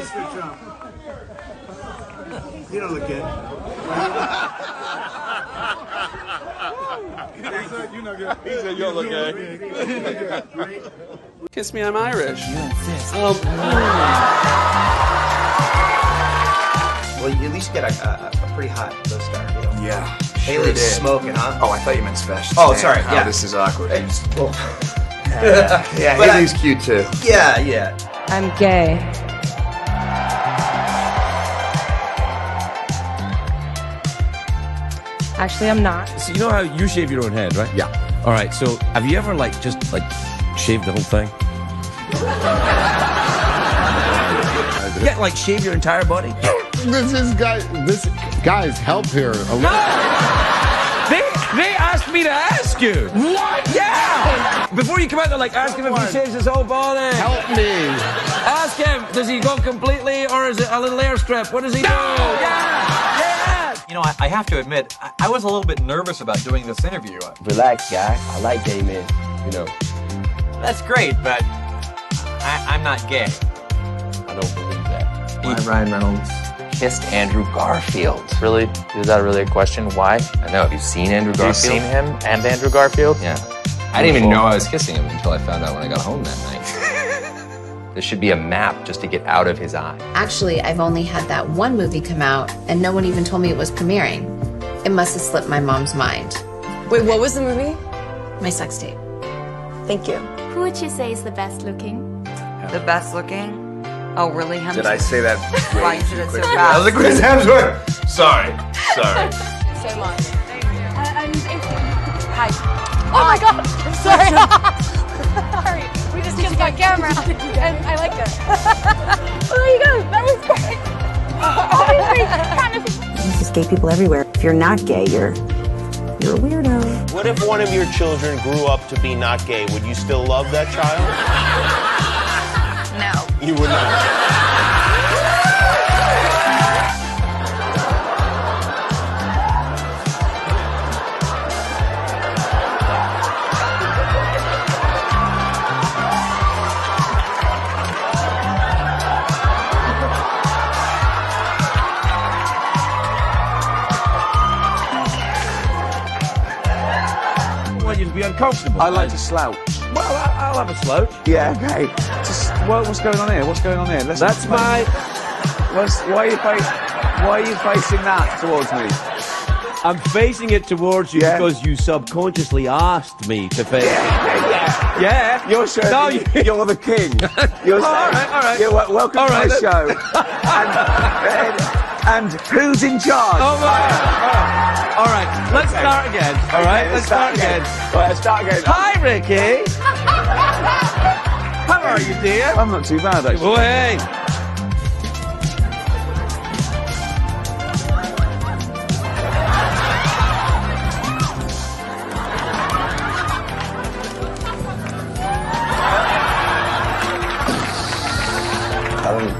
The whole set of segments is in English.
Mr. Trump. You don't look gay. He said you know gay. He said you don't look gay. Kiss me, I'm Irish. Well, you at least get a pretty hot co-star. You know? Yeah. Haley's smoking, huh? Oh, I thought you meant special. Oh, sorry. Oh, Yeah. this is awkward. Well, Yeah, but Haley's cute too. yeah. I'm gay. Actually, I'm not. So you know how you shave your own head, right? Yeah. All right. So have you ever just shaved the whole thing? Shave your entire body? Guys, help here. They asked me to ask you. What? Yeah. Before you come out, they're ask him if he shaves his whole body. Help me. Ask him, does he go completely or is it a little airstrip? What does he do? Yeah. You know, I have to admit, I was a little bit nervous about doing this interview. Relax, guy. I like gay men, you know. That's great, but I'm not gay. I don't believe that. Why Ryan Reynolds kissed Andrew Garfield? Really? Is that really a question? Why? I know. Have you seen Andrew Garfield? Have you seen him and Andrew Garfield? Yeah. I didn't even know I was kissing him until I found out when I got home that night. There should be a map just to get out of his eye. Actually, I've only had that one movie come out, and no one even told me it was premiering. It must have slipped my mom's mind. Wait, what was the movie? My sex tape. Thank you. Who would you say is the best looking? The best looking? Oh, really, Hemsworth? Did I say that? Why is it so That fast? was a Chris Hemsworth. Sorry. So much. I'm 18. Hi. Oh my God. I'm sorry. Sorry. We just kissed on camera, and I like it. Oh my God, that was great. There's just gay people everywhere. If you're not gay, you're a weirdo. What if one of your children grew up to be not gay? Would you still love that child? No. You would not. Want you to be uncomfortable. I like to slouch. Well, I'll have a slouch. Yeah, okay. Just what's going on here? What's going on here? That's my. Why are you facing that towards me? I'm facing it towards you because you subconsciously asked me to face it. Yeah. You're sure you're the king. You're all right. You're welcome to my show. and who's in charge? All right. Let's start again. All right. Let's start again. Right, let's start again. Hi, Ricky. How are you, dear? I'm not too bad, actually. Oh, hey.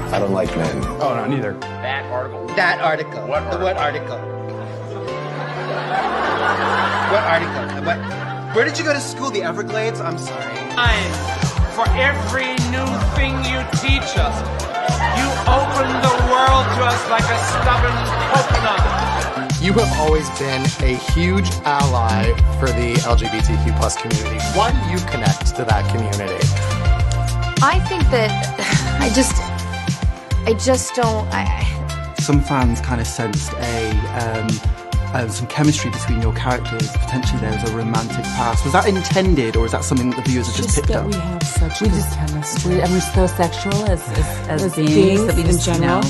I don't like men. Oh, no, neither. That article. What article? What article? Where did you go to school? The Everglades? I'm sorry. For every new thing you teach us, you open the world to us like a stubborn coconut. You have always been a huge ally for the LGBTQ plus community. Why do you connect to that community? I think that I just don't. Some fans kind of sensed some chemistry between your characters. Potentially there was a romantic past. Was that intended, or is that something that the viewers have just picked up? We have such good chemistry, and we're so sexual as beings that we just know.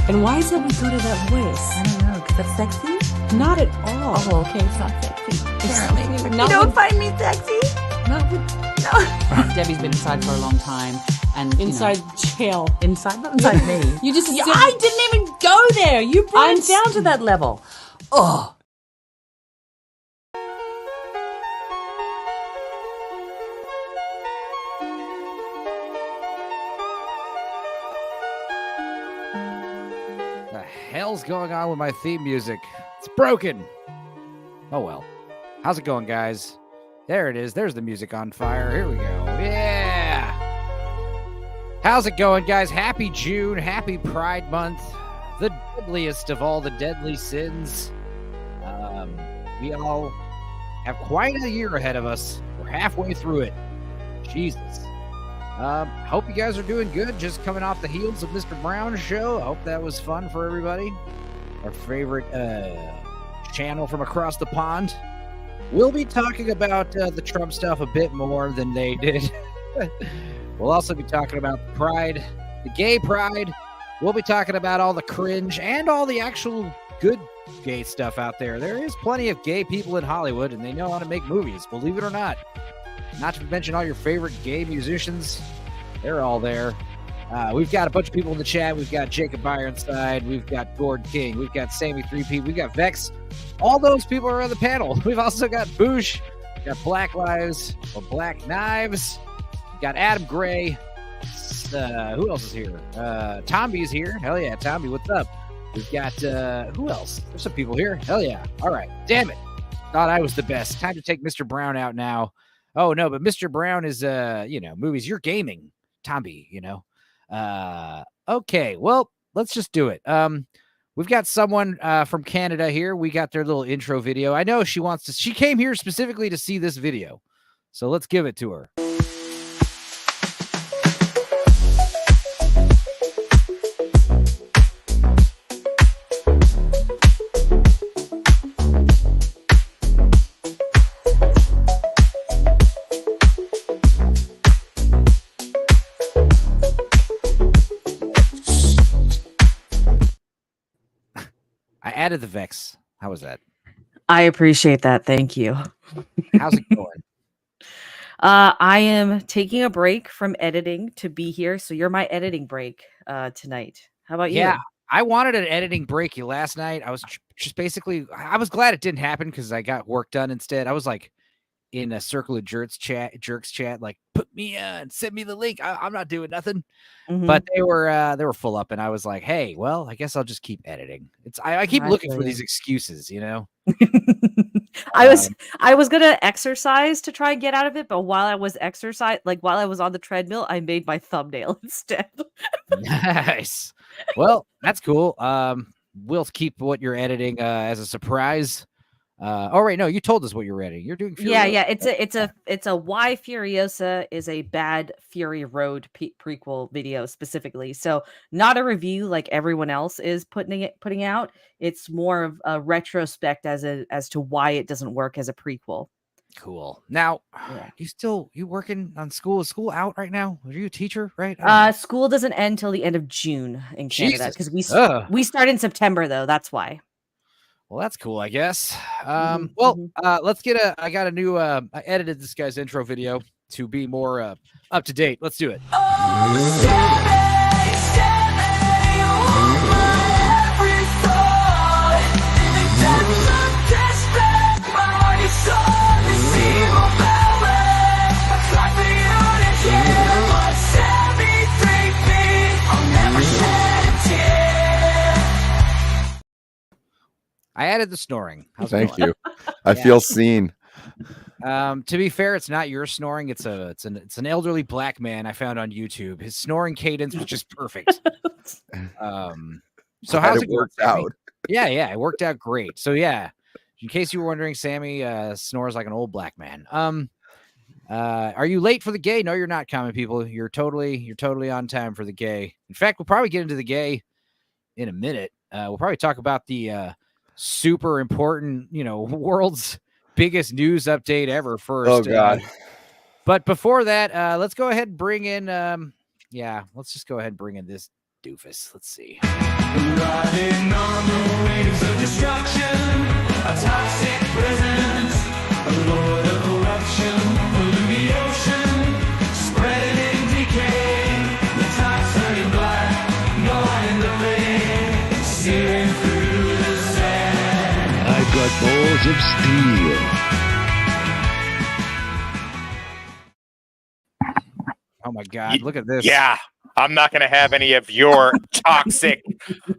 And why is it we go to that voice? I don't know, because that's sexy? Not at all. Oh, okay, it's not sexy. Apparently. You don't find me sexy? No. Debbie's been inside for a long time. And inside jail. Not inside me. You just I didn't even go there. You brought it down to that level. Oh. The hell's going on with my theme music? It's broken. Oh well. How's it going, guys? There it is. There's the music on fire. Here we go. Yeah. How's it going, guys? Happy June. Happy Pride Month. The deadliest of all the deadly sins. We all have quite a year ahead of us. We're halfway through it. Jesus. Hope you guys are doing good. Just coming off the heels of Mr. Brown's show. I hope that was fun for everybody. Our favorite channel from across the pond. We'll be talking about the Trump stuff a bit more than they did. We'll also be talking about the pride, the gay pride. We'll be talking about all the cringe and all the actual good gay stuff out there. There is plenty of gay people in Hollywood, and they know how to make movies, believe it or not. Not to mention all your favorite gay musicians. They're all there. We've got a bunch of people in the chat. We've got Jacob Ironside. We've got Gord King. We've got Sammy 3P. We've got Vex. All those people are on the panel. We've also got Boosh. We've got Black Lives or Black Knives. We've got Adam Gray. Who else is here? Tomby's here. Hell yeah, Tomby, what's up? We've got, who else? There's some people here. Hell yeah. All right. Damn it. Thought I was the best. Time to take Mr. Brown out now. Oh, no, but Mr. Brown is, movies. You're gaming, Tomby, Okay, well, let's just do it. We've got someone from Canada here. We got their little intro video. I know she came here specifically to see this video. So let's give it to her. I added the Vex. How was that? I appreciate that. Thank you. How's it going? I am taking a break from editing to be here. So you're my editing break tonight. How about you? Yeah, I wanted an editing break last night. I was just basically, I was glad it didn't happen because I got work done instead. I was like in a circle of jerks chat, like put me on, send me the link. I'm not doing nothing. Mm-hmm. But they were full up, and I was like, hey, well, I guess I'll just keep editing. I keep looking for these excuses, I was gonna exercise to try and get out of it, but while I was while I was on the treadmill, I made my thumbnail instead. Nice. Well, that's cool. We'll keep what you're editing as a surprise. Oh right, no, you told us what you're editing. You're doing Furiosa. Yeah. It's a Why Furiosa is a bad Fury Road prequel video specifically. So not a review like everyone else is putting out. It's more of a retrospect as to why it doesn't work as a prequel. Cool. Now, you working on school? Is school out right now? Are you a teacher, right? School doesn't end till the end of June in Canada because we start in September though. That's why. Well, that's cool, I guess. Let's get I got a new, I edited this guy's intro video to be more up to date. Let's do it. I added the snoring. Thank you. I feel seen. To be fair, it's not your snoring. It's an elderly black man I found on YouTube. His snoring cadence was just perfect. So how's it worked out? Yeah, it worked out great. So yeah, in case you were wondering, Sammy snores like an old black man. Are you late for the gay? No, you're not, common people. You're totally on time for the gay. In fact, we'll probably get into the gay in a minute. We'll probably talk about the super important, world's biggest news update ever first. Oh God. But before that, let's go ahead and bring in let's just go ahead and bring in this doofus. Let's see. Riding on the waves of destruction, a toxic presence, a lord of corruption, polluting the ocean, spreading decay, the tops turning black, going the flame, searing through the sand. I've got balls of steel. Oh my God, look at this. Yeah, I'm not going to have any of your toxic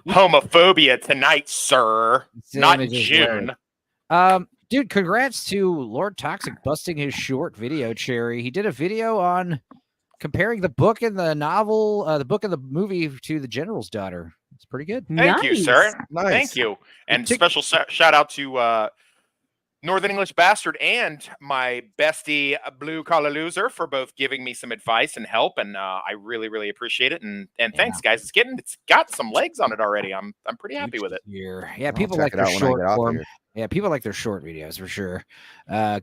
homophobia tonight, sir. Not in June. Dude, congrats to Lord Toxic busting his short video, Cherry. He did a video on comparing the book and the novel, the book and the movie to the General's Daughter. It's pretty good. Thank you, sir. Nice. Thank you. And special shout out to Northern English Bastard and my bestie Blue Collar Loser for both giving me some advice and help, and I really, really appreciate it. And thanks, guys. It's got some legs on it already. I'm pretty happy with it. Yeah, people like their short form. Yeah, people like their short videos for sure.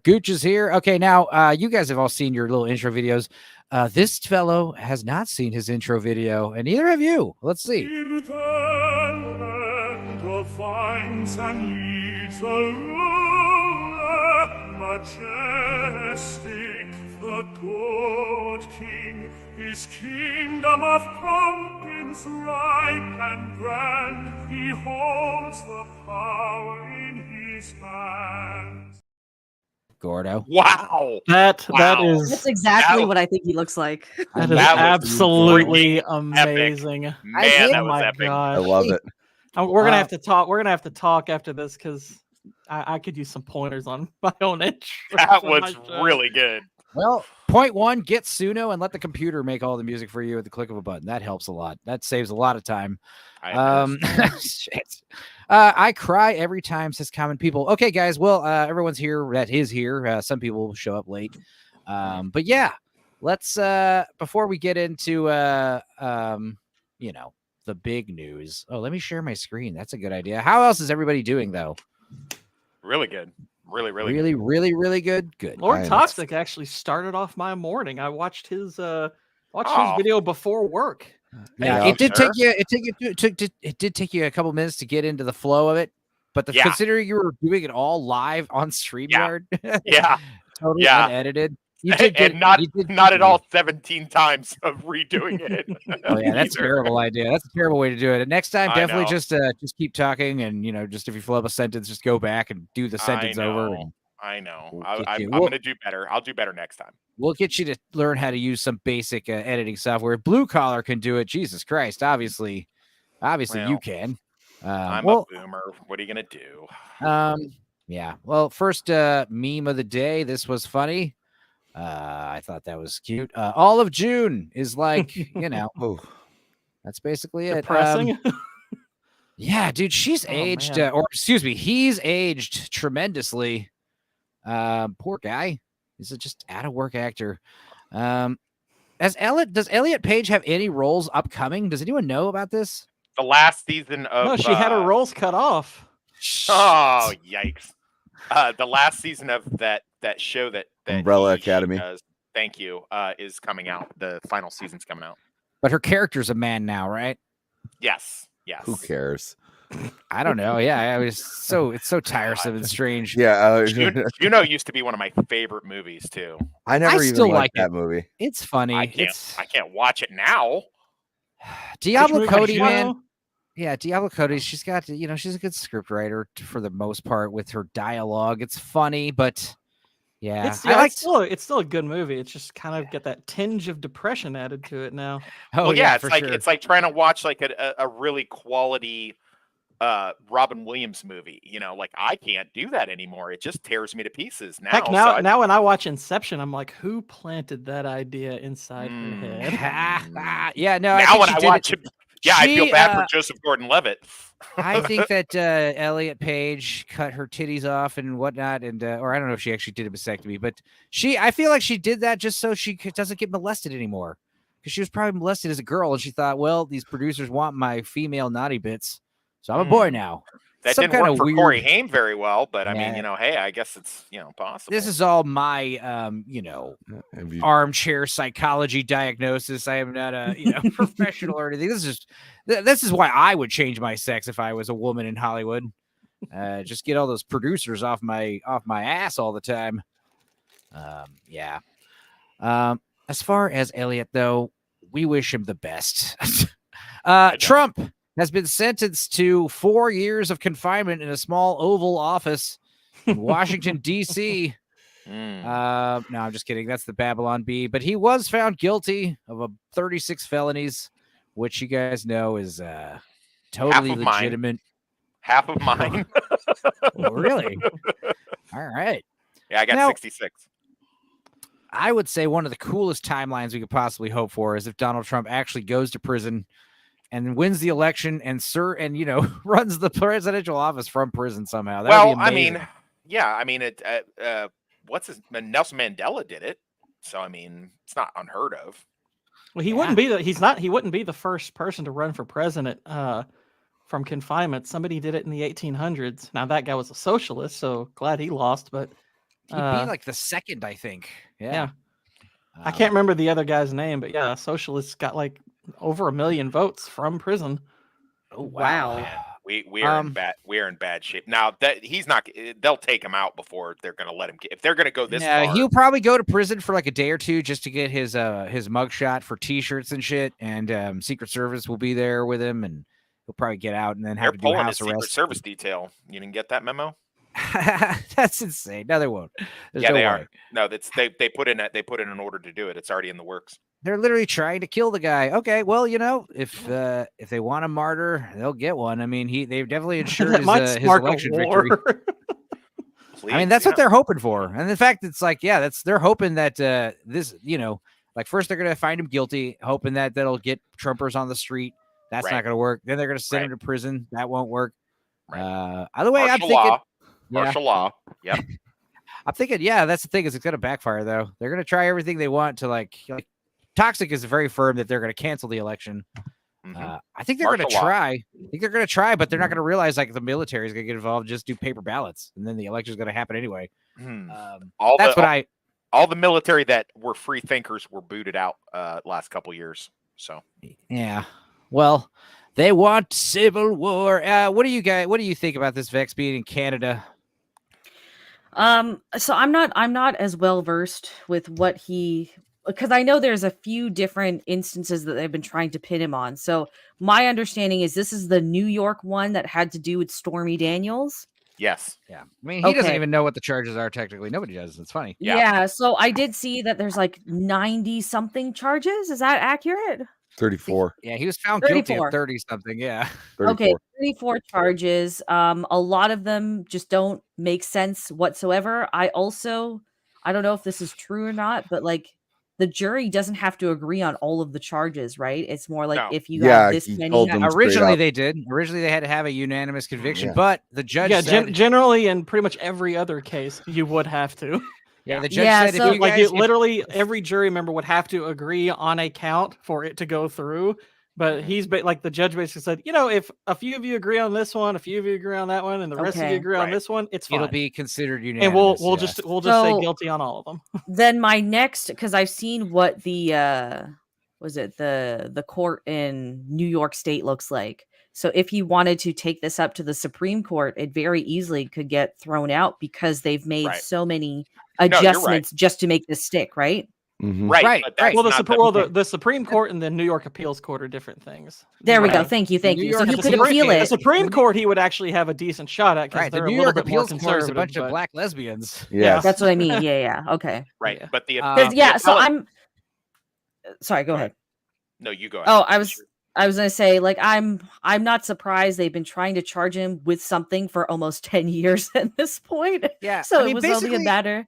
Gooch is here. Okay, now you guys have all seen your little intro videos. This fellow has not seen his intro video, and neither have you. Let's see. In the land of vines and leaves majestic, the good king, his kingdom of pumpkins ripe and grand, he holds the power in his hands. Gordo. Wow. That is That's exactly what I think he looks like. That is absolutely amazing. Man, that was my epic. gosh. I love it. We're gonna have to talk. We're gonna have to talk after this because I could use some pointers on my own intro. That was really good. Well, point one, get Suno and let the computer make all the music for you at the click of a button. That helps a lot. That saves a lot of time. Shit. I cry every time, says Common People. Okay, guys. Well, everyone's here that is here. Some people will show up late. But yeah, let's before we get into you know, the big news. Oh, let me share my screen. That's a good idea. How else is everybody doing though? Really good. Really good. Good. Lord Toxic actually started off my morning. I watched his video before work. Yeah, it did take you. It did take you a couple minutes to get into the flow of it, but considering you were doing it all live on StreamYard, totally unedited. You did get, and not at all 17 times of redoing it. Oh yeah, that's a terrible idea. That's a terrible way to do it. And next time, definitely just keep talking, and you know, just if you fill up a sentence, just go back and do the sentence over. And I know. I'm going to do better. I'll do better next time. We'll get you to learn how to use some basic editing software. Blue Collar can do it. Jesus Christ! Obviously, you can. I'm a boomer. What are you gonna do? Yeah. Well, first meme of the day. This was funny. I thought that was cute. All of June is like, you know, that's basically it. Depressing. Yeah, dude, she's aged, or excuse me, he's aged tremendously. Poor guy. He's just out of work actor. Does Elliot Page have any roles upcoming? Does anyone know about this? The last season of no, she had her roles cut off. Oh, yikes! The last season of that show that Umbrella Academy. Thank you. Is coming out. The final season's coming out. But her character's a man now, right? Yes. Who cares? I don't know. Yeah, it's so tiresome and strange. Yeah, Juno used to be one of my favorite movies too. I never even liked that movie. It's funny. I can't watch it now. Diablo Cody, man. Yeah, Diablo Cody. She's got, you know, she's a good script writer for the most part with her dialogue. It's funny, but yeah, it's still a good movie. It's just kind of got that tinge of depression added to it now. Oh, well, yeah, it's like trying to watch like a really quality Robin Williams movie. You know, like I can't do that anymore. It just tears me to pieces now. Heck, now when I watch Inception, I'm like, who planted that idea inside her head? Yeah, no. Now when I watch it. Yeah, I feel bad for Joseph Gordon-Levitt. I think that Elliot Page cut her titties off and whatnot, and or I don't know if she actually did a vasectomy, but I feel like she did that just so she doesn't get molested anymore, because she was probably molested as a girl, and she thought, well, these producers want my female naughty bits, so I'm a boy now. That didn't work for Corey Haim very well, but I mean, you know, hey, I guess it's, you know, possible. This is all my, you know, armchair psychology diagnosis. I am not a, you know, professional or anything. This is why I would change my sex if I was a woman in Hollywood. Just get all those producers off my ass all the time. Yeah. As far as Elliot though, we wish him the best. Trump has been sentenced to 4 years of confinement in a small Oval Office in Washington, D.C. No, I'm just kidding. That's the Babylon Bee. But he was found guilty of 36 felonies, which you guys know is totally legitimate. Half of mine. Oh, really? All right. Yeah, I got 66. I would say one of the coolest timelines we could possibly hope for is if Donald Trump actually goes to prison and wins the election and runs the presidential office from prison somehow. That would be amazing. Nelson Mandela did it. So I mean, it's not unheard of. Well, he wouldn't be the first person to run for president from confinement. Somebody did it in the 1800s. Now that guy was a socialist, so glad he lost, but he'd be like the second, I think. Yeah. I can't remember the other guy's name, but yeah, socialists got like over 1 million votes from prison. Oh wow. Yeah, we are in bad. We're in bad shape now. That he's not. They'll take him out before they're going to let him. If they're going to go this far, he'll probably go to prison for like a day or two just to get his mugshot for T-shirts and shit. And Secret Service will be there with him, and he'll probably get out and then have to do house arrest. Secret Service detail. You didn't get that memo? That's insane. No, they won't. There's they are. No, that's they put in an order to do it. It's already in the works. They're literally trying to kill the guy. Okay, well, if they want a martyr, they'll get one. I mean, they've definitely ensured his election victory. Please, I mean, that's what they're hoping for. And in fact, it's like, they're hoping that this, first they're going to find him guilty, hoping that that'll get Trumpers on the street. That's not going to work. Then they're going to send him to prison. That won't work. Either way, I'm thinking martial law. Yep. I'm thinking, that's the thing is it's going to backfire though. They're going to try everything they want to like Toxic is very firm that they're going to cancel the election. I think they're going to try. I think they're going to try, but they're not going to realize like the military is going to get involved. Just do paper ballots, and then the election is going to happen anyway. All the military that were free thinkers were booted out last couple years. So yeah, well, they want civil war. What do you think about this Vex being in Canada? So I'm not as well versed with what because I know there's a few different instances that they've been trying to pin him on. So my understanding is this is the New York one that had to do with Stormy Daniels. Yes. Yeah. I mean, he doesn't even know what the charges are technically. Nobody does. It's funny. Yeah. So I did see that there's like 90 something charges. Is that accurate? 34. Yeah, he was found guilty of 30 something. Yeah. 34. Okay, 34 charges. A lot of them just don't make sense whatsoever. I don't know if this is true or not, but like the jury doesn't have to agree on all of the charges, right? It's more like if you have this many. Originally they did. Originally they had to have a unanimous conviction, but the judge said generally in pretty much every other case you would have to. Yeah, the judge said literally every jury member would have to agree on a count for it to go through. But the judge basically said, if a few of you agree on this one, a few of you agree on that one, and the rest of you agree on this one, it's fine. It'll be considered unanimous. And we'll just say guilty on all of them. Then my next, because I've seen what the the court in New York State looks like. So if you wanted to take this up to the Supreme Court, it very easily could get thrown out because they've made so many adjustments just to make this stick, right? Mm-hmm. Right. Well, the Supreme Court and the New York Appeals Court are different things. There we go. Thank you. So you could appeal it. The Supreme Court, he would actually have a decent shot at because the New York Appeals Court is a bunch of black lesbians. Yeah, that's what I mean. Yeah. Okay. Right, but so I'm sorry. Go ahead. No, you go ahead. Oh, I was gonna say, like, I'm not surprised they've been trying to charge him with something for almost 10 years at this point. Yeah. So it was only a matter of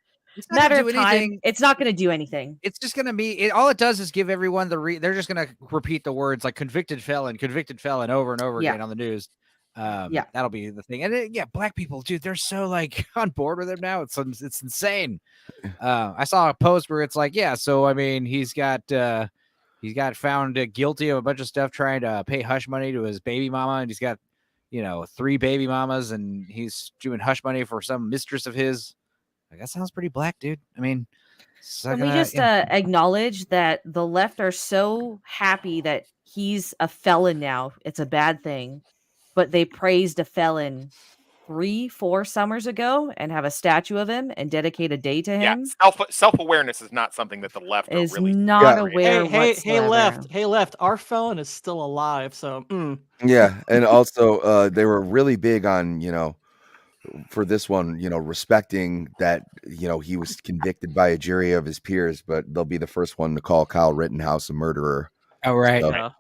time. It's not going to do anything. It's just going to be all it does is give everyone they're just going to repeat the words like convicted felon over and over again on the news. That'll be the thing. And black people, dude, they're so like on board with him now. It's insane. I saw a post where it's like, so I mean, he's got found guilty of a bunch of stuff trying to pay hush money to his baby mama, and he's got 3 baby mamas, and he's doing hush money for some mistress of his. Like, that sounds pretty black, dude. I mean, can we just acknowledge that the left are so happy that he's a felon now? It's a bad thing, but they praised a felon 3-4 summers ago and have a statue of him and dedicate a day to him. Yeah, self-awareness is not something that the left is really not aware. Hey, left. Our felon is still alive, so. Yeah, and also they were really big on for this one, respecting that, he was convicted by a jury of his peers, but they'll be the first one to call Kyle Rittenhouse a murderer. Oh, right. So,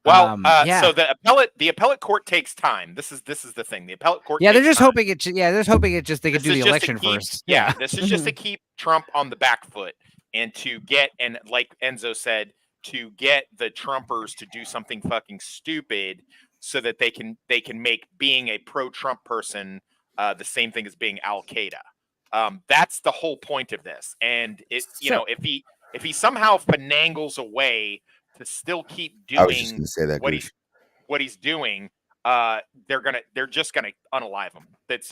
Well, yeah. so the appellate court takes time. This is the thing. The appellate court. Yeah, they're takes just time. hoping it. Yeah, they're just hoping it just they can This do is the just to election keep- first. Yeah, this is just to keep Trump on the back foot and to get, and like Enzo said, to get the Trumpers to do something fucking stupid so that they can make being a pro-Trump person the same thing as being Al Qaeda. That's the whole point of this. And if he somehow finagles a way to still keep I was just doing gonna say that, what Gooch. he's doing, they're just gonna unalive him.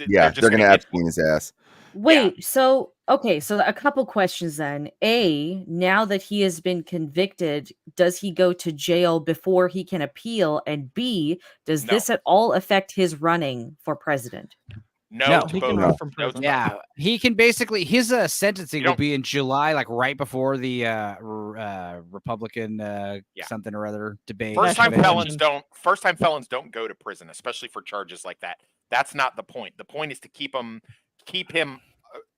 Yeah, just they're gonna get Epstein his ass. Wait, so okay, so a couple questions then. A, now that he has been convicted, does he go to jail before he can appeal? And B, does No. this at all affect his running for president? No, He can run from prison. Yeah, he can basically his sentencing will be in July, like right before the Republican something or other debate. First time felons don't go to prison, especially for charges like that. That's not the point. The point is to keep him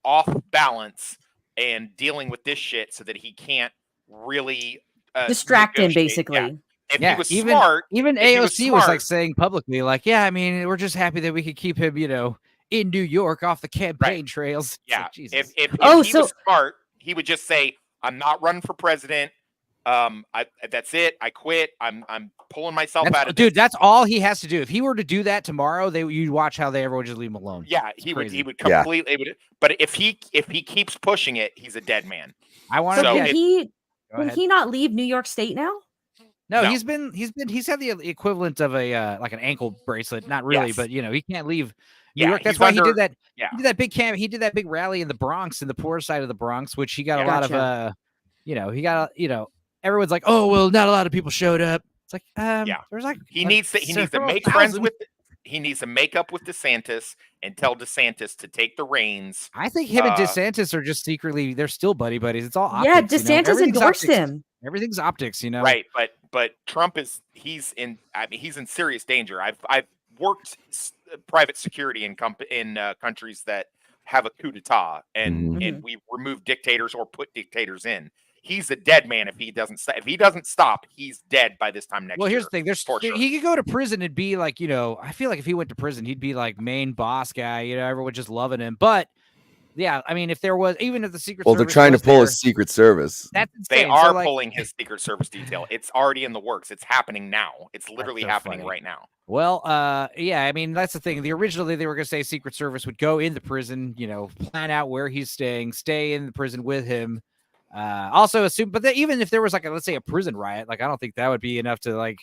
off balance and dealing with this shit so that he can't really Distract him, negotiate. basically. Yeah. If Yeah, he was even smart, even if he AOC was like saying publicly, like, yeah, I mean, we're just happy that we could keep him, in New York off the campaign trails. It's yeah. like, Jesus. If he was smart, he would just say, "I'm not running for president. That's it. I quit. I'm pulling myself out of this." Dude, that's all he has to do. If he were to do that tomorrow, you'd watch how everyone would just leave him alone. Yeah, It's he crazy. would completely. But if he keeps pushing it, he's a dead man. I want So to. can he not leave New York State now? No, he's had the equivalent of a like an ankle bracelet. Not really, Yes. but he can't leave New Yeah, York. That's he's why he under- did that. yeah. He did that big camp. He did that big rally in the Bronx, in the poor side of the Bronx, which he got a lot of. He got everyone's like, oh well, not a lot of people showed up. It's like, there's like he needs to several make friends thousand. with. He needs to make up with DeSantis and tell DeSantis to take the reins. I think him and DeSantis are just secretly, they're still buddies. It's all Yeah, optics. DeSantis Everything's endorsed optics. him. Everything's optics, Right, but Trump he's in serious danger. I've worked private security in countries that have a coup d'etat, and we remove dictators or put dictators in. He's a dead man if he doesn't stop. If he doesn't stop, he's dead by this time next year. Well, here's the thing. For sure. He could go to prison and be like, I feel like if he went to prison, he'd be like main boss guy. Everyone just loving him. But yeah, I mean, if there was, even if the Secret Well, Service they're trying to was pull there, his Secret Service. that's They insane. are So, like, pulling his Secret Service detail. It's already in the works. It's happening now. It's literally so happening funny. right now. Well, yeah, I mean, that's the thing. Originally they were going to say Secret Service would go in the prison, plan out where he's staying, stay in the prison with him. Also assume, but even if there was let's say a prison riot, I don't think that would be enough to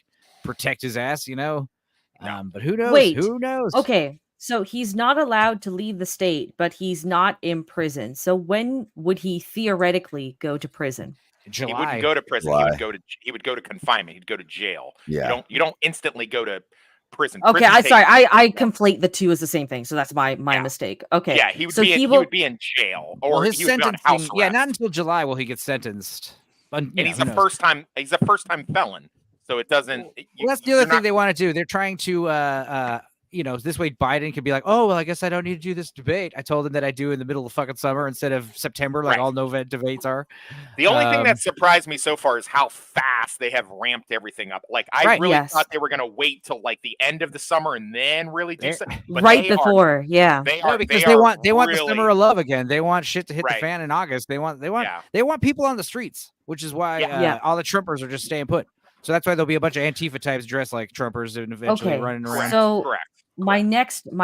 protect his ass, But who knows? Wait. Who knows? Okay, so he's not allowed to leave the state, but he's not in prison. So when would he theoretically go to prison? July. He wouldn't go to prison. July. He would go to confinement. He'd go to jail. Yeah. You don't instantly go to prison. Okay, Prison takes- I conflate the two as the same thing, so that's my mistake. Okay, Yeah, he would so be. he He will. would be in jail, or Well, his he would be on house sentencing, arrest. not until July will he get sentenced. But, And he's a first time felon, so it doesn't. Well, that's the other thing they want to do. They're trying to, this way Biden could be like, oh, well, I guess I don't need to do this debate. I told him that I do in the middle of fucking summer instead of September, like Right. all November debates are. The only thing that surprised me so far is how fast they have ramped everything up. I really thought they were going to wait till the end of the summer and then really do something. Right before, yeah. They No, are because they they are want the really- summer of love again. They want shit to hit the Right. fan in August. They want Yeah. they want people on the streets, which is why Yeah. all the Trumpers are just staying put. So that's why there'll be a bunch of Antifa types dressed like Trumpers and eventually Okay, running around. so Correct. my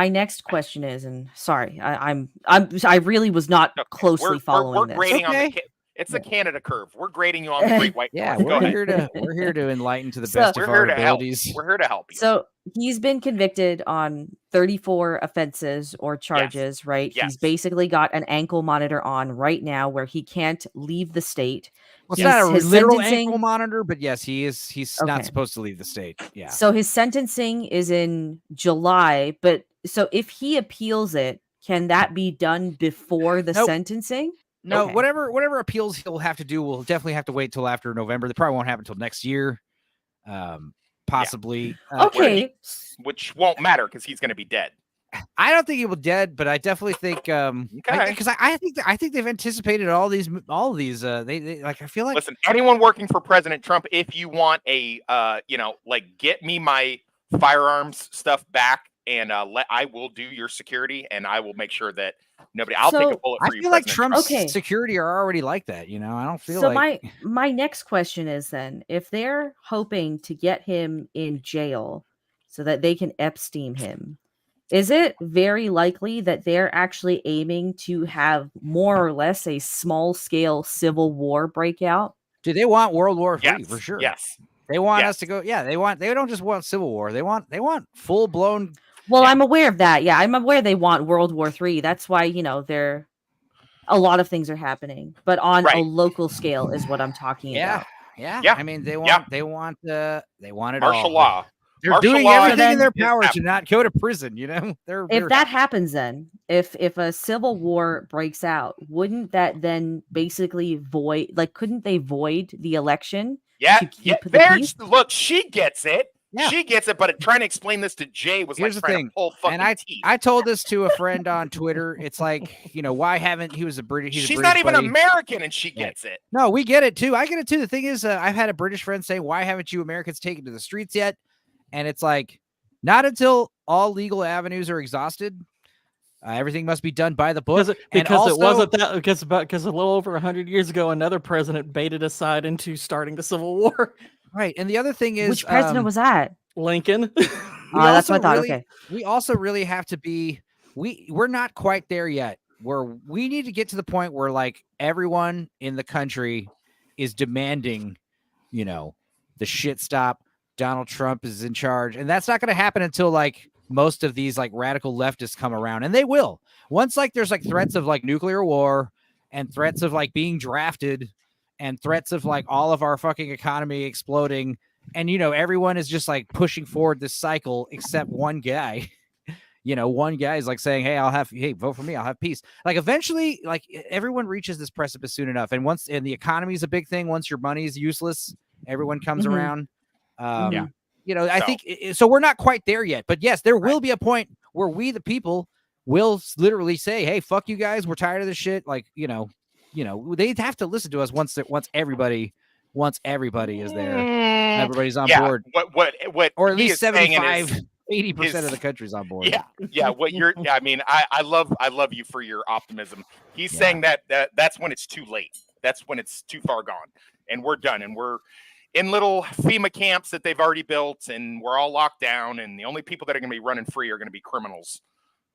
next question is, and sorry, I really was not closely We're following this. grading on it's a Canada curve. We're grading you on the Great White Yeah, North. Go we're ahead. here to enlighten to the So- best We're of here our to help. abilities. We're here to help you. So he's been convicted on 34 offenses or charges, right? Yes. He's basically got an ankle monitor on right now where he can't leave the state. Well, it's not a His literal sentencing- ankle monitor, but yes, he's Okay. not supposed to leave the state. Yeah. So his sentencing is in July, but so if he appeals it, can that be done before the Nope. sentencing? No, Okay. whatever appeals he'll have to do, will definitely have to wait till after November. They probably won't happen until next year. Possibly. Okay. Which won't matter because he's going to be dead. I don't think he will dead, but I definitely think because I think they've anticipated all these they like I feel like listen, anyone working for President Trump, if you want a like get me my firearms stuff back and I will do your security and I will make sure that I'll take a bullet for you. I feel like President Trump's security are already like that, I don't feel so like my next question is then, if they're hoping to get him in jail so that they can Epstein him, is it very likely that they're actually aiming to have more or less a small scale civil war breakout? Do they want World War III for sure? Yes. They want us to go. Yeah, they don't just want civil war. They want full blown. Well, I'm aware of that. Yeah, I'm aware they want World War III. That's why, they're a lot of things are happening, but on a local scale is what I'm talking about. Yeah. I mean, they want it martial all. law. They're Martial doing law everything in their is power to happening. not go to prison. If that happens, then if a civil war breaks out, wouldn't that then basically void? Like, couldn't they void the election? Yeah, to keep the there's peace? look, she gets it. Yeah. She gets it, but trying to explain this to Jay was Here's like the trying thing, to pull fucking and teeth. I told this to a friend on Twitter. It's like, why haven't he was a British? He's a She's British not even buddy. American, and she gets it. No, we get it too. I get it too. The thing is, I've had a British friend say, "Why haven't you Americans taken to the streets yet?" And it's like, not until all legal avenues are exhausted. Everything must be done by the book. Because it wasn't that because a little over 100 years ago, another president baited us side into starting the Civil War. Right, and the other thing is, which president was that? Lincoln. That's what I thought. Okay, we also really have to be. We're not quite there yet. We need to get to the point where like everyone in the country is demanding, the shit stop. Donald Trump is in charge, and that's not going to happen until like most of these like radical leftists come around, and they will. Once like there's like threats of like nuclear war and threats of like being drafted and threats of like all of our fucking economy exploding, and everyone is just like pushing forward this cycle except one guy. One guy is like saying, hey, vote for me, I'll have peace. Like eventually, like everyone reaches this precipice soon enough, and the economy is a big thing. Once your money is useless, everyone comes around. I think so. We're not quite there yet, but yes, there will be a point where we, the people, will literally say, "Hey, fuck you guys, we're tired of this shit." Like, they'd have to listen to us once everybody is there, everybody's on board. What or at he least is saying 75, 80% of the country's on board. Yeah. I mean, I love you for your optimism. He's saying that's when it's too late. That's when it's too far gone, and we're done, and we're in little FEMA camps that they've already built, and we're all locked down, and the only people that are going to be running free are going to be criminals.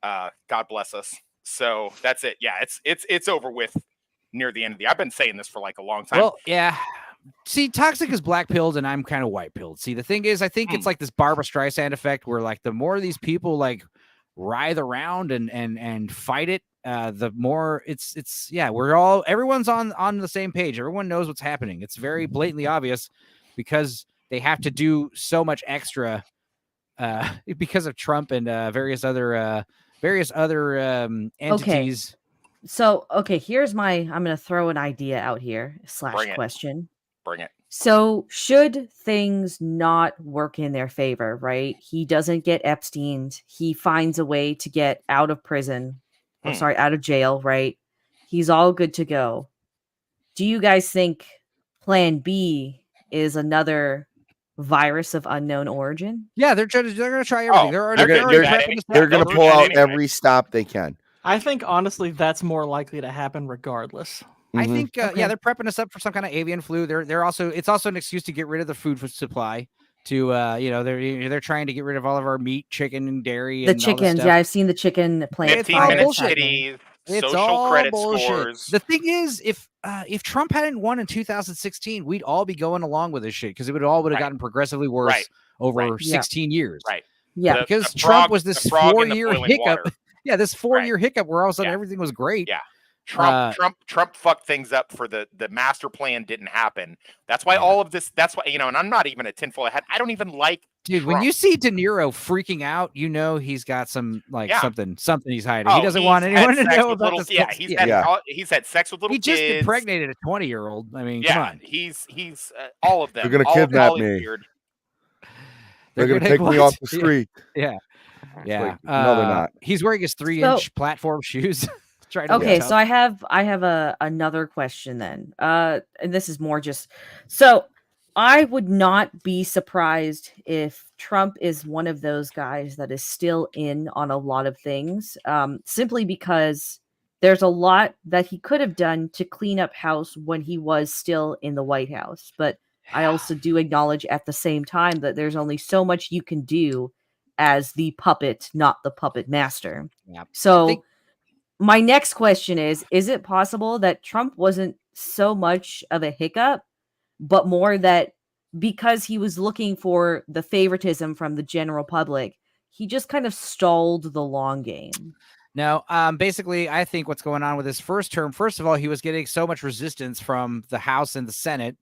God bless us. So that's it. Yeah, it's over with near the end of the. I've been saying this for like a long time. Well, yeah. See, Toxic is black pilled, and I'm kind of white pilled. See, the thing is, I think it's like this Barbara Streisand effect, where like the more these people like writhe around and fight it, the more it's everyone's on the same page. Everyone knows what's happening. It's very blatantly obvious because they have to do so much extra because of Trump and various other entities. So here's I'm gonna throw an idea out here / question. Bring it. So should things not work in their favor, right? He doesn't get Epsteined. He finds a way to get out of prison. Out of jail, right? He's all good to go. Do you guys think Plan B is another virus of unknown origin? Yeah, they're going to try everything. They're going to pull out every stop they can. I think honestly, that's more likely to happen regardless. I think, they're prepping us up for some kind of avian flu. It's also an excuse to get rid of the food supply. They're trying to get rid of all of our meat, chicken, and dairy. The chickens, I've seen the chicken plant. 15-minute cities, it's social all credit bullshit. scores. The thing is, if Trump hadn't won in 2016, we'd all be going along with this shit because it would have gotten progressively worse over 16 years. Right. Yeah. Because Trump was this 4-year hiccup. Water. Yeah, this 4-year hiccup where all of a sudden everything was great. Yeah. Trump fucked things up for the master plan didn't happen. That's why all of this. That's why and I'm not even a tinfoil hat. I don't even like. Dude, Trump. when you see De Niro freaking out, he's got some something he's hiding. He doesn't want anyone to know about this. Yeah, he's had sex with little kids. He just impregnated a 20-year-old. I mean, come on. He's all of them. They're gonna kidnap me. They're gonna take me off the street. Yeah. Yeah. No, they're not. He's wearing his 3-inch platform shoes. Trying to look Okay, tough. so I have another question then. And this is more just so I would not be surprised if Trump is one of those guys that is still in on a lot of things, simply because there's a lot that he could have done to clean up house when he was still in the White House. But I also do acknowledge at the same time that there's only so much you can do as the puppet, not the puppet master. Yeah. So my next question is it possible that Trump wasn't so much of a hiccup, but more that because he was looking for the favoritism from the general public, he just kind of stalled the long game? No, basically, I think what's going on with his first term, first of all, he was getting so much resistance from the House and the Senate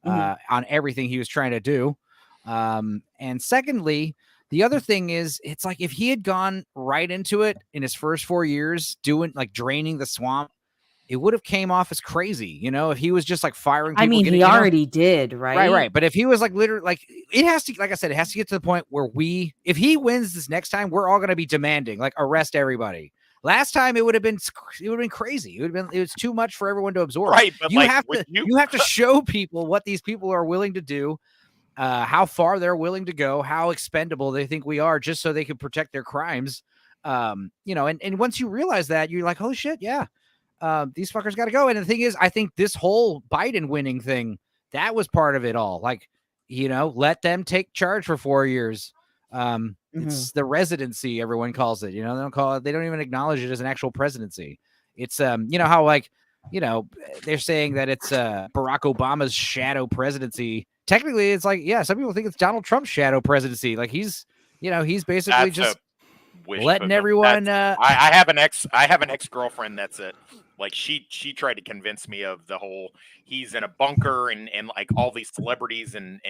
on everything he was trying to do. And secondly, the other thing is, it's like if he had gone right into it in his first 4 years, doing like draining the swamp, it would have came off as crazy. You know, if he was just like firing people. I mean, he already did, right? Right. But if he was like literally like it has to, like I said, it has to get to the point where if he wins this next time, we're all going to be demanding like arrest everybody. Last time it would have been crazy. It was too much for everyone to absorb. Right. But you have to show people what these people are willing to do. How far they're willing to go, how expendable they think we are, just so they can protect their crimes. And once you realize that, you're like, oh shit, yeah, these fuckers got to go. And the thing is, I think this whole Biden winning thing, that was part of it all. Like, let them take charge for 4 years. It's the residency, everyone calls it. They don't even acknowledge it as an actual presidency. It's how like, they're saying that it's Barack Obama's shadow presidency. Technically, it's like, yeah, some people think it's Donald Trump's shadow presidency. Like he's basically just letting everyone. I have an ex-girlfriend that's it. Like she tried to convince me of the whole he's in a bunker and like all these celebrities and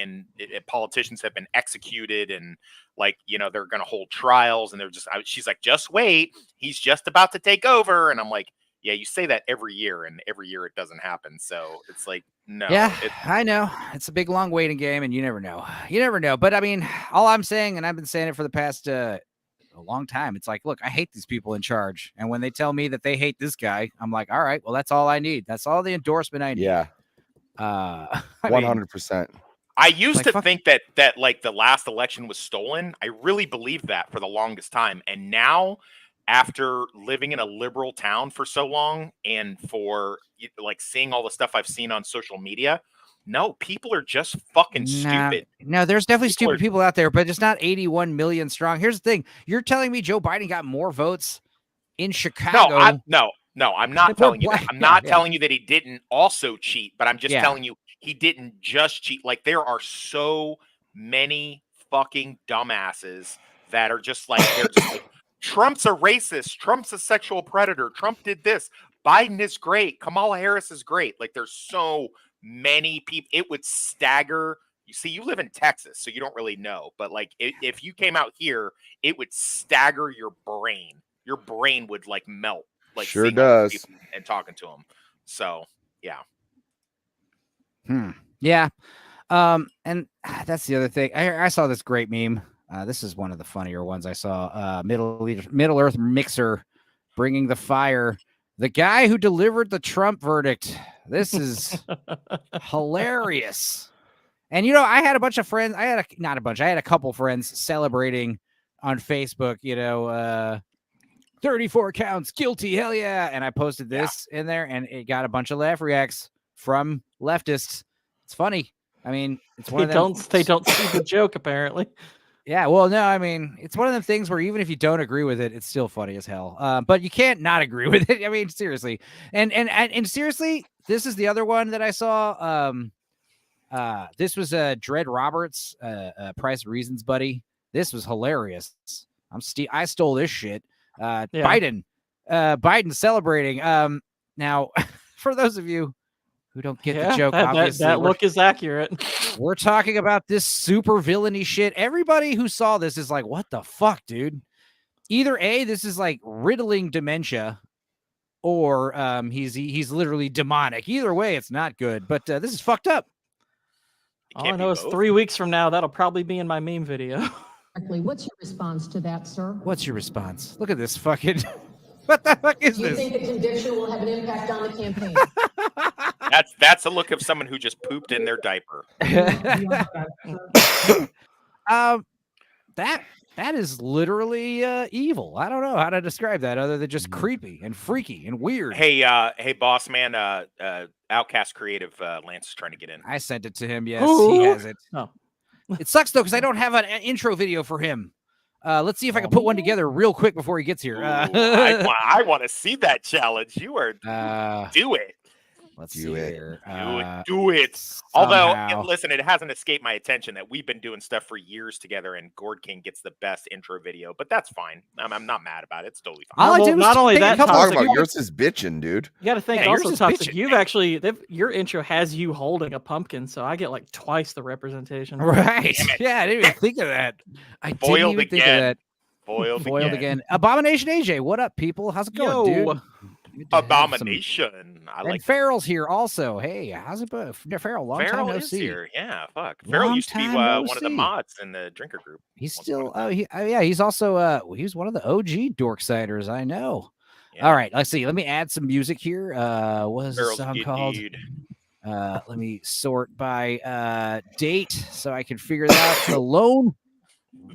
politicians have been executed and like they're gonna hold trials and she's like, just wait, he's just about to take over, and I'm like, yeah, you say that every year, and every year it doesn't happen. So it's like, no. Yeah, I know. It's a big, long waiting game, and you never know. You never know. But I mean, all I'm saying, and I've been saying it for the past a long time, it's like, look, I hate these people in charge. And when they tell me that they hate this guy, I'm like, all right, well, that's all I need. That's all the endorsement I need. Yeah. 100%. I used to think that like the last election was stolen. I really believed that for the longest time. And now, after living in a liberal town for so long and for like seeing all the stuff I've seen on social media, no, people are just fucking stupid. No, there's definitely stupid people out there, but it's not 81 million strong. Here's the thing. You're telling me Joe Biden got more votes in Chicago? No, I'm not telling you that. I'm not telling you that he didn't also cheat, but I'm just telling you he didn't just cheat. Like there are so many fucking dumbasses that are just like, they're just like, Trump's a racist. Trump's a sexual predator. Trump did this. Biden is great. Kamala Harris is great. Like there's so many people. It would stagger. You see, you live in Texas, so you don't really know. But like if you came out here, it would stagger your brain. Your brain would like melt. Like sure does. And talking to them. So yeah. Yeah. And that's the other thing. I saw this great meme. This is one of the funnier ones I saw. Middle Earth Mixer bringing the fire. The guy who delivered the Trump verdict. This is hilarious. And I had a bunch of friends. I had a couple friends celebrating on Facebook. 34 counts guilty. Hell yeah! And I posted this in there, and it got a bunch of laugh reacts from leftists. It's funny. I mean, it's one of them. They don't see the joke apparently. Yeah, well, no, I mean, it's one of them things where even if you don't agree with it, it's still funny as hell. But you can't not agree with it. I mean, seriously. And seriously, this is the other one that I saw. This was Dread Roberts, Price of Reasons buddy. This was hilarious. I stole this shit. Biden celebrating. Now, for those of you who don't get the joke, obviously that look is accurate. We're talking about this super villainy shit. Everybody who saw this is like, what the fuck, dude? Either A, this is like riddling dementia, or he's literally demonic. Either way, it's not good. But this is fucked up. All I know is 3 weeks from now, that'll probably be in my meme video. What's your response to that, sir? What's your response? Look at this fucking. What the fuck is Do you this? think the conviction will have an impact on the campaign? That's a look of someone who just pooped in their diaper. That is literally evil. I don't know how to describe that other than just creepy and freaky and weird. Hey, boss man, Outcast Creative, Lance is trying to get in. I sent it to him. Yes, he has it. Oh. It sucks though because I don't have an intro video for him. Let's see if I can put one together real quick before he gets here. I want to see that challenge. You are do it. Let's do it. Here. Do it. Although, listen, it hasn't escaped my attention that we've been doing stuff for years together, and Gord King gets the best intro video. But that's fine. I'm not mad about it. It's totally fine. All I did was not only that, talking about yours is bitching, dude. You got to think also, Toxic. You've actually your intro has you holding a pumpkin, so I get like twice the representation. Right? Yeah, I didn't even think of that. I didn't even think of that. Foiled again. Abomination AJ, what up, people? How's it going, dude? Abomination. I like. And Farrell's here also. Hey, how's it going? Farrell, long time no see. Here. Yeah, fuck. Farrell used to be one of the mods in the drinker group. He's still. He's also. He was one of the OG Dorksiders. I know. Yeah. All right, let's see. Let me add some music here. What is the song called? Let me sort by date so I can figure that out. Alone.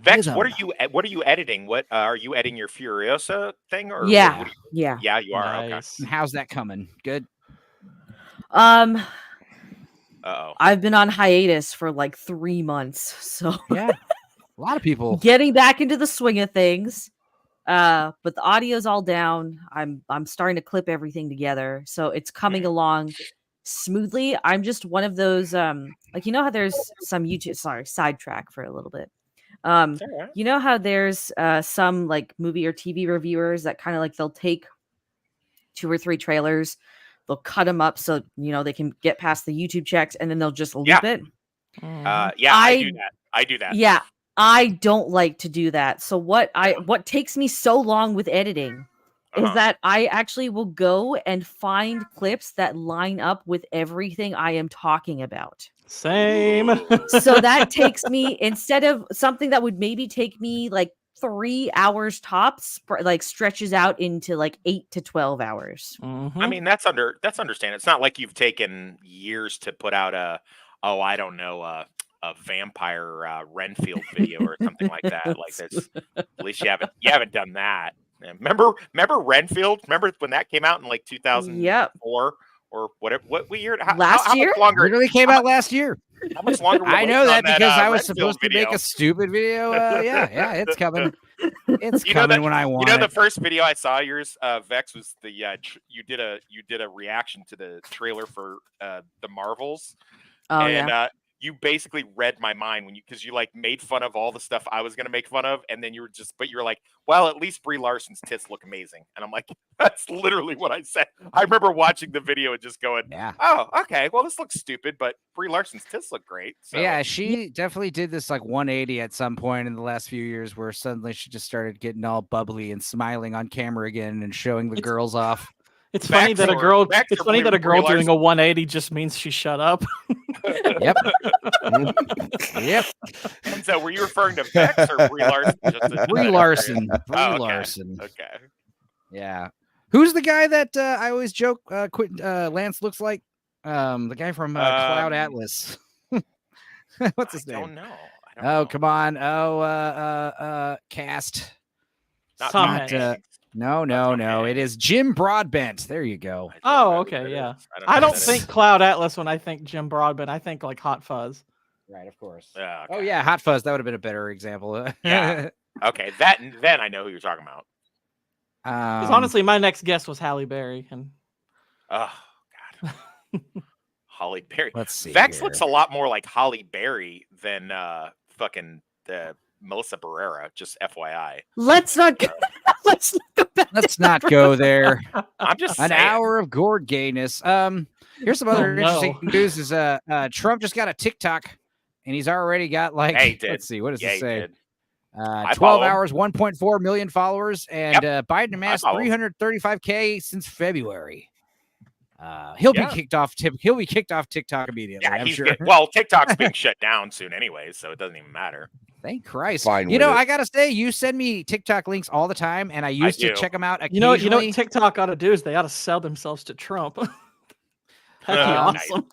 Vex, what are you editing? What are you editing your Furiosa thing? Or yeah, you are. Nice. Okay. How's that coming? Good. I've been on hiatus for like 3 months, so yeah, a lot of people getting back into the swing of things. But the audio's all down. I'm starting to clip everything together, so it's coming along smoothly. I'm just one of those like how there's some YouTube. Sorry, sidetrack for a little bit. You know how there's some like movie or TV reviewers that kind of like they'll take 2 or 3 trailers, they'll cut them up so they can get past the YouTube checks, and then they'll just loop it. I do that. Yeah, I don't like to do that. So what takes me so long with editing is that I actually will go and find clips that line up with everything I am talking about. Same. So that takes me, instead of something that would maybe take me like 3 hours tops, like stretches out into like 8 to 12 hours. Mm-hmm. I mean, that's understandable. It's not like you've taken years to put out a vampire Renfield video or something like that. Like this, at least you haven't done that. Remember Renfield? Remember when that came out in like 2004 or whatever? What year? Last year? Much longer? Literally came out last year. How much longer? I know that because I was supposed to make a stupid video. Yeah, it's coming. It's coming when I want. The first video I saw yours, Vex, was the you did a reaction to the trailer for the Marvels. Oh, yeah. You basically read my mind because you like made fun of all the stuff I was going to make fun of. And then you were like, well, at least Brie Larson's tits look amazing. And I'm like, that's literally what I said. I remember watching the video and just going, oh, okay, well, this looks stupid, but Brie Larson's tits look great. So. Yeah, she definitely did this like 180 at some point in the last few years where suddenly she just started getting all bubbly and smiling on camera again and showing the girls off. It's funny that a girl doing a 180 just means she shut up. Yep. Yep. And so, were you referring to Vex or Brie Larson? Brie Larson. Okay. Larson. Okay. Yeah. Who's the guy that I always joke Lance looks like? The guy from Cloud Atlas. What's his name? I don't know. Come on. Cast. No. It is Jim Broadbent. There you go. Oh, okay, yeah. I don't think Cloud Atlas when I think Jim Broadbent. I think like Hot Fuzz. Right, of course. Yeah. Okay. Oh yeah, Hot Fuzz. That would have been a better example. Yeah. Okay, then I know who you're talking about. Because honestly, my next guess was Halle Berry, and oh god, Halle Berry. Let's see. Vex here. looks a lot more like Halle Berry than fucking Melissa Barrera. Just FYI. Let's not go. Let's not go there. I'm just an saying. hour of gourd gayness. Here's some other interesting news: is Trump just got a TikTok, and he's already got like let's see, what does it say? 12 hours, 1.4 million followers, and Biden amassed 335K since February. He'll be kicked off. He'll be kicked off TikTok immediately. Yeah, I'm he's sure. good. Well, TikTok's being shut down soon anyway, so it doesn't even matter. Thank Christ. Fine You with know, it. I gotta say, you send me TikTok links all the time, and I used to do. check them out You know occasionally. what TikTok ought to do is they ought to sell themselves to Trump. That'd be awesome.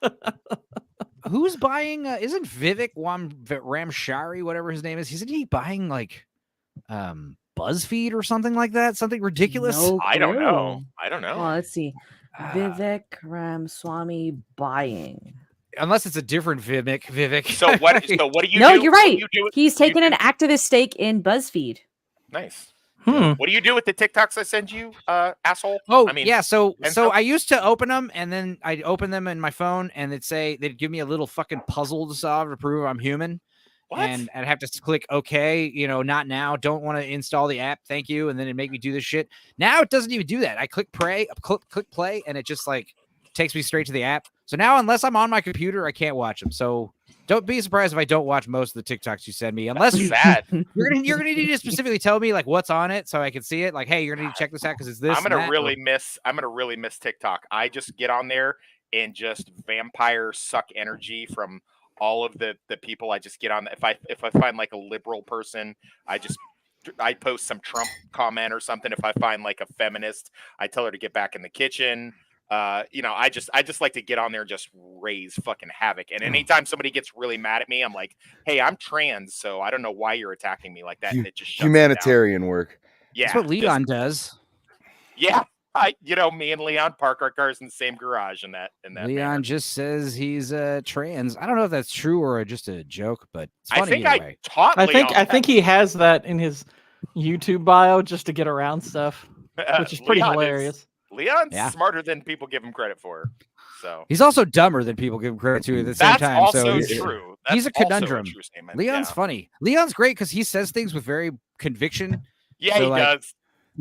Who's buying? Isn't Vivek Ramshari, whatever his name is? Isn't he buying like BuzzFeed or something like that? Something ridiculous. No I don't clue. know. I don't know. Well, let's see. Vivek Ramaswamy buying. Unless it's a different Vivek. So what do you No, do? you're What do right. you do? He's taken an activist stake in BuzzFeed. Nice. What do you do with the TikToks I send you, asshole? Oh, I mean, yeah. So Enzo? I used to open them, and then I'd open them in my phone, and they'd give me a little fucking puzzle to solve to prove I'm human. What? And I'd have to click OK, not now. Don't want to install the app. Thank you. And then it'd make me do this shit. Now it doesn't even do that. I click play, and it just like takes me straight to the app. So now, unless I'm on my computer, I can't watch them. So don't be surprised if I don't watch most of the TikToks you send me, unless you're gonna need to specifically tell me like what's on it so I can see it. Like, hey, you're gonna need to check this out because it's this. I'm gonna really miss TikTok. I just get on there and just vampire suck energy from all of the people. I just get on. If I find like a liberal person, I post some Trump comment or something. If I find like a feminist, I tell her to get back in the kitchen. I just like to get on there and just raise fucking havoc. And anytime somebody gets really mad at me, I'm like, hey, I'm trans, so I don't know why you're attacking me like that. And it just shuts Humanitarian work. Yeah, that's what Leon does. Yeah, me and Leon park our cars in the same garage in that. Leon just says he's trans. I don't know if that's true or just a joke, but it's funny I think either I way. taught. I think he has that in his YouTube bio just to get around stuff, which is pretty hilarious. Leon's smarter than people give him credit for. So he's also dumber than people give him credit to at the same time. Also so he's true. He's a That's also conundrum. true statement. Leon's funny. Leon's great because he says things with very conviction. Yeah, So, he like, does.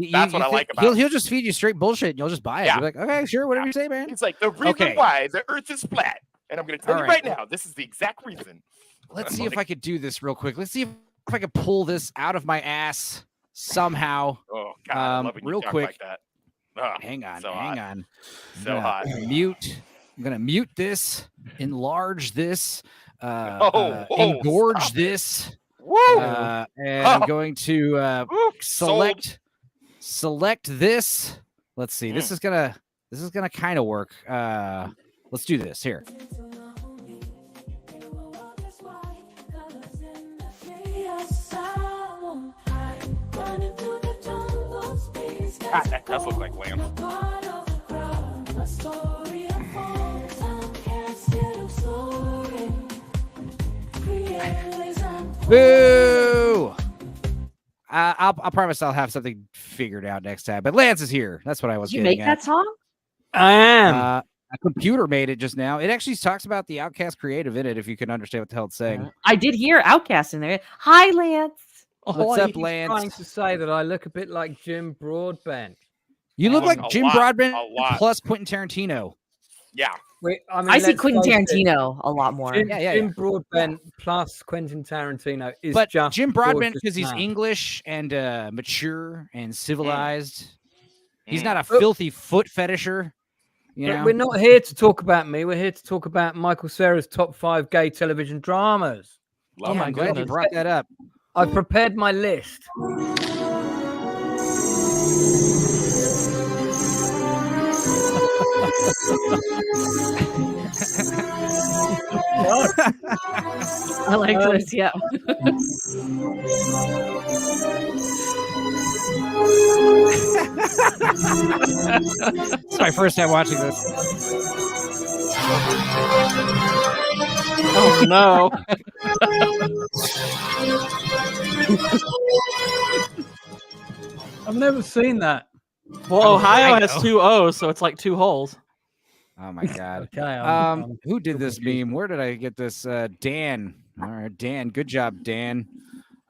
That's what I like about him. He'll just feed you straight bullshit and you'll just buy it. Yeah. You'll be like, okay, sure, whatever you say, man. He's like, the reason why the earth is flat. And I'm going to tell All you right. right now, this is the exact reason. Let's see if I could do this real quick. Let's see if I could pull this out of my ass somehow. Oh, God, I love when you real talk quick. like that. Oh, hang on. so I'm hot. gonna mute. I'm gonna mute this, enlarge this, engorge engorge this. Woo! And I'm going to select this. Let's see. This is gonna kind of work. Let's do this here. God, that does look like Lance. Boo! I'll promise I'll have something figured out next time. But Lance is here. That's what I was Did you getting make at. that song? I am. A computer made it just now. It actually talks about the Outcast creative in it, if you can understand what the hell it's saying. I did hear Outcast in there. Hi, Lance. What's up, He's Lance? trying to say that I look a bit like Jim Broadbent. You look like a Jim lot, Broadbent a lot. plus Quentin Tarantino. Yeah. Wait, I see let's Quentin face it, Tarantino a lot more. Jim Broadbent plus Quentin Tarantino is But just Jim Broadbent, gorgeous because he's man. English and mature and civilized. He's not a filthy foot fetisher. You But know? we're not here to talk about me. We're here to talk about Michael Cera's top 5 gay television dramas. Oh my God, you brought that up. I've prepared my list. I like this, yeah. It's my first time watching this. Oh no. I've never seen that. Well, Ohio I has know. 2 O's, so it's like 2 holes. Oh my God. Okay, Who did this meme? Where did I get this? Dan. All right, Dan. Good job, Dan.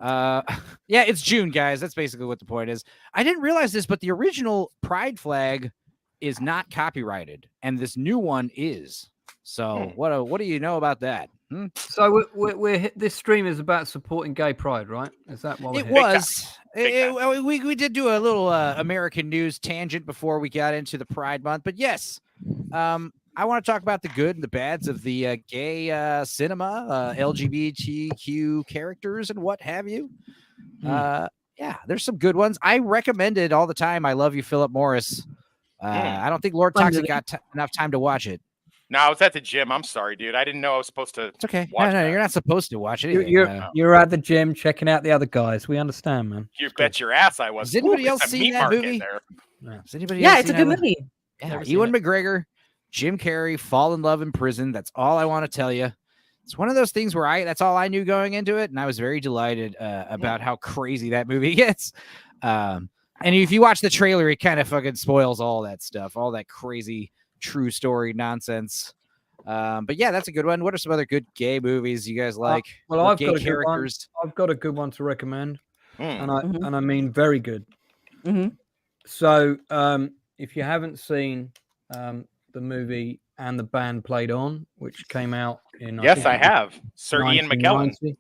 Yeah, it's June, guys. That's basically what the point is. I didn't realize this, but the original pride flag is not copyrighted, and this new one is. So what do you know about that? So we're this stream is about supporting gay pride, right? Is that what we're It here? was. We did do a little American news tangent before we got into the Pride Month, but yes, I want to talk about the good and the bads of the gay cinema, LGBTQ characters and what have you. Yeah, there's some good ones. I recommend it all the time. I love you, Philip Morris. I don't think Lord Toxic got enough time to watch it. No, I was at the gym. I'm sorry, dude. I didn't know I was supposed to. It's okay. Watch No, that. you're not supposed to watch it. You're at the gym checking out the other guys. We understand, man. You bet your ass I was. Has anybody Ooh, else it's a seen meat that market movie? there. Has anybody Yeah, else it's a seen good that movie. Yeah, Ewan McGregor, Jim Carrey fall in love in prison. That's all I want to tell you. It's one of those things where that's all I knew going into it, and I was very delighted about how crazy that movie gets. And if you watch the trailer, it kind of fucking spoils all that stuff, all that crazy true story nonsense. But yeah, that's a good one. What are some other good gay movies you guys like? Well, Or I've gay got a characters. I've got a good one to recommend, and I mean very good. Mm-hmm. So, if you haven't seen the movie And the Band Played On, which came out in Yes, I have. Sir Ian McKellen. 1990.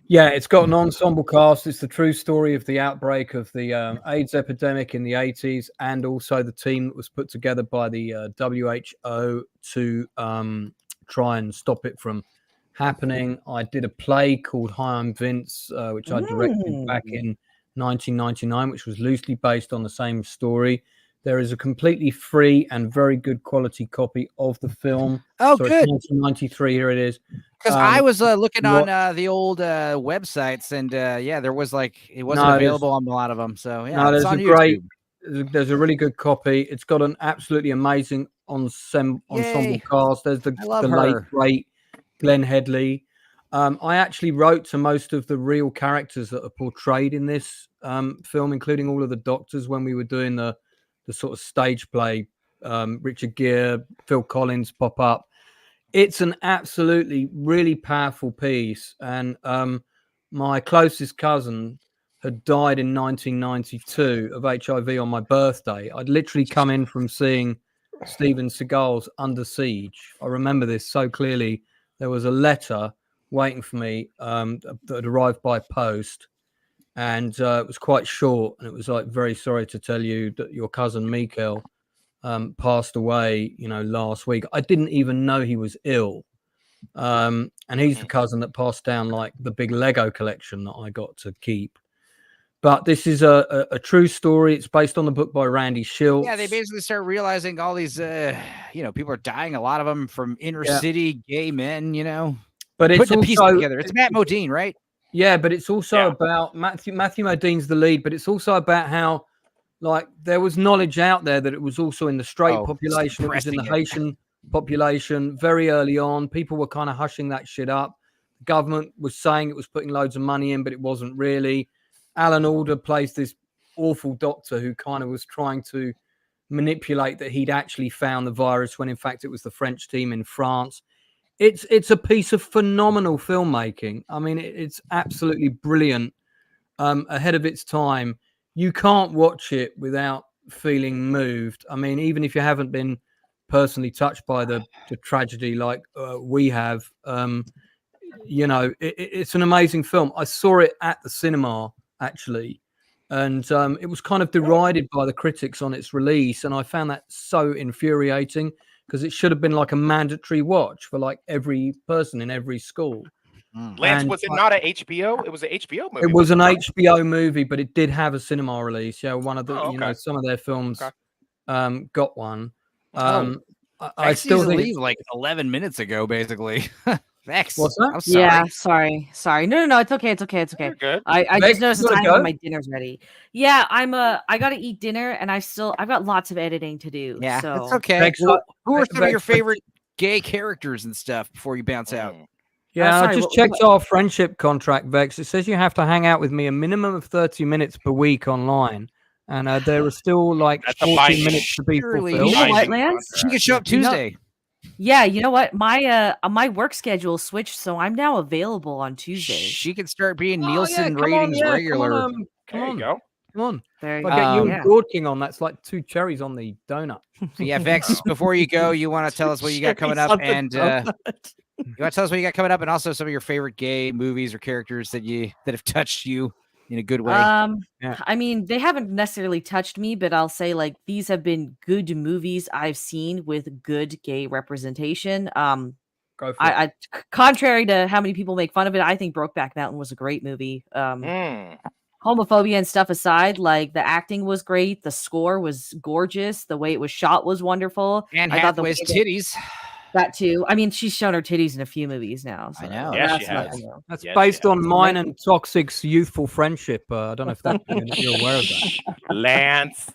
Yeah, it's got an ensemble cast. It's the true story of the outbreak of the AIDS epidemic in the 80s, and also the team that was put together by the WHO to try and stop it from happening. I did a play called Hi, I'm Vince, which I directed back in 1999, which was loosely based on the same story. There is a completely free and very good quality copy of the film. Oh, so good. It's 1993. Here it is. Because I was looking on the old websites, and yeah, there was it wasn't available on a lot of them. So yeah, it's on YouTube. There's a really good copy. It's got an absolutely amazing ensemble cast. There's the late great Glenn Headley. I actually wrote to most of the real characters that are portrayed in this film, including all of the doctors when we were doing the sort of stage play. Richard Gere, Phil Collins pop up. It's an absolutely really powerful piece. And my closest cousin had died in 1992 of HIV on my birthday. I'd literally come in from seeing Steven Seagal's Under Siege. I remember this so clearly. There was a letter waiting for me that had arrived by post. And it was quite short. And it was very sorry to tell you that your cousin Mikael passed away, last week. I didn't even know he was ill. And he's the cousin that passed down the big Lego collection that I got to keep. But this is a true story. It's based on the book by Randy Shilts. Yeah, they basically start realizing all these, people are dying. A lot of them from inner city gay men, But it's putting the pieces also together. It's Matt Modine, right? Yeah, but it's also about Matthew Modine's the lead, but it's also about how there was knowledge out there that it was also in the straight population, it was in the Haitian population very early on. People were kind of hushing that shit up. The government was saying it was putting loads of money in, but it wasn't really. Alan Alda plays this awful doctor who kind of was trying to manipulate that he'd actually found the virus when in fact it was the French team in France. It's a piece of phenomenal filmmaking. I mean, it's absolutely brilliant, ahead of its time. You can't watch it without feeling moved. I mean, even if you haven't been personally touched by the tragedy like we have, it's an amazing film. I saw it at the cinema, actually, and it was kind of derided by the critics on its release, and I found that so infuriating. Because it should have been a mandatory watch for every person in every school. Lance, was it not an HBO? It was an HBO movie. It was an HBO movie, but it did have a cinema release. Yeah, one of the some of their films got one. I still think leave 11 minutes ago, basically. Vex. What's that? I'm sorry. Yeah, sorry. No, it's okay. It's okay. You're good. I Vex, just noticed you the gotta time when go? my dinner's ready. Yeah, I gotta eat dinner, and I've got lots of editing to do. Yeah, so it's okay. Vex, Who are some of your Vex, favorite gay characters and stuff before you bounce out? Yeah, sorry, I just checked our friendship contract, Vex. It says you have to hang out with me a minimum of 30 minutes per week online. And there are still 14 minutes to be fulfilled. You know what, Lance? She can show up Tuesday. Yeah, you know what? My work schedule switched, so I'm now available on Tuesdays. She can start being Oh, Nielsen yeah, come on, ratings yeah, regular. Come on. Go. Come on. There If I get you yeah. and Gord King on, that's like 2 cherries on the donut. So yeah, Vex, before you go, you want to tell us what you got coming up, and you want to tell us what you got coming up, and also some of your favorite gay movies or characters that have touched you in a good way. Yeah. I mean, they haven't necessarily touched me, but I'll say like these have been good movies I've seen with good gay representation. Go for it. I contrary to how many people make fun of it, I think Brokeback Mountain was a great movie. Homophobia and stuff aside, like the acting was great, the score was gorgeous, the way it was shot was wonderful. And I thought the way Hathaway's titties. that too. I mean, she's shown her titties in a few movies now. So I know. Yeah, she that's not, has. That's Yes, based yes. on mine and Toxic's youthful friendship. I don't know if that you're aware of that. Lance,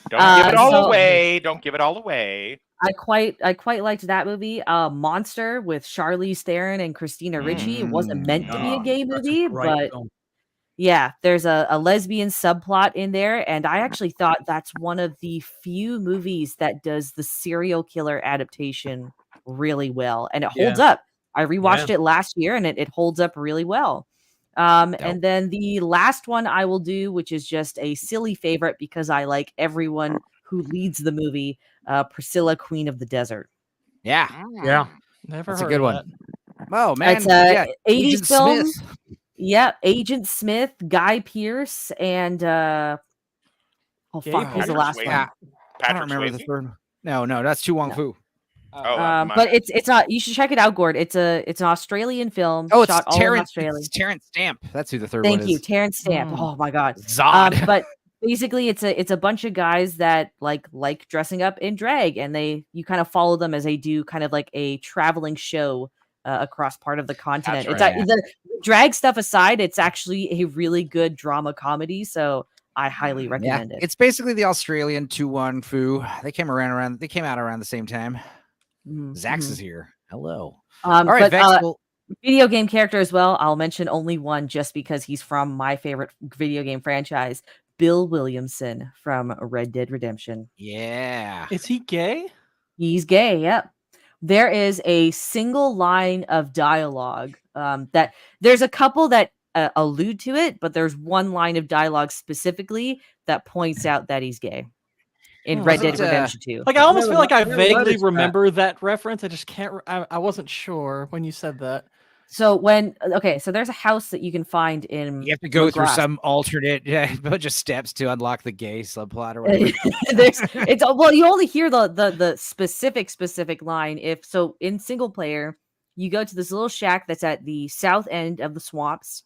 don't give it all so- away. Don't give it all away. I quite liked that movie. Monster with Charlize Theron and Christina Ricci. It wasn't meant to be a gay That's a movie, great but film. yeah, there's a lesbian subplot in there, and I actually thought that's one of the few movies that does the serial killer adaptation really well, and it holds up. I rewatched it last year, and it holds up really well. And then the last one I will do, which is just a silly favorite because I like everyone who leads the movie, Priscilla, Queen of the Desert. Yeah. Yeah. Never That's a heard good of one. that. Oh, man. It's a yeah. 80s Agent film. Smith. Yeah, Agent Smith, Guy Pearce, and Gay who's the last one? Yeah. I don't Patrick remember the Swayze? third one. No, that's Tu Wong Fu. But it's not. You should check it out, Gord. It's an Australian film. Oh, it's shot all in Terrence. Australia. It's Terrence Stamp. That's who the third one Thank is. you, Terrence Stamp. Oh my God, Zod. but basically, it's a bunch of guys that like dressing up in drag, and you kind of follow them as they do kind of like a traveling show across part of the continent. That's It's right. the drag stuff aside, it's actually a really good drama comedy. So I highly recommend it. It's basically the Australian Tu Wong Fu. They came out around the same time. Zax is here. Hello. All right, but, Vex. video game character as well. I'll mention only one just because he's from my favorite video game franchise, Bill Williamson from Red Dead Redemption. Yeah. Is he gay? He's gay. Yep. There is a single line of dialogue that there's a couple that allude to it, but there's one line of dialogue specifically that points out that he's gay in Red Dead Redemption 2. Like I almost feel like I never vaguely noticed that. remember that reference. I just can't. I wasn't sure when you said that. So so there's a house that you can find in. You have to go through Glass. some alternate bunch of steps to unlock the gay subplot or whatever. You only hear the specific line if so in single player. You go to this little shack that's at the south end of the swamps,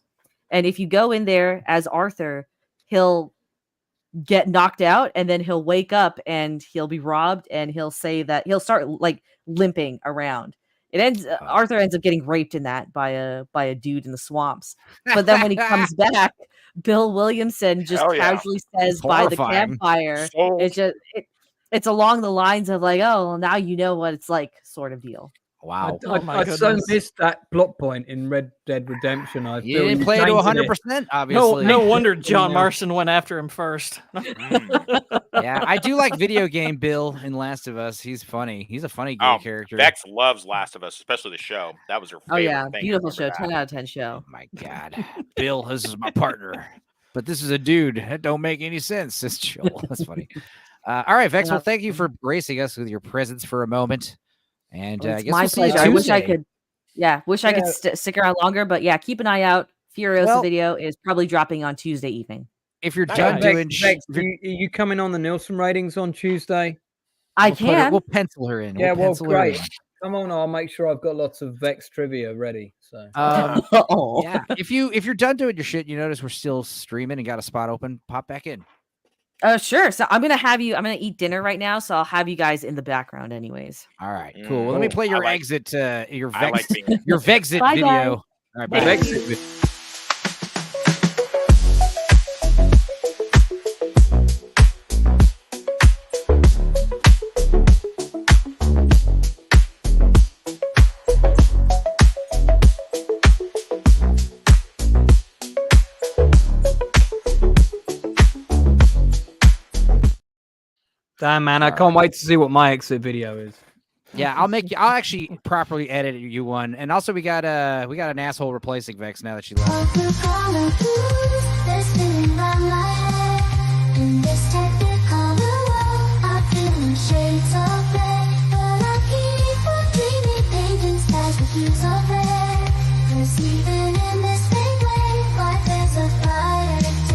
and if you go in there as Arthur, he'll get knocked out, and then he'll wake up and he'll be robbed, and he'll say that he'll start like limping around. It ends. Arthur ends up getting raped in that by a dude in the swamps. But then when he comes back, Bill Williamson just casually says by the campfire. It's along the lines of like, oh, well, now you know what it's like, sort of deal. Wow. I so missed that plot point in Red Dead Redemption. I You didn't play it to 100%, obviously. No wonder John Marston went after him first. Yeah, I do like video game Bill in Last of Us. He's funny. He's a funny gay character. Vex loves Last of Us, especially the show. That was her favorite thing. Beautiful show. 10 out of 10 show. Oh my God. Bill, this is my partner. But this is a dude. That don't make any sense. Says Joel. That's funny. All right, Vex. Well, thank you for gracing us with your presence for a moment. And I It's guess my we'll see you pleasure. I wish I Tuesday. could. Yeah, I could stick around longer, but yeah, keep an eye out. Furiosa video is probably dropping on Tuesday evening. If you're done doing are you coming on the Nielsen ratings on Tuesday? We'll pencil her in. Yeah, We'll pencil her great. in. Come on, I'll make sure I've got lots of Vex trivia ready. So Yeah. If you're done doing your shit, you notice we're still streaming and got a spot open, pop back in. Sure. So I'm gonna eat dinner right now, so I'll have you guys in the background anyways. All right, cool. Well, let me play your exit, your Vex, being- your Vexit Bye, video. guys. All right, bye. Thank Vexit you. damn man, I can't wait to see what my exit video is. Yeah, I'll actually properly edit you one, and also we got an asshole replacing Vex now that she left. Even in this big way, life is a fire.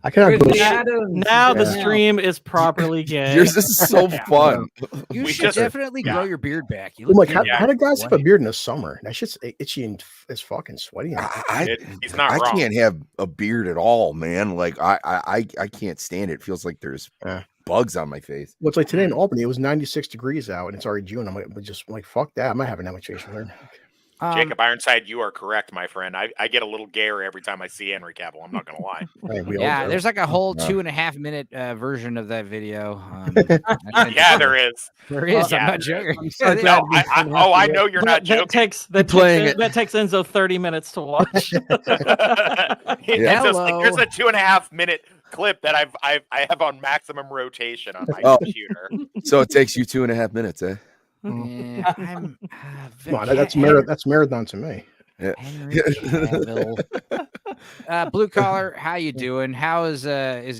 I cannot go. Now the stream is properly gay. Yours is so fun. You We should just- definitely grow your beard back. You I'm look like, how, good. how do guys have a Sweaty. beard in the summer? That shit's itchy and it's fucking sweaty. He's not I wrong. can't have a beard at all, man. Like I can't stand it. It feels like there's bugs on my face. Well, it's like today in Albany, it was 96 degrees out, and it's already June. I'm like, fuck that. I'm not having that much facial hair. Jacob Ironside, you are correct, my friend. I get a little gayer every time I see Henry Cavill. I'm not going to lie. Yeah, there's like a whole 2.5 minute version of that video. Yeah, there is. There is. Yeah, I'm not there joking. is. No, I know you're not joking. That takes Enzo 30 minutes to watch. Here's a 2.5 minute clip that I have on maximum rotation on my computer. So it takes you 2.5 minutes, eh? Yeah, I'm, Come on, that's marathon to me. Yeah. Henry Cavill. Blue collar, how you doing? How is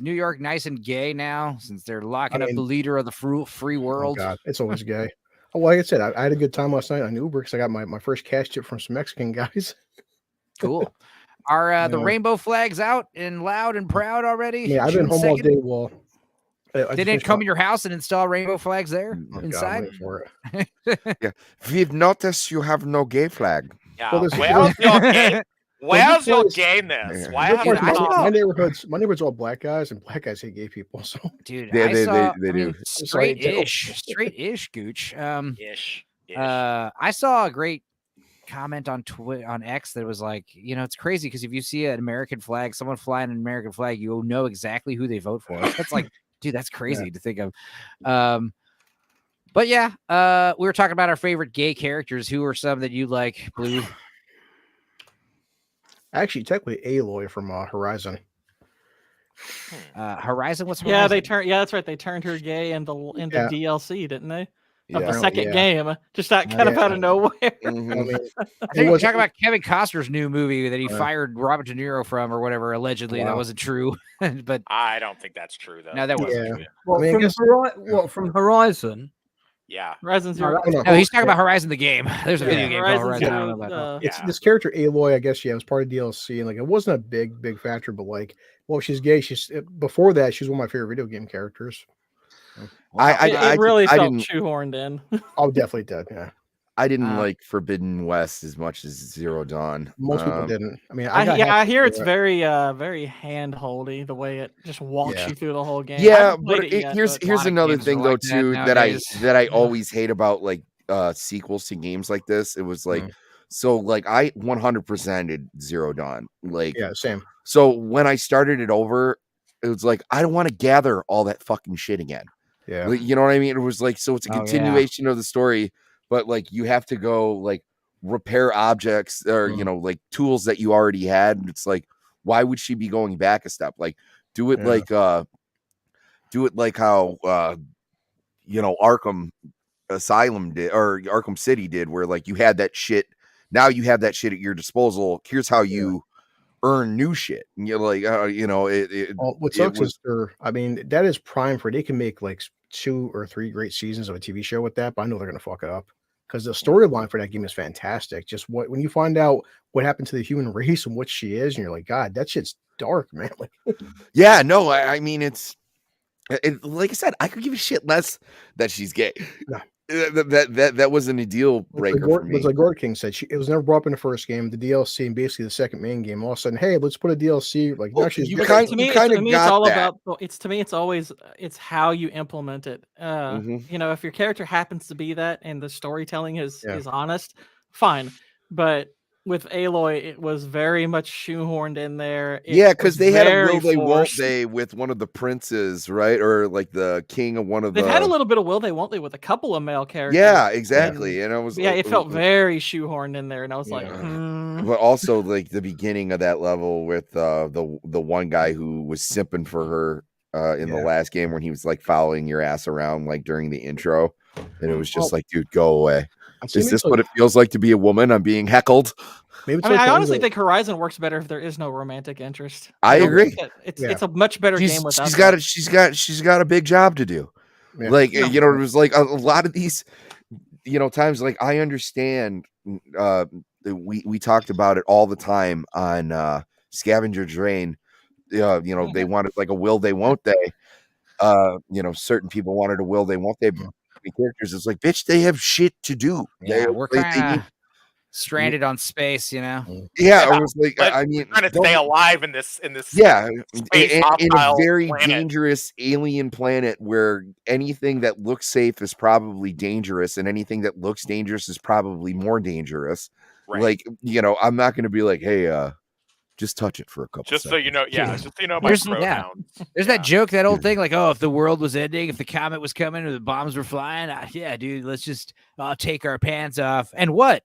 New York nice and gay now since they're locking up the leader of the free world? Oh God, it's always gay. Oh, like I said, I had a good time last night on Uber because I got my first cash tip from some Mexican guys. Cool. Are the rainbow flags out and loud and proud already? Yeah, I've been home all day. Well, they didn't come to your house and install rainbow flags there inside. God, for Yeah, we've noticed you have no gay flag. Yeah. Well, Where's your gay? Where's your gayness? Why my have neighborhood's all black guys, and black guys hate gay people. So, dude, Yeah, I they saw do. straight-ish, Gooch. I saw a great comment on on X that was like, it's crazy because if you see an American flag, someone flying an American flag, you know exactly who they vote for. That's like, dude, that's crazy to think of. But yeah, we were talking about our favorite gay characters. Who are some that you like, Blue? actually, technically, Aloy from Horizon. Horizon, what's Yeah, Horizon? that's right. They turned her gay in the DLC, didn't they? Of the Yeah. second game, just that kind of out of nowhere. Mhm. I mean, I think we're talking about Kevin Costner's new movie that he fired Robert De Niro from or whatever, allegedly. That Wow. wasn't true. But I don't think that's true though. no, that wasn't Yeah. true. What, I mean, I from, guess- from Horizon? Yeah. Horizon No, Zero. No, he's talking about Horizon the game. There's a video game called Horizon Horizon. I don't know Zero, about that. it's this character Aloy. I guess it was part of DLC, and like it wasn't a big factor, but like, well, she's gay. She's before that, she was one of my favorite video game characters. It really I felt didn't- shoehorned in. Oh, definitely did. Yeah, I didn't like Forbidden West as much as Zero Dawn. most people didn't. I mean, I hear it's very hand-holdy the way it just walks Yeah. you through the whole game. I Yeah, haven't but played it yet, here's lot of another games thing are though like that too nowadays. that I always hate about like sequels to games like this. It was like so like I 100% did Zero Dawn. Like yeah, same. so when I started it over, it was like I don't want to gather all that fucking shit again. Yeah, Like, you know what I mean? It was like so it's a Oh, yeah. continuation of the story, but like you have to go like repair objects or like tools that you already had. And it's like, why would she be going back a step? Like do it like how Arkham Asylum did or Arkham City did, where like you had that shit. Now you have that shit at your disposal. Here's how you earn new shit. And you're like, what sucks is I mean, that is prime for they can make like 2 or 3 great seasons of a TV show with that, but I know they're gonna fuck it up because the storyline for that game is fantastic. Just when you find out what happened to the human race and what she is, and you're like, God, that shit's dark, man. Like, yeah, no, I mean it's like I said, I could give a shit less that she's gay. No. That wasn't a deal breaker for me. It's like Gord King said, it was never brought up in the first game, the DLC, and basically the second main game. All of a sudden, hey, let's put a DLC. Like, Well, she's you gay. kind To me, of it's all got about. It's to me, it's always it's how you implement it. If your character happens to be that and the storytelling is honest, fine. But with Aloy, it was very much shoehorned in there. Yeah, because they had a very will they won't forced. they with one of the princes, right? Or like the king of one of They've the. had a little bit of will they won't they with a couple of male characters. Yeah, exactly. And I was it felt very shoehorned in there, and I was like, But also like the beginning of that level with the one guy who was simping for her in the last game when he was like following your ass around like during the intro, and it was just like, dude, go away. Is this what it feels like to be a woman? I'm being heckled. I honestly think Horizon works better if there is no romantic interest. I don't agree. think it's a much better game without. She's got a big job to do. Yeah. Like it was like a lot of these times. Like I understand. We talked about it all the time on Scavenger Drain. they wanted like a will they won't they. Certain people wanted a will they won't they characters. It's like, bitch, they have shit to do. Yeah, we're they kind need of stranded on space, Yeah, it was like, I mean, trying to stay alive in this yeah, space in a hostile very planet. dangerous alien planet where anything that looks safe is probably dangerous, and anything that looks dangerous is probably more dangerous. Right. Like, I'm not going to be like, hey, just touch it for a couple Just seconds. so you know, just so you know my There's, pronouns. There's that joke, that old thing, like, oh, if the world was ending, if the comet was coming or the bombs were flying, yeah, dude, let's just take our pants off and what?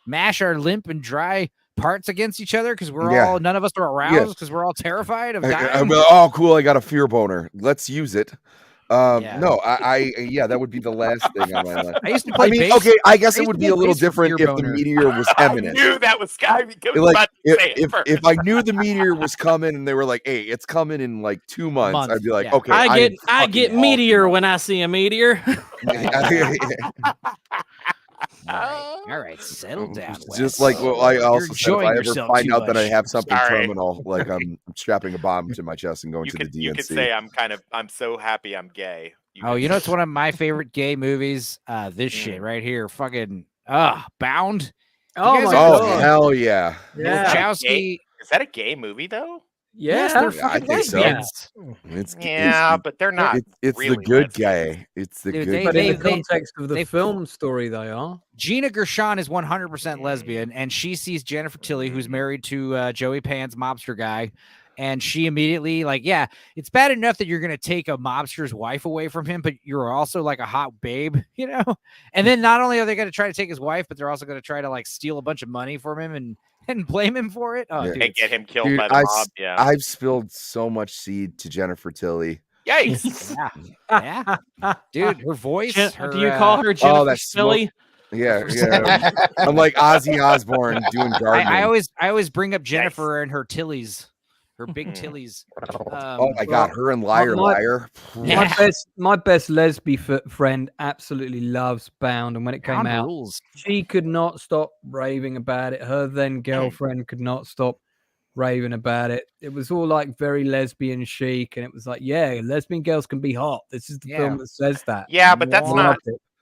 Mash our limp and dry parts against each other because none of us are aroused because we're all terrified of dying. I'm like, oh, cool, I got a fear boner. Let's use it. No, that would be the last thing on my list. I used to play bass. Okay, I guess I it used would to be play a little bass for different fear if the boner. meteor was imminent. I knew that was Sky. Like, if I knew the meteor was coming and they were like, hey, it's coming in like 2 months, I'd be like, okay. I get meteor when I see a meteor. All right, settle down. Just like what I also said, if I ever yourself find too out that I much. have something Sorry. terminal, like I'm strapping a bomb to my chest and going to the DNC. You could say I'm so happy I'm gay. It's one of my favorite gay movies. This shit right here, fucking Bound. Oh my God. Hell yeah. Wachowski. Is that a gay movie though? Yes, they're fucking lesbians. But they're not. It's really the good lesbians. guy. It's the good. But guy. in the context of the film story, they are. Gina Gershon is 100% lesbian, and she sees Jennifer Tilly, who's married to Joey Pan's mobster guy, and she immediately it's bad enough that you're going to take a mobster's wife away from him, but you're also like a hot babe, And then not only are they going to try to take his wife, but they're also going to try to like steal a bunch of money from him and blame him for it. Oh, dude, and get him killed Dude, by the mob. Yeah, I've spilled so much seed to Jennifer Tilly. Yikes! yeah, dude, her voice. Do you call her Jennifer Tilly? Yeah. I'm like Ozzy Osbourne doing gardening. I always bring up Jennifer and her Tillies, her big Tillies. Oh my God, her and Liar. My best lesbian friend absolutely loves Bound, and when it came out, she could not stop raving about it. Her then girlfriend could not stop raving about it. It was all like very lesbian chic, and it was like, yeah, lesbian girls can be hot. This is the film that says that. Yeah, but that's not.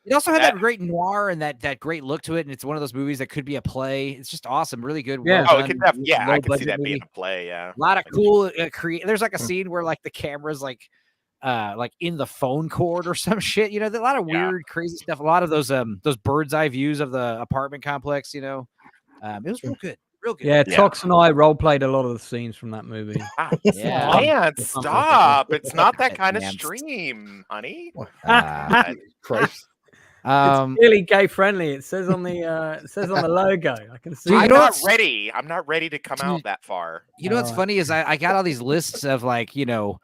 It also had that great noir and that great look to it, and it's one of those movies that could be a play. It's just awesome, really good. Yeah, well it could I could see that being a play. Yeah, a lot of cool. There's like a scene where like the camera's like in the phone cord or some shit. A lot of weird, crazy stuff. A lot of those bird's eye views of the apartment complex. It was real good. Real good. Yeah, Tox and I role played a lot of the scenes from that movie. Man, stop! It's not that kind of stream, honey. Christ. It's really gay friendly. It says on the logo. I can see. I'm not ready. I'm not ready to come out that far. What's funny is I got all these lists of like the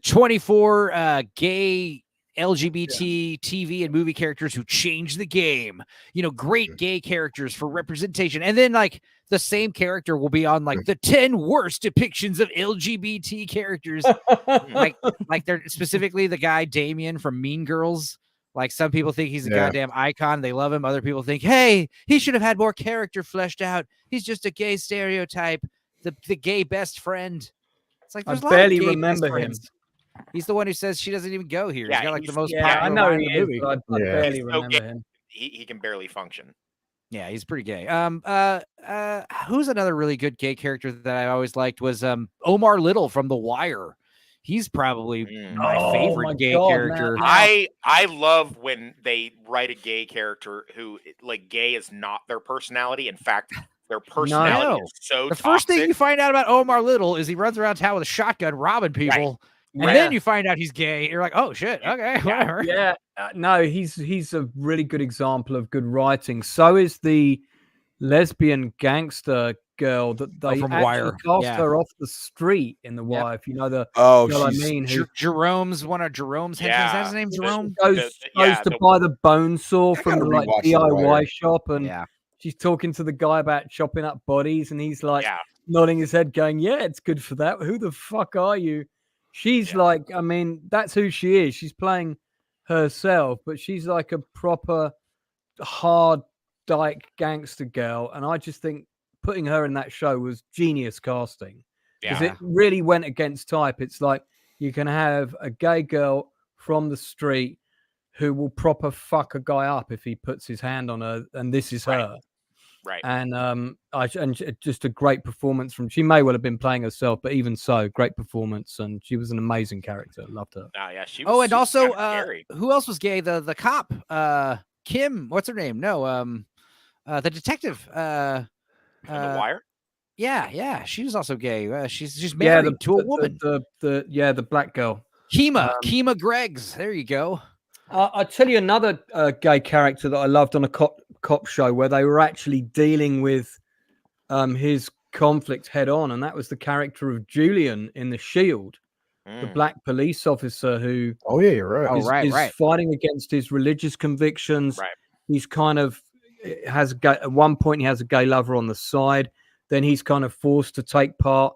24 gay LGBT TV and movie characters who changed the game. Great gay characters for representation, and then like the same character will be on like the 10 worst depictions of LGBT characters. like they're specifically the guy Damien from Mean Girls. Like some people think he's a goddamn icon. They love him. Other people think, hey, he should have had more character fleshed out. He's just a gay stereotype. The gay best friend. It's like there's I barely remember him. friends. He's the one who says she doesn't even go here. Yeah, he's got like the most. I know he is, movie. but I barely remember him. He can barely function. Yeah, he's pretty gay. Who's another really good gay character that I always liked was Omar Little from The Wire. He's probably my favorite gay character. I love when they write a gay character who like gay is not their personality. In fact, their personality is so the toxic. first thing you find out about Omar Little is he runs around town with a shotgun robbing people. Right. And then you find out he's gay. You're like, oh shit, okay, whatever. Yeah, no, he's a really good example of good writing. So is the lesbian gangster girl that they from actually Wire. cast Yeah. her off the street in The Wire. If you know the girl I mean, who Jerome's one of Jerome's henchmen. Is that his name? Jerome goes to buy the bone saw from the like rewatch The Wire. DIY shop, and she's talking to the guy about chopping up bodies, and he's like nodding his head, going, "Yeah, it's good for that. Who the fuck are you?" She's like, I mean, that's who she is. She's playing herself, but she's like a proper hard dyke gangster girl, and I just think putting her in that show was genius casting. because it really went against type. It's like you can have a gay girl from the street who will proper fuck a guy up if he puts his hand on her, and this is her. Right. And just a great performance from. She may well have been playing herself, but even so, great performance, and she was an amazing character. Loved her. Oh yeah, she was. And also, scary. who else was gay? The cop, Kim. What's her name? No, the detective. From The Wire. Yeah, she was also gay. She's married to a woman. The black girl. Kima Greggs. There you go. I'll tell you another gay character that I loved on a cop show where they were actually dealing with his conflict head on, and that was the character of Julian in The Shield, the black police officer who you're right. is fighting against his religious convictions. Right. He's kind of at one point he has a gay lover on the side. Then he's kind of forced to take part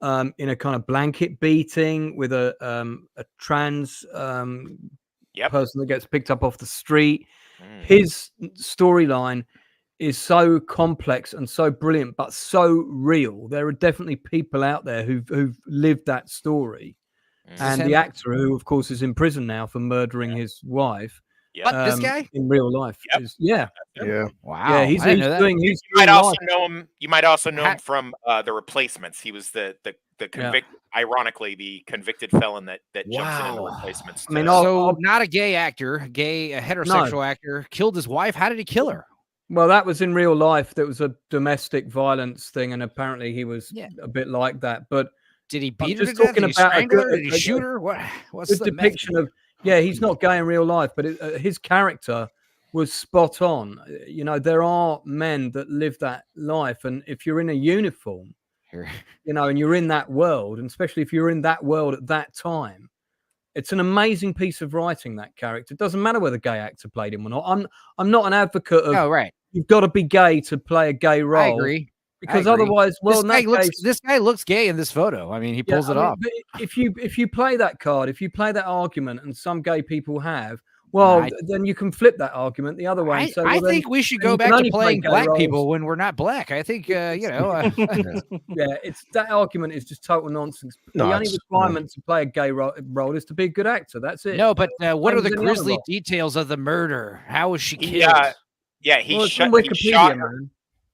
in a kind of blanket beating with a trans person that gets picked up off the street. His storyline is so complex and so brilliant, but so real. There are definitely people out there who've lived that story. And the actor, who of course is in prison now for murdering his wife. But this guy in real life, yeah. Wow. Yeah, he's doing. You might also know him. You might also know him from The Replacements. He was the ironically, the convicted felon that jumps in The Replacements. I mean, so not a gay actor, a heterosexual actor killed his wife. How did he kill her? Well, that was in real life. There was a domestic violence thing, and apparently he was a bit like that. But did he beat her to just death? talking Did he about strangle her? Did he shoot her? What's the depiction of? Yeah, he's not gay in real life, but his character was spot on. You know, there are men that live that life, and if you're in a uniform, you know, and you're in that world, and especially if you're in that world at that time, it's an amazing piece of writing. That character. It doesn't matter whether a gay actor played him or not. I'm not an advocate of. You've got to be gay to play a gay role. I agree. Because otherwise, well, this guy looks gay in this photo. I mean, he pulls it off. But if you play that card, if you play that argument, and some gay people have, well, then you can flip that argument the other way. I think we should go back to playing black people when we're not black. I think yeah, it's that argument is just total nonsense. The only requirement to play a gay role is to be a good actor. That's it. No, but what are the grisly details of the murder? How was she killed? He shot her.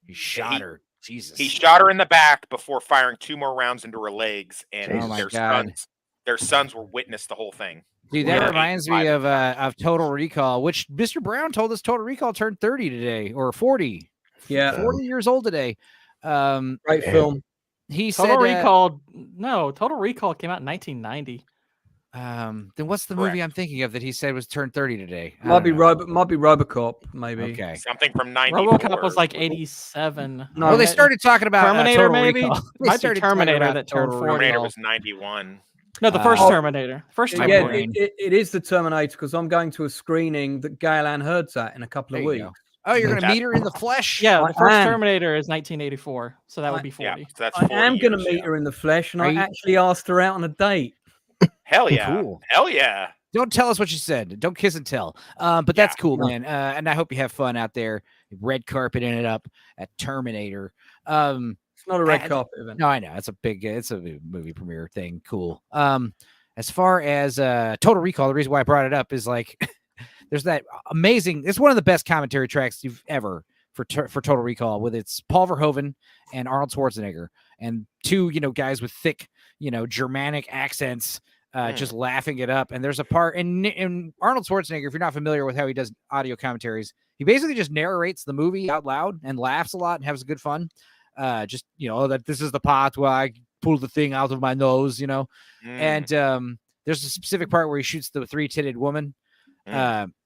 He shot her. Jesus. He shot her in the back before firing 2 more rounds into her legs, and their sons were witness the whole thing. Dude, that reminds me of Total Recall, which Mr. Brown told us Total Recall turned 30 today, or 40. Yeah, 40 years old today. Great film. He Total said Recall. No, Total Recall came out in 1990. Then what's the movie I'm thinking of that he said was turned 30 today? Might be Robocop, maybe. Okay, something from 94. RoboCop was like 87. No, well, they started talking about Terminator. Total Maybe Recall. might be Terminator that turned 40. Terminator was 91. No, the first Terminator. First Terminator. It is the Terminator, because I'm going to a screening that Gail Ann Hurd's at in a couple of weeks. Oh, you're going to meet her in the flesh? Yeah, the first Terminator is 1984, so that would be 40. Yeah, so that's I am going to meet her in the flesh, and I actually asked her out on a date. Hell yeah. Cool. Hell yeah. Don't tell us what you said. Don't kiss and tell. But that's cool, man. And I hope you have fun out there. Red carpeting it up at Terminator. It's not a red carpet event. No, I know. It's a movie premiere thing. Cool. As far as Total Recall, the reason why I brought it up is like there's that amazing, it's one of the best commentary tracks you've ever for Total Recall, with its Paul Verhoeven and Arnold Schwarzenegger, and two, guys with thick, Germanic accents, just laughing it up. And there's a part in Arnold Schwarzenegger, if you're not familiar with how he does audio commentaries, he basically just narrates the movie out loud and laughs a lot and has good fun. That this is the part where I pull the thing out of my nose, and there's a specific part where he shoots the 3-titted woman.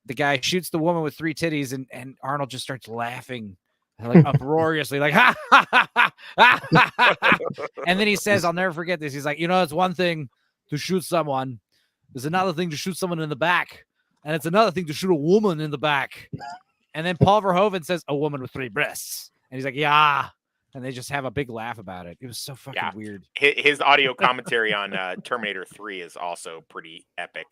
The guy shoots the woman with 3 titties, and Arnold just starts laughing like uproariously, like ha ha ha ha, ha, ha, ha. And then he says, I'll never forget this. He's like, it's one thing to shoot someone, there's another thing to shoot someone in the back, and it's another thing to shoot a woman in the back. And then Paul Verhoeven says, a woman with 3 breasts, and he's like, yeah. And they just have a big laugh about it. It was so fucking weird. His audio commentary on Terminator 3 is also pretty epic.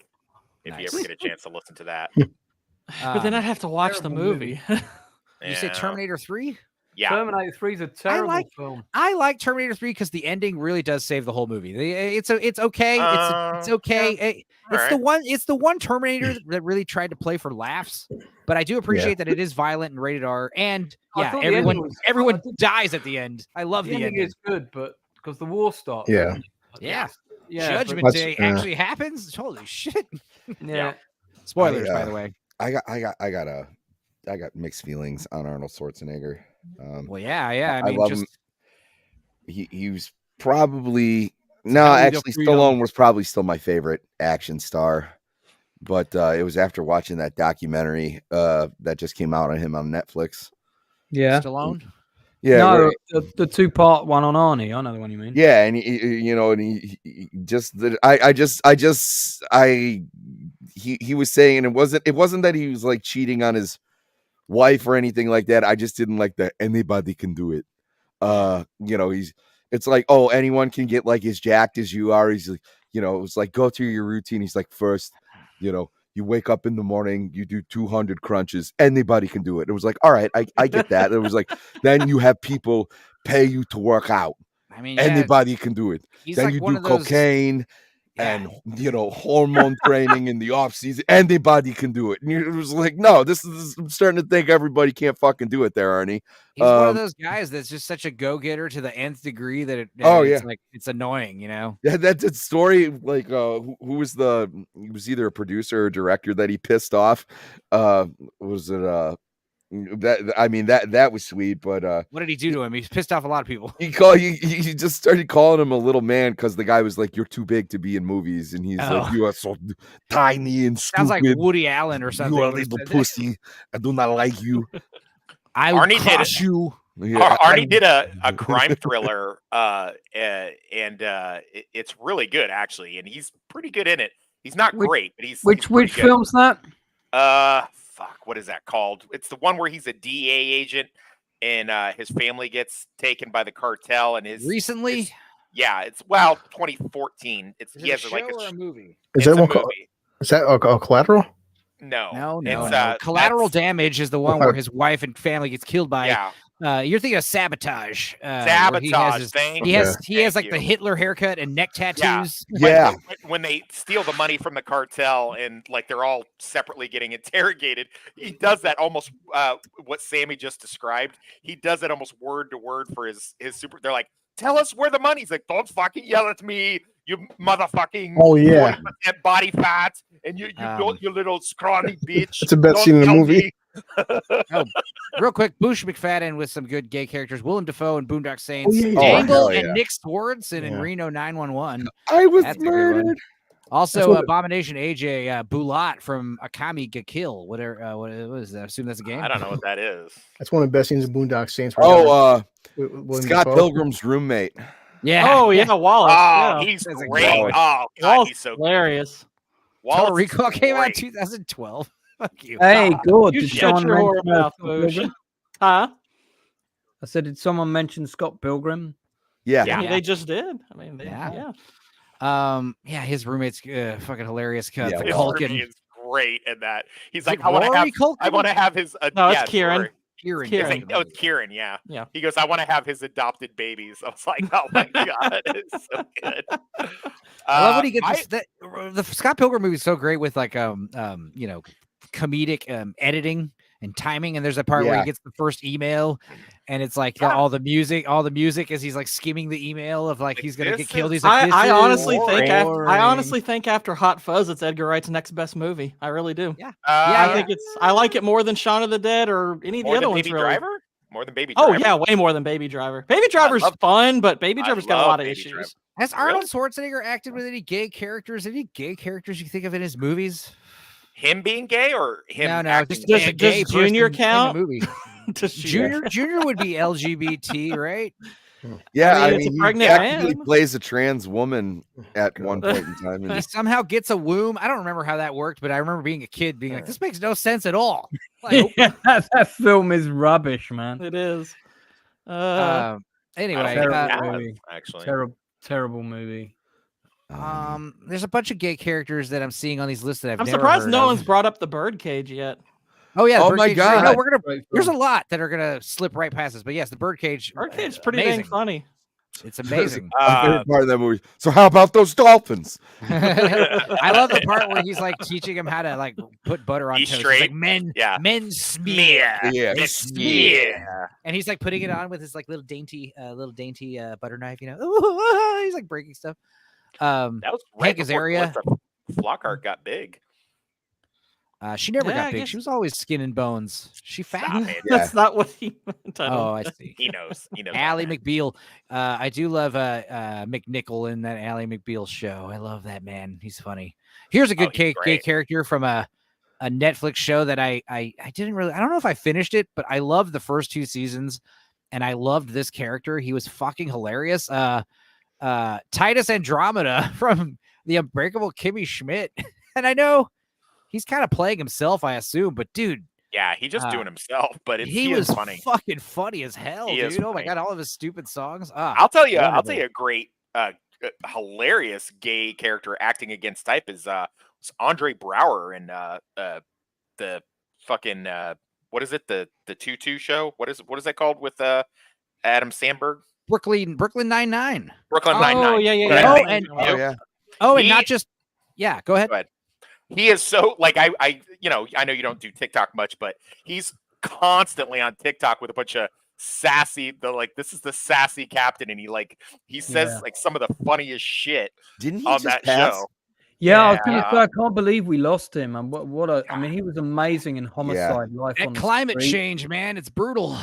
If you ever get a chance to listen to that. But then I'd have to watch the movie. You say Terminator 3? Yeah. Terminator 3 is a terrible film. I like Terminator 3 because the ending really does save the whole movie. It's okay. It's okay. Yeah. It's the one Terminator that really tried to play for laughs. But I do appreciate that it is violent and rated R. And everyone dies at the end. I love the ending. Is good, but because the war starts. Yeah. Judgment Day actually happens. Holy shit. Yeah. Spoilers, by the way. I got mixed feelings on Arnold Schwarzenegger. I mean, love him. He was probably Stallone was probably still my favorite action star, but it was after watching that documentary that just came out on him on Netflix. Yeah, Stallone. Yeah, no, the 2-part one on Arnie. I know the one you mean. Yeah, and he was saying, and it wasn't that he was like cheating on his wife or anything like that. I just didn't like that anybody can do it. It's like, oh, anyone can get like as jacked as you are. He's like, it's like, go through your routine. He's like, first, you wake up in the morning, you do 200 crunches. Anybody can do it. It was like, all right, I get that. It was like, then you have people pay you to work out. I mean, anybody can do it. Then like you do cocaine and hormone training in the off season. Anybody can do it. And it was like, no, I'm starting to think everybody can't fucking do it there, Arnie. He's one of those guys that's just such a go-getter to the nth degree that it's annoying, Yeah, that's a story. Like, who was he was either a producer or director that he pissed off. Was it that was sweet, but what did he do to him? He's pissed off a lot of people. He just started calling him a little man because the guy was like, "You're too big to be in movies," and he's like, "You are so tiny and stupid." Sounds like Woody Allen or something. You are a little pussy. I do not like you. Arnie crush you. Yeah, Arnie did a crime thriller, it's really good actually, and he's pretty good in it. He's not great, but he's which good. film's that? What is that called? It's the one where he's a DA agent and his family gets taken by the cartel and his recently. It's 2014. It's he has like a movie. Is that one called? Is that Collateral? No. Collateral Damage is the one where his wife and family gets killed by. You're thinking of Sabotage. Sabotage. He has like the Hitler haircut and neck tattoos. Yeah. When they steal the money from the cartel and like they're all separately getting interrogated, he does that almost what Sammy just described. He does it almost word to word for his super. They're like, tell us where the money's. Like, don't fucking yell at me, you motherfucking 40% body fat, and you little scrawny bitch. It's the best scene in the movie. Real quick, Bush McFadden with some good gay characters. Willem Dafoe and Boondock Saints. Dangle and Nick Swardson in Reno 911. I was murdered. Also, Abomination AJ Bulat from Akami ga Kill. What is that? I assume that's a game. I don't know what that is. That's one of the best scenes in Boondock Saints. Scott Pilgrim's roommate. Yeah. Oh yeah, Wallace. Oh, he's great. Oh, God, he's so hilarious. Total Recall came out in 2012. Fuck you. Hey, good. You Did shut someone your whore mention mouth, Scott Boosh. Pilgrim? Huh? I said, did someone mention Scott Pilgrim? Yeah. They just did. I mean, his roommate's fucking hilarious. His Culkin roommate is great in that. He's Is like, it I want Rory to have his. No, it's Kieran. Kieran. It's Kieran. Yeah. Yeah. He goes, I want to have his adopted babies. I was like, oh my God, it's so good. I love when he gets the Scott Pilgrim movie is so great with like comedic editing and timing. And there's a part where he gets the first email, and it's like all the music as he's like skimming the email of like he's gonna get killed. He's like, I honestly think after Hot Fuzz, it's Edgar Wright's next best movie. I really do. Yeah. I like it more than Shaun of the Dead or any of the other ones. Baby really. Driver? More than Baby Driver? Oh yeah, way more than Baby Driver. Baby Driver's fun, but Baby Driver's got a lot of issues. Has Arnold Schwarzenegger acted with any gay characters? Any gay characters you think of in his movies? Him being gay or him? No. Does Junior count? Movie. Junior would be LGBT, right? Yeah, I mean, it's a pregnant man. He plays a trans woman at one point in time. He somehow gets a womb. I don't remember how that worked, but I remember being a kid being like, this makes no sense at all. Like, that film is rubbish, man. It is. Anyway, terrible movie. There's a bunch of gay characters that I'm seeing on these lists that I'm never surprised heard no of. one's brought up the Birdcage yet. Oh yeah. Oh my God. No, we're gonna. There's a lot that are gonna slip right past us, but yes, the birdcage. Birdcage's pretty amazing. dang funny. It's amazing. My favorite part of that movie. So how about those dolphins? I love the part where he's like teaching him how to like put butter on Be toast. straight. He's like men smear. Yeah, Men smear. And he's like putting it on with his like little dainty butter knife, you know. He's like breaking stuff. That was right Hank before Azaria. Flockhart got big. She never Yeah, got I big. guess- She was always skin and bones. She fat. That's not what he meant. Oh, I see. He knows. He knows. Ally McBeal. I do love McNichol in that Ally McBeal show. I love that man. He's funny. Here's a good gay character from a Netflix show that I didn't really. I don't know if I finished it, but I loved the first 2 seasons, and I loved this character. He was fucking hilarious. Titus Andromeda from the Unbreakable Kimmy Schmidt, and I know he's kind of playing himself, I assume, but dude. Yeah, he just doing himself, but he was was funny. Fucking funny as hell, dude. Oh my God, all of his stupid songs. I'll tell you a great, hilarious gay character acting against type is Andre Brower in the fucking what is it, the Tutu show? What is that called with Adam Sandberg? Brooklyn Nine-Nine. Brooklyn Nine-Nine. Oh yeah. And not just go ahead. Go ahead. He is so like I know you don't do TikTok much, but he's constantly on TikTok with a bunch of sassy. This is the sassy captain, and he says like some of the funniest shit. Didn't he on just that pass? show? Yeah, I was gonna say, I can't believe we lost him. And I mean, he was amazing in Homicide. Life That on the climate Street. change, man, it's brutal.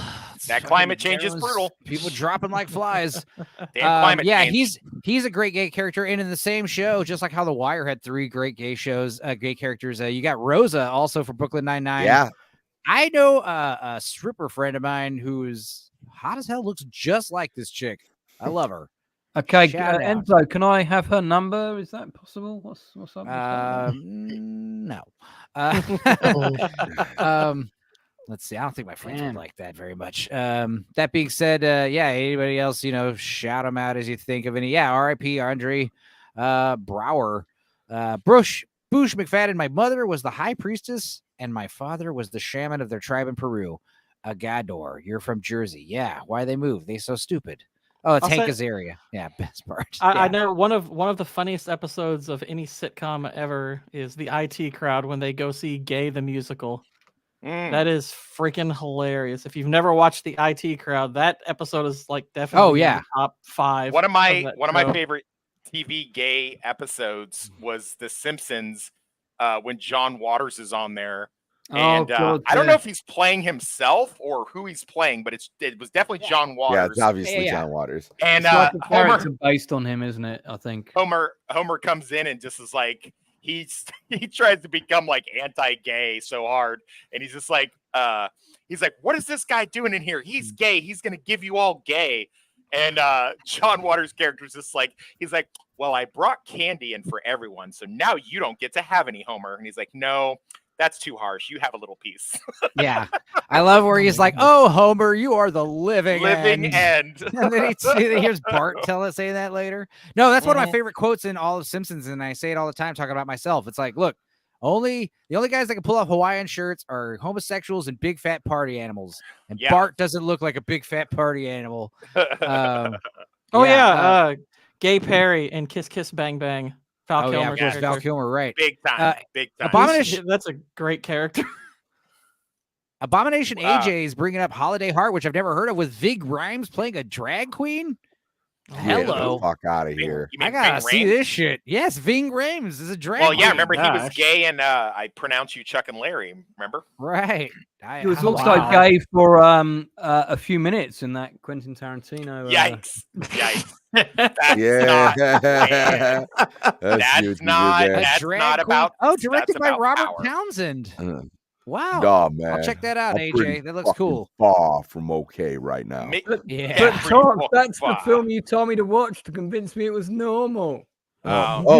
That climate change is brutal. People dropping like flies. Damn climate change. he's a great gay character, and in the same show, just like how The Wire had 3 great gay characters. You got Rosa also for Brooklyn Nine-Nine. Yeah, I know a stripper friend of mine who's hot as hell, looks just like this chick. I love her. Okay, Shout out. Enzo, can I have her number? Is that possible? What's up? No. Let's see. I don't think my friends would like that very much. That being said, anybody else, shout them out as you think of any. Yeah, R.I.P. Andre Brower. Bush McFadden. My mother was the high priestess, and my father was the shaman of their tribe in Peru. Agador, you're from Jersey. Yeah, why they moved? They so stupid. Oh, it's Hank Azaria. Yeah, best part. I know one of the funniest episodes of any sitcom ever is the IT Crowd when they go see Gay the Musical. That is freaking hilarious. If you've never watched the IT Crowd, that episode is like definitely in the top 5. One of my favorite TV gay episodes was The Simpsons when John Waters is on there. And I don't know if he's playing himself or who he's playing, but it was definitely John Waters. Yeah, it's obviously John Waters. And it's like a character based on him, isn't it? I think Homer comes in and just is like he tries to become like anti-gay so hard, and he's just like what is this guy doing in here? He's gay. He's gonna give you all gay. And John Waters' character is just like he's like, well, I brought candy in for everyone, so now you don't get to have any, Homer. And he's like, no. That's too harsh. You have a little piece. Yeah. I love where he's like, oh, Homer, you are the living end. And then he hears Bart saying that later. No, that's one of my favorite quotes in all of Simpsons. And I say it all the time talking about myself. It's like, look, the only guys that can pull off Hawaiian shirts are homosexuals and big fat party animals. And Bart doesn't look like a big fat party animal. Gay Perry and Kiss Kiss Bang Bang. Val Kilmer. Val Kilmer, right. Big time. Abomination. That's a great character. Abomination AJ is bringing up Holiday Heart, which I've never heard of, with Vig Rhymes playing a drag queen. Hello. Fuck out of here. I gotta see this shit. Yes, Ving Rhames is a drag queen. Well, yeah, remember he was gay and I pronounce you Chuck and Larry, remember? Right. He was also gay for a few minutes in that Quentin Tarantino. Yikes. That's not about. Oh, directed by Robert Townsend. Wow. Oh, man. I'll check that out, I'm AJ. That looks cool. Far from okay right now. But Tom, that's the film you told me to watch to convince me it was normal.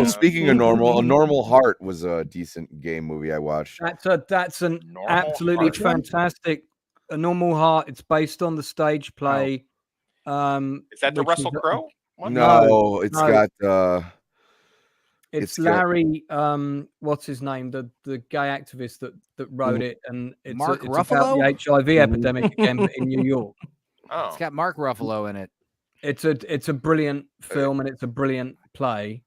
Speaking of normal, A Normal Heart was a decent gay movie I watched. That's an absolutely fantastic. A Normal Heart. It's based on the stage play. Is that the Russell Crowe one? No, it's got It's Larry. What's his name? The gay activist that wrote it, and it's Mark it's about the Ruffalo? HIV epidemic again, but in New York. Oh, It's got Mark Ruffalo in it. It's a brilliant film, and it's a brilliant play.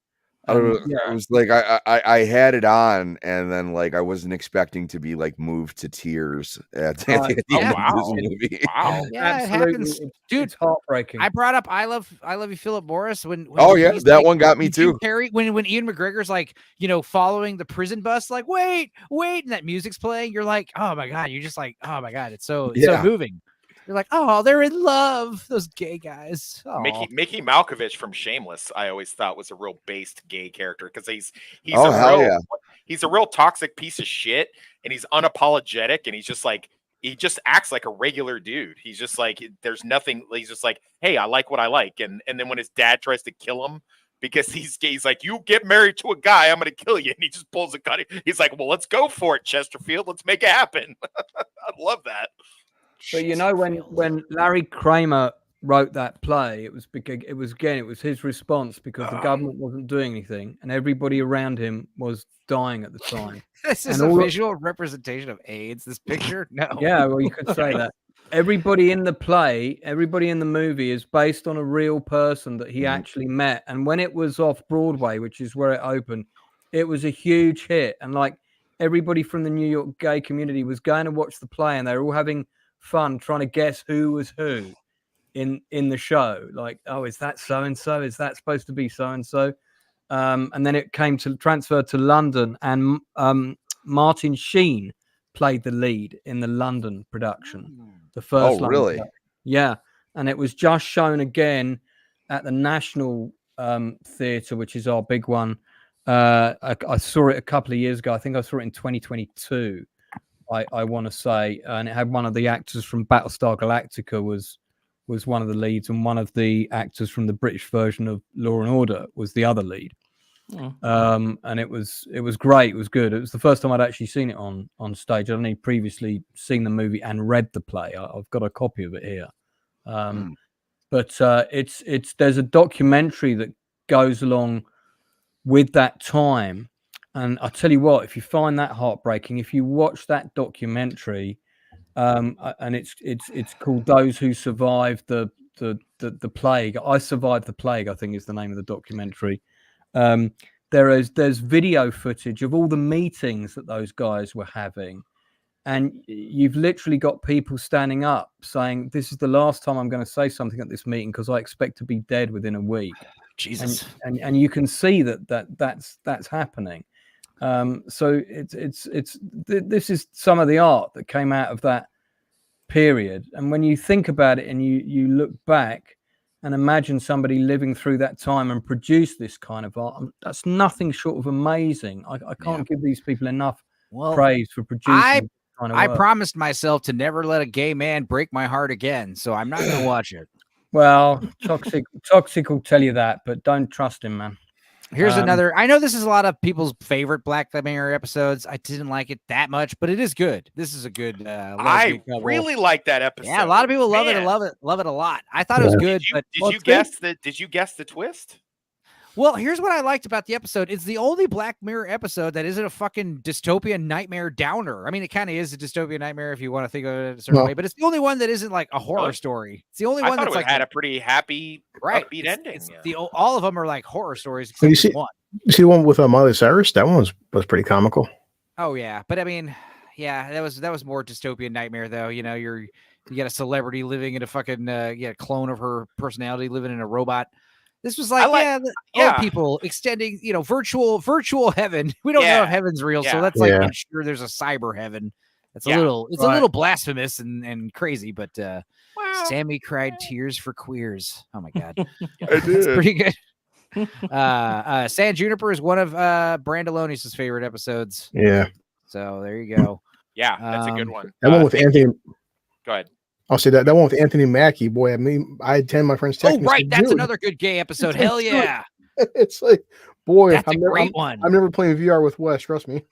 I don't know. It was like I had it on, and then like I wasn't expecting to be like moved to tears at the end of this movie. Wow. Yeah, it happens, dude. It's heartbreaking. I brought up I love you, Philip Morris. When Oh yeah, he's that like, one got me Jim too. Carrey, when Ian McGregor's like, following the prison bus, like wait, and that music's playing, you're like, oh my god, you're just like, oh my god, it's so moving. You're like, oh, they're in love, those gay guys. Mickey Malkovich from Shameless, I always thought was a real based gay character because he's he's a real toxic piece of shit, and he's unapologetic, and he just acts like a regular dude. He's just like, there's nothing. He's just like, hey, I like what I like, and then when his dad tries to kill him because he's gay, he's like, you get married to a guy, I'm gonna kill you, and he just pulls a gun. He's like, well, let's go for it, Chesterfield. Let's make it happen. I love that. But when Larry Kramer wrote that play, it was his response because the government wasn't doing anything, and everybody around him was dying at the time. This is a visual representation of AIDS. This picture, no. Yeah, well, you could say that. Everybody in the play, everybody in the movie is based on a real person that he actually met, and when it was off Broadway, which is where it opened, it was a huge hit, and like everybody from the New York gay community was going to watch the play, and they were all having fun trying to guess who was who in the show. Like, oh, is that so and so? Is that supposed to be so and so? And then it came to transfer to London, and Martin Sheen played the lead in the London production. The first. Oh, really? Yeah, and it was just shown again at the National Theatre, which is our big one. I saw it a couple of years ago. I think I saw it in 2022. I want to say, and it had one of the actors from Battlestar Galactica was one of the leads, and one of the actors from the British version of Law and Order was the other lead. And it was great. It was good. It was the first time I'd actually seen it on stage. I'd only previously seen the movie and read the play. I've got a copy of it here. But there's a documentary that goes along with that time. And I tell you what, if you find that heartbreaking, if you watch that documentary, and it's called "Those Who Survived the Plague." I Survived the Plague, I think is the name of the documentary. There's video footage of all the meetings that those guys were having, and you've literally got people standing up saying, "This is the last time I'm going to say something at this meeting because I expect to be dead within a week." Jesus, and you can see that's happening. So this is some of the art that came out of that period, and when you think about it and you look back and imagine somebody living through that time and produce this kind of art, that's nothing short of amazing. I can't give these people enough praise for producing this kind of I work. promised myself to never let a gay man break my heart again, so I'm not going to watch it. Well, Toxic will tell you that, but don't trust him, man. Here's another. I know this is a lot of people's favorite Black Mirror episodes. I didn't like it that much, but it is good. This is a good. I really like that episode. Yeah, a lot of people love it and love it a lot. I thought it was good. Did you guess the twist? Well, here's what I liked about the episode. It's the only Black Mirror episode that isn't a fucking dystopian nightmare downer. I mean, it kind of is a dystopian nightmare if you want to think of it a certain way, but it's the only one that isn't like a horror story. It's the only one that's had a pretty happy, upbeat ending. All of them are like horror stories. You see the one with Miley Cyrus? That one was pretty comical. Oh yeah, but I mean, yeah, that was more dystopian nightmare though. You know, you got a celebrity living in a fucking clone of her personality living in a robot. This was like, old people extending, virtual heaven. We don't know if heaven's real, so that's like, I'm sure there's a cyber heaven. It's a little blasphemous and crazy, but Sammy cried tears for queers. Oh my god, that's pretty good. San Juniper is one of Brandalonis' favorite episodes. Yeah. So there you go. Yeah, that's a good one. That one with Anthony. Go ahead. I'll say that one with Anthony Mackie, boy. I mean, I had 10 of my friends text me. Oh, right. That's another good gay episode. Hell yeah. It's like, boy, that's a great one. I'm never playing VR with Wes. Trust me.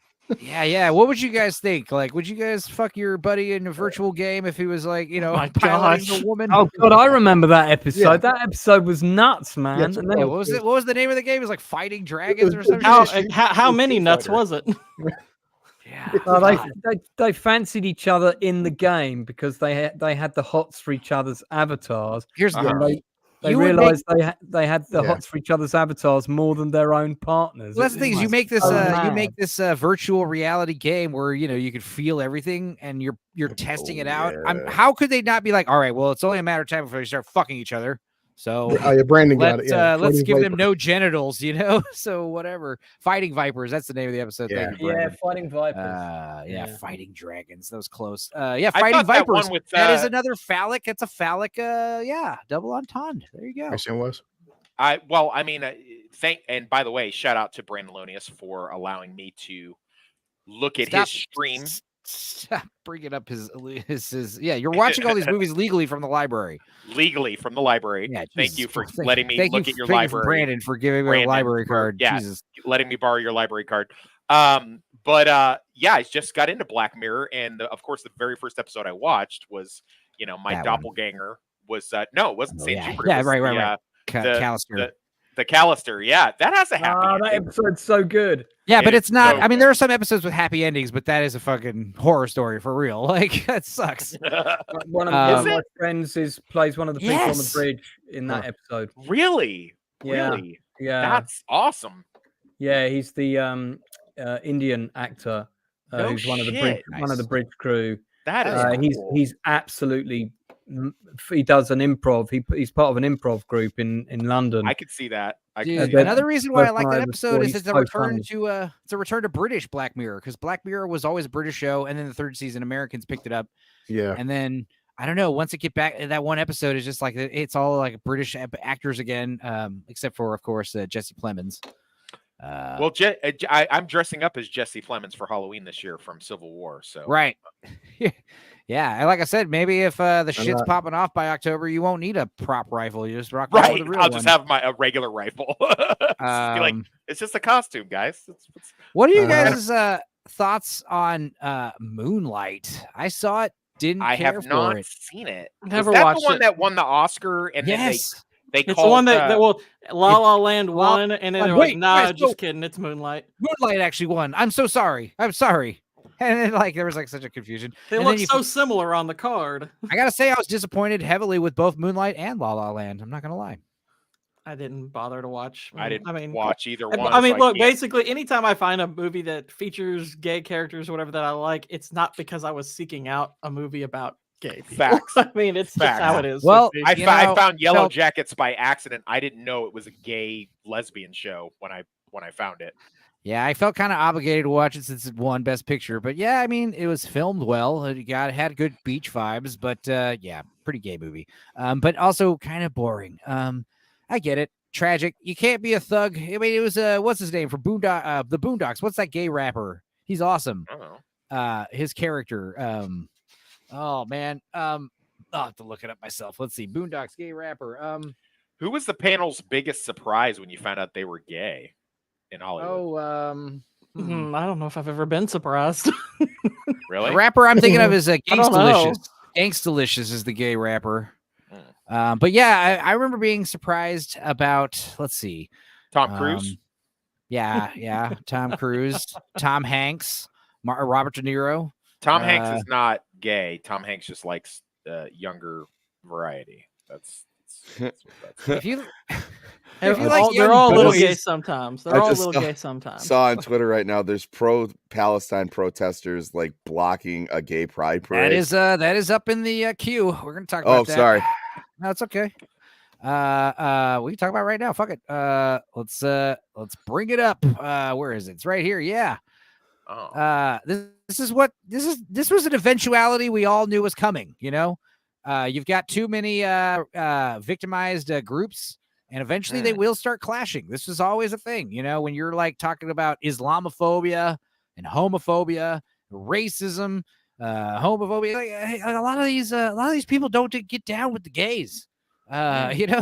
Yeah. What would you guys think? Like, would you guys fuck your buddy in a virtual game if he was like, my piloting gosh. a woman? Oh god, I remember that episode. Yeah. That episode was nuts, man. it's And then What was it? What was the name of the game? It was like Fighting Dragons or something. How many nuts was it? they fancied each other in the game because they had the hots for each other's avatars. Here's the and they realized they had the hots for each other's avatars more than their own partners. Well, that's the thing is you make this virtual reality game where you can feel everything and you're testing it out. How could they not be like, all right, well, it's only a matter of time before you start fucking each other. So Brandon got it. Yeah, let's give them Viper. no genitals, So whatever. Fighting Vipers, that's the name of the episode. Yeah. Thank you, Brandon. Fighting Vipers. Fighting dragons. That was close. I Fighting thought that Vipers. one with, that is another phallic. It's a phallic. Double entendre. There you go. Question was. And by the way, shout out to Brandon Lonius for allowing me to look at his stream. Stop bringing up his. You're watching all these movies legally from the library. Yeah, thank you for letting me look at your library. Brandon, for giving me a library card. Yeah, Jesus. letting me borrow your library card. I just got into Black Mirror, and of course, the very first episode I watched was, my That doppelganger was no, it wasn't Saint Jupiter. Yeah, It was right. Callister. The Callister, yeah, that has a happy ending. That episode's so good. Yeah, but it's not. So I mean, there are some episodes with happy endings, but that is a fucking horror story for real. Like that sucks. One of my friends plays one of the people on the bridge in that episode. Really? Yeah. Really? Yeah. That's awesome. Yeah, he's the Indian actor who's one of the bridge crew. That is cool. He's absolutely. He does an improv. He's part of an improv group in London. I could see that. Another reason why I like that episode is he's it's a return to British Black Mirror, because Black Mirror was always a British show, and then the third season Americans picked it up. Yeah, and then I don't know. Once it get back, that one episode is just like it's all like British actors again, except for of course Jesse Plemons. I'm dressing up as Jesse Plemons for Halloween this year from Civil War. So right. Yeah, and like I said, maybe if the shit's popping off by October, you won't need a prop rifle. You just rock with a real I'll one. just have a regular rifle. It's just a costume, guys. What are you guys' thoughts on Moonlight? I saw it. I have not seen it. Never Was that watched the one it. that won the Oscar? And yes. then they It's called the one that La La Land won, and then wait, just kidding. It's Moonlight. Moonlight actually won. I'm so sorry. I'm sorry. And then, there was such a confusion. They look so similar on the card. I gotta say, I was disappointed heavily with both Moonlight and La La Land. I'm not gonna lie. I didn't bother to watch. I didn't watch either one. I mean, look, basically, anytime I find a movie that features gay characters or whatever that I like, it's not because I was seeking out a movie about gay people. Facts. I mean, it's just how it is. Well, I found Yellow Jackets by accident. I didn't know it was a gay lesbian show when I found it. Yeah, I felt kind of obligated to watch it since it won Best Picture. But yeah, I mean, it was filmed well. It had good beach vibes, but yeah, pretty gay movie. But also kind of boring. I get it. Tragic. You can't be a thug. I mean, it was what's his name from the Boondocks? What's that gay rapper? He's awesome. I don't know. His character. Oh man. I'll have to look it up myself. Let's see. Boondocks gay rapper. Who was the panel's biggest surprise when you found out they were gay in Hollywood? I don't know if I've ever been surprised. Really? The rapper I'm thinking of is Gangstalicious. Gangstalicious is the gay rapper. But yeah, I remember being surprised about, let's see. Tom Cruise? Yeah. Tom Cruise, Tom Hanks, Robert De Niro. Tom Hanks is not gay. Tom Hanks just likes younger variety. That's if you they're all a little gay sometimes. They're all a little gay sometimes. Saw on Twitter right now, there's pro-Palestine protesters blocking a gay pride parade. That is up in the queue. We're gonna talk about that. Oh, sorry. No, it's okay. We can talk about it right now. Fuck it. Let's bring it up. Where is it? It's right here. Yeah. Oh. This was an eventuality we all knew was coming. You've got too many victimized groups, and eventually they will start clashing. This is always a thing, when you're talking about Islamophobia and homophobia, racism, homophobia. A lot of these people don't get down with the gays,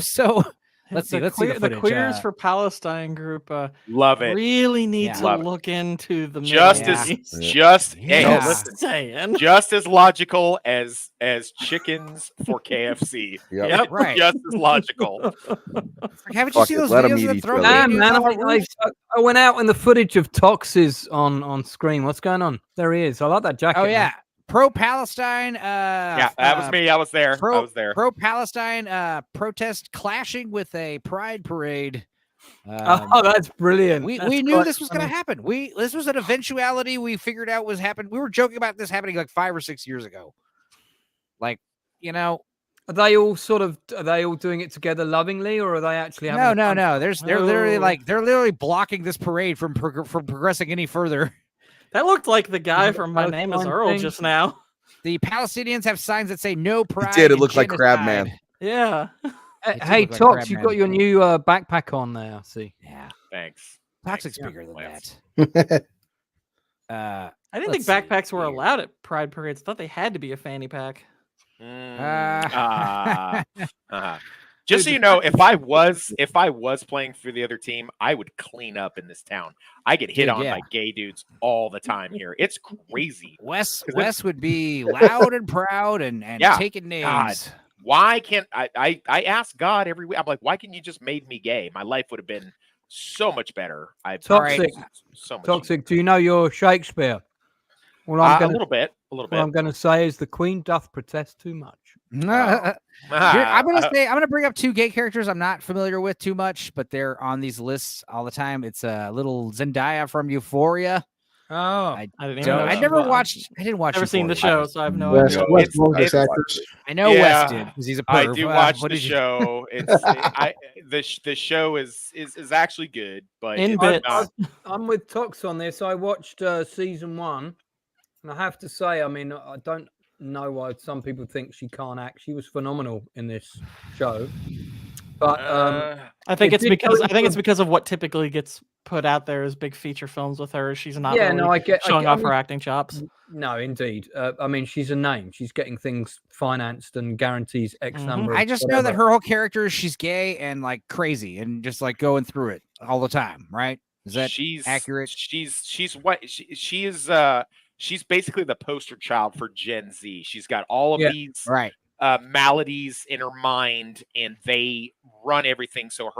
so Let's see the footage. The Queers for Palestine group love it. really need Yeah. to Love it. look into the Just Middle as East. hey, Yeah. listen, saying. just as logical as chickens for KFC. Yep. It's Right. just as logical. Like, haven't Fuck you seen it, those let 'em videos eat of them each throwing other. Nah, baby man, off the roof? I went out and the footage of Tox is on screen. What's going on? There he is. I like that jacket. Oh yeah, man. pro-Palestine. Yeah, that was me. I was there. I was there. Pro-Palestine protest clashing with a pride parade. Oh, that's brilliant. We That's knew quite this was going to funny. happen. This was an eventuality we figured out was happening. We were joking about this happening like 5 or 6 years ago. Like, you know, Are they all doing it together lovingly, or are they actually having? no. They're literally blocking this parade from progressing any further. That looked like the guy from My Name is Earl thing? just now. The Palestinians have signs that say "No Pride." It did. It and looked like Crab genocide. Man. Yeah. Hey, look like Tox, Crab you've Man. got your new backpack on there. I see. Yeah, Thanks. Toxic's bigger than that. I didn't Let's think see backpacks were here. allowed at pride parades. I thought they had to be a fanny pack. Just so you know, if I was playing for the other team, I would clean up in this town. I get hit Dude, on yeah. by gay dudes all the time here. It's crazy. Wes would be loud and proud and Yeah. taking names. God, why can't I ask God every week? I'm like, why can't you just made me gay? My life would have been so much better. Toxic. So much Toxic. Do you know your Shakespeare? Well, I'm a little bit. What I'm going to say is the Queen doth protest too much. I'm gonna bring up 2 gay characters I'm not familiar with too much, but they're on these lists all the time. It's a little Zendaya from Euphoria. Oh, I didn't even know I she never was- watched. I didn't watch. Never seen the Euphoria. show, so I have no Wes, idea. Wes voice actors. I know Wes did because he's a perv. I do watch What the did you- show. The show is actually good, but In it's bits. not. I'm with Tox on this. I watched season 1, and I have to say, I mean, I don't know why some people think she can't act. She was phenomenal in this show. But I think it it's did because go I think it's through- because of what typically gets put out there as big feature films with her. She's not Yeah, really no, I get- showing I off her mean- acting chops. No, indeed. I mean, she's a name. She's getting things financed and guarantees X number. of I just know that whatever. her whole character is she's gay and like crazy and just like going through it all the time, right? Is that accurate? She's what she is. She's basically the poster child for Gen Z. She's got all of these right maladies in her mind, and they run everything. So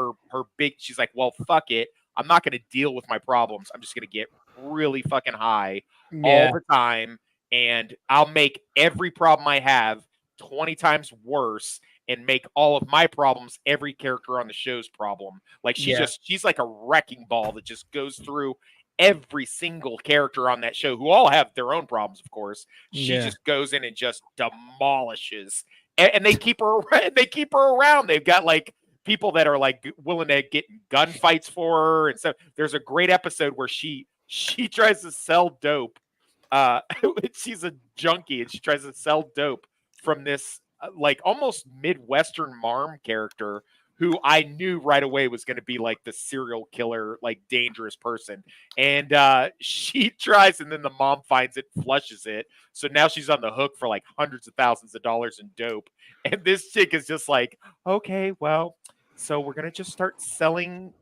she's like, well, fuck it. I'm not going to deal with my problems. I'm just going to get really fucking high all the time, and I'll make every problem I have 20 times worse and make all of my problems every character on the show's problem. Like she's like a wrecking ball that just goes through every single character on that show, who all have their own problems, of course. She just goes in and just demolishes, and they keep her around. They've got like people that are like willing to get in gunfights for her and stuff. There's a great episode where she tries to sell dope. She's a junkie and she tries to sell dope from this like almost Midwestern Marm character who I knew right away was going to be like the serial killer, like dangerous person. And she tries, and then the mom finds it, flushes it. So now she's on the hook for like hundreds of thousands of dollars in dope. And this chick is just like, okay, well, so we're going to just start selling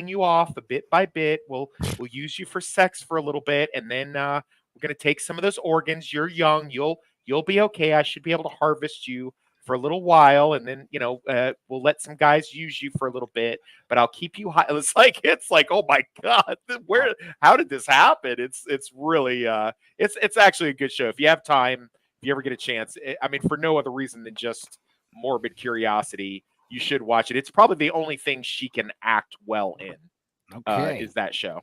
you off a bit by bit. We'll use you for sex for a little bit. And then we're going to take some of those organs. You're young. You'll be okay. I should be able to harvest you for a little while, and then we'll let some guys use you for a little bit, but I'll keep you high. It's like oh my god, how did this happen? It's really it's actually a good show. If you have time, if you ever get a chance, I mean, for no other reason than just morbid curiosity, you should watch it. It's probably the only thing she can act well in. Okay. Is that show.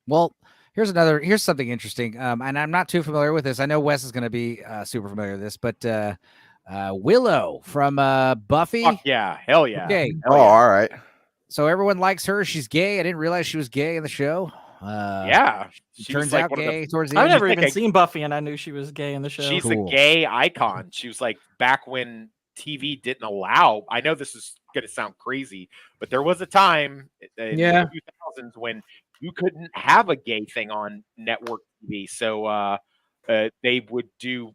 Well, here's something interesting. And I'm not too familiar with this. I know Wes is going to be super familiar with this, but Willow from Buffy. Fuck yeah, hell yeah. Okay. All right. So everyone likes her. She's gay. I didn't realize she was gay in the show. She turns was like out one of the- gay towards the I've end. never even seen Buffy, and I knew she was gay in the show. She's a gay icon. She was like back when TV didn't allow. I know this is going to sound crazy, but there was a time in the 2000s when you couldn't have a gay thing on network TV. So they would do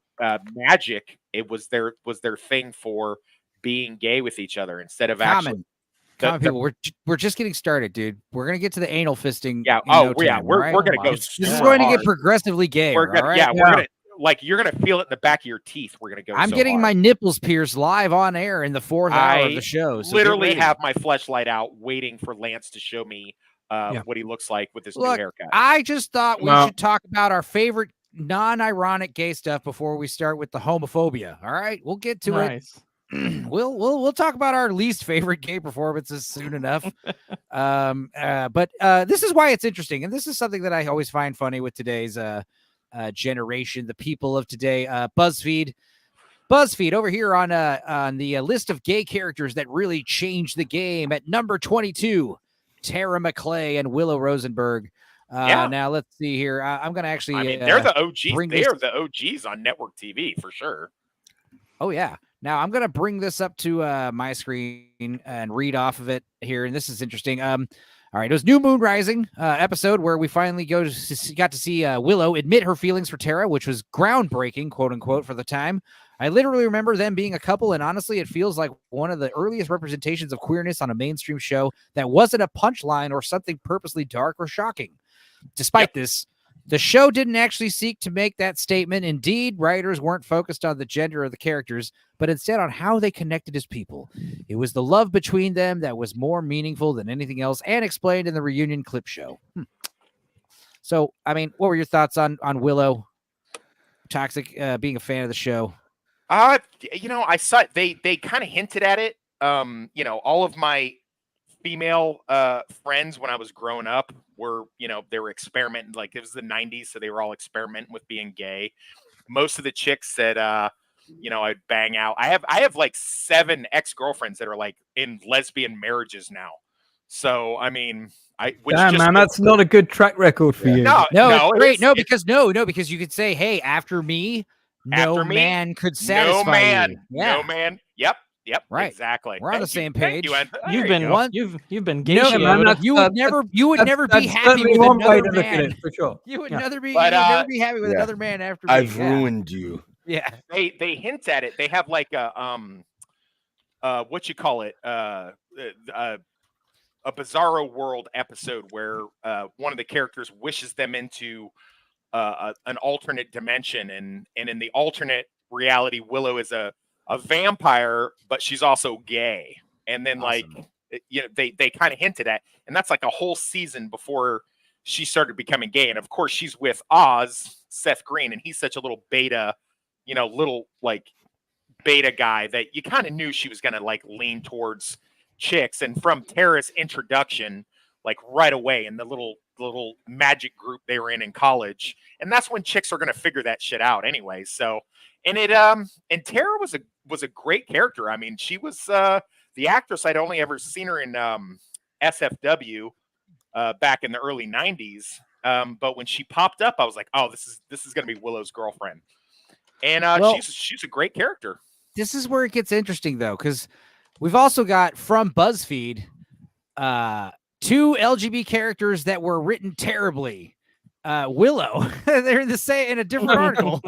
magic. It was their thing for being gay with each other instead of actually. Common people, we're just getting started, dude. We're gonna get to the anal fisting. Yeah. In no time, We're right? gonna go. This is going to get hard. progressively gay. We're gonna, all right? yeah, we're gonna you're gonna feel it in the back of your teeth. We're gonna go. I'm so getting hard. my nipples pierced live on air in the 4th hour of the show. So literally have my fleshlight out, waiting for Lance to show me what he looks like with his new haircut. I just thought we should talk about our favorite non-ironic gay stuff before we start with the homophobia. All right, we'll get to it. We'll talk about our least favorite gay performances soon enough. But this is why it's interesting, and this is something that I always find funny with today's generation, the people of today. BuzzFeed over here on the list of gay characters that really changed the game at number 22, Tara McClay and Willow Rosenberg. Now let's see here. I'm gonna actually. I mean, they're the OGs. They are the OGs on network TV for sure. Oh yeah. Now I'm gonna bring this up to my screen and read off of it here, and this is interesting. All right, it was New Moon Rising episode where we finally got to see Willow admit her feelings for Tara, which was groundbreaking, quote unquote, for the time. I literally remember them being a couple, and honestly, it feels like one of the earliest representations of queerness on a mainstream show that wasn't a punchline or something purposely dark or shocking. Despite this, the show didn't actually seek to make that statement. Indeed, writers weren't focused on the gender of the characters, but instead on how they connected as people. It was the love between them that was more meaningful than anything else, and explained in the reunion clip show. So, I mean, what were your thoughts on Willow Toxic being a fan of the show? I saw they kind of hinted at it. All of my female friends when I was growing up were, they were experimenting, like it was the 90s, so they were all experimenting with being gay. Most of the chicks said I'd bang out. I have like 7 ex-girlfriends that are like in lesbian marriages now. So I mean, that's not a good track record for you. No, it's great. Because you could say, hey, after me, man could satisfy you. No man. Yep. Right. Exactly. We're on the same page. You've been gay. You would never be happy with another man. For sure. You would never be happy with another man after me. I've ruined you. Yeah. They hint at it. They have like a what you call it? A Bizarro World episode where one of the characters wishes them into an alternate dimension, and in the alternate reality, Willow is a vampire, but she's also gay. And then they kind of hinted at, and that's like a whole season before she started becoming gay. And of course she's with Oz, Seth Green, and he's such a little beta, little like beta guy that you kind of knew she was going to like lean towards chicks. And from Tara's introduction, like right away in the little magic group they were in college, and that's when chicks are going to figure that shit out anyway. So, and Tara was a great character. I mean, she was the actress. I'd only ever seen her in SFW back in the early 90s. But when she popped up, I was like, oh, this is going to be Willow's girlfriend. And she's a great character. This is where it gets interesting, though, because we've also got from BuzzFeed 2 LGBT characters that were written terribly. Willow, they're in a different article.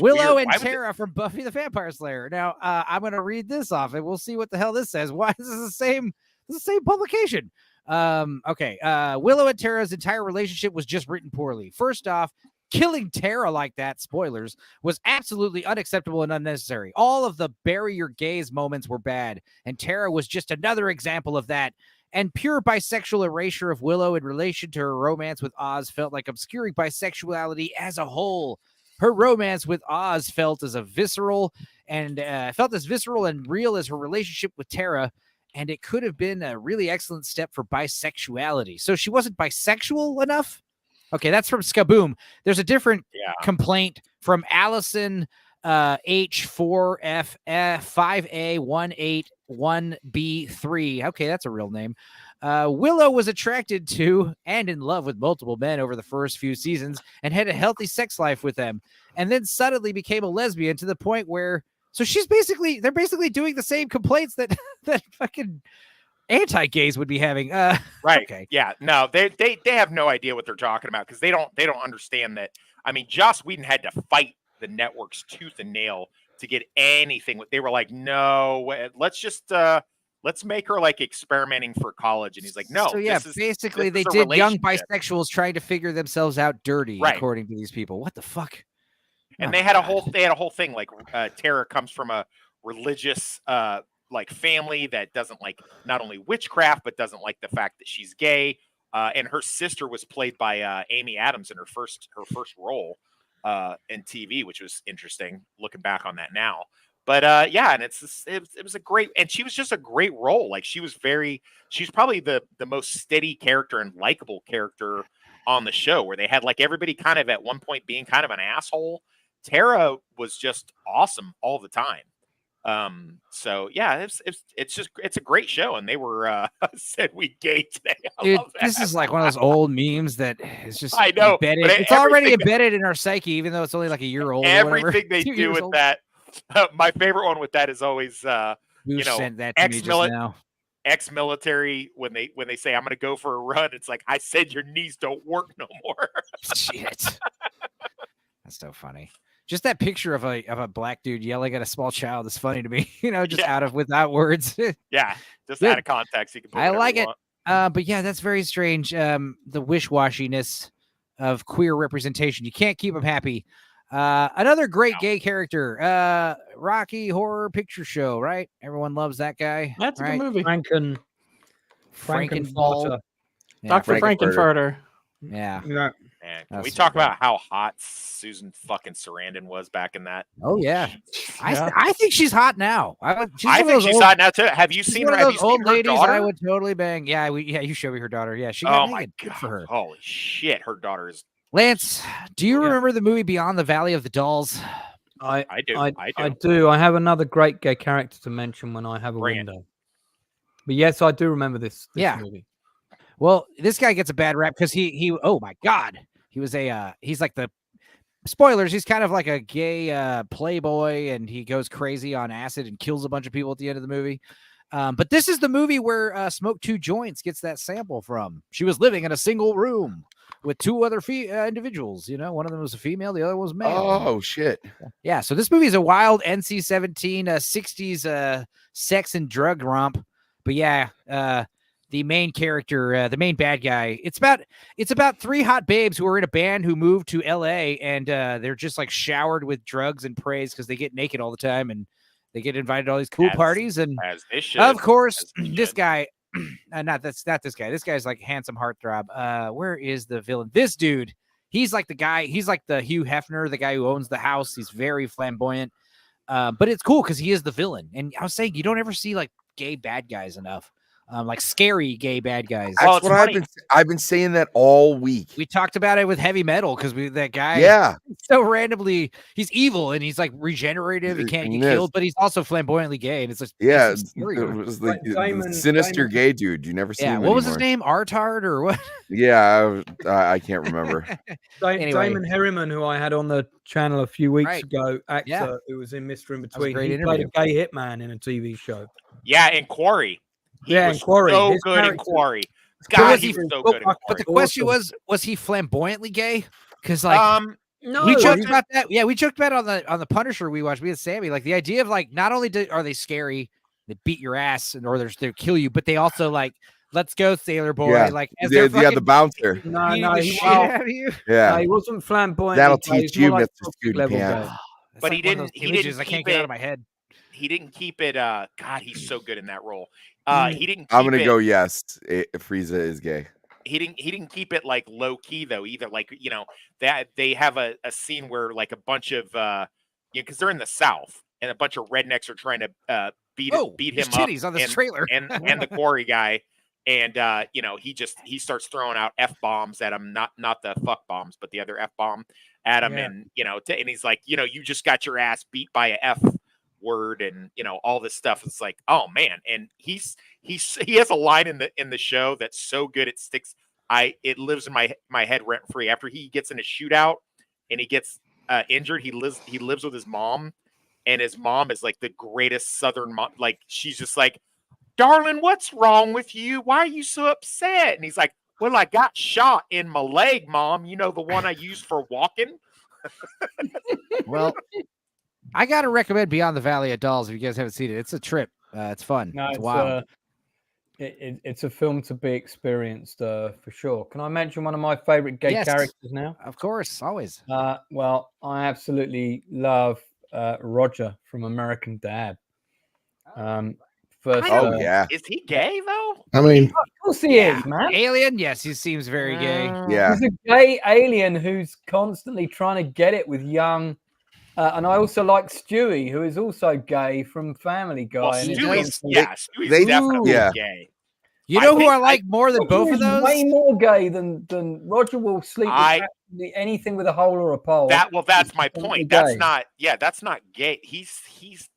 Willow and Tara from Buffy the Vampire Slayer. Now, I'm going to read this off, and we'll see what the hell this says. Why is this the same publication? Okay. Willow and Tara's entire relationship was just written poorly. First off, killing Tara like that, spoilers, was absolutely unacceptable and unnecessary. All of the bury your gays moments were bad, and Tara was just another example of that. And pure bisexual erasure of Willow in relation to her romance with Oz felt like obscuring bisexuality as a whole. Her romance with Oz felt as visceral and real as her relationship with Tara, and it could have been a really excellent step for bisexuality. So she wasn't bisexual enough? Okay, that's from Skaboom. There's a different complaint from Allison H4F5A181B3. Okay, that's a real name. Willow was attracted to and in love with multiple men over the first few seasons and had a healthy sex life with them, and then suddenly became a lesbian to the point where they're basically doing the same complaints that fucking anti-gays would be having. Right. Okay. Yeah. No, they have no idea what they're talking about, because they don't understand that. I mean, Joss Whedon had to fight the networks tooth and nail to get anything. They were like, no, let's just let's make her like experimenting for college. And he's like, no. So yeah, basically they this is a did young relationship. bisexuals trying to figure themselves out dirty, Right. according to these people. What the fuck? And Oh they my had a God. whole thing like Tara comes from a religious like family that doesn't like not only witchcraft but doesn't like the fact that she's gay. And her sister was played by Amy Adams in her first role in TV, which was interesting looking back on that now. But yeah, and it was a great, and she was just a great role. Like she's probably the most steady character and likable character on the show, where they had like everybody kind of at one point being kind of an asshole. Tara was just awesome all the time. So yeah, it's a great show, and they were said we gay today. Dude, this is like one of those old memes that is just I know, embedded. but It's already embedded in our psyche, even though it's only like a year old. Everything they 2 do years with old. that. My favorite one with that is always Who sent that to me just now? Ex-military when they say I'm going to go for a run. It's like I said, your knees don't work no more. Shit, that's so funny. Just that picture of a black dude yelling at a small child is funny to me. Just without words. Yeah, just Good. out of context. You can. Put I whatever like you it. want. But yeah, that's very strange. The wish-washiness of queer representation. You can't keep them happy. Another great gay character, Rocky Horror Picture Show, right? Everyone loves that guy. That's right? a good movie. Frankenfurter. Dr. Frankenfurter. Yeah. Man, can That's we so talk good. about how hot Susan fucking Sarandon was back in that? Oh yeah, I think she's hot now. I think she's hot now too. Have you seen her? Have you seen old her ladies daughter? I would totally bang. Yeah, you showed me her daughter. Yeah, she got Oh my naked. Good god! for her. Holy shit, her daughter is. Lance, do you remember the movie Beyond the Valley of the Dolls? I do. I do. I have another great gay character to mention when I have a window. But yes, I do remember this movie. Well, this guy gets a bad rap because he oh my god, he was he's like the spoilers. He's kind of like a gay playboy, and he goes crazy on acid and kills a bunch of people at the end of the movie. But this is the movie where Smoke Two Joints gets that sample from. She was living in a single room with two other individuals. One of them was a female, the other was male. Oh shit! Yeah, so this movie is a wild NC-17 '60s sex and drug romp. But yeah, the main character, the main bad guy, it's about three hot babes who are in a band who moved to LA, and they're just like showered with drugs and praise because they get naked all the time, and they get invited to all these cool parties. And of course, this guy, that's not this guy. This guy's like handsome heartthrob. Where is the villain? This dude. He's like the guy. He's like the Hugh Hefner, the guy who owns the house. He's very flamboyant. But it's cool because he is the villain. And I was saying, you don't ever see like gay bad guys enough. Like scary gay bad guys. That's what I've been saying that all week. We talked about it with Heavy Metal because that guy, so randomly, he's evil and he's like regenerative. He can't get killed, but he's also flamboyantly gay, and it's just it was the sinister gay dude. You never see him. What was his name? Artard or what? Yeah, I can't remember. Damon Herriman, who I had on the channel a few weeks ago, actor who was in Mr. In Between. He played a gay hitman in a TV show. Yeah, in Quarry. In Quarry. So good in Quarry. God, he was so good in Quarry. But the question was he flamboyantly gay? Because like no, we joked about that. Yeah, we joked about it on the Punisher we watched. Me and Sammy, like the idea of like not only are they scary, they beat your ass or they kill you, but they also like let's go Sailor Boy. Yeah. Like as the bouncer. No, he wasn't flamboyant. That'll teach you, Mr. Scooty Pants. But he didn't. He didn't. I can't get out of my head. He didn't keep it. God, he's so good in that role. He didn't. I'm gonna go. Yes, Frieza is gay. He didn't keep it like low key though either. Like that they have a scene where like a bunch of because they're in the South and a bunch of rednecks are trying to beat him up on this trailer and the Quarry guy. And he starts throwing out F-bombs at him, not the fuck bombs, but the other F-bomb at him. And and he's like, you just got your ass beat by a F word and all this stuff. It's like, oh man. And he has a line in the show that's so good it sticks. It lives in my head rent free. After he gets in a shootout and he gets injured, he lives with his mom, and his mom is like the greatest Southern mom. Like she's just like, darling, what's wrong with you? Why are you so upset? And he's like, well, I got shot in my leg, Mom. The one I used for walking. Well, I got to recommend Beyond the Valley of Dolls if you guys haven't seen it. It's a trip. It's fun. No, it's wild. It's a film to be experienced for sure. Can I mention one of my favorite gay characters now? Of course, always. Well, I absolutely love Roger from American Dad. First, is he gay though? I mean, of course he is, man. Alien, yes, he seems very gay. Yeah, he's a gay alien who's constantly trying to get it with young. And I also like Stewie, who is also gay from Family Guy. Well, and Stewie's definitely gay. You know who I like more than both of those? Way more gay than Roger will sleep with absolutely anything with a hole or a pole. That's my point. That's not gay. He's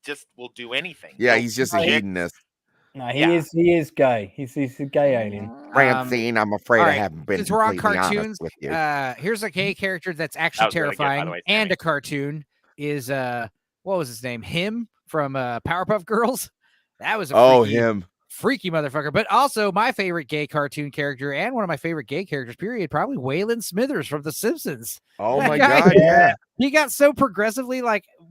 just will do anything. Yeah, he's just a hedonist. No, he is gay. He's a gay alien. Francine, I'm afraid I haven't been. Since we're on completely honest cartoons, with you. Here's a gay character that's actually terrifying and a cartoon. Is what was his name? Him from Powerpuff Girls. That was a freaky motherfucker. But also my favorite gay cartoon character and one of my favorite gay characters, period, probably Waylon Smithers from The Simpsons. Oh my God, yeah. He got so progressively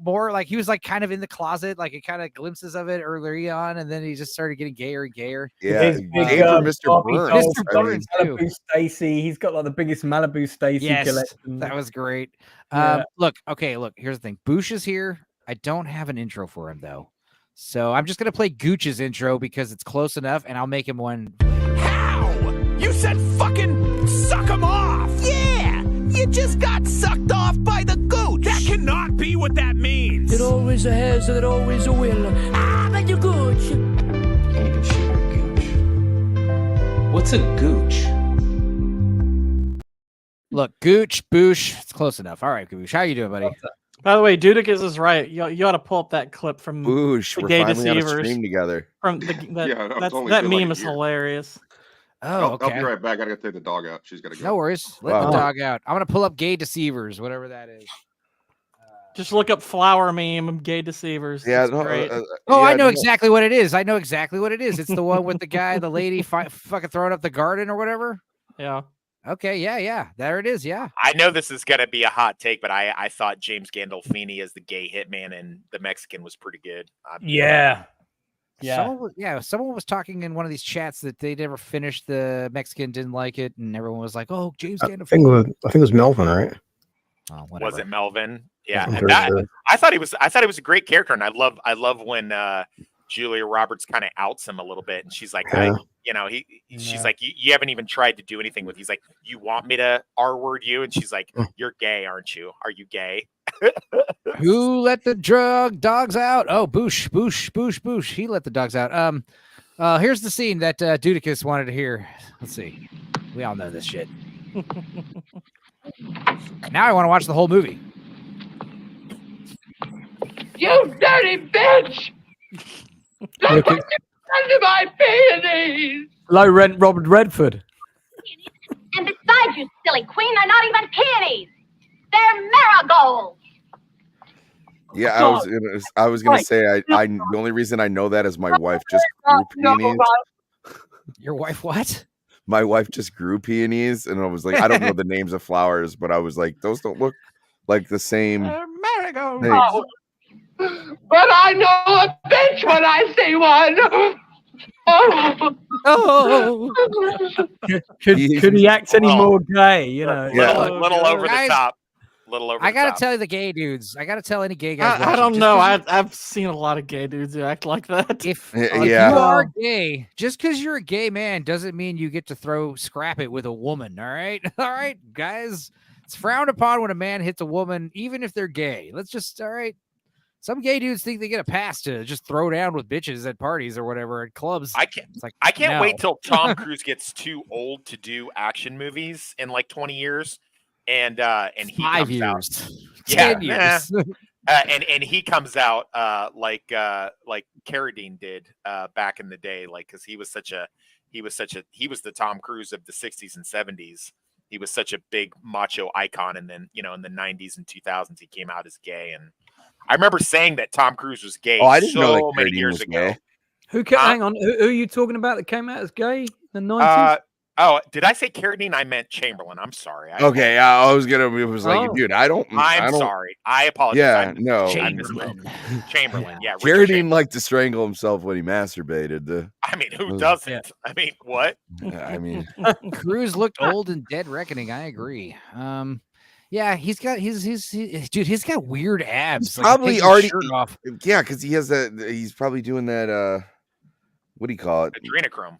more he was kind of in the closet, it kind of glimpses of it early on, and then he just started getting gayer and gayer. Yeah, Mr. Burns. Mr. Burns too. Malibu Stacy. He's got the biggest Malibu Stacy collection. That was great. Yeah. Look, here's the thing. Boosh is here. I don't have an intro for him though. So I'm just going to play Gooch's intro because it's close enough, and I'll make him one. How? You said fucking suck him off! Yeah! You just got sucked off by the gooch! That cannot be what that means! It always a has and it always a will. But you gooch! Can't even shit your gooch. What's a gooch? Look, Gooch, Boosh, it's close enough. All right, Gooch, how you doing, buddy? By the way, Dudicus is right. You ought to pull up that clip from Boosh. the We're Gay finally on a Deceivers. stream together. From that meme is hilarious. Oh, okay. I'll be right back. I gotta take the dog out. She's gotta go. No worries. Let the dog out. I'm gonna pull up Gay Deceivers, whatever that is. Just look up flower meme, Gay Deceivers. Yeah, I know exactly what it is. It's the one with the guy, the lady fucking throwing up the garden or whatever. Yeah. Okay, yeah. There it is, yeah. I know this is gonna be a hot take, but I thought James Gandolfini as the gay hitman and the Mexican was pretty good. Someone was talking in one of these chats that they never finished the Mexican, didn't like it, and everyone was like, "Oh, James Gandolfini." I think it was Melvin, right? Oh, was it Melvin? Yeah, I'm and pretty sure. I thought he was a great character, and I love when Julia Roberts kind of outs him a little bit, and she's like, she's like, you haven't even tried to do anything with. He's like, you want me to R-word you? And she's like, you're gay, aren't you? Are you gay? Who let the dogs out? Oh, Boosh. He let the dogs out. Here's the scene that Dudicus wanted to hear. Let's see. We all know this shit. Now I want to watch the whole movie. You dirty bitch! Don't put your under my peonies! Low rent Robert Redford. And besides, you silly queen, they're not even peonies. They're marigolds. Yeah, I was gonna say I the only reason I know that is my wife just grew peonies. Your wife what? My wife just grew peonies, and I was like, I don't know the names of flowers, but I was like, those don't look like the same. Marigolds. But I know a bitch when I see one. Could he act any more gay? You know, little over the top. I gotta tell the gay dudes. I gotta tell any gay guys. I don't know. I've seen a lot of gay dudes who act like that. If you are gay, just because you're a gay man doesn't mean you get to scrap it with a woman. All right, guys. It's frowned upon when a man hits a woman, even if they're gay. All right. Some gay dudes think they get a pass to just throw down with bitches at parties or whatever at clubs. I can't wait till Tom Cruise gets too old to do action movies in like 20 years, and he 5 comes years, out. 10 years, and he comes out like Carradine did back in the day, because he was the Tom Cruise of the 60s and 70s. He was such a big macho icon, and then in the 90s and 2000s he came out as gay, and I remember saying that Tom Cruise was gay. I didn't know so many years ago. Hang on, who are you talking about that came out as gay in the 90s? Oh, did I say Carradine? I meant Chamberlain. I'm sorry. Okay, I was like, dude, I'm sorry. I apologize. Yeah, no. Chamberlain. Yeah. Carradine liked to strangle himself when he masturbated. I mean, who doesn't? I mean, what? I mean, Cruz looked old in Dead Reckoning. I agree. Yeah, he's got dude. He's got weird abs. Like, probably his already shirt off. Yeah, because he has that. He's probably doing that. What do you call it? Adrenochrome.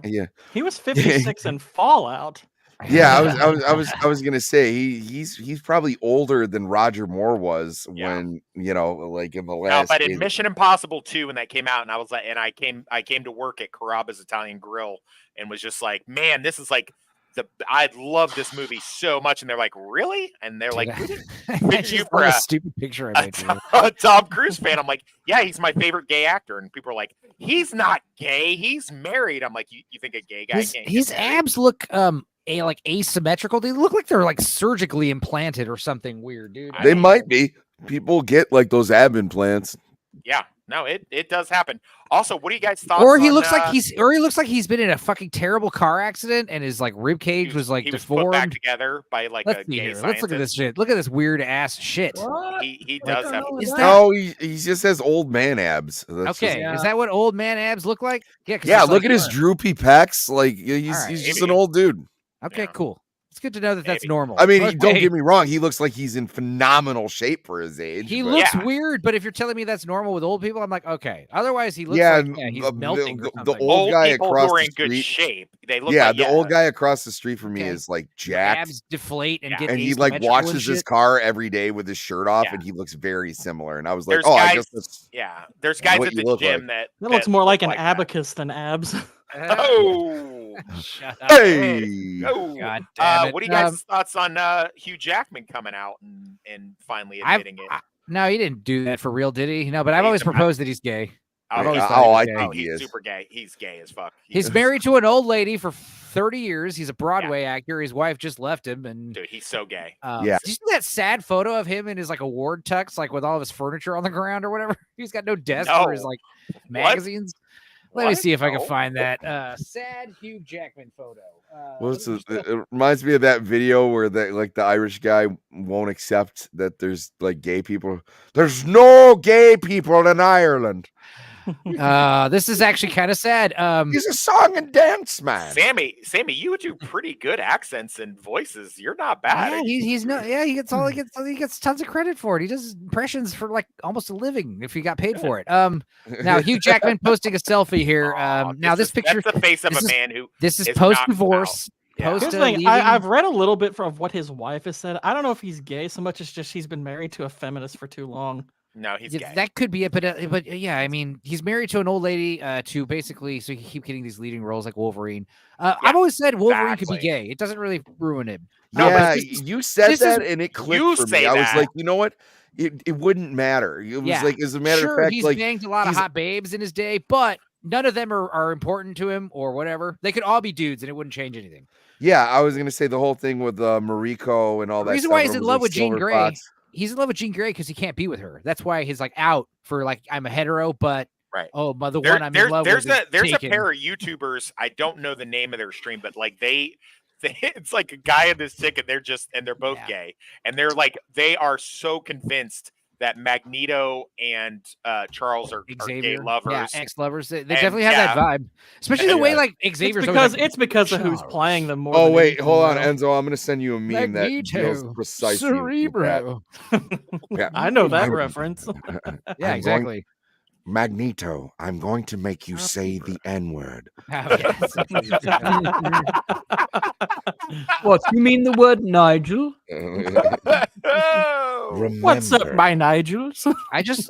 Yeah. He was 56 in Fallout. Yeah, I was gonna say he's probably older than Roger Moore was when like in the last. No, but in Mission Impossible 2 when that came out, and I was like, and I came to work at Carrabba's Italian Grill and was just like, man, this is like I love this movie so much, and they're like, really? And they're like, we didn't pick you for a stupid picture I made. A Tom Cruise fan. I'm like, yeah, he's my favorite gay actor, and people are like, he's not gay, he's married. I'm like, you think a gay guy can't? His abs look like asymmetrical. They look like they're like surgically implanted or something weird, dude. They might be. People get like those ab implants. Yeah, no, it does happen. Also, what do you guys thought? Or he looks like he's been in a fucking terrible car accident and his like rib cage was like deformed. Put back together by like a gay scientist. Let's look at this shit. Look at this weird ass shit. He does have. No, he just has old man abs. That's okay, is that what old man abs look like? Yeah. Yeah. Look at his droopy pecs. Like he's just an old dude. Okay, cool. It's good to know that that's normal. I mean, don't get me wrong. He looks like he's in phenomenal shape for his age. He looks weird, but if you're telling me that's normal with old people, I'm like, okay. Otherwise, he looks like he's melting. The old guy across the street. In good shape. They look the old guy across the street from me is like jacked. Abs deflate and get. And he like washes his car every day with his shirt off, and he looks very similar. And I was like, I guess that's there's guys at the gym that looks more like an abacus than abs. Oh, hey! Oh, God damn it. What do you guys' thoughts on Hugh Jackman coming out and finally admitting it? No, he didn't do that for real, did he? No, but I've always proposed that he's gay. I think he is super gay. He's gay as fuck. He's married to an old lady for 30 years. He's a Broadway actor. His wife just left him, and dude, he's so gay. Did you see that sad photo of him in his like award tux, like with all of his furniture on the ground or whatever? He's got no desk for his like magazines. Let me see if I can find that sad Hugh Jackman photo. It reminds me of that video where the Irish guy won't accept that there's like gay people. There's no gay people in Ireland. This is actually kind of sad. He's a song and dance man. Sammy, you do pretty good accents and voices. You're not bad. Yeah, he gets tons of credit for it. He does impressions for like almost a living if he got paid for it. Now Hugh Jackman posting a selfie here. Now this picture, that's the face of a man who this is post divorce. Here's the thing, I've read a little bit of what his wife has said. I don't know if he's gay so much as just he's been married to a feminist for too long. No, he's gay. That could be it, but yeah, I mean, he's married to an old lady to basically, so he keep getting these leading roles like Wolverine. I've always said Wolverine could be gay. It doesn't really ruin him. No, you said that and it clicked for me. I was like, you know what? It wouldn't matter. It was like, as a matter of fact, he's like banged a lot of hot babes in his day, but none of them are important to him or whatever. They could all be dudes and it wouldn't change anything. Yeah, I was gonna say the whole thing with Mariko and all that. The reason why he's in love with Jean Grey. He's in love with Jean Grey because he can't be with her. That's why he's like out for like, I'm a hetero, but right. Oh, but the one I'm in love with. There's a pair of YouTubers. I don't know the name of their stream, but like it's like a guy and this chick, and they're both gay, and they're like they are so convinced that Magneto and Charles are gay lovers, ex-lovers. They definitely have that vibe, especially the way like Xavier's. It's because of who's playing them more. Oh wait, hold on, Enzo. I'm gonna send you a meme that deals precisely. Cerebro. Yeah, I know that reference. Yeah, exactly. Magneto, I'm going to make you say the N-word. What, you mean the word Nigel? What's up, my Nigels?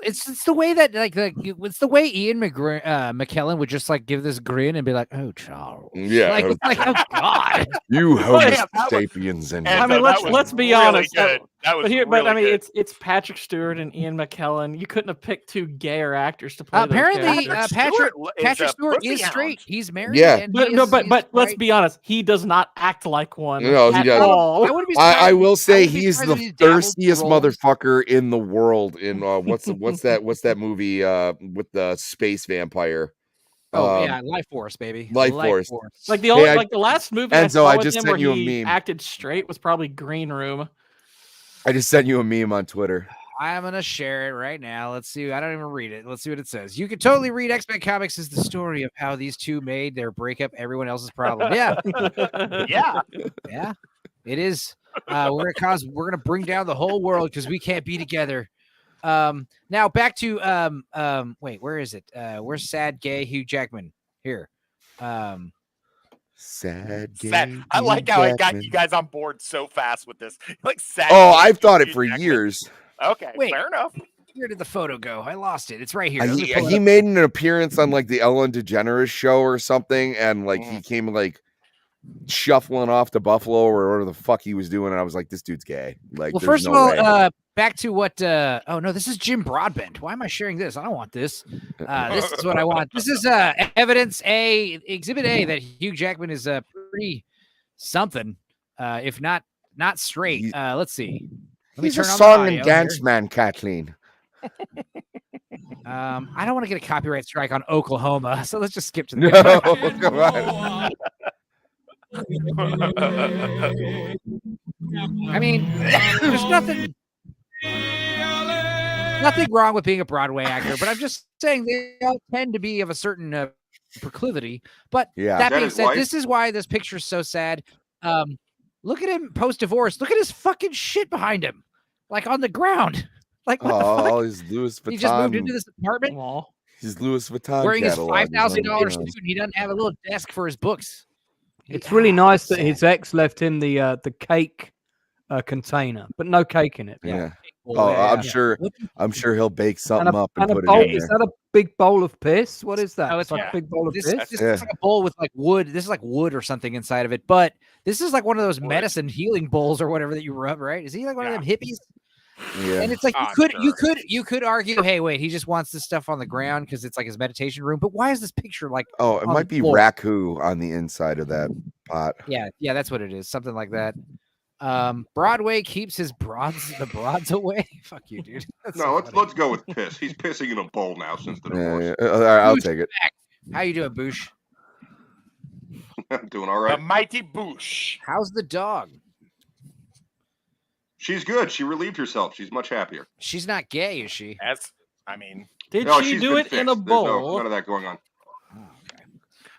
It's the way that it's the way Ian McKellen would just like give this grin and be like, "Oh, Charles." Yeah. Like oh God. You Homo sapiens and I mean, let's be honest. Good. That was I mean, it's Patrick Stewart and Ian McKellen. You couldn't have picked two gayer actors to play. Apparently, Patrick Stewart is straight. He's married. Yeah, but let's be honest. He does not act like one. No, he doesn't. I will say he's the thirstiest motherfucker in the world. In what's that movie with the space vampire? Oh yeah, Life Force, baby. Life Force. Like the only, like the last movie I Enzo, saw I with just him sent where you a he meme. acted straight was probably Green Room. I just sent you a meme on Twitter. I'm gonna share it right now. Let's see. I don't even read it. Let's see what it says. You could totally read X-Men Comics as the story of how these two made their breakup everyone else's problem. Yeah. Yeah. It is. We're gonna bring down the whole world because we can't be together. Now back to wait, where is it? Where's sad gay Hugh Jackman? Here. Sad gay. Sad. I like how I got Jackman. you guys on board so fast with this. Like sad. Oh, I've thought it for years. Okay, Wait. fair enough. Where did the photo go? I lost it. It's right here. He made an appearance on like the Ellen DeGeneres show or something, and like he came like shuffling off to Buffalo or whatever the fuck he was doing, and I was like, this dude's gay. Like, Well, there's first no of all, way. back to what oh no, this is Jim Broadbent. Why am I sharing this? I don't want this. This is what I want. This is evidence exhibit A that Hugh Jackman is pretty something, if not straight. Let's see. Let me He's a turn on the song audio and dance here. man, Kathleen. I don't want to get a copyright strike on Oklahoma, so let's just skip to the No, come on. I mean, there's nothing wrong with being a Broadway actor, but I'm just saying they all tend to be of a certain proclivity. But Yeah. that That being is said, life. this is why this picture's so sad. Look at him post-divorce. Look at his fucking shit behind him, like on the ground. Like what the fuck? Oh, he's Louis Vuitton. He just moved into this apartment His Louis Vuitton wearing his catalog is $5,000 on the suit. And he doesn't have a little desk for his books. It's really nice that his ex left him the cake container, but no cake in it. Yeah. Well, Oh, yeah. I'm sure he'll bake something And up and a put bowl, it in is there. that a big bowl of piss? What is that? Oh, It's like a big bowl of This piss. is like a bowl with like wood. This is like wood or something inside of it. But this is like one of those medicine healing bowls or whatever that you rub, right? Is he like one of them hippies? Yeah. And it's like you could argue, hey, wait, he just wants this stuff on the ground because it's like his meditation room. But why is this picture like? Oh, it on might the be floor? raku on the inside of that pot. Yeah, that's what it is. Something like that. Broadway keeps the broads away. Fuck you, dude. That's No, let's go with piss. He's pissing in a bowl now since the divorce. Yeah. All right, I'll Boosh take it. back. How you doing, Boosh? I'm doing all The right. mighty Boosh. How's the dog? She's good. She relieved herself. She's much happier. She's not gay, is she? That's, I mean, Did No, she she's do been it in fixed. a There's bowl? none of that going on.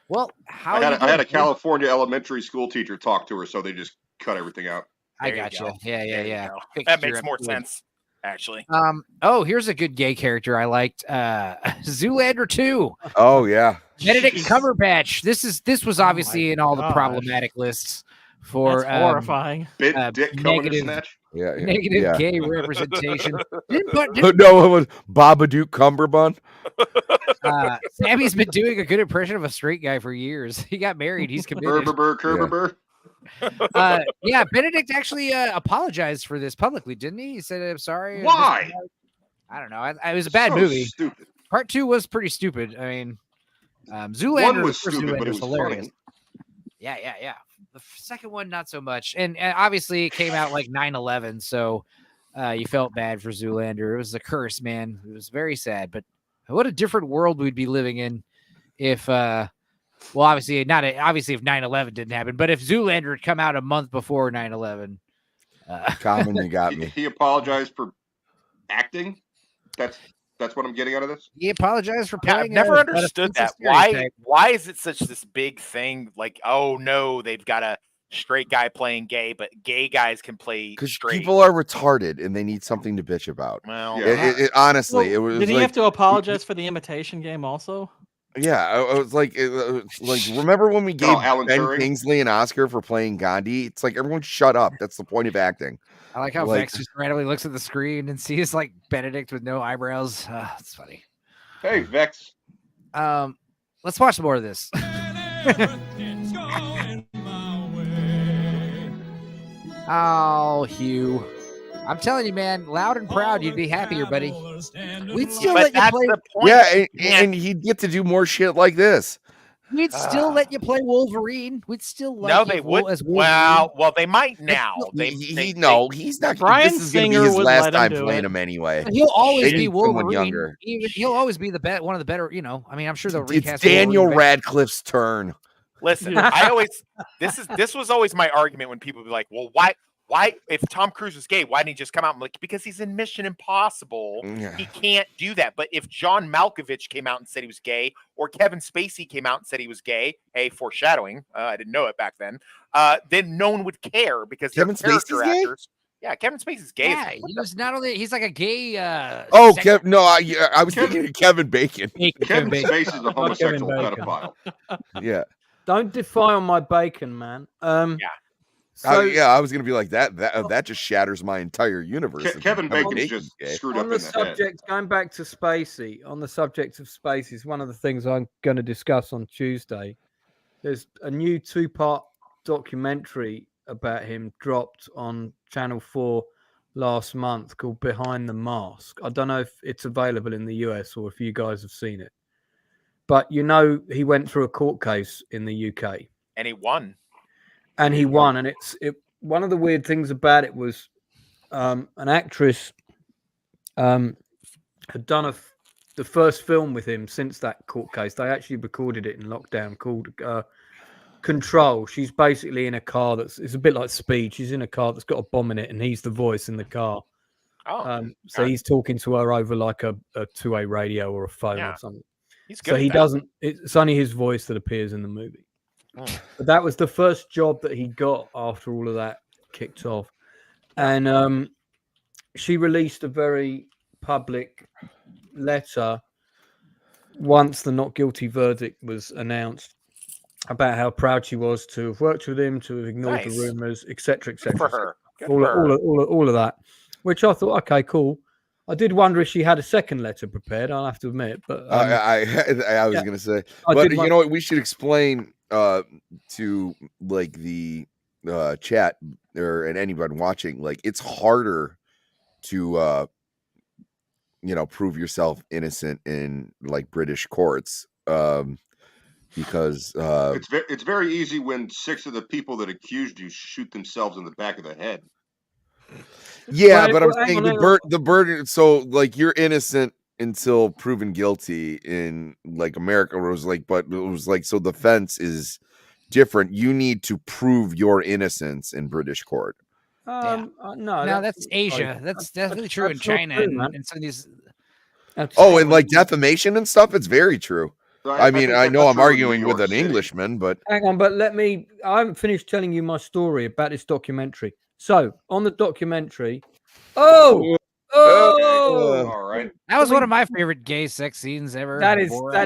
Well, how I had you a doing? California elementary school teacher talk to her, so they just cut everything out. I There you got you. go. Yeah. There you go. Fixed That your makes more episode. sense, actually. Oh, here's a good gay character I liked. Zoolander 2. Oh yeah. Benedict Cumberbatch. This was obviously in all the gosh. problematic lists for That's horrifying. Bit dick coming to negative, snatch. Yeah. negative gay representation. Didn't No, it was Babadook Cumberbund. Sammy's been doing a good impression of a straight guy for years. He got married. He's committed. Kerber. Yeah, Benedict actually apologized for this publicly, didn't he? He said, "I'm sorry." Why? I don't know. It was a bad So movie. Stupid. Part 2 was pretty stupid. I mean, Zoolander One was the first stupid, but it Zoolander's was hilarious. funny. Yeah. The second one, not so much. And obviously, it came out like 9/11, so you felt bad for Zoolander. It was a curse, man. It was very sad. But what a different world we'd be living in if, well, obviously if 9/11 didn't happen. But if Zoolander had come out a month before 9/11, Common, you got me. He apologized for acting. That's what I'm getting out of this. he apologized for Yeah, playing. I've never a understood that. offensive stereotype. Why is it such this big thing? Like, oh no, they've got a straight guy playing gay, but gay guys can play Because straight. people are retarded and they need something to bitch about. Well, Honestly, it was Did he like, have to apologize for the Imitation Game also? Yeah, I was like, remember when we gave Alan Ben Turing? Kingsley an Oscar for playing Gandhi? It's like, everyone shut up. That's the point of acting. I like how Like- Vex just randomly looks at the screen and sees like Benedict with no eyebrows. It's funny. Hey, Vex. Let's watch more of this. Oh, Hugh. I'm telling you, man, loud and proud, you'd be happier, buddy. We'd still But let you that's play. the point. Yeah, and he'd get to do more shit like this. We'd still let you play Wolverine. We'd still like No, you they would. as Wolverine. Well, they might now. He's not. Bryan This is going to be Singer his would last let him time do playing it. him anyway. He'll always They be need someone Wolverine. younger. He'll always be one of the better. I mean, I'm sure they'll It's recast Daniel Wolverine. Radcliffe's turn. Listen, I always this was always my argument when people be like, well, why if Tom Cruise was gay, why didn't he just come out and like, because he's in Mission Impossible, he can't do that. But if John Malkovich came out and said he was gay, or Kevin Spacey came out and said he was gay, hey, foreshadowing, I didn't know it back then no one would care because Kevin they're character Spacey's gay? actors. Yeah, Kevin Spacey's gay. Yeah, he was not only he's like a gay. Oh, no, I was thinking of Kevin Bacon. Kevin Spacey's a homosexual pedophile. Yeah. Don't defile my bacon, man. Yeah. So, I was gonna be like that just shatters my entire universe. Kevin Bacon's just screwed up on the in the subject, going back to Spacey, on the subject of Spacey, one of the things I'm going to discuss on Tuesday. There's a new 2-part documentary about him dropped on Channel 4 last month called Behind the Mask. I don't know if it's available in the US or if you guys have seen it, but he went through a court case in the UK and he won. And he won, and one of the weird things about it was an actress had done the first film with him since that court case. They actually recorded it in lockdown, called Control. She's basically in a car it's a bit like Speed. She's in a car that's got a bomb in it, and he's the voice in the car. So he's talking to her over like a two-way radio or a phone or something. He's good. So he doesn't. It's only his voice that appears in the movie. But that was the first job that he got after all of that kicked off. And she released a very public letter once the not guilty verdict was announced about how proud she was to have worked with him, to have ignored the rumors, etc., etc. For her. All of that, which I thought, okay, cool. I did wonder if she had a second letter prepared, I'll have to admit. But I was going to say, but you know what? We should explain to like the chat and anyone watching, like it's harder to prove yourself innocent in like British courts because it's very easy when 6 of the people that accused you shoot themselves in the back of the head. Yeah, but I'm saying the burden. So like you're innocent until proven guilty in like America. It was like, but it was like, so the fence is different. You need to prove your innocence in British court. No, that's Asia. That's definitely true in China and some of these. And like defamation and stuff. It's very true. I mean, I know I'm arguing with an Englishman, but hang on. But I haven't finished telling you my story about this documentary. So on the documentary, all right. That was one of my favorite gay sex scenes ever. That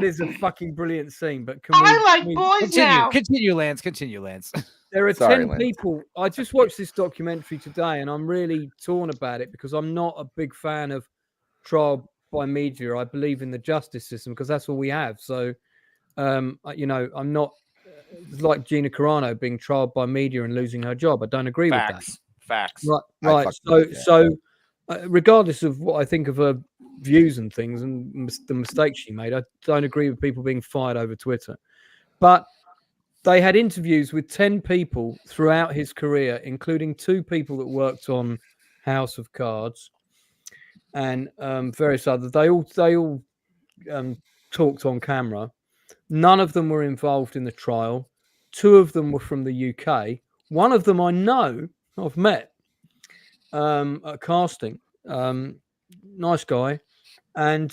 is a fucking brilliant scene. But continue, Lance. Continue, Lance. There are 10 people. I just watched this documentary today, and I'm really torn about it because I'm not a big fan of trial by media. I believe in the justice system because that's all we have. So, I'm not like Gina Carano being trialed by media and losing her job. I don't agree with that. Facts. Right. So, regardless of what I think of her views and things and the mistakes she made, I don't agree with people being fired over Twitter. But they had interviews with 10 people throughout his career, including 2 people that worked on House of Cards and various others. They all talked on camera. None of them were involved in the trial. 2 of them were from the UK. One of them I know, I've met at casting. Nice guy. And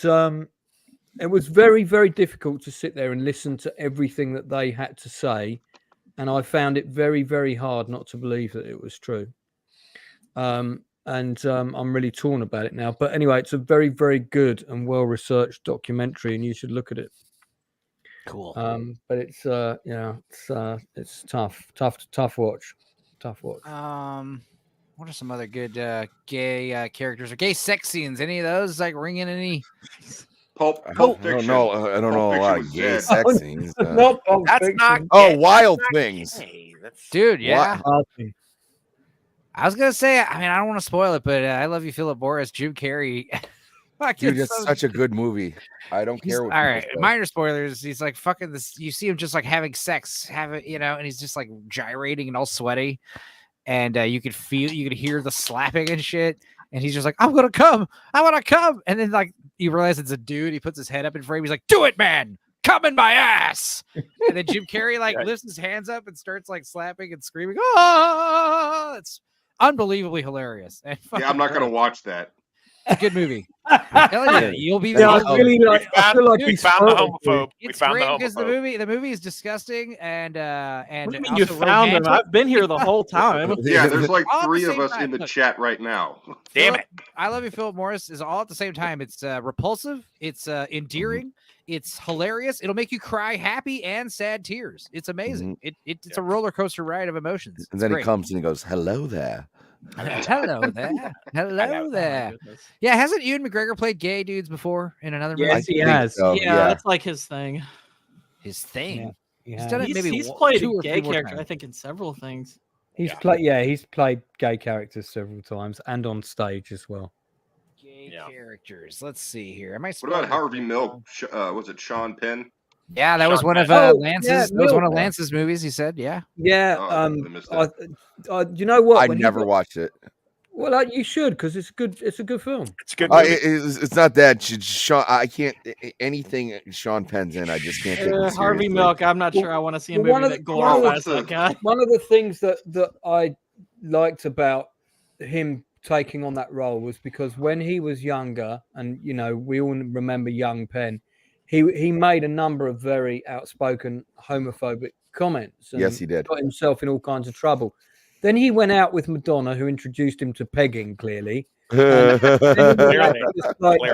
it was very, very difficult to sit there and listen to everything that they had to say. And I found it very, very hard not to believe that it was true. I'm really torn about it now. But anyway, it's a very, very good and well-researched documentary, and you should look at it. Cool. But it's it's tough watch. What are some other good gay characters or gay sex scenes? Any of those like ringing any? Pulp I don't Fiction. know a lot of gay sex scenes. That's not. Wild Things. Dude, yeah. I was gonna say, I mean, I don't want to spoil it, but I Love You, Philip Morris, Jim Carrey Dude, it's such a good movie. I don't care what. All right, people say. minor spoilers. He's like fucking this. You see him just like having sex, and he's just like gyrating and all sweaty, and you could hear the slapping and shit. And he's just like, I'm gonna come, and then like you realize it's a dude. He puts his head up in frame. He's like, do it, man, come in my ass. And then Jim Carrey like lifts his hands up and starts like slapping and screaming. Oh, it's unbelievably hilarious. And Yeah, I'm not gonna watch that. It's a good movie. Hell yeah, you'll be. Yeah, I feel like We he's found the spoiled, dude. homophobe. We It's found great the because homophobe. the movie is disgusting and What do you mean you also found him? romantic. I've been here the whole time. Yeah, there's like All at the 3 of same us time. in the Look. chat right now. Damn it. I Love You, Philip Morris is all at the same time. It's repulsive. It's endearing. It's hilarious. It'll make you cry happy and sad tears. It's amazing. It's a roller coaster ride of emotions. And then It's he comes and he goes, "Hello there." Hello there. Hello there. Yeah, hasn't Ewan McGregor played gay dudes before in another movie? Yes, he has. Yeah, that's like his thing. His thing. Yeah. He's done it maybe He's played 2 a or gay 3 more character, times. I think, in several things. He's played gay characters several times and on stage as well. Gay characters. Let's see here. Am I? What about Harvey Milk? Was it Sean Penn? Yeah, that was Sean one of Penn. Lance's. yeah, that was one of Milk. Lance's movies. He said, "Yeah." Yeah. Oh, I missed that. You know what? I When he never got- watched it. Well, you should because it's good. It's a good film. It's a good movie. It's not that Sean. I can't anything Sean Penn's in. I just can't take him Harvey seriously. Milk. I'm not sure I want to see a Well, movie that glorifies that guy. One of the things that I liked about him taking on that role was because when he was younger, and we all remember young Penn, he made a number of very outspoken homophobic comments. And Yes, he did. Got himself in all kinds of trouble. Then he went out with Madonna, who introduced him to pegging, clearly. And then Clearly.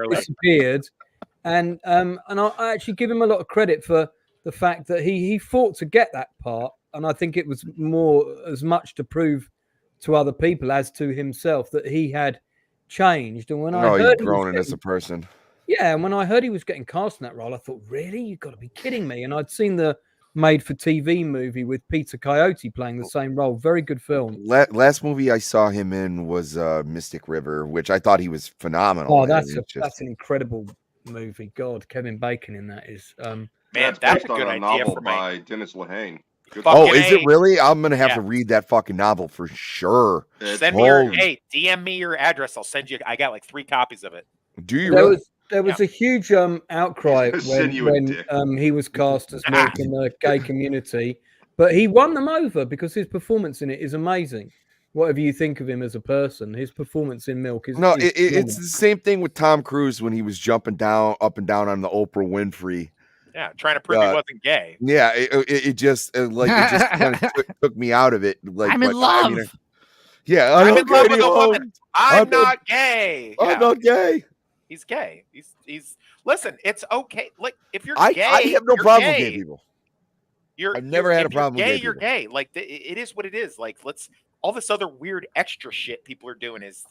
he disappeared. And I actually give him a lot of credit for the fact that he fought to get that part. And I think it was as much to prove to other people as to himself that he had changed. And when I No, heard he's grown as a person. yeah, and when I heard he was getting cast in that role, I thought, really? You've got to be kidding me. And I'd seen the made-for-TV movie with Peter Coyote playing the same role. Very good film. Last movie I saw him in was Mystic River, which I thought he was phenomenal. Oh, in. that's It's just- that's an incredible movie. God, Kevin Bacon in that is. Man, That's that's based a on good a idea novel for me. by Dennis Lehane. Good Oh, Fucking is it A. really? I'm gonna have Yeah. to read that fucking novel for sure. Send me your Holy- DM me your address. I'll send you. I got like 3 copies of it. Do you? There Really? was a huge outcry Send you a when dick. he was cast as Milk in the gay community, but he won them over because his performance in it is amazing. Whatever you think of him as a person, his performance in Milk is No, is it's phenomenal. the same thing with Tom Cruise when he was jumping up and down on the Oprah Winfrey. Yeah, trying to prove he wasn't gay. Yeah, it just kind of took me out of it. Like, I'm in but, I mean, love. yeah, I'm don't in love get with any a love. woman. I'm I'm not gay. I'm Yeah, not gay. he's gay. He's listen. It's okay. Like if you're I gay, have no you're problem with gay. gay people. You're, I've never you're- had a if you're problem with gay. gay You're people. gay. Like it is what it is. Like all this other weird extra shit people are doing is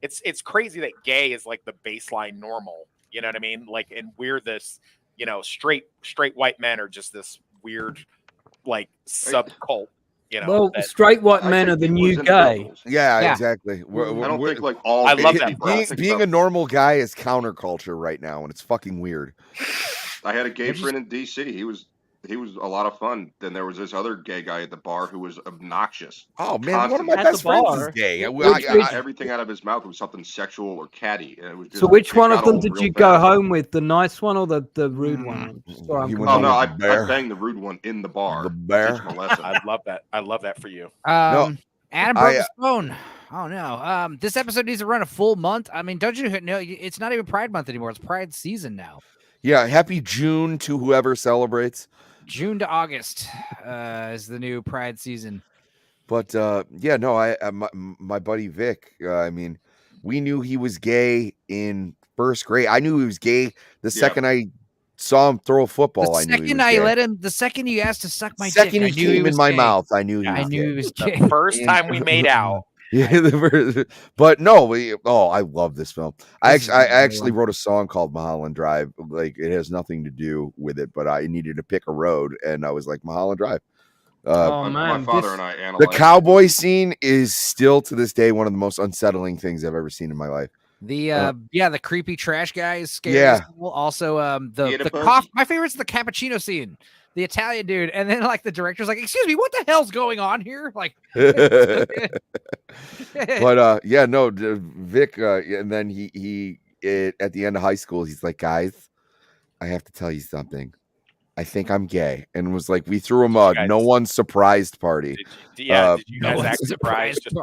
it's crazy that gay is like the baseline normal. You know what I mean? Like, and we're this, straight white men are just this weird like sub cult. Well, that- straight white I men think are the he was new in gay. Rebels. Yeah, Yeah. exactly. I don't think like all. I gay love that people for us. think Being about- a normal guy is counterculture right now, and it's fucking weird. I had a gay friend in DC. He was a lot of fun. Then there was this other gay guy at the bar who was obnoxious. Oh man, one of my At best the friends bar. is gay. Everything out of his mouth was something sexual or catty. And it was just, So which it one of got them old did real you go fast. home with? The nice one or the rude one? Sorry, I'm He went Oh home no, with I the bear. banged the rude one in the bar. The bear. Teach him a lesson. I love that. I love that for you. Adam broke I, his phone. Oh no. This episode needs to run a full month. I mean, don't you know? It's not even Pride Month anymore. It's Pride season now. Yeah, happy June to whoever celebrates. June to August is the new Pride season. But yeah, no, my buddy Vic. I mean, we knew he was gay in first grade. I knew he was gay the second I saw him throw a football. I knew he was gay. The second you asked to suck my Second dick, I he knew he came was in my gay. mouth, I knew he I was knew gay. he was The gay. first time we made out. Yeah, but no, I love this film. I actually wrote a song called Mulholland Drive. Like, it has nothing to do with it, but I needed to pick a road, and I was like Mulholland Drive. My father and I The analyzed. cowboy scene is still to this day one of the most unsettling things I've ever seen in my life. The creepy trash guy is scary. Yeah. As hell. Also, the Bug? cough. My favorite's the cappuccino scene. The Italian dude, and then like the director's like, "Excuse me, what the hell's going on here?" Like, but Vic, and then he at the end of high school, he's like, guys, I have to tell you something. I think I'm gay, and was like, we threw him a no one surprised party. Did you guys act surprised? It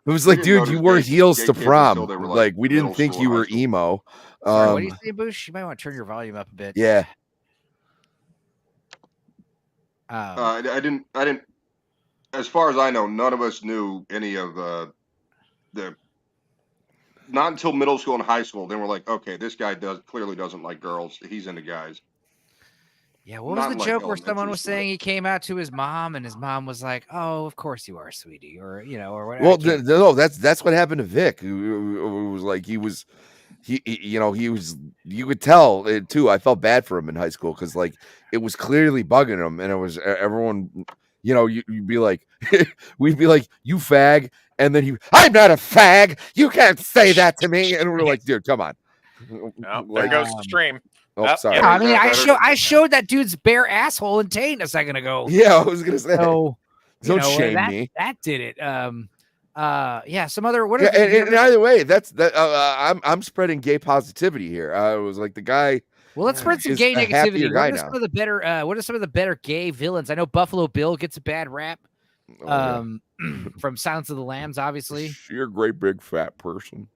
was like, dude, you wore heels to prom. Like, we didn't think you were emo. Sorry, what do you say, Boosh? You might want to turn your volume up a bit. Yeah. I didn't. As far as I know, none of us knew any of the. Not until middle school and high school, then we're like, okay, this guy clearly doesn't like girls. He's into guys. Yeah, what was the joke where someone was saying he came out to his mom, and his mom was like, "Oh, of course you are, sweetie," or or whatever. Well, no, that's what happened to Vic. It was like he was. You could tell it too. I felt bad for him in high school because like it was clearly bugging him, and it was everyone. You'd be like, we'd be like, you fag, and then I'm not a fag. You can't say that to me, and we're like, dude, come on. There goes the stream. Oh, sorry. I mean, I showed that dude's bare asshole and taint a second ago. Yeah, I was gonna say. So, don't shame me. That did it. Yeah, some other. What? And either way, I'm spreading gay positivity here. I was like the guy. Well, let's spread some gay negativity. What are some of the better? What are some of the better gay villains? I know Buffalo Bill gets a bad rap. From Silence of the Lambs, obviously. You're a great big fat person.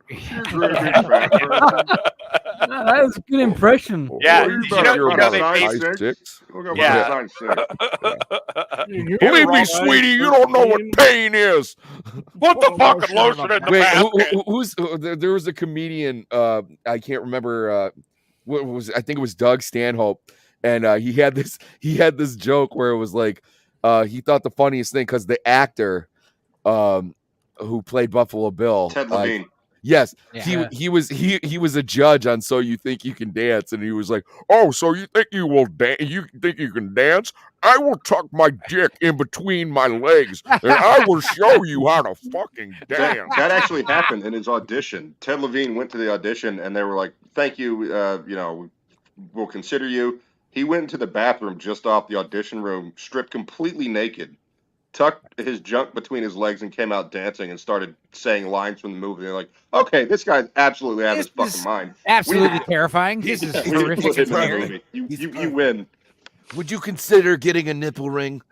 That was a good impression. Yeah, Believe me, sweetie, you don't know what pain is. What the fucking lotion in the basket? There was a comedian. I can't remember. What was? I think it was Doug Stanhope, and he had this joke where it was like he thought the funniest thing because the actor who played Buffalo Bill, Ted Levine. Yes, Yeah. he was a judge on So You Think You Can Dance, and he was like, "Oh, so you think you will dance? You think you can dance? I will tuck my dick in between my legs, and I will show you how to fucking dance." That actually happened in his audition. Ted Levine went to the audition, and they were like, "Thank you, we'll consider you." He went into the bathroom just off the audition room, stripped completely naked, tucked his junk between his legs, and came out dancing and started saying lines from the movie. They're like, okay, this guy's absolutely out of his fucking mind. Absolutely terrifying. This is horrific. You win. Would you consider getting a nipple ring?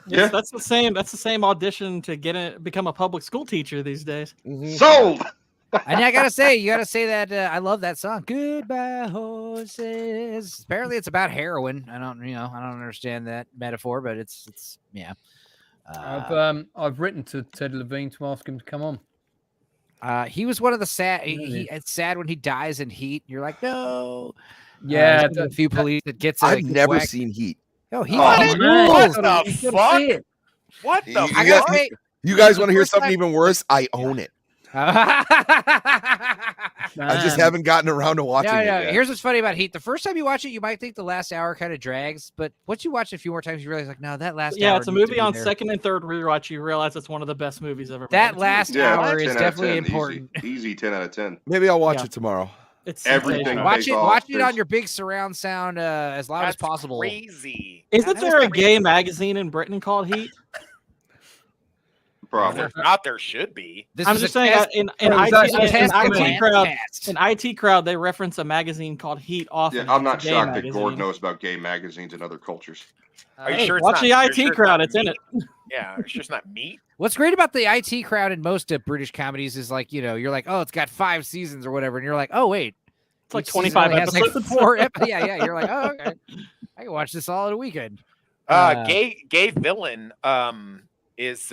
Yes, that's the same. That's the same audition to become a public school teacher these days. Sold. And I gotta say, you gotta say that I love that song. Goodbye horses. Apparently, it's about heroin. I don't understand that metaphor, but it's yeah. I've written to Ted Levine to ask him to come on. He was one of the sad. It's sad when he dies in Heat. You're like, no. Yeah, a few police that gets. I've never seen Heat. Oh, Heat. What the fuck? What the fuck? You guys want to hear something even worse? I own it. I just haven't gotten around to watching it yet. Here's what's funny about Heat. The first time you watch it, you might think the last hour kind of drags, but once you watch it a few more times, you realize like, no, that last hour. Yeah, it's a movie on second and third rewatch. You realize it's one of the best movies ever. That last hour is definitely important. Easy 10 out of 10. Maybe I'll watch it tomorrow. It's everything. Watch it on your big surround sound as loud as possible. Crazy. Isn't there a gay magazine in Britain called Heat? Probably. If not, there should be. I'm just saying in IT crowd, they reference a magazine called Heat often. Yeah, I'm not shocked that Gord knows about gay magazines in other cultures. Are you sure? Watch the IT crowd. It's in it. Yeah, it's just not meat. What's great about the IT crowd in most British comedies is like, you're like, oh, it's got 5 seasons or whatever, and you're like, oh wait, it's like 25 episodes. Like 4 episodes. Yeah. You're like, oh, okay, I can watch this all in a weekend. Gay villain is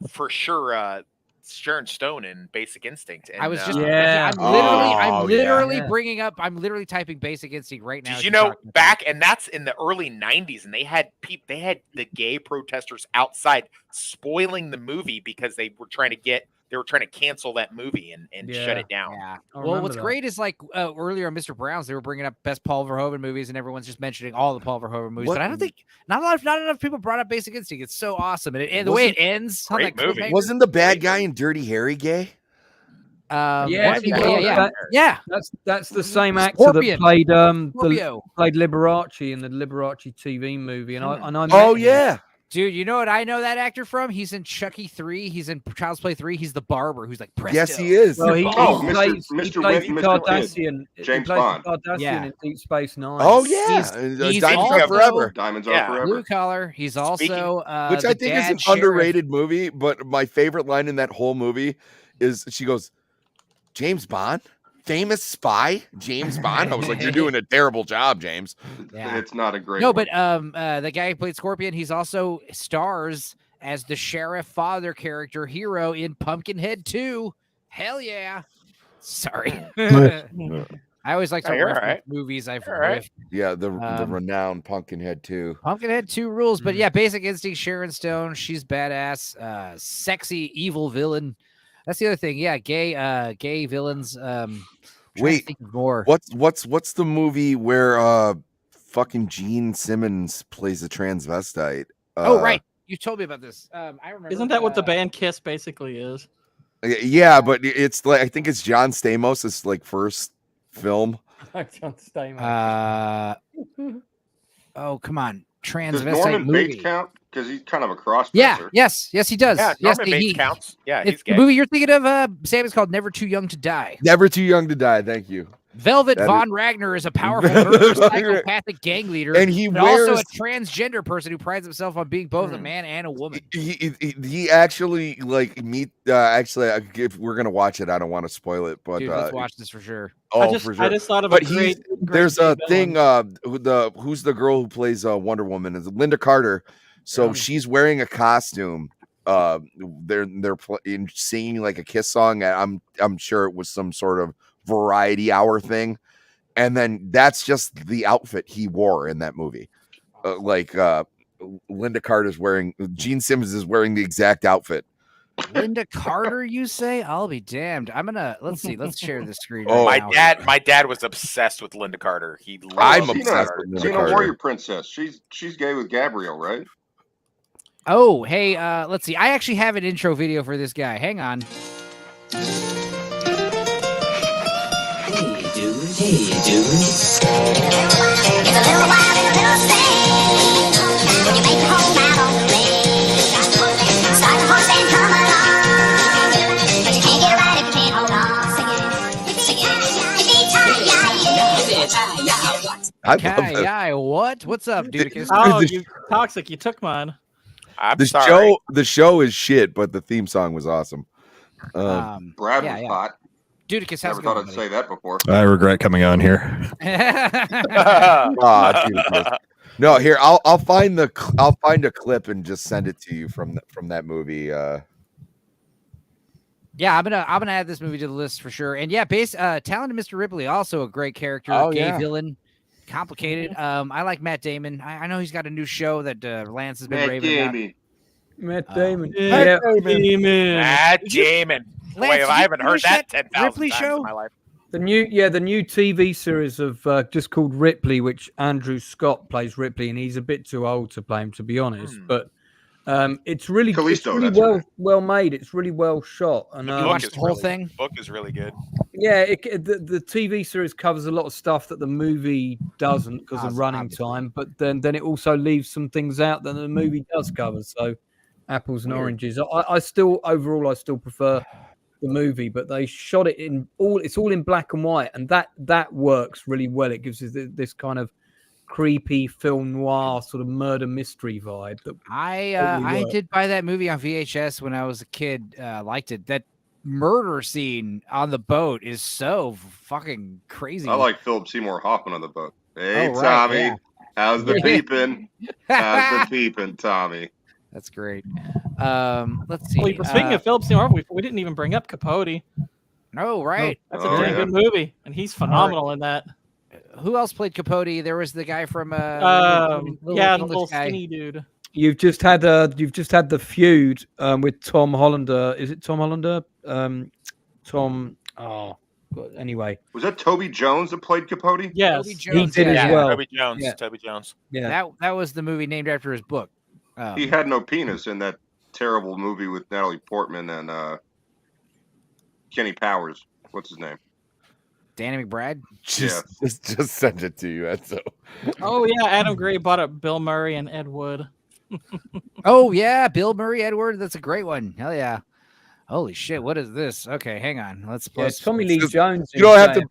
for sure Sharon Stone in Basic Instinct. And, I was just, I'm literally typing Basic Instinct right now. Did you know back, and that's in the early 90s, and they had the gay protesters outside spoiling the movie because they were trying to cancel that movie and shut it down. Yeah. Well, what's great is like earlier on Mr. Brown's, they were bringing up best Paul Verhoeven movies, and everyone's just mentioning all the Paul Verhoeven movies. But I don't think not enough people brought up Basic Instinct. It's so awesome, and the way it ends. Wasn't the bad guy in Dirty Harry gay? Yeah, yeah. That's the same actor Scorpion. that played Scorpio. played Liberace in the Liberace TV movie, and I met Oh him. yeah. Dude, you know what I know that actor from? He's in Chucky 3. He's in Child's Play 3. He's the barber who's like, Presto. Yes, he is. Well, he plays Mr. the Mr. Cardassian. Kidd, James he plays Bond. the Cardassian Yeah. in Deep Space Nine. Oh yeah, He's Diamonds also- Are Forever. Diamonds Yeah. Are Forever. Blue collar. He's also Which the I think is dad an sheriff. underrated movie. But my favorite line in that whole movie is she goes, "James Bond, famous spy, James Bond." I was like, "You're doing a terrible job, James." Yeah. It's not a great No, one. but the guy who played Scorpion, he's also stars as the sheriff father character hero in Pumpkinhead 2. Hell yeah. Sorry. I always like to Oh, you're reference all right. movies I've You're all right. riffed. Yeah, the renowned Pumpkinhead 2. Pumpkinhead 2 rules, but yeah, Basic Instinct, Sharon Stone, she's badass, sexy, evil villain. That's the other thing. Yeah, gay villains. Wait, think of more. What's the movie where fucking Gene Simmons plays a transvestite? Oh, right. You told me about this. I remember. Isn't that what the band Kiss basically is? Yeah, but it's like I think it's John Stamos' like first film. John Stamos. Oh, come on. Does Transvestite Norman movie. Bates count? Because he's kind of a cross Yeah, yes, he does. Yeah, yes, Norman Bates counts. Yeah, he's it's gay. the movie you're thinking of, Sam, is called Never Too Young to Die. Never Too Young to Die. Thank you. Velvet That Von Ragnar is a powerful murderous psychopathic gang leader, And he but also wears- a transgender person who prides himself on being both a man and a woman. He actually like meet. Actually, if we're gonna watch it, I don't want to spoil it, but Dude, let's watch this for sure. Oh, for sure. I just thought of but a great. there's a thing. Who's the girl who plays Wonder Woman? Is Linda Carter. So she's wearing a costume. They're singing like a Kiss song. I'm sure it was some sort of variety hour thing, and then that's just the outfit he wore in that movie. Linda Carter's wearing. Gene Simmons is wearing the exact outfit. Linda Carter, you say? I'll be damned. Let's see. Let's share the screen. Oh, right now. my dad was obsessed with Linda Carter. I'm Xena, obsessed with Linda Xena Carter. Warrior Princess. She's gay with Gabrielle, right? Oh, hey, let's see. I actually have an intro video for this guy. Hang on. Hey, dude. It's a little wild and a little strange when you make your home out on the range. Start the horse and come along, but you can't get it right if you can't hold on. Sing it. I Kai, love that. yeah, what? What's up, dude? Oh, you toxic! You took mine. I'm The sorry. the show is shit, but the theme song was awesome. Brad yeah, was yeah. hot. Dudicus, how's Never it thought going, I'd say that before. I regret coming on here. Aw, dude, yes. No, here I'll find a clip and just send it to you from that movie. Yeah, I'm gonna add this movie to the list for sure. And yeah, talented Mr. Ripley, also a great character, Oh, gay yeah. villain, complicated. I like Matt Damon. I know he's got a new show that Lance has been Matt raving about. Damon. Matt Damon. Yeah. Matt Damon. Boy, Lance, if did I you haven't heard finish that that 10,000 Ripley times show? in my life. The new TV series of just called Ripley, which Andrew Scott plays Ripley, and he's a bit too old to play him, to be honest. But it's really, Callisto, it's that's really right. well made. It's really well shot, and The book watched is the whole really- thing? Book is really good. yeah, the TV series covers a lot of stuff that the movie doesn't because of running time. But then it also leaves some things out that the movie does cover. So apples and oranges. I still prefer the movie, but they shot it it's all in black and white, and that works really well. It gives us this kind of creepy film noir sort of murder mystery vibe. That I did buy that movie on VHS when I was a kid. Liked it. That murder scene on the boat is so fucking crazy. I like Philip Seymour Hoffman on the boat. Hey, Oh, right, Tommy. yeah. How's the peeping? How's the peeping, Tommy? That's great. Let's see. Well, speaking of Philip Seymour, we didn't even bring up Capote. No, right. That's a damn good movie, and he's phenomenal in that. Who else played Capote? There was the guy from Yeah, the English little guy. skinny dude. you've just had the feud with Tom Hollander. Is it Tom Hollander? Tom. Oh, God, anyway. Was that Toby Jones that played Capote? Yes, Toby Jones, he did yeah. as well. Toby Jones. Yeah. Toby Jones. Yeah. That was the movie named after his book. He had no penis in that terrible movie with Natalie Portman and Kenny Powers. What's his name? Danny McBride. Just send it to you, Enzo. Oh yeah, Adam Gray bought up Bill Murray and Ed Wood. Oh yeah, Bill Murray, Edward. That's a great one. Hell yeah. Holy shit, what is this? Okay, hang on. Let's Yeah, Tommy Lee Jones. You don't have to,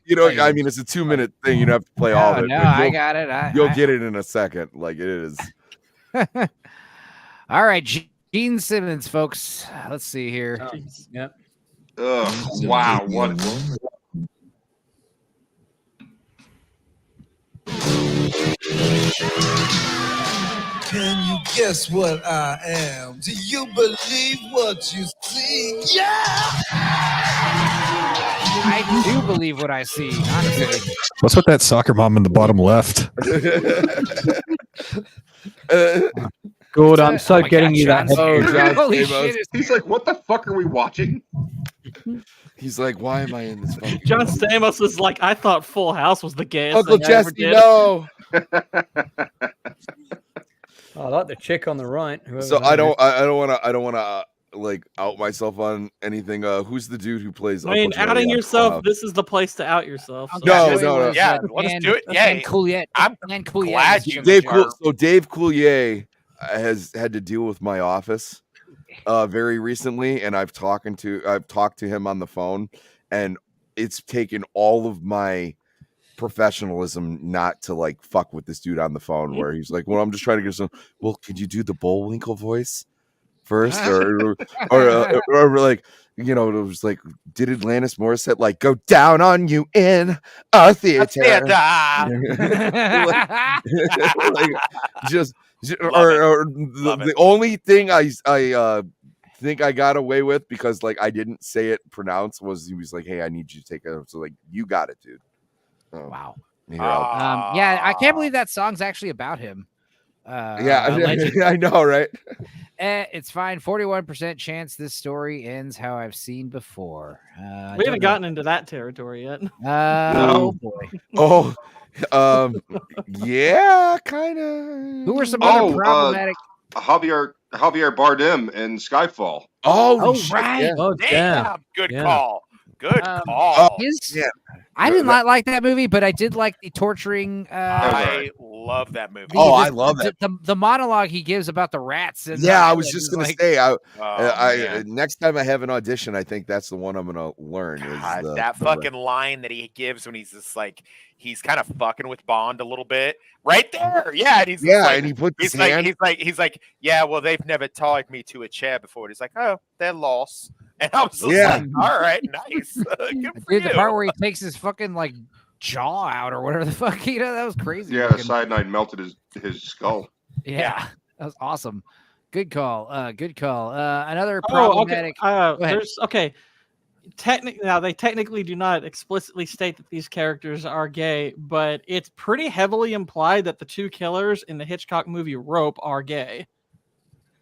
I mean, it's a 2-minute thing. You don't have to play all of it. No, but I got it. You'll get it in a second. Like it is. All right, Gene Simmons, folks. Let's see here. Yep. Wow. What? Can you guess what I am? Do you believe what you see? Yeah! I do believe what I see, honestly. What's with that soccer mom in the bottom left? Good, I'm so getting you that. Holy shit. He's like, what the fuck are we watching? He's like, why am I in this fucking John Stamos is like, I thought Full House was the gayest Uncle thing I ever Jesse, did. no. I like the chick on the right. So I don't want to like out myself on anything. Who's the dude who plays? I mean, Uncle Joey outing on yourself. Clubhouse? This is the place to out yourself. So. No. Yeah, let's do it. Yeah, I'm glad you. Dave Coulier has had to deal with my office very recently, and I've talked to him on the phone, and it's taken all of my professionalism not to like fuck with this dude on the phone, where he's like, well, I'm just trying to get some. Well, could you do the Bullwinkle voice first, or like, you know, it was like, did Atlantis Morissette like go down on you in a theater? Like, just or the only thing I think I got away with, because like I didn't say it pronounced, was he was like, hey, I need you to take it. So like, you got it, dude. Wow. Yeah. Yeah, I can't believe that song's actually about him. I know, right? It's fine. 41% chance this story ends how I've seen before. We haven't gotten into that territory yet. Oh boy. Yeah, kind of. Who were some other problematic? Javier Bardem in Skyfall. Oh shit, right. Yeah. Oh, Damn. Good Yeah. call. Good call. I did not like that movie, but I did like the torturing. I love that movie. I love that. The monologue he gives about the rats. And Yeah, I was just gonna say. man. Next time I have an audition, I think that's the one I'm gonna learn. God, is that fucking line that he gives when he's just like, he's kind of fucking with Bond a little bit, right there. Yeah, and he's like, and he puts his he's like, hand. he's like, yeah, well, they've never tied me to a chair before. He's like, oh, they're lost. And I was just like, all right, nice. Good for Dude, you. the part where he takes his fucking like jaw out or whatever the fuck, you know, that was crazy. Yeah, the cyanide melted his skull. Yeah, that was awesome. Good call. Good call. Another problematic. Go ahead. Now they technically do not explicitly state that these characters are gay, but it's pretty heavily implied that the two killers in the Hitchcock movie Rope are gay.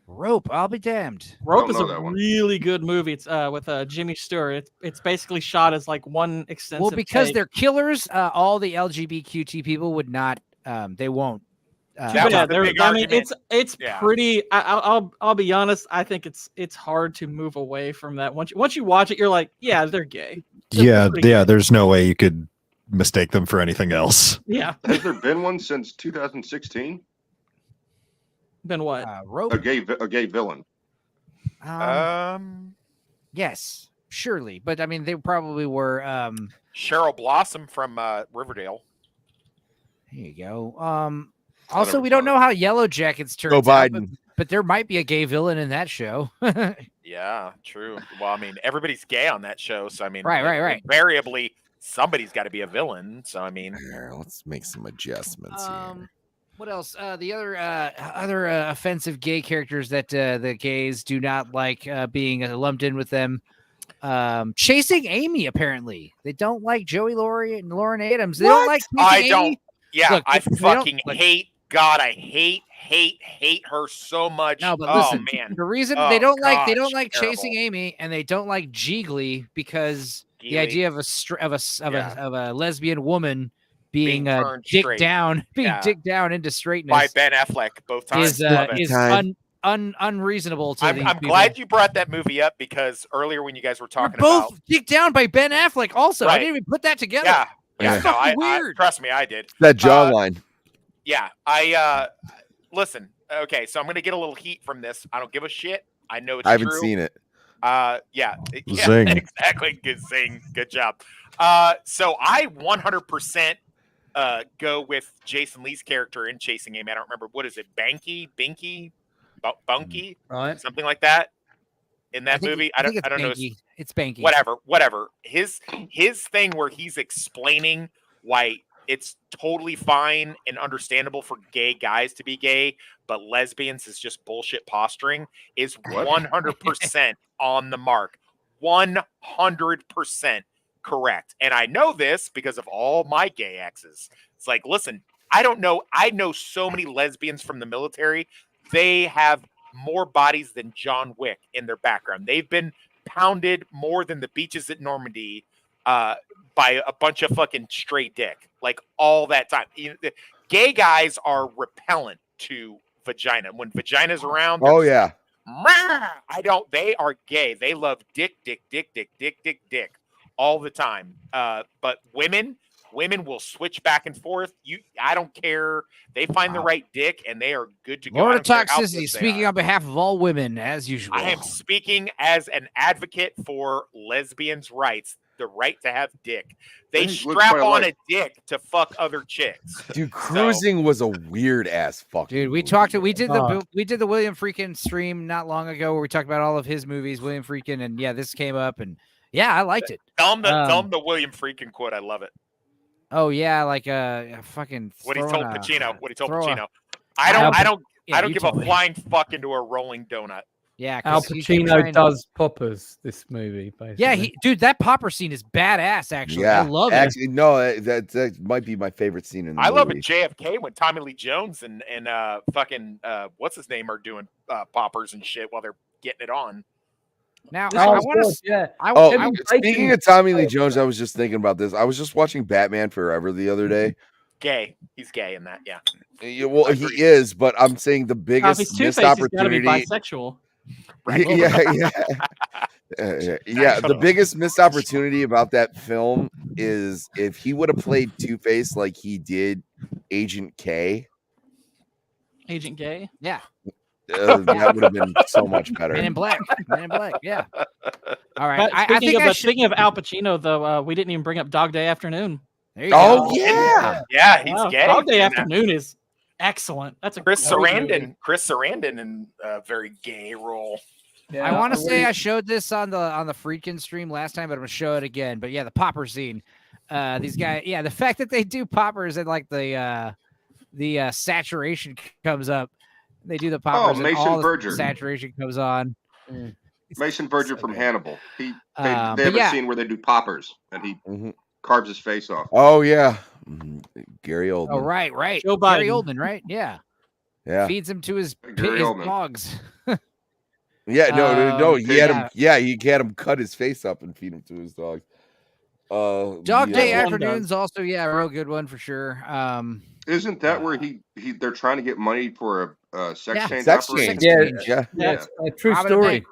Rope, I'll be damned. Rope is a really good movie. It's with Jimmy Stewart. It's basically shot as like one extensive. Well, because take. they're killers, all the LGBTQ people would not. They won't. It's pretty. I'll be honest. I think it's hard to move away from that. Once you watch it, you're like, yeah, they're gay. Yeah. There's no way you could mistake them for anything else. Yeah. Has there been one since 2016? Been what? Rope. A gay villain. Yes, surely, but I mean, they probably were. Cheryl Blossom from Riverdale. There you go. Also, we don't know how Yellow Jackets turns out, Biden. but there might be a gay villain in that show. Yeah, true. Well, I mean, everybody's gay on that show, so I mean, right. Invariably, somebody's got to be a villain. So I mean, let's make some adjustments here. What else? The other offensive gay characters that the gays do not like being lumped in with them. Chasing Amy, apparently. They don't like Joey Laurie and Lauren Adams. They don't like Chasing Amy. Yeah, Look, I fucking hate. God, I hate her so much. No, but listen, man. the reason they don't like Chasing Amy, and they don't like Jiggly because the idea of a lesbian woman being dicked down into straightness by Ben Affleck both times is unreasonable to these I'm people. glad you brought that movie up because earlier when you guys were talking both about kicked down by Ben Affleck. Also, I Right. didn't even put that together. yeah, It's no, fucking I weird. trust me, I did. That jawline. Yeah, I listen. Okay, so I'm gonna get a little heat from this. I don't give a shit. I know it's I haven't true. seen it. Yeah, Zing. exactly. Good zing. Good job. So I 100% go with Jason Lee's character in Chasing Amy. I don't remember what is it, Binky, Bunky, right? Something like that. In that I think movie, I I think don't know. It's Banky. Whatever. His thing where he's explaining why it's totally fine and understandable for gay guys to be gay, but lesbians is just bullshit posturing is 100% on the mark. 100% correct. And I know this because of all my gay exes. It's like, listen, I don't know. I know so many lesbians from the military. They have more bodies than John Wick in their background. They've been pounded more than the beaches at Normandy by a bunch of fucking straight dick, like all that time. Gay guys are repellent to vagina. When vagina's around, Oh yeah. they are gay. They love dick all the time. But women will switch back and forth. I don't care. They find the right dick and they are good to go. Lord I of don't care how Toxicity, pussy they speaking are. on behalf of all women, as usual. I am speaking as an advocate for lesbians' rights, the right to have dick. They This looks strap quite on like- a dick to fuck other chicks. Dude, Cruising was a weird ass fucking. Dude, we did the William Freakin stream not long ago where we talked about all of his movies, William Freakin, and yeah, this came up and yeah, I liked it. Tell him the William Freakin quote. I love it. Oh yeah, like fucking What he told Pacino. throw a- Pacino. I don't Yeah, give told a me. flying fuck into a rolling donut. Yeah, Al 'cause he kept Pacino trying to- does poppers this movie, basically. Yeah, dude, that popper scene is badass. Actually, Yeah, I love actually, no, that might be my favorite scene in the I movie. love it. JFK when Tommy Lee Jones and fucking what's his name are doing poppers and shit while they're getting it on. Now This I was want good, to. yeah. Speaking of Tommy Lee Jones, I was just thinking about this. I was just watching Batman Forever the other day. Gay. He's gay in that. Yeah. Yeah, well, he is, but I'm saying the If biggest he's missed Two-Face, he's got to be opportunity. bisexual. Yeah. The biggest missed opportunity about that film is if he would have played Two-Face like he did Agent K. Agent Gay. Yeah. That would have been so much better. Men in Black. Men in Black. Yeah. All right. But I think I should. speaking of Al Pacino, though, we didn't even bring up Dog Day Afternoon. There you go. Yeah, he's gay. Dog Day in that. Afternoon is excellent. That's a Chris great Sarandon. movie. Chris Sarandon in a very gay role. I want to say I showed this on the Freakin stream last time, but I'm gonna show it again. But yeah, the popper scene. These guys, yeah, the fact that they do poppers and like the saturation comes up, they do the poppers. and Mason all the Verger. saturation comes on. Mason Verger from Hannibal. They but have a yeah. scene where they do poppers and he carves his face off. Oh yeah, Gary Oldman. Oh right. Joe Gary Biden. Oldman, right? Yeah. Yeah. Feeds him to his Gary Oldman. dogs. Yeah, no. He had him. yeah. Yeah, he had him cut his face up and feed him to his dogs. Dog Day yeah. Afternoons also, yeah, a real good one for sure. Isn't that where they're trying to get money for a sex Yeah. change Sex operation? change. Yeah, Yeah. it's a true Robbing a story. bank.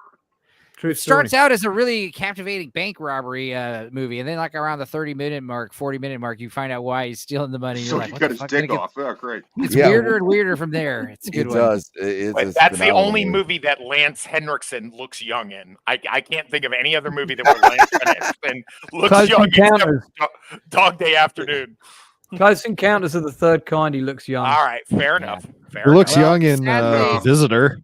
True Starts story. out as a really captivating bank robbery movie, and then like around the 30-minute mark, 40-minute mark, you find out why he's stealing the money. You're So like, he what got the his fuck? dick Gonna get- off. Oh, great. It's Yeah. weirder and weirder from there. It's a good It one. does. But that's the only movie that Lance Henriksen looks young in. I can't think of any other movie that where Lance Henriksen looks Close young Encounters. except Dog Day Afternoon. Close Encounters of the Third Kind. He looks young. All right, fair enough. Fair He looks enough. young in sadly- Visitor.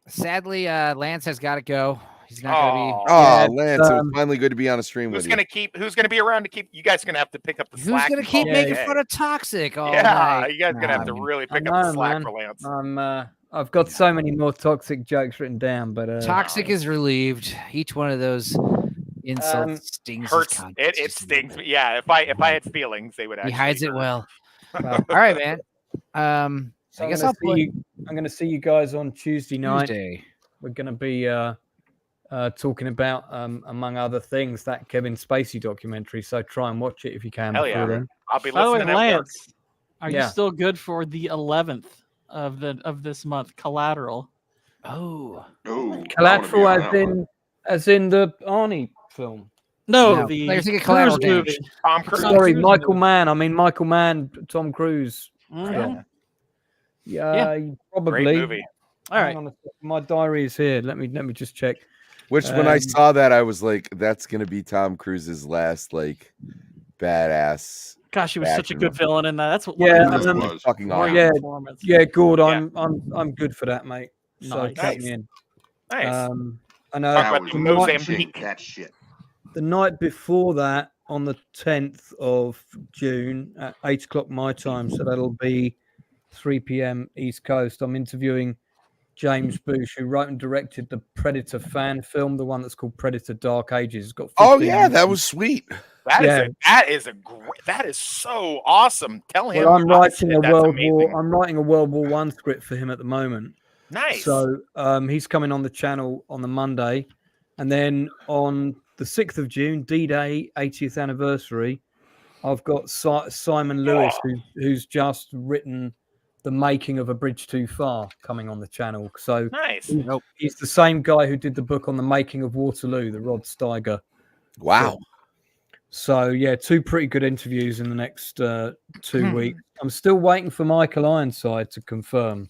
Sadly, Lance has got to go. He's not going to be. Oh, Lance, it was finally good to be on a stream Who's with you. Who's gonna be around to keep you guys gonna have to pick up the Who's slack? going to and keep call making it a fun day. of Toxic all Yeah, night? you guys gonna have to really pick up the slack for Lance. I've got so many more toxic jokes written down, but Toxic is relieved. Each one of those insults stings. his Hurts. conscience. It stings me. Yeah, if I had feelings, they would He actually hides it hurt. well. All right, man. So I guess I'm I'll gonna put I'm going to see you guys on Tuesday night. Tuesday. We're going to be talking about, among other things, that Kevin Spacey documentary. So try and watch it if you can. Hell before yeah. then. I'll be By the way, listening at work. Lance, are you Yeah. still good for the 11th of this month? Collateral. Oh, Collateral as in the Arnie film. No, you're thinking Cruise Collateral movie. Damage. Tom Cruise. Sorry, Michael Mann. I mean Michael Mann, Tom Cruise. Mhm. Yeah, probably. Great movie. All right. Hang on a second. My diary is here. Let me just check. Which when I saw that, I was like, that's gonna be Tom Cruise's last like badass. Gosh, he was such a good action. villain in that. That's what Fucking great awesome. performance. Yeah, Gord, I'm good for that, mate. So Nice. count me in. Nice. And Talk about the Mozambique. That shit. the night before that, on the 10th of June at 8 o'clock my time, so that'll be 3 p.m. East Coast, I'm interviewing James Boosh, who wrote and directed the Predator fan film, the one that's called Predator Dark Ages. It's got 15 that was sweet. That is so awesome. Tell him. Well, I'm writing amazing. I'm writing a World War One script for him at the moment. Nice. So he's coming on the channel on the Monday, and then on the 6th of June, D-Day, 80th anniversary, I've got Simon Lewis, who's just written The Making of a Bridge Too Far, coming on the channel. So nice. He's the same guy who did the book on the making of Waterloo, the Rod Steiger. Wow. So yeah, 2 pretty good interviews in the next 2 weeks. I'm still waiting for Michael Ironside to confirm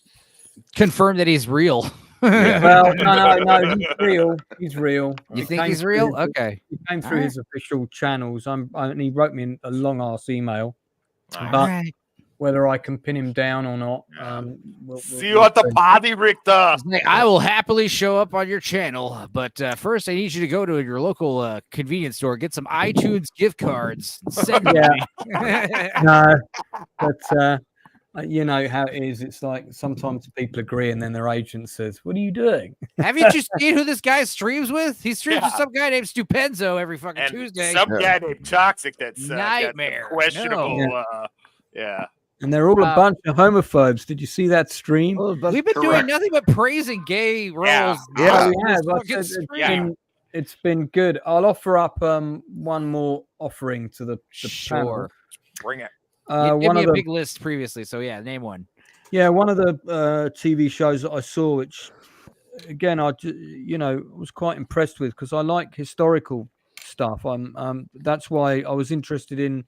that he's real. Well, no, he's real. He's real. You think he's real? Okay. He came through his official channels. And he wrote me a long ass email. But whether I can pin him down or not, see you at the party, Richter. I will happily show up on your channel, but first I need you to go to your local convenience store, get some iTunes gift cards. Send me. No, but you know how it is. It's like sometimes people agree, and then their agent says, "What are you doing?" Haven't you seen who this guy streams with? He streams with some guy named Stupenzo every fucking Tuesday. Some guy named Toxic that's Nightmare. Questionable. No. And they're all a bunch of homophobes. Did you see that stream? We've been doing nothing but praising gay roles. It's been good. I'll offer up one more offering to the panel. Bring it. You gave me a big list previously, so yeah, name one. Yeah, one of the TV shows that I saw, which again I was quite impressed with because I like historical stuff. That's why I was interested in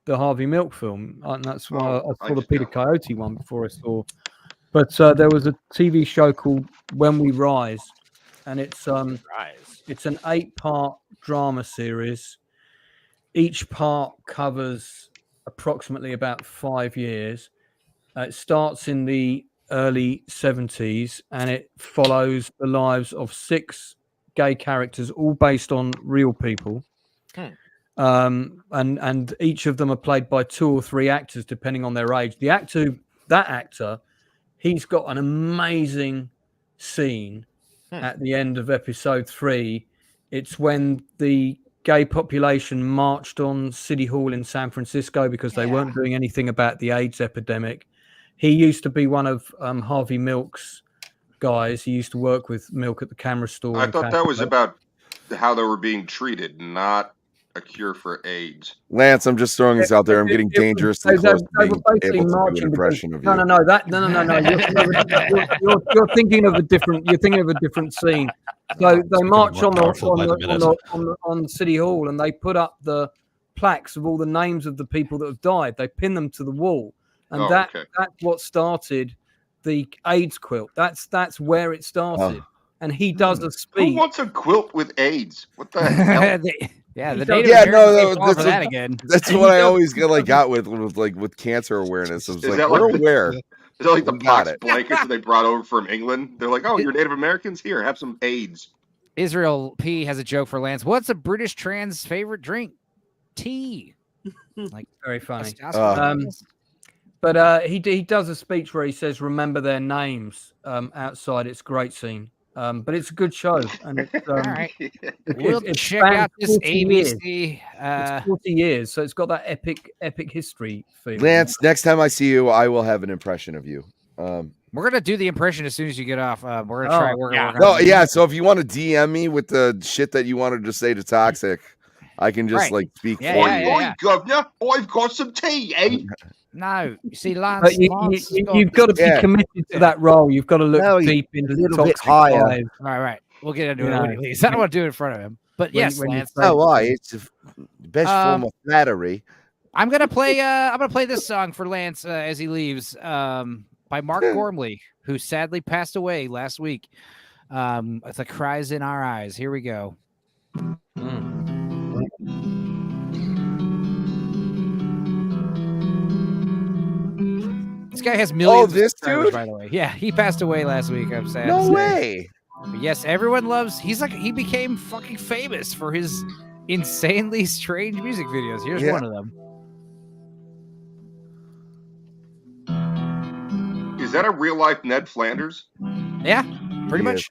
the Harvey Milk film, and that's why I saw the Peter Coyote one before I saw. But there was a TV show called When We Rise, and it's an 8-part drama series. Each part covers approximately about 5 years. It starts in the early 70s, and it follows the lives of 6 gay characters, all based on real people. And each of them are played by 2 or 3 actors, depending on their age. That actor, he's got an amazing scene at the end of episode 3. It's when the gay population marched on City Hall in San Francisco because they weren't doing anything about the AIDS epidemic. He used to be one of Harvey Milk's guys. He used to work with Milk at the camera store. I thought that was about how they were being treated, not a cure for AIDS. Lance, I'm just throwing this out there. I'm getting dangerously close to being able to do an impression of you. No. You're thinking of a different scene. So they march on City Hall, and they put up the plaques of all the names of the people that have died. They pin them to the wall, and that's what started the AIDS quilt. That's where it started. And he does a speech. Who wants a quilt with AIDS? What the hell? That's what I always got with cancer awareness. I was like, we're aware. Is that like the box blankets that they brought over from England? They're like, oh, you're Native Americans? Here, have some AIDS. Israel P has a joke for Lance. What's a British trans favorite drink? Tea. Like very funny. But he does a speech where he says, "Remember their names." Outside, it's a great scene. But it's a good show, and it's all right. We'll check out this ABC. It's 40 years, so it's got that epic history feeling. Lance, next time I see you, I will have an impression of you. We're gonna do the impression as soon as you get off. We're gonna try. We're gonna So if you want to DM me with the shit that you wanted to say to Toxic, I can just speak for you. Oi, governor, I've got some tea, eh? No, you see, Lance. But Lance you've got to be committed to that role. You've got to look deep into the little bit toxic higher. lives. All right, we'll get into You it know, when he leaves. I don't want to do it in front of him. But when- yes, when you Lance. say- why? It's the best form of flattery. I'm gonna play this song for Lance as he leaves, by Mark Gormley, who sadly passed away last week. It's like Cries in Our Eyes. Here we go. This guy has millions. this of subscribers, dude? by the way. Yeah, he passed away last week. I'm sad. No to say. way. But yes, everyone loves. He became fucking famous for his insanely strange music videos. Here's one of them. Is that a real life Ned Flanders? Yeah, pretty much.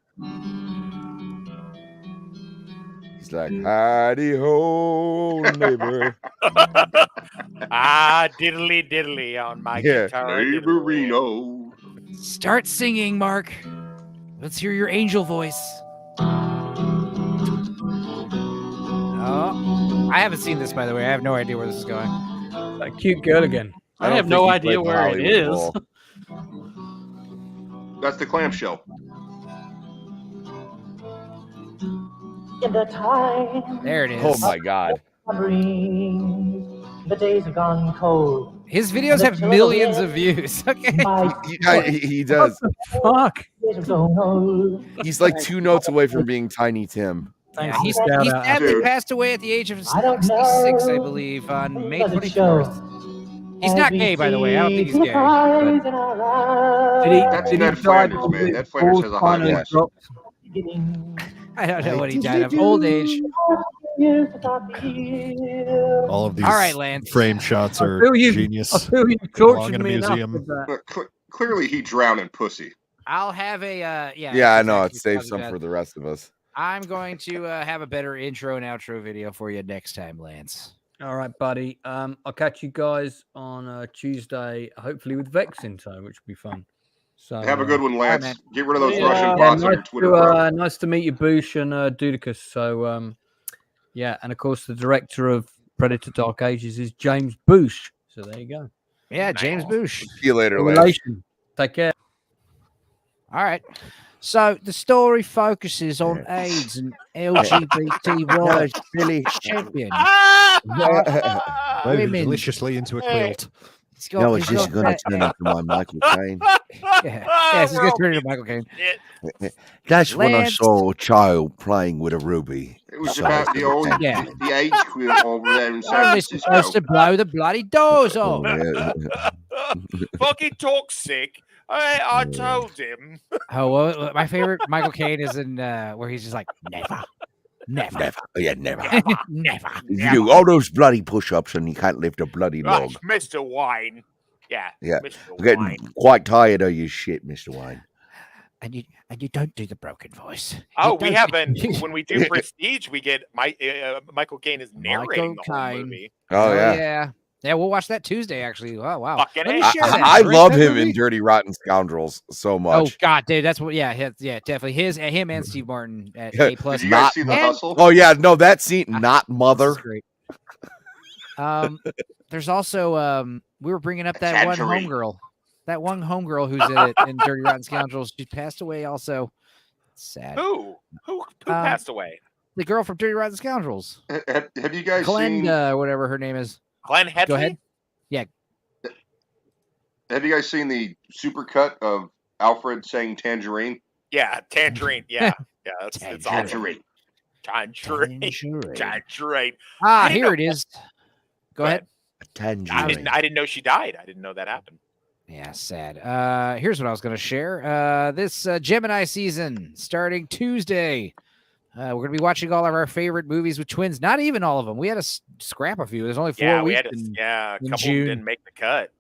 He's like, howdy ho, neighbor. Diddly diddly on my Yeah. guitar. Neighborino. Start singing, Mark. Let's hear your angel voice. Oh, I haven't seen this, by the way. I have no idea where this is going. That cute girl again. I have no idea where it is. That's the clamshell. In the time There it is. Oh my God. the days have gone cold. His videos have millions of views. Okay. He does. Fuck. He's like 2 notes away from being Tiny Tim. Yeah, he sadly passed away at the age of 66, I believe, on May 24th. He's not gay, by the way. I don't think he's gay. But... That's Ned Flanders, man. Ned Flanders has a high voice. I don't know what he died of. Old age. All of these All right, Lance. frame shots are genius. I feel you Belong tortured in a me enough museum. with that. Clearly, he drowned in pussy. I'll have a Yeah, I know. It saves some for the rest of us. I'm going to have a better intro and outro video for you next time, Lance. All right, buddy. I'll catch you guys on Tuesday, hopefully with Vex in tow, which will be fun. So Have a good one, Lance. man. Get rid of those Russian bots on your Twitter. Bro. Nice to meet you, Boosh and Dudicus. So, yeah, and of course, the director of Predator Dark Ages is James Boosh. So there you go. Yeah, James Boosh. See you later, Lance. Relation. Take care. All right. So the story focuses on AIDS and LGBT rights. Billy Champion. Woven Women. deliciously into a quilt. No, it's just going to turn up to my Michael Caine. Yeah, it's going to turn into Michael Caine. That's when I Lance. saw a child playing with a ruby. It was So- about the old Yeah. the AIDS quilt over there in San Only Francisco. supposed to blow the bloody doors off. Fucking toxic. I told him. Oh, well, my favorite Michael Caine is in where he's just like, never. Never. Yeah, never. Never. You do all those bloody push-ups and you can't lift a bloody log. Right, Mr. Wine. Yeah. Yeah. Mr. I'm getting Wine. quite tired of your shit, Mr. Wine. And you don't do the broken voice. Oh, You we don't- haven't. When we do Prestige, we get Michael Caine is narrating the whole Caine. movie. Oh, yeah. Yeah, we'll watch that Tuesday, actually. Oh, wow. Fucking Let me A. share that. I Rent love that him movie? in Dirty Rotten Scoundrels so Oh much. God, dude, that's what. Yeah, definitely. Him and Steve Martin at Yeah, A plus. Did you guys Not- see The and- Hustle? Oh yeah, no, that scene, not mother. This is great. There's also we were bringing up that one Tangerine. homegirl who's in it in Dirty Rotten Scoundrels. She passed away. Also, sad. Who passed away? The girl from Dirty Rotten Scoundrels, Have you guys seen? Glenda, whatever her name is. Glenn Headley? Go ahead. Yeah. Have you guys seen the supercut of Alfred saying tangerine? Yeah, Tangerine. Yeah. Yeah, it's awesome. Tangerine. Tangerine. Tangerine. Ah, I didn't here know- it is. Go ahead. Tangerine. I didn't know she died. I didn't know that happened. Yeah, sad. Here's what I was going to share. This Gemini season starting Tuesday. We're going to be watching all of our favorite movies with twins. Not even all of them. We had to scrap a few. There's only 4 Yeah, weeks. we had a, in- a in couple June. didn't make the cut.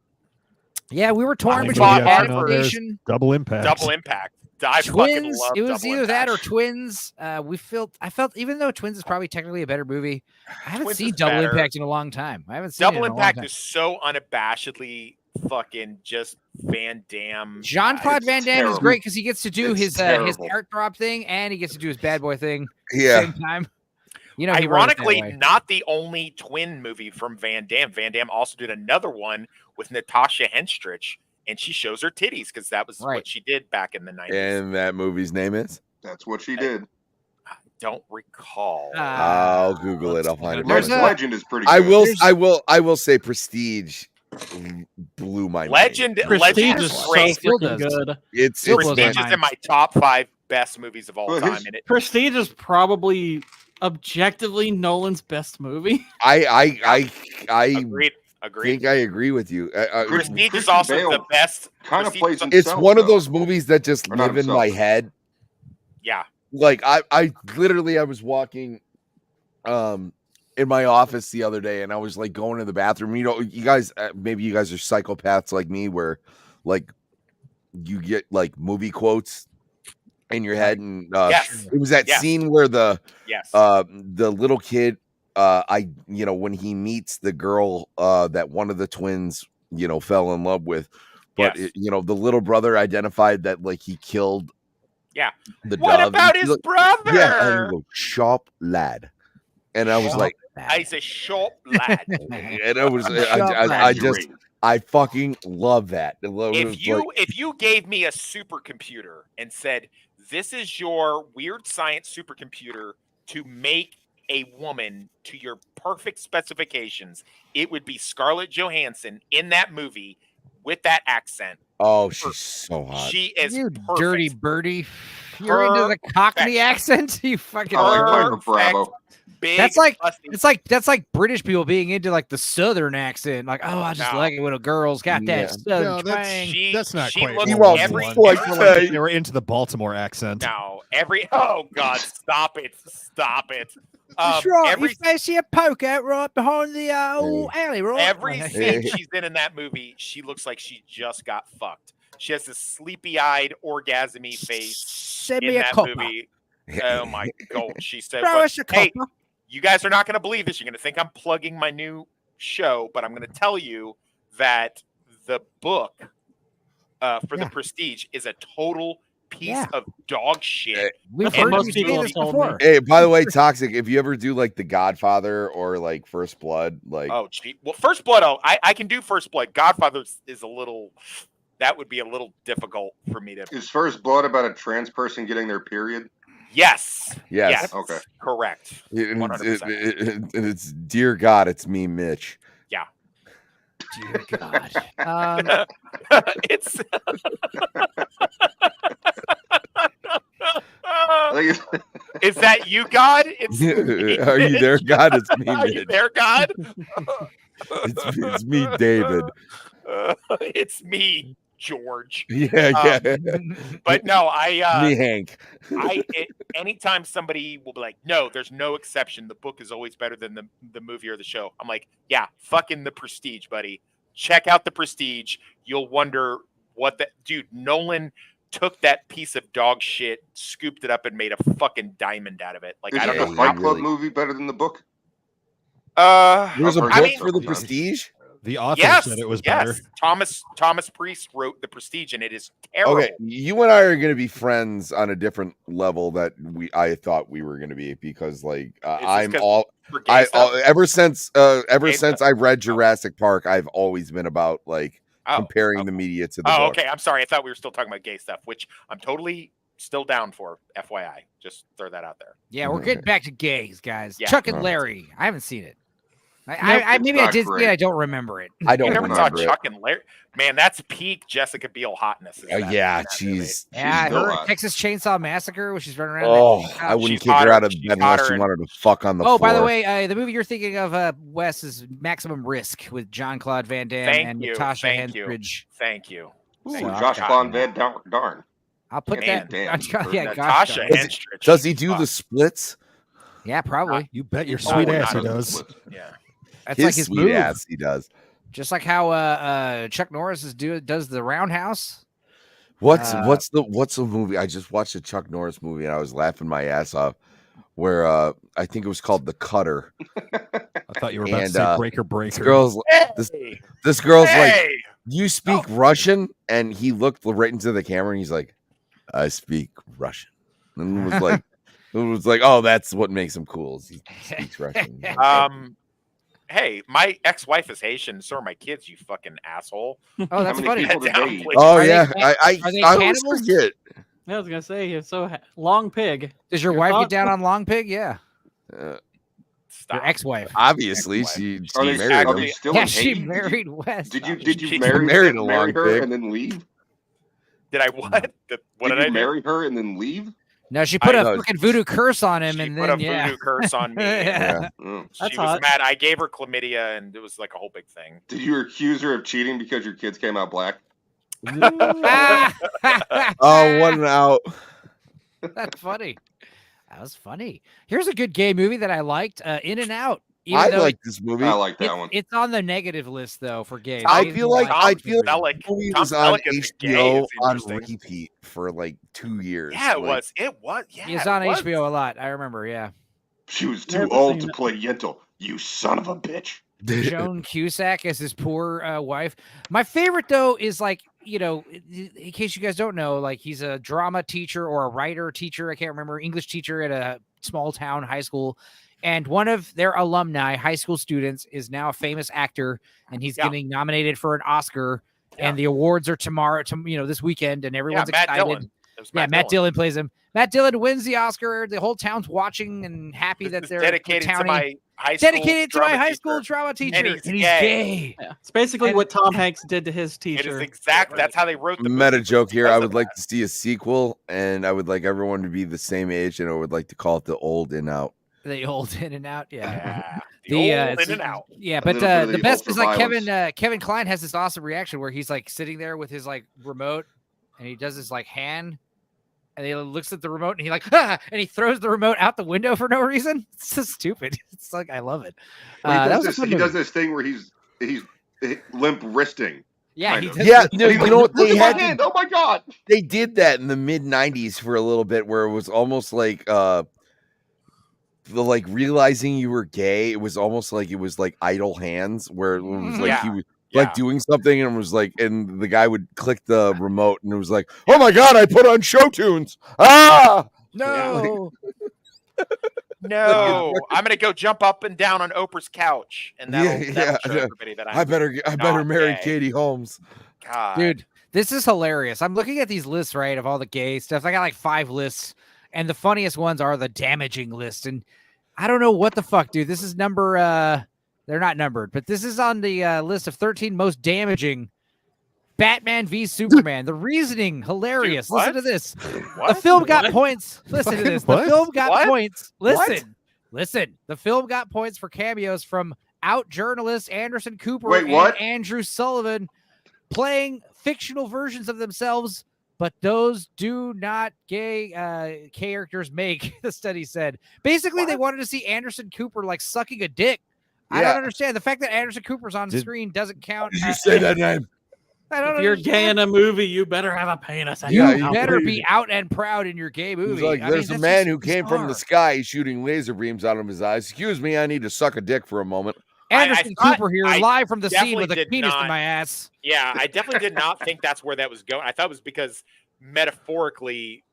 Yeah, we were torn I between fought hard for Adaptation, Double impact. Double Impact. I fucking Twins. love It was Double either that or Impact. Twins. I felt even though Twins is probably technically a better movie, I haven't Twins seen is Double better. Impact in a long time. I haven't seen Double it in a long Impact time. is so unabashedly fucking just Van Damme. Jean-Claude Van Damme is terrible. great because he gets to do It's his terrible. heartthrob thing and he gets to do his bad boy thing at Yeah. the same time. You know, he wrote it that ironically, way. not the only twin movie from Van Damme. Van Damme also did another one with Natasha Henstridge, and she shows her titties because that was what she did back in the 90s. And that movie's name is? That's what she did. I don't recall. I'll Google it. I'll find it. Legend is pretty I good. I will say Prestige blew my Legend. mind. Legend is great. good. It's Prestige is in my top 5 best movies of all time. And it, Prestige is probably objectively Nolan's best movie. I agreed. think I agree with you. Prestige is also the best. Kind of plays It's himself, one of though. those movies that just Or not live in my himself. head. Yeah. Like I literally I was walking in my office the other day and I was like going to the bathroom. You know, you guys maybe you guys are psychopaths like me where like you get like movie quotes in your head and it was that scene where the little kid when he meets the girl that one of the twins fell in love with, but the little brother identified that like he killed the what dove. about his brother? Yeah, and he goes, "Sharp lad," and I was like, "He's a sharp lad." and I fucking love that. If you gave me a supercomputer and said, "This is your weird science supercomputer to make a woman to your perfect specifications," it would be Scarlett Johansson in that movie with that accent. Oh, she's so hot. She is You perfect. dirty birdie. You're into the Cockney accent? You fucking That's like British people being into like the Southern accent. Like, oh, I just like it when a girl's got that Southern twang. That's not she quite looks what every- one. every- They were like- they were into the Baltimore accent. No, oh God, stop it. That's right. Every You fancy a poke out right behind the old alley, right? Every scene she's in that movie, she looks like she just got fucked. She has this sleepy-eyed, orgasmy face Send in me a that copper. movie. Oh my God, she said, Throw us a "Hey, copper." you guys are not going to believe this. You're going to think I'm plugging my new show, but I'm going to tell you that the book for The Prestige is a total piece of dog shit. We've And heard you say this before. Hey, by the way, Toxic, if you ever do like The Godfather or like First Blood, like Oh, gee. Well, First Blood, I can do First Blood. Godfather is a little. That would be a little difficult for me to. Is First Blood about a trans person getting their period? Yes. Yes. Okay. Correct. and 100%. it's dear God, it's me, Mitch. Yeah. Dear God. It's. Is that you, God? It's me, Are you there, God? It's me, Are you Mitch. there, God? It's me, David. It's me, George. Yeah. But no, Me, Hank. Anytime somebody will be like, "No, there's no exception. The book is always better than the movie or the show." I'm like, "Yeah, fucking The Prestige, buddy. Check out The Prestige. You'll wonder what that dude Nolan took that piece of dog shit, scooped it up, and made a fucking diamond out of it." Like, Is I don't the know Fight how. Club movie better than the book? There's a I've book heard that for The sometimes. Prestige. The author Yes, said it was yes. better. Thomas Priest wrote The Prestige, and it is terrible. Okay, you and I are going to be friends on a different level that I thought we were going to be because, like, I'm 'cause all we're gay stuff? ever since Gay since I read Jurassic Park, I've always been about like comparing the media to the Oh, book. okay. I'm sorry. I thought we were still talking about gay stuff, which I'm totally still down for. FYI, just throw that out there. Yeah, we're getting back to gays, guys. Yeah. Chuck and Larry. I haven't seen it. I it's maybe I not did see great. it. I don't remember it. I don't You never saw remember it. Chuck and Larry. Man, that's peak Jessica Biel hotness. is that- Yeah, that movie. jeez. Yeah, still her hot. Texas Chainsaw Massacre, where she's running around. Oh, that I wouldn't She's kick her hotter- out of she's bed unless hotter she and- wanted to fuck on the Oh, floor. by the way, the movie you're thinking of, Wes, is Maximum Risk with John Claude Van Damme Thank and you. Natasha Thank you. Henstridge. Thank you. Ooh, Thank you. Josh Klon Van Darn. I'll put Man, that. damn. Yeah, Natasha gosh, Henstridge. Does he do the splits? yeah, probably. You bet your Oh, sweet not ass he on the does. split. Yeah. That's like his sweet move. ass, he does. Just like how Chuck Norris does the roundhouse. What's the movie? I just watched a Chuck Norris movie and I was laughing my ass off. Where I think it was called The Cutter. I thought you were about to say Breaker Breaker. This girl's like, Hey! you speak Russian, and he looked right into the camera and he's like, I speak Russian, and was like, It was like, oh, that's what makes him cool. He speaks Russian. Hey, my ex-wife is Haitian. So are my kids. You fucking asshole. Oh, that's funny. Oh yeah, I always cannibals? forget. I was gonna say you're so long pig. Does your wife get down on long pig? Yeah. Stop. Your ex-wife. Obviously, she Are they married him. still Yeah, in she Haiti? married West. Did you She marry married a long her pig. and then leave? Did I what? What did I you do? marry her and then leave? No, she put I a know. fucking voodoo curse on him, She and put then a voodoo curse on me. Yeah. That's She was hot. mad. I gave her chlamydia, and it was like a whole big thing. Did you accuse her of cheating because your kids came out black? Oh, one out. That's funny. That was funny. Here's a good gay movie that I liked. In and Out. I like this movie. I like that one. It's on the negative list though for gays. I feel like Tom this Selleck- movie Tom was on Selleck as a gay HBO is on interesting. repeat for like 2 years. Yeah, it Like, was. It was. Yeah, He was it on was. HBO a lot. I remember. Yeah. She was too Never old seen to play Yentl. You son of a bitch. Joan Cusack as his poor wife. My favorite though is like, you know, in case you guys don't know, like he's a drama teacher or a writer teacher. I can't remember, English teacher at a small town high school. And one of their alumni, high school students, is now a famous actor, and he's getting nominated for an Oscar. And the awards are tomorrow, this weekend, and everyone's Matt excited. Dillon. It was Matt Dillon plays him. Matt Dillon wins the Oscar. The whole town's watching and happy that It's they're dedicated to townie- my high school dedicated to my drama high teacher. school drama teacher, And he's gay. Yeah. It's basically what Tom Hanks did to his It teacher. is exact. That's how they wrote the meta movie. joke here. because I of would like to see a sequel, and I would like everyone to be the same age, and I would like to call it the Old and Out. The old In and Out, yeah. The old it's- In and Out. Yeah, And but then for the the best is like ultra-violence. Kevin Kline has this awesome reaction where he's like sitting there with his like remote, and he does his like hand, and he looks at the remote, and he like and he throws the remote out the window for no reason. It's so stupid. It's like I love it. Well, That was a fun he movie. does this thing where he's limp wristing. Yeah, kind he of. does. Yeah, And no, he's you like, know what "Look they at my had to- hand. Oh my god! They did that in the mid '90s for a little bit, where it was almost like the like realizing you were gay. It was almost like it was like idle hands, where it was like he was like doing something, and was like, and the guy would click the remote, and it was like, oh my god, I put on show tunes. Ah, No. No, I'm gonna go jump up and down on Oprah's couch, and that'll show everybody that I better not marry gay. Katie Holmes. God, Dude, this is hilarious. I'm looking at these lists, right, of all the gay stuff. I got like 5 lists, and the funniest ones are the damaging list. And I don't know what the fuck, dude. This is number they're not numbered, but this is on the list of 13 most damaging. Batman v Superman. The reasoning, hilarious. Dude, what? Listen to this. What? The film got What? points. Listen to Fucking this. what? The film got What? points. What? Listen. The film got points for cameos from out journalist Anderson Cooper Wait, and what? Andrew Sullivan playing fictional versions of themselves, but those do not gay characters make, the study said. Basically, they wanted to see Anderson Cooper like sucking a dick. I Yeah. don't understand. The fact that Anderson Cooper's on screen doesn't count. Did you say that name? I don't If you're understand. gay in a movie, you better have a penis. You Yeah, better be out and proud in your gay movie. He's like, I there's mean, a that's man just who came from the bizarre. sky shooting laser beams out of his eyes. Excuse me, I need to suck a dick for a moment. Anderson I thought- Cooper here, I live from the scene definitely with a did penis in not- my ass. Yeah, I definitely did not think that's where that was going. I thought it was because metaphorically,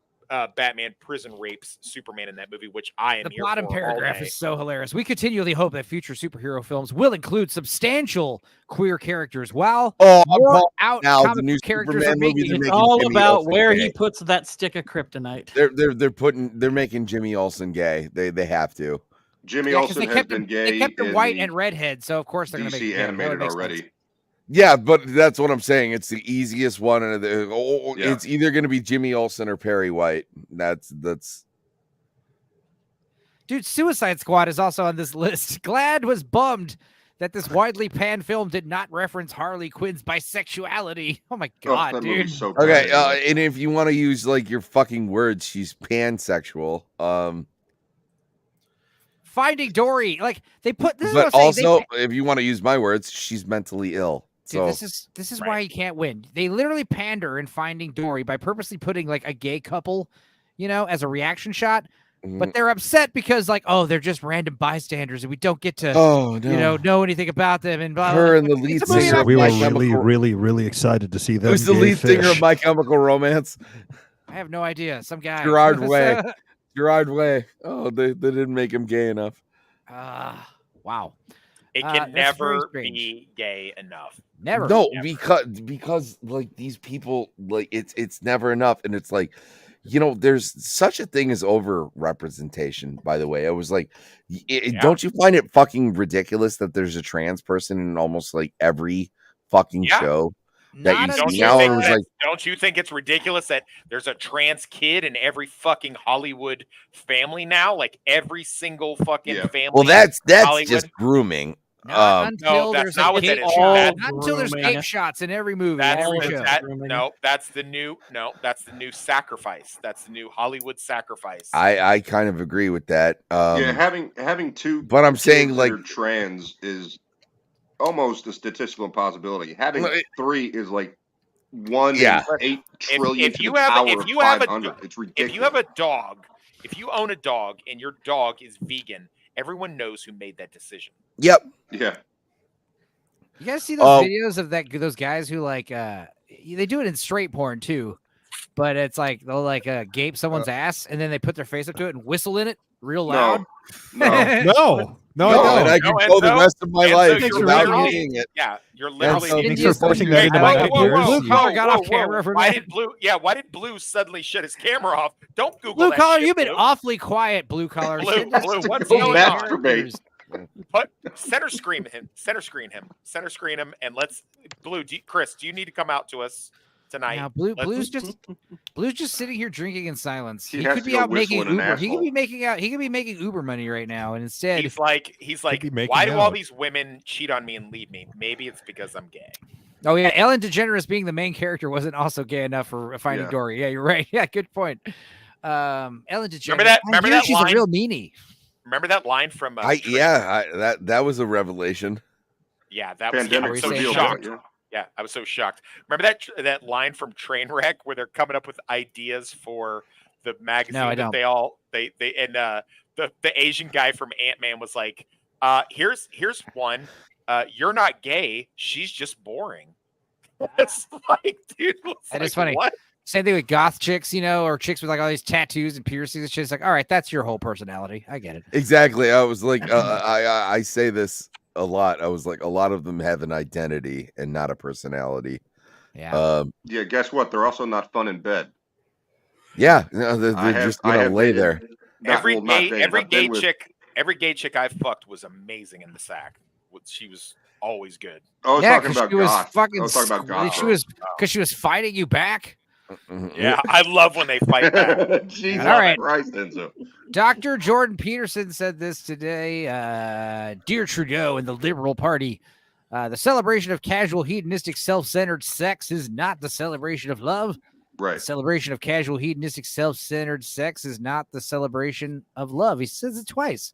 Batman prison rapes Superman in that movie, which I am The here bottom for all paragraph day. is so hilarious. We continually hope that future superhero films will include substantial queer characters, while Oh, I'm more pumped out now. The comic new book characters Superman are movie making they're it. making all Jimmy about Olsen where gay. he puts that stick of kryptonite. They're making Jimmy Olsen gay. They have to. Jimmy Yeah, 'cause Olsen they has kept been him, gay. they kept him in white the and redhead, so of course they're going to make DC him gay. That animated makes sense. already. Yeah, but that's what I'm saying. It's the easiest one, and Yeah. it's either going to be Jimmy Olsen or Perry White. That's Dude, Suicide Squad is also on this list. Glad was bummed that this widely panned film did not reference Harley Quinn's bisexuality. Oh my god, that dude. movie's so okay. bad. And if you want to use like your fucking words, she's pansexual. Finding Dory, like they put this. Is what But I'm saying. also, if you want to use my words, she's mentally ill. Dude, So this is why he can't win. They literally pander in Finding Dory by purposely putting like a gay couple, as a reaction shot. But they're upset because like, oh, they're just random bystanders and we don't get to, know anything about them. And blah, her blah, and the blah. lead It's a movie singer. about We were My gay- Chemical- really excited to see them. Who's the gay lead singer fish. of My Chemical Romance? I have no idea. Some guy. Gerard Way. Gerard Way. Oh, they didn't make him gay enough. Wow. It can never be gay enough. Never. No, Never. because like these people, like it's never enough, and it's like, there's such a thing as over representation. By the way, I was like, don't you find it fucking ridiculous that there's a trans person in almost like every fucking show? Don't you think it's ridiculous that there's a trans kid in every fucking Hollywood family now? Like every single fucking family. Well, that's Hollywood? just grooming. Not until that's there's not what that is. not until there's cape shots in every movie. That's Every show. that's the new sacrifice. That's the new Hollywood sacrifice. I kind of agree with that. Having two, but I'm kids saying that like are trans is almost a statistical impossibility. Having 3 is like 1 in 8 trillion. If you have it's ridiculous. if you have a dog, if you own a dog and your dog is vegan, everyone knows who made that decision. Yep. Yeah. You guys see those videos of those guys who like they do it in straight porn too, but it's like they'll like gape someone's ass and then they put their face up to it and whistle in it real loud. No, and I can go the rest of my life without seeing it. Yeah, you're literally thanks for forcing that into my ears. Blue collar got off camera for why that. did Blue suddenly shut his camera off? Don't Google Blue that collar, shit, you've been Blue. awfully quiet, Blue collar. Blue, what's Go going on? masturbate. Put center screen him, and let's Blue. Chris, do you need to come out to us tonight? Now, Blue's just sitting here drinking in silence. He He has could to be go out making whistle in an Uber. He could asshole. be making Uber money right now, and instead He's like, be making why do all out. these women cheat on me and leave me? Maybe it's because I'm gay. Oh yeah, Ellen DeGeneres being the main character wasn't also gay enough for Finding Dory. Yeah, you're right. Yeah, good point. Ellen DeGeneres. Remember that she's line? a real meanie. Remember that line from? That was a revelation. Yeah, that was. Pandemic I was so revealed shocked. that, Yeah, I was so shocked. Remember that line from Trainwreck where they're coming up with ideas for the magazine No, I that don't. they all they and the Asian guy from Ant-Man was like, here's one. You're not gay. She's just boring. That's like, dude. That is funny. What? Same thing with goth chicks, or chicks with like all these tattoos and piercings and shit. It's like, all right, that's your whole personality. I get it. Exactly. I was like, I say this a lot. I was like, a lot of them have an identity and not a personality. Yeah. Yeah. Guess what? They're also not fun in bed. Yeah. They're just gonna lay there. Every gay chick I've fucked was amazing in the sack. She was always good. I was talking about goth. I was talking about goth. Because she was fighting you back. Yeah, I love when they fight back. Jesus All right. Christ, Enzo. Dr. Jordan Peterson said this today. Dear Trudeau and the Liberal Party, the celebration of casual, hedonistic, self-centered sex is not the celebration of love. Right. The celebration of casual, hedonistic, self-centered sex is not the celebration of love. He says it twice.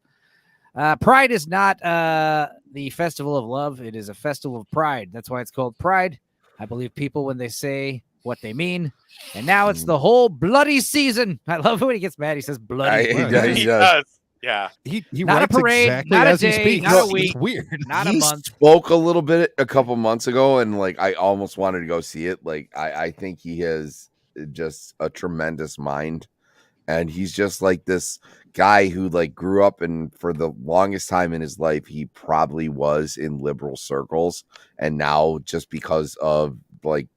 Pride is not the festival of love. It is a festival of pride. That's why it's called Pride. I believe people when they say what they mean. And now it's the whole bloody season. I love it when he gets mad. He says bloody. He does. Yeah. He Not a writes parade, exactly not a as he day, speaks. not a week. It's weird. Not a He month. spoke a little bit a couple months ago, and like I almost wanted to go see it. Like I think he has just a tremendous mind, and he's just like this guy who like grew up, and for the longest time in his life he probably was in liberal circles, and now just because of like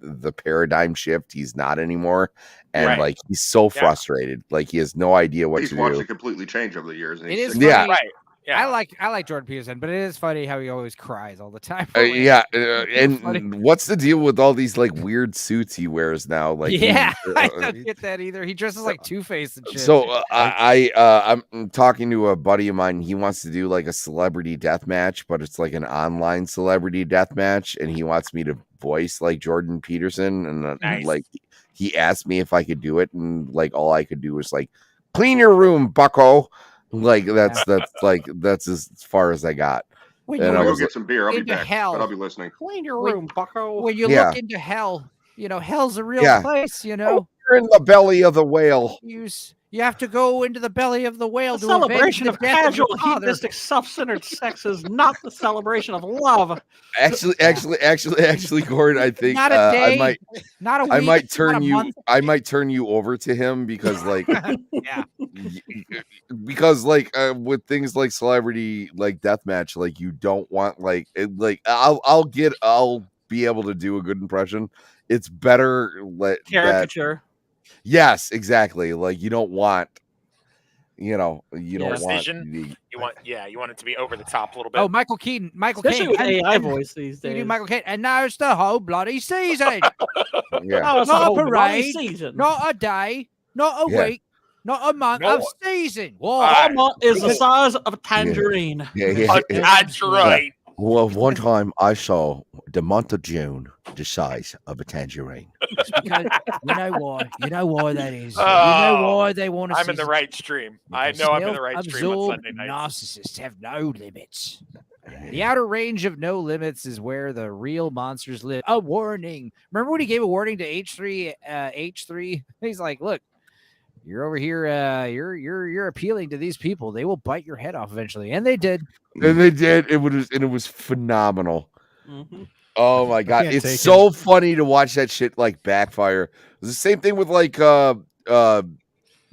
the paradigm shift he's not anymore, and like he's so frustrated, like he has no idea what He's to watched do. it completely change over the years. And It he's is 60. funny. Right. Yeah. I like Jordan Peterson, but it is funny how he always cries all the time. And what's the deal with all these like weird suits he wears now? Like, I don't get that either. He dresses like Two-Face and shit. So I'm talking to a buddy of mine. He wants to do like a celebrity death match, but it's like an online celebrity death match, and he wants me to voice like Jordan Peterson. And like he asked me if I could do it, and like all I could do was like clean your room, bucko. Like that's as far as I got. I'm And I gonna go was get like, some beer. I'll be into back, hell. but I'll be listening. Clean your room, bucko. When you Yeah. look into hell, hell's a real Yeah. place, You're in the belly of the whale. You You have to go into the belly of the whale The to avenge celebration the of death of your casual, father. hedonistic, self-centered sex is not the celebration of love. Actually, Gordon, I think Not a day, I might, not a week, I might not turn a you, month. I might turn you over to him because, like, Yeah. because like with things like celebrity like deathmatch, like you don't want like I'll be able to do a good impression. It's better that Caricature. yes, exactly. Like you don't want, you don't want precision. You want it to be over the top a little bit. Oh, Michael Keaton, Especially with AI voice these You do days. Michael Keaton, and now it's the whole bloody season. Yeah. Oh, it's the Not whole a bloody parade, season. not a day, not a Yeah. week, not a month, No. of season. Whoa. Our month is the size of a tangerine. Yeah. Tangerine. Well, one time I saw the month of June the size of a tangerine. It's because you know why that is. You Oh, know why they want to. I'm in the right stream. I know I'm in the right stream on Self-absorbed Sunday nights. narcissists have no limits. The outer range of no limits is where the real monsters live. A warning. Remember when he gave a warning to H3? H3. He's like, "Look, you're over here. You're appealing to these people. They will bite your head off eventually," and they did. And they did. It was phenomenal. Mhm. Oh my god, can't it's take so funny to watch that shit like backfire. It's the same thing with like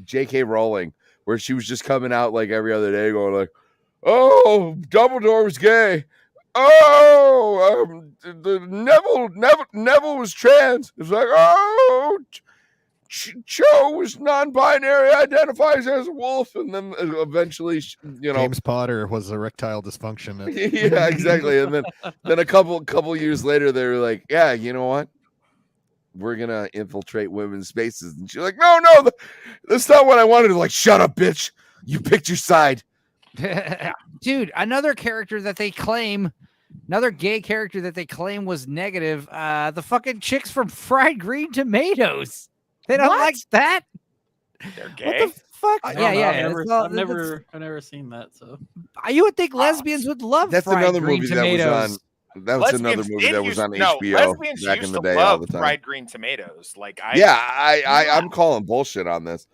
J.K. Rowling, where she was just coming out like every other day, going like, "Oh, Dumbledore was gay. Oh, the Neville was trans." It's like, "Oh, Cho was non-binary, identifies as a wolf," and then eventually, James Potter was erectile dysfunction. yeah, exactly. And then a couple years later, they were like, "Yeah, you know what? We're gonna infiltrate women's spaces." And she's like, "No, that's not what I wanted." Like, shut up, bitch. You picked your side. Dude, another character that they claim, another gay character that they claim was negative. The fucking chicks from Fried Green Tomatoes. They don't like that. They're What gay. the fuck? I don't know. Yeah. I've never seen that. So You would think lesbians would love. That's Fried another green movie tomatoes. that was on. That was another movie that was on HBO lesbians back used in the to day love all the time. fried green tomatoes. Like I'm calling bullshit on this.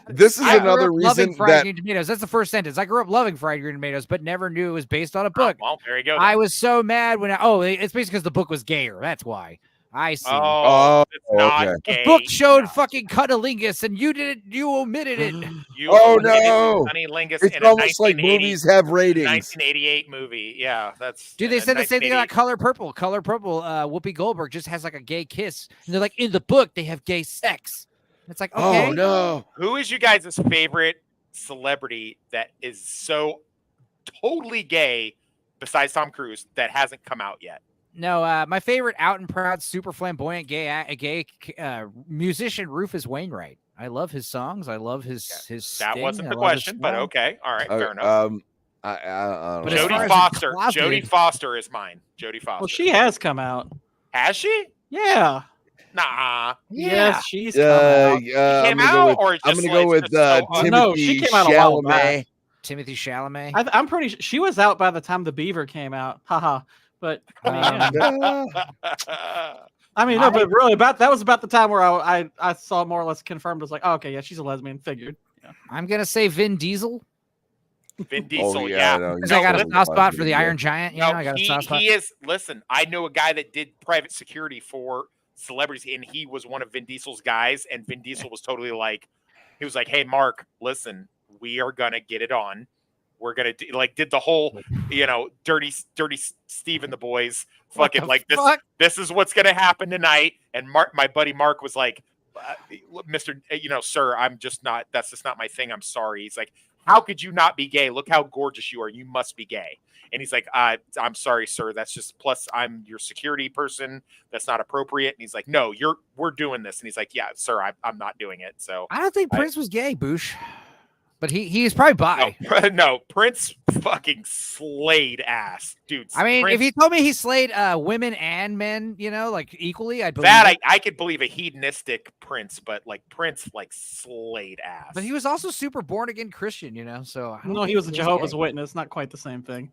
This is I grew another up loving reason fried that green tomatoes. That's the first sentence. I grew up loving fried green tomatoes, but never knew it was based on a book. Well, there you go. I was so mad when it's basically because the book was gayer. That's why. I see. Oh, it's not okay. gay. The book showed fucking cunnilingus, and you omitted it. You Oh, omitted no. Cunnilingus It's in a almost like 1980 movies have ratings. 1988 movie. Yeah, that's. Dude, they said the same thing about Color Purple. Color Purple, Whoopi Goldberg just has like a gay kiss. And they're like, in the book, they have gay sex. It's like, okay. Oh no. Who is you guys' favorite celebrity that is so totally gay besides Tom Cruise that hasn't come out yet? No, my favorite out and proud, super flamboyant gay musician, Rufus Wainwright. I love his songs. I love his. That sting. wasn't I the love his question, but flow. okay, all right, fair enough. I don't But know. as far Jodie as Foster. closeted- Jodie Foster is mine. Jodie Foster. well, she has come out. Has she? Yeah. Nah. Yes, she's come out. She came out, or it's I'm just gonna go like- with it's just so Timothy No, she came out a while back. Chalamet. Timothy Chalamet. I'm pretty sure she was out by the time the Beaver came out. Haha. But I mean, yeah. No, but really, that was about the time where I saw more or less confirmed. I was like, oh, okay, yeah, she's a lesbian. Figured. Yeah. I'm gonna say Vin Diesel. Vin Diesel, yeah, yeah. no, Because I got a soft spot for the yeah. Iron Giant. You know, I got a soft spot. He is. Listen, I know a guy that did private security for celebrities, and he was one of Vin Diesel's guys. And Vin Diesel was totally like, he was like, "Hey, Mark, listen, we are gonna get it on. We're gonna do, did the whole, dirty Steve and the boys, fucking like this. fuck? This is what's gonna happen tonight." And my buddy Mark was like, "Mr. Sir, I'm just not. That's just not my thing. I'm sorry." He's like, "How could you not be gay? Look how gorgeous you are. You must be gay." And he's like, "I'm sorry, sir. That's just, plus I'm your security person. That's not appropriate." And he's like, "No, we're doing this." And he's like, "Yeah, sir, I'm not doing it." So I don't think Prince was gay, Boosh. But he's probably bi. No, Prince fucking slayed ass, dude. I mean, Prince, if he told me he slayed women and men, equally, I'd believe that it. I could believe a hedonistic Prince, but Prince slayed ass. But he was also super born again Christian, So I don't No, think he was a Jehovah's gay. Witness. Not quite the same thing.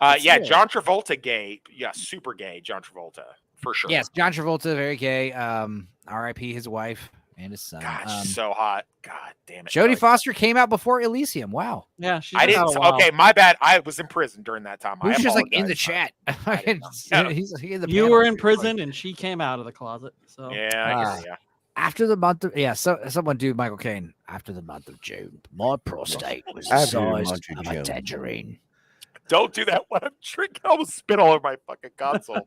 Yeah, it. John Travolta gay. Yeah, super gay. John Travolta for sure. Yes, John Travolta, very gay. R.I.P. his wife. and his son. God, she's so hot. God damn it. Jodie Foster came out before Elysium. Wow. Yeah, I didn't. Okay, my bad. I was in prison during that time. Who's I just like in the apologize. chat? He's in the You panel. were in prison and she came out of the closet. So Yeah, I hear ya. After the month of someone do Michael Caine. After the month of June, my prostate was the After the size month of of a June. tangerine. Don't do that when I'm drinking. I almost spit all over my fucking console.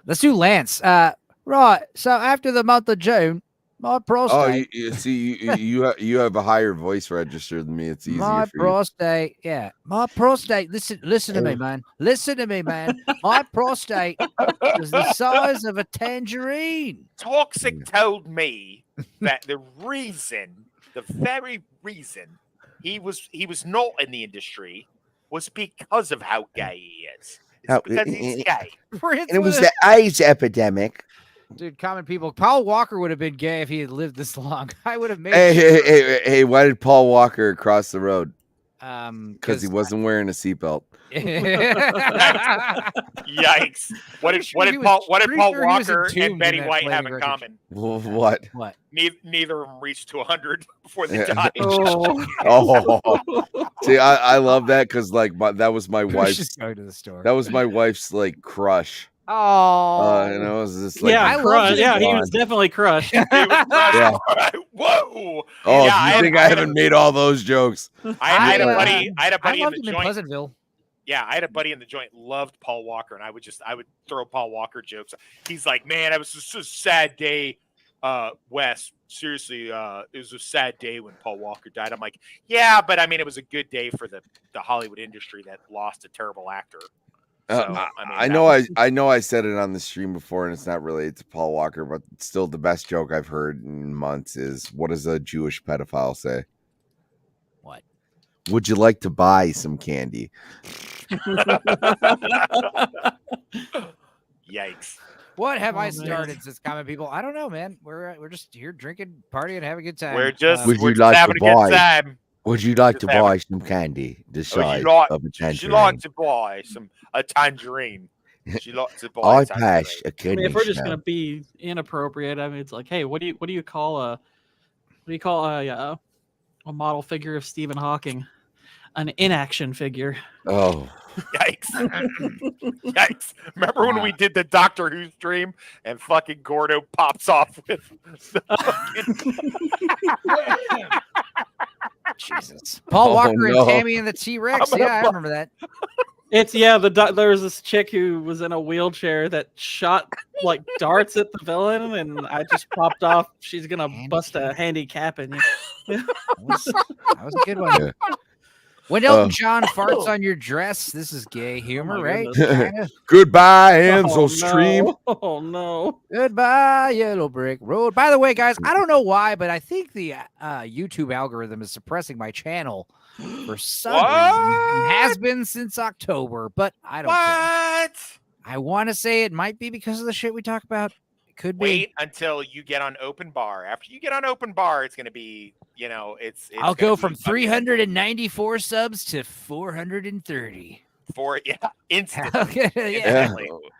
Let's do Lance. Right. So after the month of June, my prostate. Oh, you see, you have a higher voice register than me. It's easier My for you. prostate, yeah. My prostate. Listen to me, man. Listen to me, man. My prostate was the size of a tangerine. Toxic told me that the very reason he was not in the industry was because of how gay he is. It's because he's gay. And it was the AIDS epidemic. Dude, common people. Paul Walker would have been gay if he had lived this long. I would have made. Hey, why did Paul Walker cross the road? Because he wasn't wearing a seatbelt. Yikes! What did Paul Walker and Betty White have in common? What? Neither of them reached to 100 before they died. See, I love that because that was my wife's. Just go to the store. That was my wife's crush. Oh, and I was just he was definitely crushed. Yeah. Whoa! Oh, yeah, you think I haven't made all those jokes? I had a buddy in the joint. Pleasantville. Yeah, I had a buddy in the joint loved Paul Walker, and I would throw Paul Walker jokes. He's like, man, it was just a sad day, Wes. Seriously, it was a sad day when Paul Walker died. I'm like, yeah, but I mean, it was a good day for the Hollywood industry that lost a terrible actor. So, I know I said it on the stream before, and it's not related to Paul Walker, but still the best joke I've heard in months is, what does a Jewish pedophile say? What? Would you like to buy some candy? Yikes. What have I started since common people? I don't know, man. We're just here drinking, partying, having a good time. We're just Would you like like to to buy? good time. Would you like to buy some candy? The size of a tangerine. She like to buy a tangerine. She like to buy. I passed a kidney. If we're just gonna be inappropriate, I mean, it's like, hey, what do you call a model figure of Stephen Hawking? An inaction figure. Oh. Yikes. Yikes. Remember when we did the Doctor Who stream and fucking Gordo pops off with the Jesus. Paul Walker and Tammy and the T-Rex. Yeah, I remember that. There was this chick who was in a wheelchair that shot like darts at the villain, and I just popped off. She's gonna bust a handicap in you. That was a good one. Yeah. When Elton John farts on your dress, this is gay humor, right? Goodbye, Ansel Stream. Oh no. Goodbye, Yellow Brick Road. By the way, guys, I don't know why, but I think the YouTube algorithm is suppressing my channel for some reason. It has been since October, but I don't care. I want to say it might be because of the shit we talk about. It could be. Wait until you get on Open Bar. After you get on Open Bar, it's going to be, it's I'll go from 394 subs to 430. Instantly.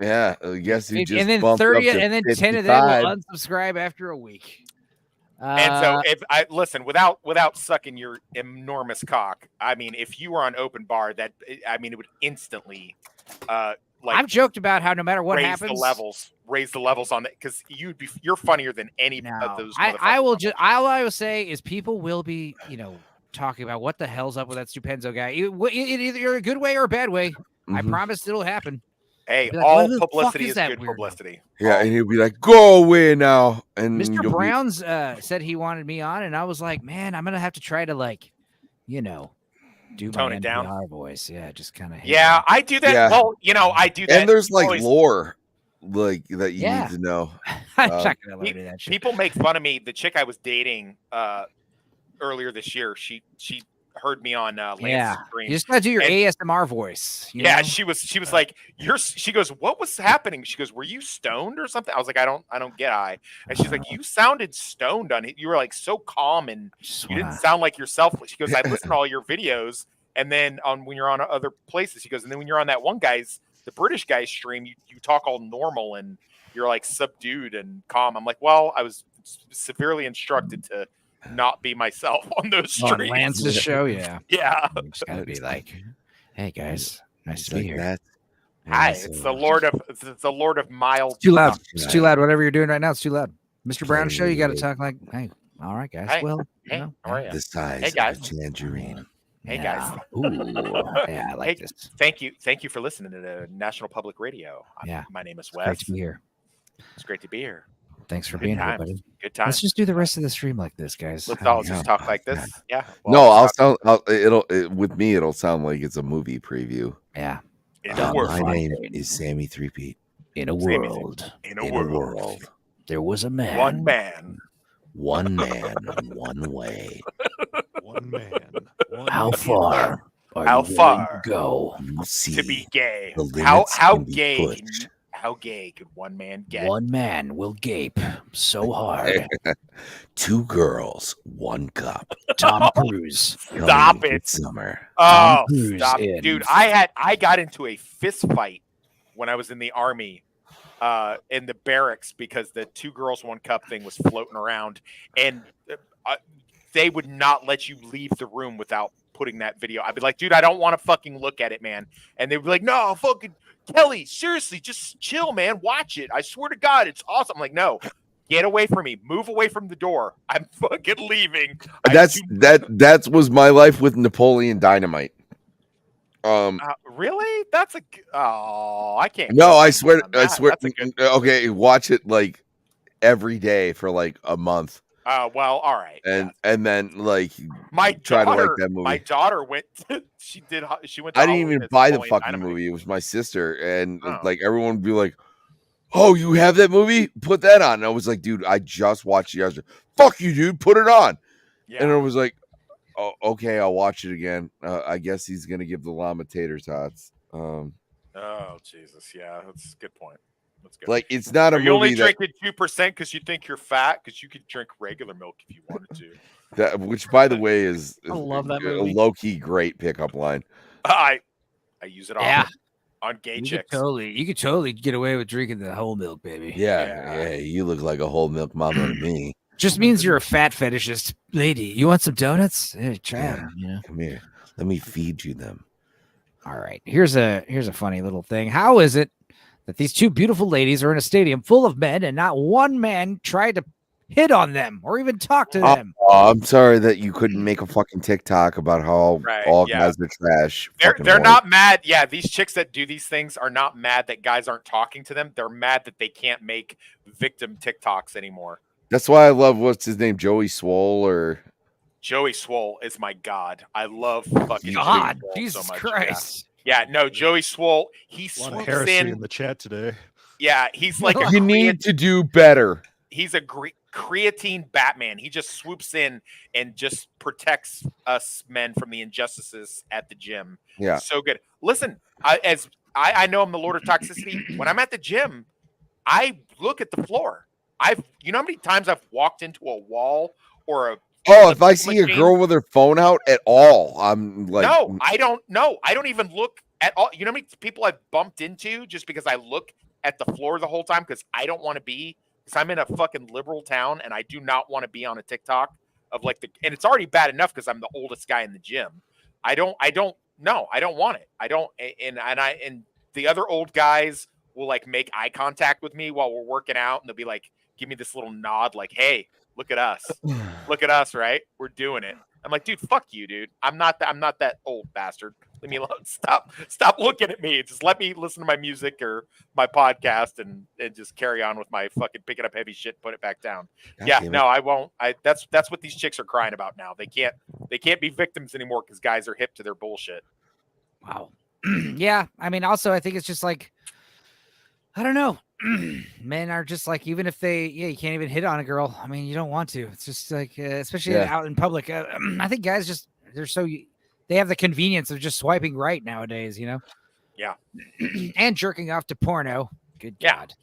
Yeah. I guess you just and then bumped 30 up to and then 10 of 55. them will unsubscribe after a week. And so if I listen, without sucking your enormous cock, I mean, if you were on Open Bar, it would instantly I've joked about how no matter what happens, raise the levels on it, because you're funnier than any of those. All I will say is people will be, talking about what the hell's up with that Stupenzo guy. Either a good way or a bad way. Mm-hmm. I promise it'll happen. Hey, all publicity is good publicity. Yeah, and he'll be like, "Go away now." And Mr. Browns said he wanted me on, and I was like, "Man, I'm gonna have to try to do tone my it down. NPR voice." Yeah, just kind of. Yeah, I do that. Yeah. Well, I do that. And there's lore, that you need to know. I'm not gonna let do that shit. People make fun of me. The chick I was dating earlier this year, she heard me on Lance's stream. You just gotta do your ASMR voice. Yeah, she was like, she goes, "What was happening?" She goes, "Were you stoned or something?" I was like, I don't get high. And she's like, "You sounded stoned on it. You were like so calm and you didn't sound like yourself." She goes, "I listen to all your videos, and then when you're on other places," she goes, "and then when you're on that one the British guy's stream, you talk all normal and you're like subdued and calm." I'm like, "Well, I was severely instructed to not be myself on those streams. On Lance's show, yeah. Yeah. Just gotta be like, hey guys, nice to like be here. that. Hi, it's the Lord of mild. It's too loud. It's too loud. Whatever you're doing right now, it's too loud. Mr. Brown show, you got to talk like, hey, all right, guys. Hey, Well, hey, you know, how are you? The size Hey, guys. of a tangerine. Hey yeah. guys. Ooh, yeah, I like Hey, this. Thank you for listening to the National Public Radio. Yeah. My name is It's Wes. great to be here. It's great to be here. Thanks for Good being here, times. buddy. Good times. Let's just do the rest of the stream like this, guys. Let's all just talk like this. Yeah. With me, it'll sound like it's a movie preview. Yeah. My name is Sammy Threepeat. In a world. In a world. There was a man. One man. One man, one way. One man. How far? How far go to be gay? The How limits can be gay? pushed. How gay could one man get? One man will gape so hard. 2 girls, 1 cup. Tom Cruise. Stop Coming it. this summer. Oh, Cruise stop, in. dude! I got into a fist fight when I was in the army, in the barracks because the 2 girls, 1 cup thing was floating around, and they would not let you leave the room without putting that video. I'd be like, dude, I don't want to fucking look at it, man. And they'd be like, no, fucking Kelly, seriously, just chill, man. Watch it. I swear to God, it's awesome. I'm like, no, get away from me. Move away from the door. I'm fucking leaving. That was my life with Napoleon Dynamite. Really? That's a. Oh, I can't. No, I swear. That's a good. Okay, watch it like every day for like a month. Well, all right. And then like my try daughter, to like that movie. My daughter went. She went. To I didn't Hollywood even as buy the Napoleon fucking Dynamite. movie. It was my sister, and Oh. like everyone would be like, "Oh, you have that movie? Put that on." And I was like, "Dude, I just watched it yesterday." Fuck you, dude. Put it on. Yeah. And I was like, "Oh, okay, I'll watch it again." I guess he's gonna give the llama tater tots. Oh Jesus, yeah, that's a good point. That's good. Like it's not a Are you only movie that, drinking 2% because you think you're fat? Because you could drink regular milk if you wanted to. which, by the way, is I love that a movie. low key great pickup line. I use it all Yeah. on gay You chicks. could totally get away with drinking the whole milk, baby. Yeah, you look like a whole milk mama to me. Just means you're a fat fetishist lady. You want some donuts? Hey, try Yeah. them. You know. Come here. Let me feed you them. All right. Here's a funny little thing. How is it that these 2 beautiful ladies are in a stadium full of men and not one man tried to hit on them or even talk to them? I'm sorry that you couldn't make a fucking TikTok about how all yeah. guys are trash. They're not mad. Yeah, these chicks that do these things are not mad that guys aren't talking to them. They're mad that they can't make victim TikToks anymore. That's why I love what's his name, Joey Swole or Joey Swole is my god. I love fucking God, Joey Swole Jesus so much. Christ. Yeah, no, Joey Swole. He A lot of swoops heresy in. in the chat today. Yeah, he's like a you need to do better. he's a creatine Batman. He just swoops in and just protects us men from the injustices at the gym. Yeah. So good. Listen, I know I'm the Lord of Toxicity. When I'm at the gym, I look at the floor. You know how many times I've walked into a wall or a if I see a girl with her phone out at all, I'm like, no, I don't know. I don't even look at all. You know how many people I've bumped into just because I look at the floor the whole time because I don't want to be, because I'm in a fucking liberal town and I do not want to be on a TikTok of like and it's already bad enough because I'm the oldest guy in the gym. I don't want it. I don't, and the other old guys will like make eye contact with me while we're working out and they'll be like, give me this little nod like, hey, look at us. Look at us, right? We're doing it. I'm like, dude, fuck you, dude. I'm not that old bastard. Leave me alone. Stop looking at me. Just let me listen to my music or my podcast and just carry on with my fucking picking up heavy shit, put it back down. God No, I won't. That's what these chicks are crying about now. They can't be victims anymore because guys are hip to their bullshit. Wow. Yeah. I mean, also, I think it's just like, I don't know. Men are just like, even if you can't even hit on a girl. I mean, you don't want to. It's just like, especially out in public. I think guys they have the convenience of just swiping right nowadays, you know? Yeah. And jerking off to porno. Good God.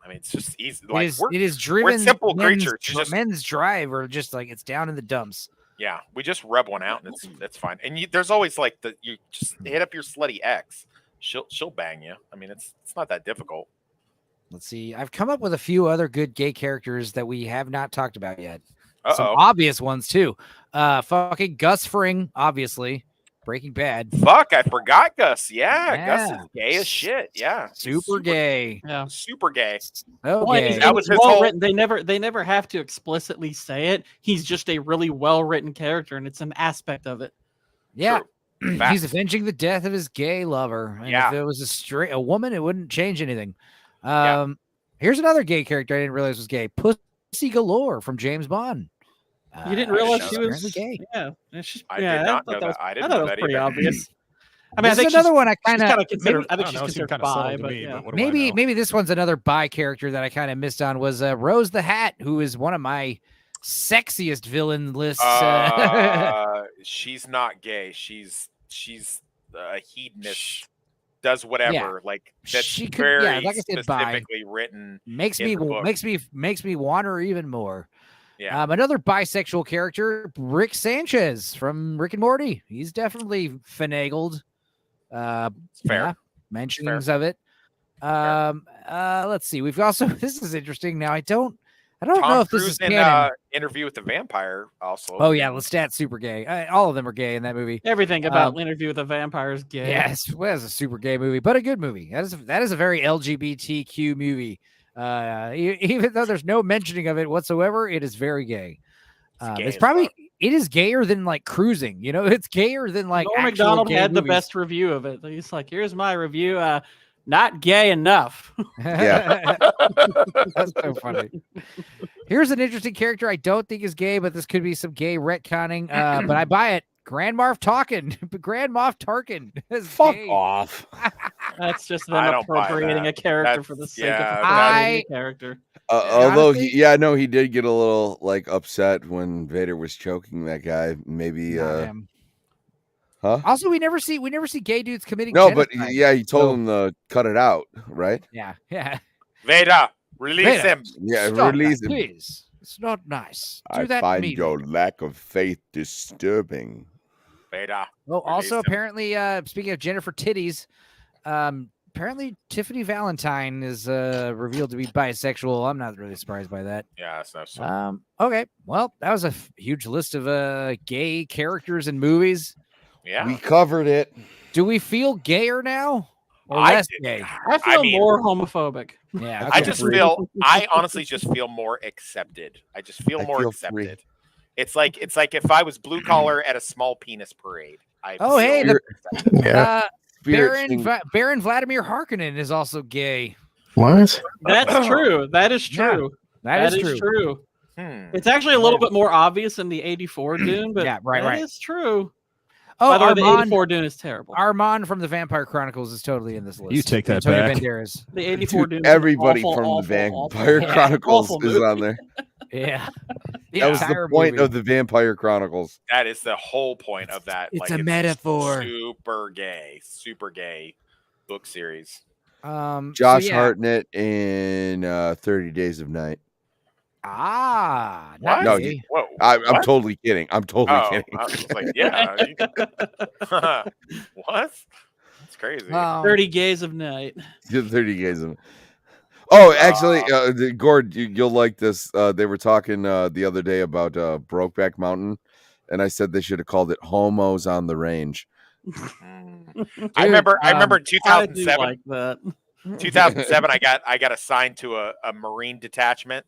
I mean, it's just easy. It is driven. We're simple creatures. Men's drive or just like, it's down in the dumps. Yeah. We just rub one out and it's fine. And there's always like you just hit up your slutty ex. She'll bang you. I mean, it's not that difficult. Let's see. I've come up with a few other good gay characters that we have not talked about yet. Uh-oh. Some obvious ones too. Fucking Gus Fring, obviously. Breaking Bad. Fuck, I forgot Gus. Yeah, Gus is gay as shit. Yeah. Super gay. Yeah. Super gay. Okay. That was his well whole... written. They never have to explicitly say it. He's just a really well written character, and it's an aspect of it. Yeah. He's avenging the death of his gay lover. And if it was a woman, it wouldn't change anything. Here's another gay character I didn't realize was gay. Pussy Galore from James Bond. You didn't realize she was gay. Yeah, it's just, I did not know that. I didn't know that pretty either. obvious. I mean, This is another one I kind of consider. I think she's considered bi, but maybe this one's another bi character that I kind of missed on was Rose the Hat, who is one of my sexiest villain lists. She's not gay. She's a hedonist. Does whatever. Like that's she could, very like I said, specifically written. Makes me want her even more. Yeah. Another bisexual character, Rick Sanchez from Rick and Morty. He's definitely finagled. Fair. Mentionings of it. Let's see. We've also this is interesting. Now I don't know if this is canon. Interview with the Vampire also. Oh yeah, Lestat's super gay. All of them are gay in that movie. Everything about Interview with the Vampire is gay. Yes, well, it's a super gay movie, but a good movie. That is a very LGBTQ movie. Even though there's no mentioning of it whatsoever, it is very gay. It is gayer than like Cruising. You know, it's gayer than like. Norm Macdonald had the best review of it. He's like, "Here's my review. Not gay enough." Yeah, that's so funny. Here's an interesting character I don't think is gay, but this could be some gay retconning. But I buy it. Grand Moff Tarkin. Fuck off. That's just them appropriating a character for the sake of a character. Although he did get a little like upset when Vader was choking that guy. Maybe huh? Also, we never see gay dudes committing genocide. But he told him to cut it out, right? Yeah. Vader, release him. Yeah, Stop release that, him. please. It's not nice. I find your lack of faith disturbing. Vader. Well, also apparently, speaking of Jennifer titties, apparently Tiffany Valentine is revealed to be bisexual. I'm not really surprised by that. Yeah, that's no so. Okay, well, that was a huge list of gay characters in movies. Yeah, we covered it. Do we feel gayer now? Or less gay? I feel more homophobic. Yeah, okay. I honestly just feel more accepted. I just feel more accepted. Free. It's like if I was blue collar at a small penis parade. Baron Vladimir Harkonnen is also gay. What? That's true. That is true. Yeah, that is true. It's actually a little bit more obvious in the 84 Dune, but that is true. Oh, by the way, the 84 Dune is terrible. Armand from the Vampire Chronicles is totally in this list. You take that Antonio back. Banderas. The 84 Dune. Everybody from the Vampire Chronicles is on there. Yeah. That was the point of the Vampire Chronicles. That is the whole point of that. It's a metaphor. Super gay book series. Josh Hartnett in 30 Days of Night. What? No, I'm totally kidding. I'm totally kidding. I was like, yeah. What? That's crazy. 30 Gays of Night. 30 Gays of. Oh, actually, Gord, you'll like this. They were talking the other day about Brokeback Mountain, and I said they should have called it Homos on the Range. I remember in 2007. I do like that. 2007, I got assigned to a Marine detachment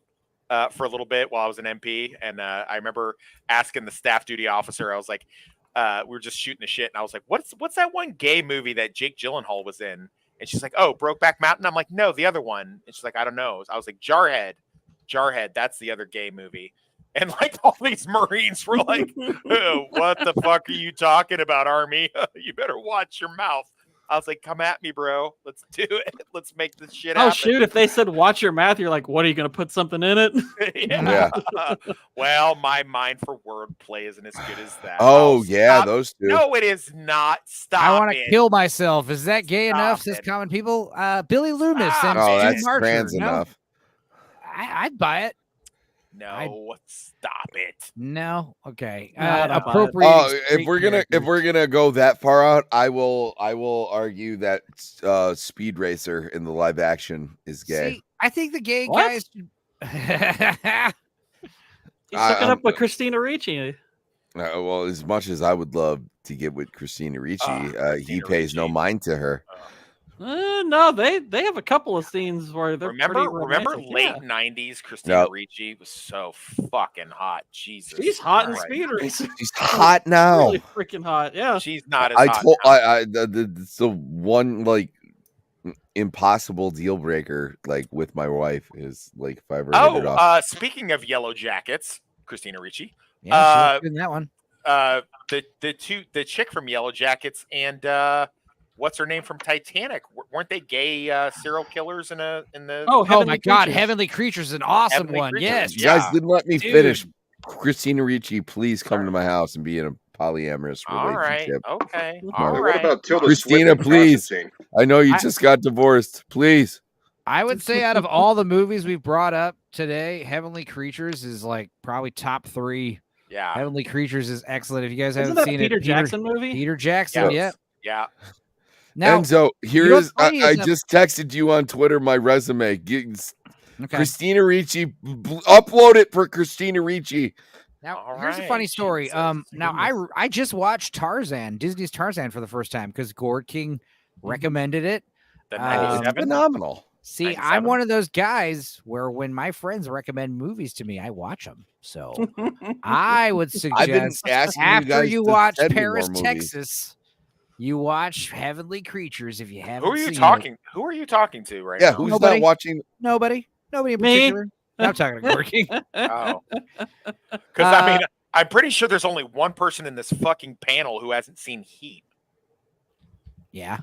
for a little bit while I was an MP, and I remember asking the staff duty officer. I was like, we were just shooting the shit, and I was like, "What's that one gay movie that Jake Gyllenhaal was in?" And she's like, "Oh, Brokeback Mountain." I'm like, "No, the other one." And she's like, "I don't know." I was like, Jarhead, that's the other gay movie. And like all these Marines were like, oh, "What the fuck are you talking about, Army? You better watch your mouth." I was like, "Come at me, bro. Let's do it. Let's make this shit happen." Oh shoot! If they said "watch your mouth," you're like, "What are you going to put something in it?" Yeah. Well, my mind for wordplay isn't as good as that. Oh yeah, those two. No, it is not. Stop. I want to kill myself. Is that gay enough? Says common people. Billy Loomis and that's Stu Marcher. trans enough. I'd buy it. No, stop it. No, okay. Appropriate. If we're gonna go that far out, I will argue that Speed Racer in the live action is gay. See, I think the gay What? guys. He's hooking up with Christina Ricci. Well, as much as I would love to get with Christina Ricci, he pays no mind to her. No, they have a couple of scenes where they're remember romantic, late yeah. 90s Christina Ricci was so fucking hot. Jesus. She's hot in Christ. Speed Racer. She's hot now. Really freaking hot. Yeah. She's not as I hot told now. it's the one like impossible deal breaker like with my wife is like if I ever hit it off. Speaking of Yellow Jackets, Christina Ricci. Yeah, she was in that one. The chick from Yellow Jackets and what's her name from Titanic? Weren't they gay serial killers in the? Oh my God, Heavenly Creatures is an awesome Heavenly one. Creatures, Yes, You guys didn't let me Dude. finish. Christina Ricci, please come to my house and be in a polyamorous All right, relationship. okay, with all my- right. What about Tilda Christina, Swinton please. Constantine? I know you just got divorced. Please. I would say out of all the movies we've brought up today, Heavenly Creatures is like probably top 3. Yeah, Heavenly Creatures is excellent. If you guys Isn't haven't that seen Peter it, Jackson movie? Peter Jackson, Yes. yeah. Yeah. Now, Enzo, you know what's I funny is, just texted you on Twitter my resume. Okay. Christina Ricci, upload it for Christina Ricci. Now, here's a funny story. Now I just watched Tarzan, Disney's Tarzan for the first time because Gord King recommended it. The It's 97. phenomenal. See, 97? I'm one of those guys where when my friends recommend movies to me, I watch them. So I would I've been suggest asking you after guys you to watch send me Paris, more movies. Texas, you watch Heavenly Creatures if you haven't Who are you seen talking? Who are you talking to right Yeah, now? who's Nobody. not watching? Nobody in Me? particular. I'm talking to Gord King. Oh, because I mean, I'm pretty sure there's only one person in this fucking panel who hasn't seen Heat. Yeah.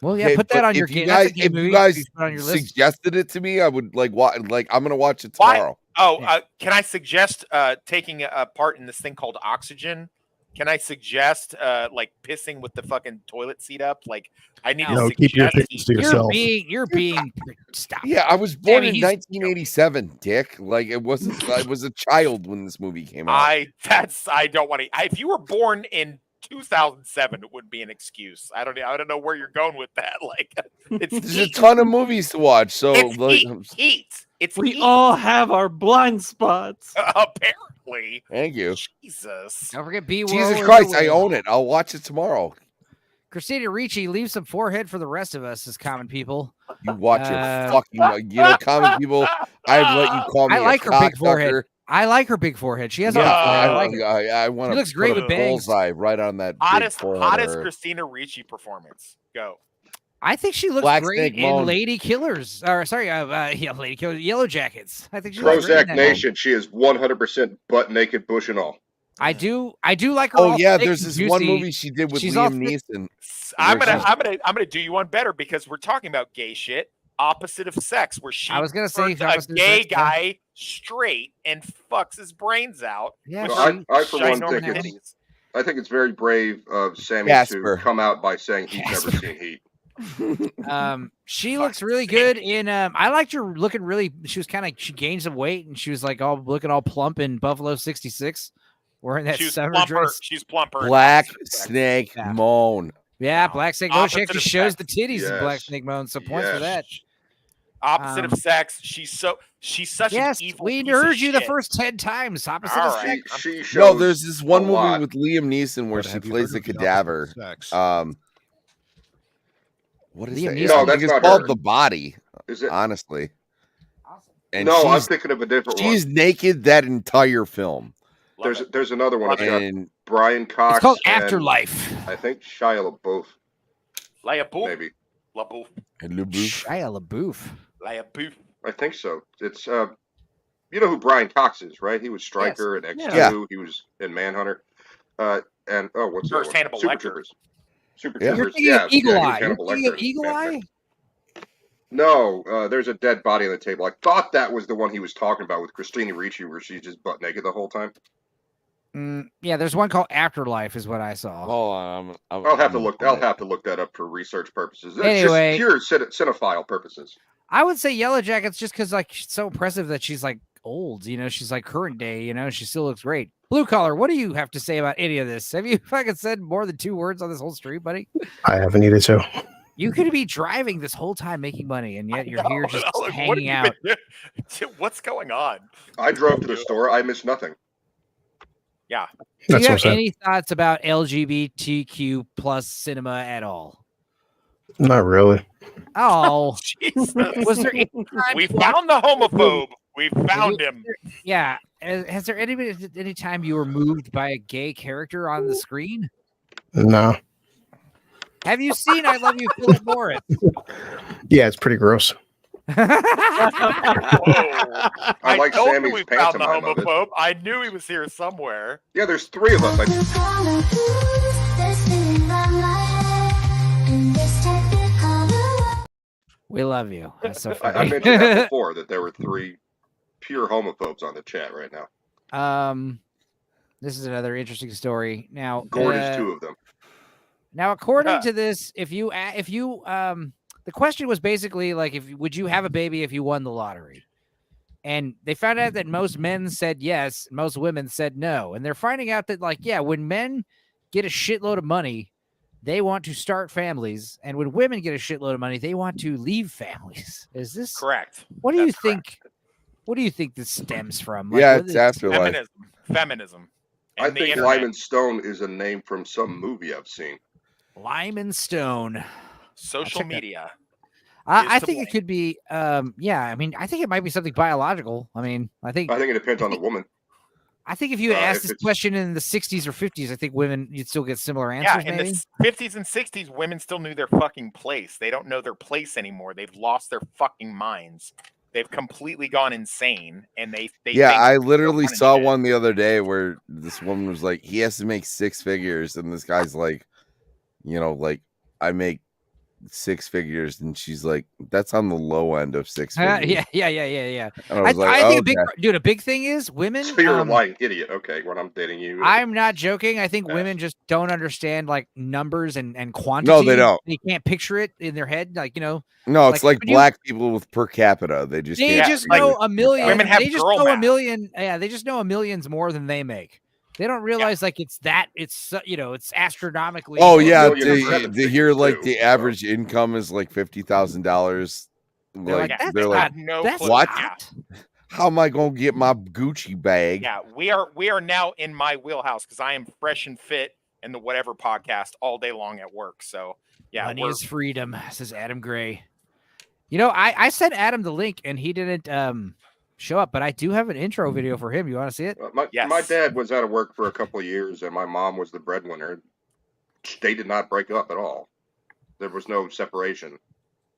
Well, yeah, Okay, put that but on your if you game. That's a guys, game if movie you guys to put on your list. suggested it to me, I would like I'm gonna watch it Why? tomorrow. Oh, can I suggest taking a part in this thing called Oxygen? Can I suggest like pissing with the fucking toilet seat up? Like I need to No, keep your suggest opinions to yourself. You're being stop. Yeah, I was born in he's 1987, Dick. Like it wasn't. I was a child when this movie came out. I don't want to. If you were born in 2007, it would be an excuse. I don't know where you're going with that. Like There's a ton of movies to watch. So it's like, Heat. It's We Heat. all have our blind spots. Apparently. thank you. Jesus. Don't forget B. Jesus Christ, I own it. I'll watch it tomorrow. Christina Ricci, leave some forehead for the rest of us as common people. You watch your fucking, common people. I'd let you call me. I like a her big forehead. cocksucker. I like her big forehead. She has Yeah, a I like it. I want She to looks great put with a bangs. bullseye right on that. Hottest big forehead of her. Christina Ricci performance. Go. I think she looks Black great Snake in Moan. Lady Killers. Or sorry, Lady Killers, Yellow Jackets. I think she looks great in Prozac that. Nation, she is 100% butt naked, bush and all. I do like her. Oh all yeah, thick there's and this one juicy. movie she did with She's all Liam thick. Neeson. I'm where she's- gonna do you one better because we're talking about gay shit. Opposite of sex, where she I was gonna say turns a opposite of gay sex, yeah. guy straight and fucks his brains out. Yeah, with Well, I for one ginormous think titties. it's very brave of Sammy Casper. to come out by saying he's never seen Heat. She looks really good in I liked her looking really she gained some weight and she was like looking all plump in Buffalo 66 wearing that She's summer plumper. dress. She's plumper. in Black Opposite of sex. Snake Yeah. Moan. Yeah, Black Snake Moan. She Opposite actually of shows sex. the titties in Black Yes. Snake Moan, so points for that. Opposite Um, of sex. She's such Yes, an evil. we piece of heard you the shit. first 10 times. Opposite All of right. sex. She shows No, there's this one a movie lot. with Liam Neeson where But she have you plays heard the of the cadaver. opposite sex? What is Liam that? Neeson? No, I that's think it's not called her. The Body. Is it? Honestly. And No, I'm she's, thinking of a different she's one. naked that entire film. Love it. There's another one. It's got And Brian Cox. It's called and Afterlife. I think Shia LaBeouf, Leia Boof. maybe. LaBeouf. and LaBeouf. Shia LaBeouf. Leia Boof. I think so. It's you know who Brian Cox is, right? He was Stryker in X2. Yeah. He was in Manhunter. And what's First that one? Hannibal Super Lecter. Troopers. Super Yeah. You're Troopers. thinking Yeah, of Eagle yeah, he was Eye. You're Hannibal thinking of Lecter in Eagle Manhunter. Eye? No, there's a dead body on the table. I thought that was the one he was talking about with Christina Ricci, where she's just butt naked the whole time. Yeah, there's one called Afterlife, is what I saw. Hold on. I'll have to look that up for research purposes. It's Anyway. just pure cinephile purposes. I would say Yellow Jackets just because like it's so impressive that she's like old, she's like current day, she still looks great. Blue Collar, what do you have to say about any of this? Have you fucking said more than 2 words on this whole stream, buddy? I haven't needed to. You could be driving this whole time making money, and yet you're here just Like, hanging out. What's going on? I drove to the store. I missed nothing. Yeah. Do you have any thoughts about LGBTQ plus cinema at all? Not really. Oh, Jesus. Was there any We found the homophobe. We found him. Yeah. Has there any time you were moved by a gay character on the screen? No. Have you seen I Love You, Philip Morris? Yeah, it's pretty gross. I like told you Sammy's we found the pantomime of it. homophobe. I knew he was here somewhere. Yeah, there's 3 of us. We love you. That's so I funny. mentioned that before, that there were 3 pure homophobes on the chat right now. This is another interesting story. Now, Gord is 2 of them. Now, according to this, the question was basically like, would you have a baby if you won the lottery? And they found out that most men said yes, most women said no. And they're finding out that, like, yeah, when men get a shitload of money, they want to start families, and when women get a shitload of money, they want to leave families. Is this correct? What do you think? What do you think this stems from? Yeah, it's afterlife. Feminism. I think Lyman Stone is a name from some movie I've seen. Lyman Stone. Social media. I think it could be. Yeah, I mean, I think it might be something biological. I mean, I think it depends on the woman. I think if you had asked this question in the 60s or 50s, I think you'd still get similar answers. Yeah, in maybe. the 50s and 60s, women still knew their fucking place. They don't know their place anymore. They've lost their fucking minds. They've completely gone insane, and they yeah, think I literally saw one the other day where this woman was like, he has to make 6 figures, and this guy's like, like, I make 6 figures, and she's like, that's on the low end of 6 figures. Yeah. And I was like, I think a big thing is women. So you're a lying idiot. Okay, when I'm dating you. I'm not joking. I think women just don't understand like numbers and quantity. No, they don't. They can't picture it in their head. Like, No, it's like black people with per capita. They just know a million. Women have they just girl know math. a million. Yeah, they just know a million's more than they make. They don't realize like it's it's astronomically. Oh yeah, to hear like the average income is like $50,000. Like they're like, what? How am I gonna get my Gucci bag? Yeah, we are now in my wheelhouse because I am fresh and fit in the whatever podcast all day long at work. So yeah, money is freedom, says Adam Gray. I sent Adam the link and he didn't show up, but I do have an intro video for him. You want to see it? My dad was out of work for a couple of years, and my mom was the breadwinner. They did not break up at all. There was no separation.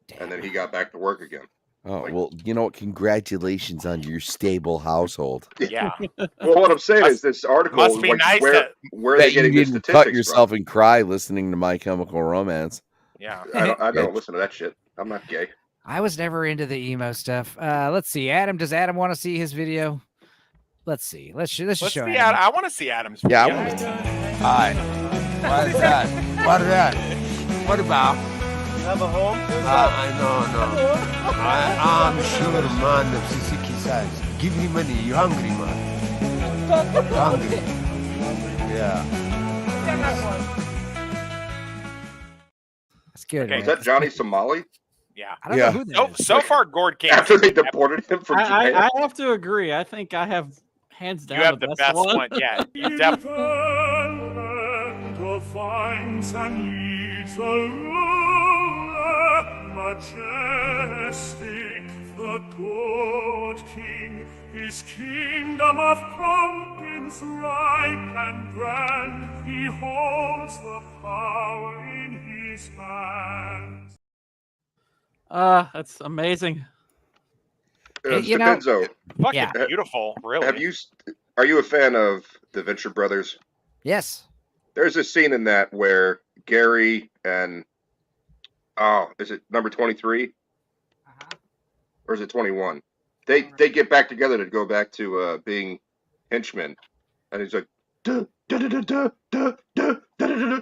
Damn. And then he got back to work again. Oh, well, congratulations on your stable household. Yeah. Well, what I'm saying is this article must be like nice where are they getting you the didn't statistics cut yourself from? and cry listening to My Chemical Romance. Yeah. I don't listen to that shit. I'm not gay. I was never into the emo stuff. Let's see. Does Adam want to see his video? Let's see. Let's just show see Adam. I want to see Adam's video. Yeah, I want to. Hi. What is that? What is that? What about? You have a home? No. I'm sure man of Suzuki size. Give me money. You hungry, man? Hungry. Yeah. That's good. Is that Johnny Somali? Yeah. I don't know who that is. So far, Gord can't. After they deported him from Japan. I have to agree. I think I have hands down You have the best one. Yeah. You definitely. Finds and leads a majestic, the good king, his kingdom of pumpkins ripe and grand, he holds the power in his hands. That's amazing. Spenzo, fucking beautiful, really. Are you a fan of the Venture Brothers? Yes. There's a scene in that where Gary and is it number 23? Or is it 21? They get back together to go back to being henchmen, and he's like, duh, duh, duh, duh, duh, duh, duh, duh, duh, duh.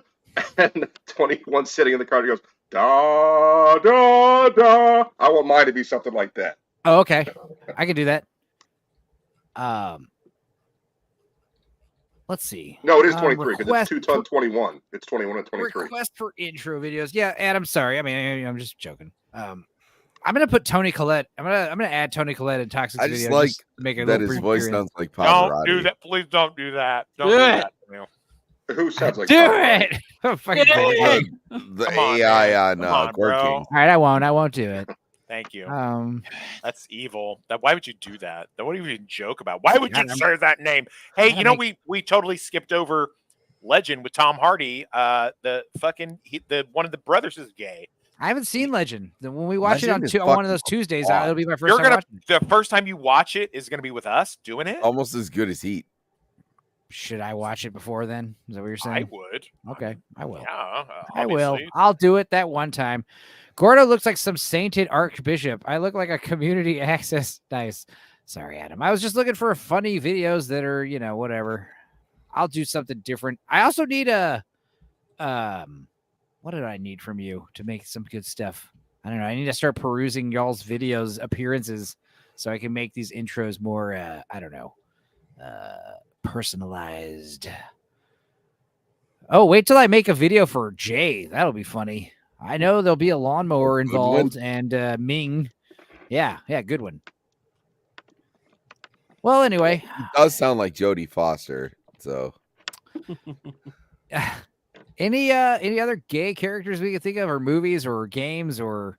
And 21 sitting in the car, and he goes, da da da. I want mine to be something like that. Oh, okay. I can do that. let's see. No, it is 23 because request it's 21. It's 21 and 23. Request for intro videos. Yeah, Adam. Sorry. I mean, I'm just joking. I'm gonna put Tony Collette. I'm gonna add Tony Collette in Toxic's I video. just like just make a that little his brief voice appearance. sounds like Pavarotti. Don't do that. Please don't do that. Don't Do do it. that. Neil. Who sounds like Do Pavarotti? it. Oh, fucking Do bad. it. The Come on, AI man. on Come on, Cord bro. King. All right, I won't do it. Thank you. That's evil. Why would you do that? What do you even joke about? Why would you God, say that name? Hey, gotta you know make- we totally skipped over Legend with Tom Hardy. The one of the brothers is gay. I haven't seen Legend. When we watch it on, Legend is on one of fucking those Tuesdays, awesome. it'll be my 1st You're time gonna watching. the first time you watch it is gonna be with us doing it. Almost as good as Heat. Should I watch it before then? Is that what you're I saying? would. Okay, I will. Yeah, I will. obviously. I'll do it that one time. Gordo looks like some sainted archbishop. I look like a community access. Nice. Sorry, Adam. I was just looking for funny videos that are, whatever. I'll do something different. I also need a, what did I need from you to make some good stuff? I don't know. I need to start perusing y'all's videos appearances so I can make these intros more, I don't know, personalized. Oh, wait till I make a video for Jay. That'll be funny. I know there'll be a lawnmower involved and Ming. Yeah, good one. Well, anyway. It does sound like Jodie Foster. So any other gay characters we could think of, or movies or games or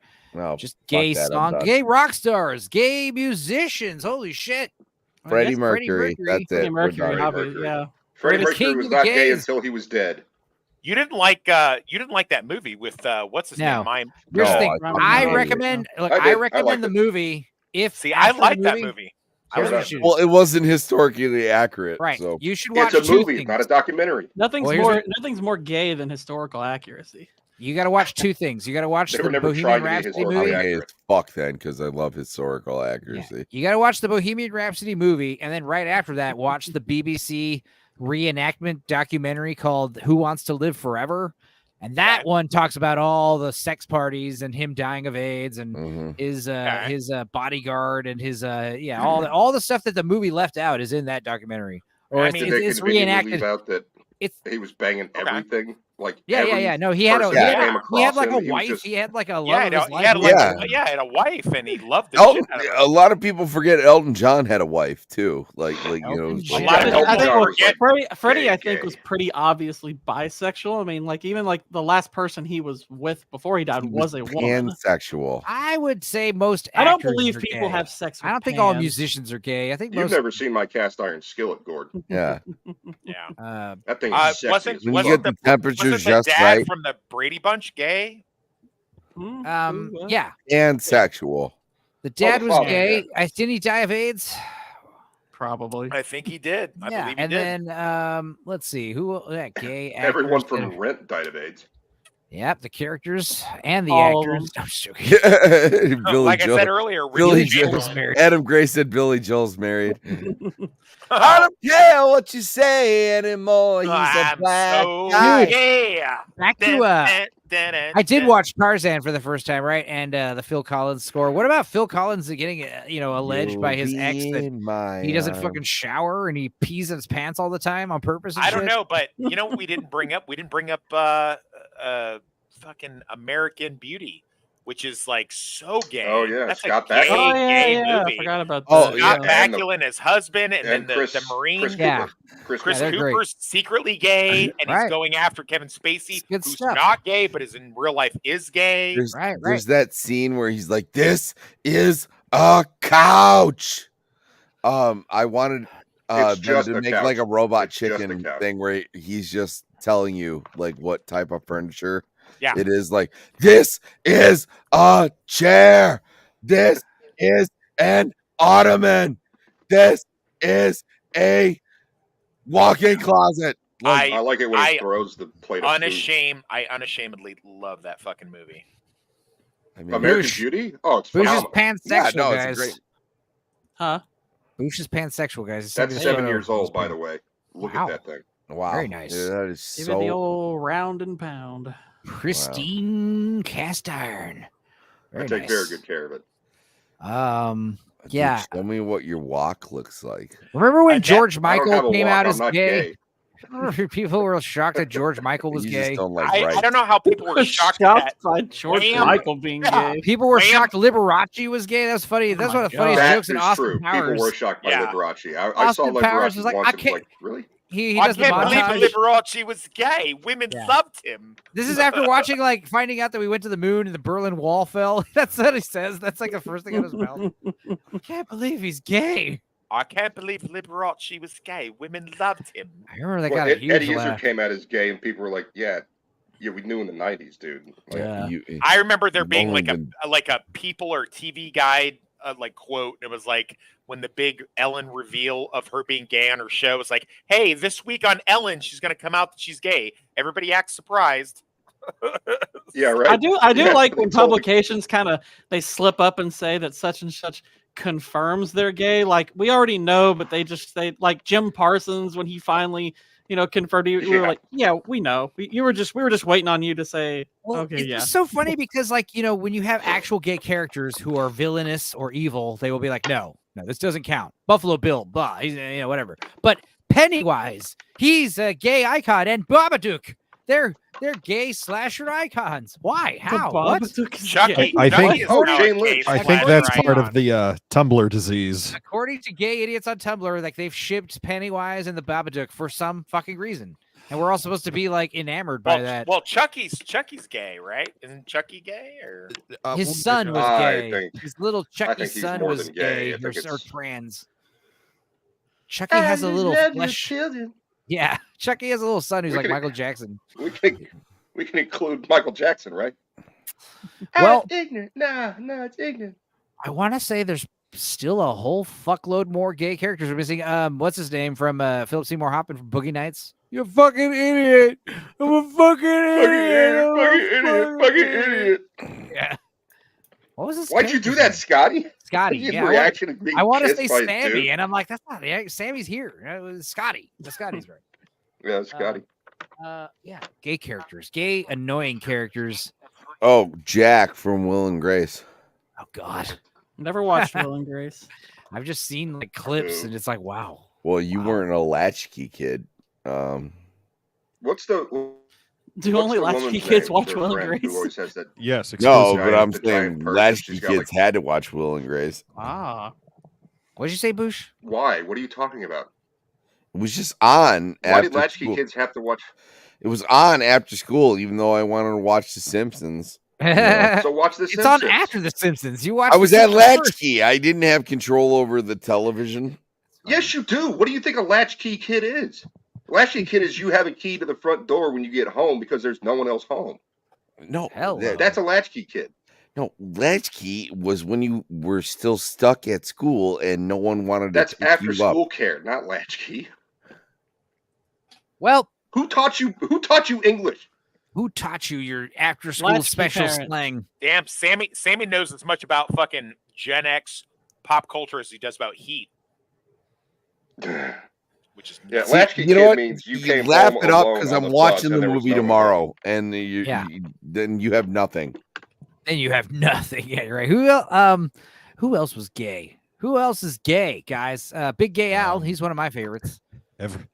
just gay gay rock stars, gay musicians? Holy shit. Freddie Mercury. That's it. Freddie Mercury, yeah. Freddie The Mercury king was of the not gay gays. until he was dead. You didn't like that movie with what's his No. name? Here's the No, thing. I I did. recommend I I did. I recommend liked the it. movie if See, I after the like that movie. Here's what you should do. Well, it wasn't historically accurate. Right. So You should watch It's a two movie, things. not a documentary. Nothing's Well, nothing's more gay than historical accuracy. You got to watch two things. You got to watch They the were never Bohemian trying to be Rhapsody historically movie. I'm gay as accurate. fuck then because I love historical accuracy. You got to watch the Bohemian Rhapsody movie, and then right after that, watch the BBC reenactment documentary called "Who Wants to Live Forever," and that one talks about all the sex parties and him dying of AIDS and his bodyguard and his all the stuff that the movie left out is in that documentary. Or I it's, mean, it's Did you leave reenacted. out that It's he was banging everything? Like yeah. No, he had person he that had, came he had across like him, a he was wife. just- He had like a love Yeah, of his he life. had Yeah. a wife, and he loved the Elton, shit out of a her. lot of people forget Elton John had a wife too. Like Elton John. A lot of Elton I think John was like Freddie, gay, I think, gay. was pretty obviously bisexual. I mean, like even like the last person he was with before he died was a woman. pansexual. I would say most. I don't actors believe are people gay. have sex. With I don't think all pans. musicians are gay. I think You've most. never seen my cast iron skillet, Gordon. Yeah. Yeah. That thing is sexy. Wasn't as When fuck. you get the temperatures wasn't the just dad right from the Brady Bunch gay? Yeah. and sexual. The dad the was father, gay. Didn't he die of AIDS? Probably. I think he did. I Yeah, believe he and did. then let's see who that gay. Everyone actors from that- Rent died of AIDS. Yep, the characters and the All of actors. them. I'm just joking. Billy Like Joel. I said earlier, Billy Ricky Joel. Joel's married. Adam Gray said Billy Joel's married. I don't care what you say anymore. He's a I'm black so guy. gay. Back to I did watch Tarzan for the first time, right? And the Phil Collins score. What about Phil Collins getting alleged by his ex that he doesn't fucking shower and he pees in his pants all the time on purpose? And I don't shit? know, but you know what we didn't bring up? We didn't bring up fucking American Beauty, which is like so gay. Oh, yeah, That's Scott a gay, Bakula. Oh yeah, gay yeah. movie. I forgot about that. Oh, Scott yeah. Bakula and his husband, and then Chris, the Marine. Chris Yeah. Cooper. Chris Chris they're great. Cooper's secretly gay, and he's Right. going after Kevin Spacey, Good who's stuff. not gay, but is in real life is gay. There's that scene where he's like, "This is a couch." I wanted It's them just to a make couch. like a robot It's just a chicken couch. thing where he's just telling you like what type of furniture Yeah. it is. Like, this is a chair. This is an ottoman. This is a walk-in closet. Like, I like it when he throws the plate of food. I unashamedly love that fucking movie. I mean, American Beauty? Oh, it's Boosh is phenomenal. pansexual, no, it's guys. great. Huh? Boosh is pansexual, guys. That's 7 years old, by the way. Look Wow. at that thing. Wow, Very nice. Yeah, that is Give it the so. old round and pound. Pristine cast iron. Very I take nice. very good care of it. Yeah. Show me what your walk looks like. Remember when I- George I don't have Michael a came walk, out I'm as not gay? gay. People were shocked that George Michael was You gay. just don't like I rights. don't know how people were shocked at that. by George Wham! Michael being gay. People were Wham! shocked Liberace was gay. That's funny. That's one of the funniest That jokes in is Austin true. Powers. People were shocked by Yeah. Liberace. I saw Austin Powers Liberace was like, once I and was can't. like, really? He I does the can't believe montage. Liberace was gay. Women loved him. This is after watching, like, finding out that we went to the moon and the Berlin Wall fell. That's what he says. That's like the first thing out of his mouth. I can't believe he's gay. I can't believe Liberace was gay. Women loved him. I remember they Well, got a huge Eddie Izzard laugh. came out as gay, and people were like, yeah, we knew in the 90s, dude. Like, I remember there being only like a People or TV Guide like quote. And it was like when the big Ellen reveal of her being gay on her show was like, "Hey, this week on Ellen, she's going to come out that she's gay." Everybody acts surprised. Yeah, right. I do Yeah, like they when totally- publications kind of they slip up and say that such and such confirms they're gay. Like we already know, but they like Jim Parsons when he finally confirmed. We were like, yeah, we know. We were just waiting on you to say, Well, okay, it's yeah. just so funny because, like, when you have actual gay characters who are villainous or evil, they will be like, no, this doesn't count. Buffalo Bill, blah, he's whatever. But Pennywise, he's a gay icon, and Babadook, they're gay slasher icons. Why? How? What? Chucky. I think- Chucky is Oh, now a Jane gay Lynch. I think slasher that's icon. part of the Tumblr disease. According to gay idiots on Tumblr, like they've shipped Pennywise and the Babadook for some fucking reason, and we're all supposed to be like enamored by that. Well, Chucky's gay, right? Isn't Chucky gay? Or His son was I gay. think- His little I Chucky think he's son more was than gay. gay I think or it's- trans. Chucky has a little flesh. Yeah, Chucky has a little son who's We like can- Michael Jackson. We can include Michael Jackson, right? Well, it's ignorant. No, it's ignorant. I want to say there's still a whole fuckload more gay characters we're missing. What's his name from Philip Seymour Hoffman from Boogie Nights? You fucking idiot! I'm a fucking idiot! Fucking idiot. Yeah. What was this? Why'd you do that, Scotty? Scotty. His Yeah, reaction of being I want to kissed say by a dude. Sammy, and I'm like, that's not it. Sammy's here. It was Scotty. The Scotty's right. Yeah, Scotty. Yeah, gay characters, gay annoying characters. Oh, Jack from Will and Grace. Oh God, Never watched Will and Grace. I've just seen like clips, and it's like, wow. Well, you weren't a latchkey kid. What's the only latchkey woman's kids name? watch Their Will and friend who Grace? always has that. Yes, No, exclusive. but I'm the saying giant purse, latchkey she's got, kids had to watch Will and Grace. Ah. What'd you say, Boosh? Why? What are you talking about? It was just on Why after did latchkey school. kids have to watch? It was on after school, even though I wanted to watch The Simpsons. So watch the It's Simpsons. on after The Simpsons. You watch. I was The at Simpsons first. latchkey. I didn't have control over the television. Yes, you do. What do you think a latchkey kid is? A latchkey kid is you have a key to the front door when you get home because there's no one else home. No, That's a latchkey kid. No, latchkey was when you were still stuck at school and no one wanted That's to pick after you school up. care, not latchkey. Well, who taught you English? Who taught you your after school Latchkey special parents. slang? damn, Sammy knows as much about fucking Gen X pop culture as he does about Heat. Which is Yeah, See, latchkey you know kid what? means you You came laugh home it up alone because on I'm the watching bus and the there was movie no one tomorrow, and Yeah. then you have nothing. Then you have nothing. Yeah, right. Who else was gay? Who else is gay, guys? Big Gay Al. He's one of my favorites.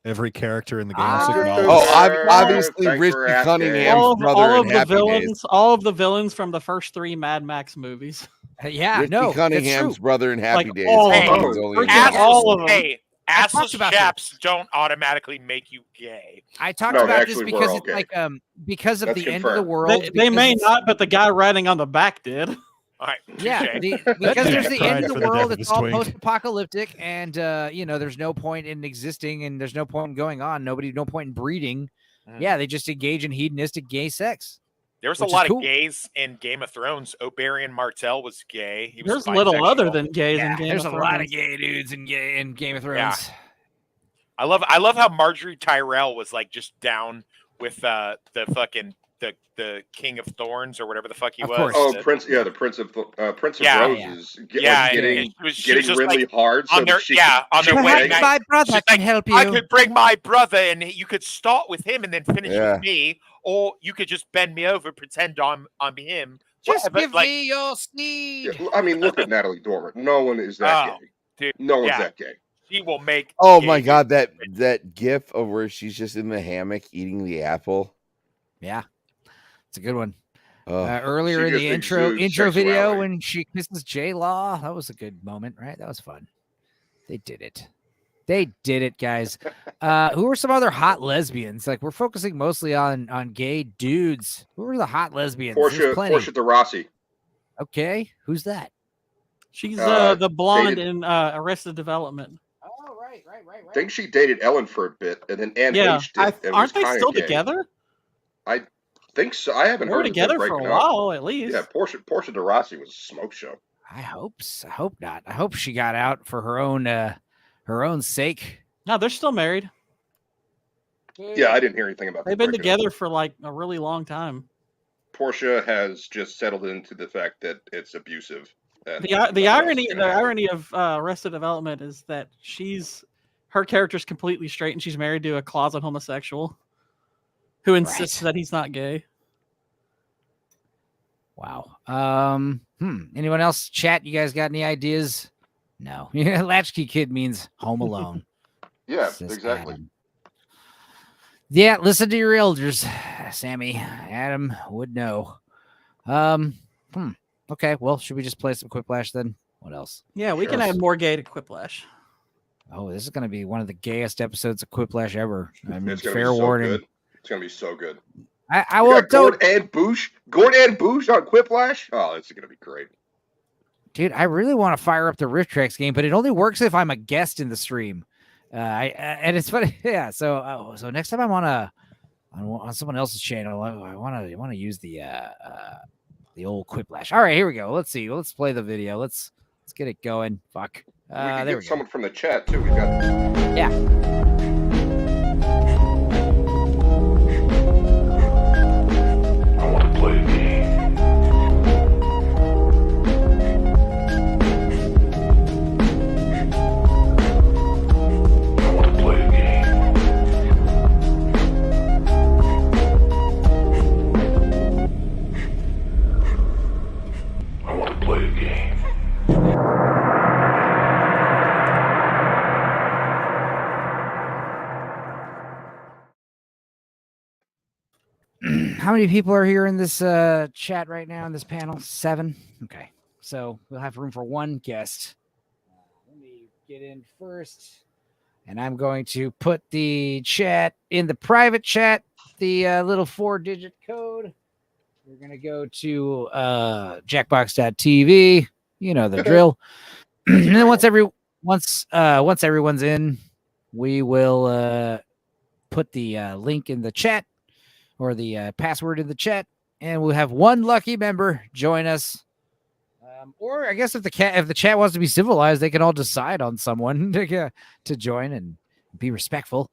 Every character in the game is Ah. acknowledged. Oh, obviously Thanks for Richie asking. Cunningham's All brother of in the Happy villains, Days. all of the villains from the first 3 Mad Max movies. Yeah, Richie no, Cunningham's that's true. brother in Happy Like, Days. all of He's them. only in Freaking one. all of them. Hey, talked assless about chaps don't automatically make you gay. I talked No, about this actually, because we're it's okay. like because of That's the end of the confirmed. world. They because may it's- not, but the guy riding on the back did. All right. Yeah, touche. because there's dude the end cried of for the the death world. of It's his all twink. post-apocalyptic, and there's no point in existing, and there's no point in going on. No point in breeding. Yeah, they just engage in hedonistic gay sex. There was which a is lot cool. of gays in Game of Thrones. Oberyn Martell was gay. He was There's little bisexual. other than gays in Game There's of a Thrones. lot of gay dudes in Game of Thrones. Yeah. I love how Marjorie Tyrell was like just down with the fucking the King of Thorns or whatever the fuck he Of was. course. Oh, The- Prince of Yeah. Roses. Yeah, Getting she was just really like hard. So on their that she on she their could wedding beg- night. brother She's can like, help I you. could bring my brother, and you could start with him and then finish Yeah. with me, or you could just bend me over, pretend I'm him. Just Whatever, give like, me your seed. Yeah, I mean, look at Natalie Dormer. No one is that Oh, gay. dude, No one's yeah. that gay. She will make. Oh my god, that gif of where she's just in the hammock eating the apple. Yeah, it's a good one. Oh. Earlier She in the just intro exudes video sexuality. when she kisses J Law, that was a good moment, right? That was fun. They did it. They did it, guys. Who are some other hot lesbians? Like we're focusing mostly on gay dudes. Who are the hot lesbians? There's plenty. Portia de Rossi. Okay, who's that? She's the blonde dated- in Arrested Development. Oh, right. I think she dated Ellen for a bit, and then Anne Yeah, H did. and aren't was they kinda still gay. together? I think so. I haven't They were heard of them together for a breaking up. while, at least. Yeah, Portia de Rossi was a smoke show. I hope so. I hope not. I hope she got out for her own sake. No, they're still married. Yeah, I didn't hear anything about. They've them been breaking up. together for like a really long time. Portia has just settled into the fact that it's abusive. And The nothing else irony is gonna happen. of Arrested Development is that her character's completely straight and she's married to a closet homosexual who insists that he's not gay. Wow. Anyone else? Chat. You guys got any ideas? No. Latchkey Kid means Home Alone. Yeah, Says exactly. Adam. Yeah, listen to your elders, Sammy. Adam would know. Okay, well, should we just play some Quiplash then? What else? Yeah, we can add more gay to Quiplash. Oh, this is going to be one of the gayest episodes of Quiplash ever. I mean, It's gonna fair be so warning. good. It's gonna be so good. I We will got don't, Gord and Boosh on Quiplash. Oh, this is gonna be great. dude. I really want to fire up the Rift Tracks game, but it only works if I'm a guest in the stream. And it's funny, yeah. So next time I'm on someone else's channel, I want to use the old Quiplash. All right, here we go. Let's see. Let's play the video. Let's get it going. Fuck. We can There get we go. someone from the chat too. We've got. Yeah. I want to play a game. I want to play a game. I want to play a game. How many people are here in this chat right now in this panel? 7. Okay, so we'll have room for one guest. Let me get in first, and I'm going to put the chat in the private chat. The little 4-digit code. We're gonna go to jackbox.tv. You know the drill. And then once everyone's in, we will put the link in the chat or the password in the chat, and we'll have one lucky member join us. Or I guess if the chat wants to be civilized, they can all decide on someone to join and be respectful.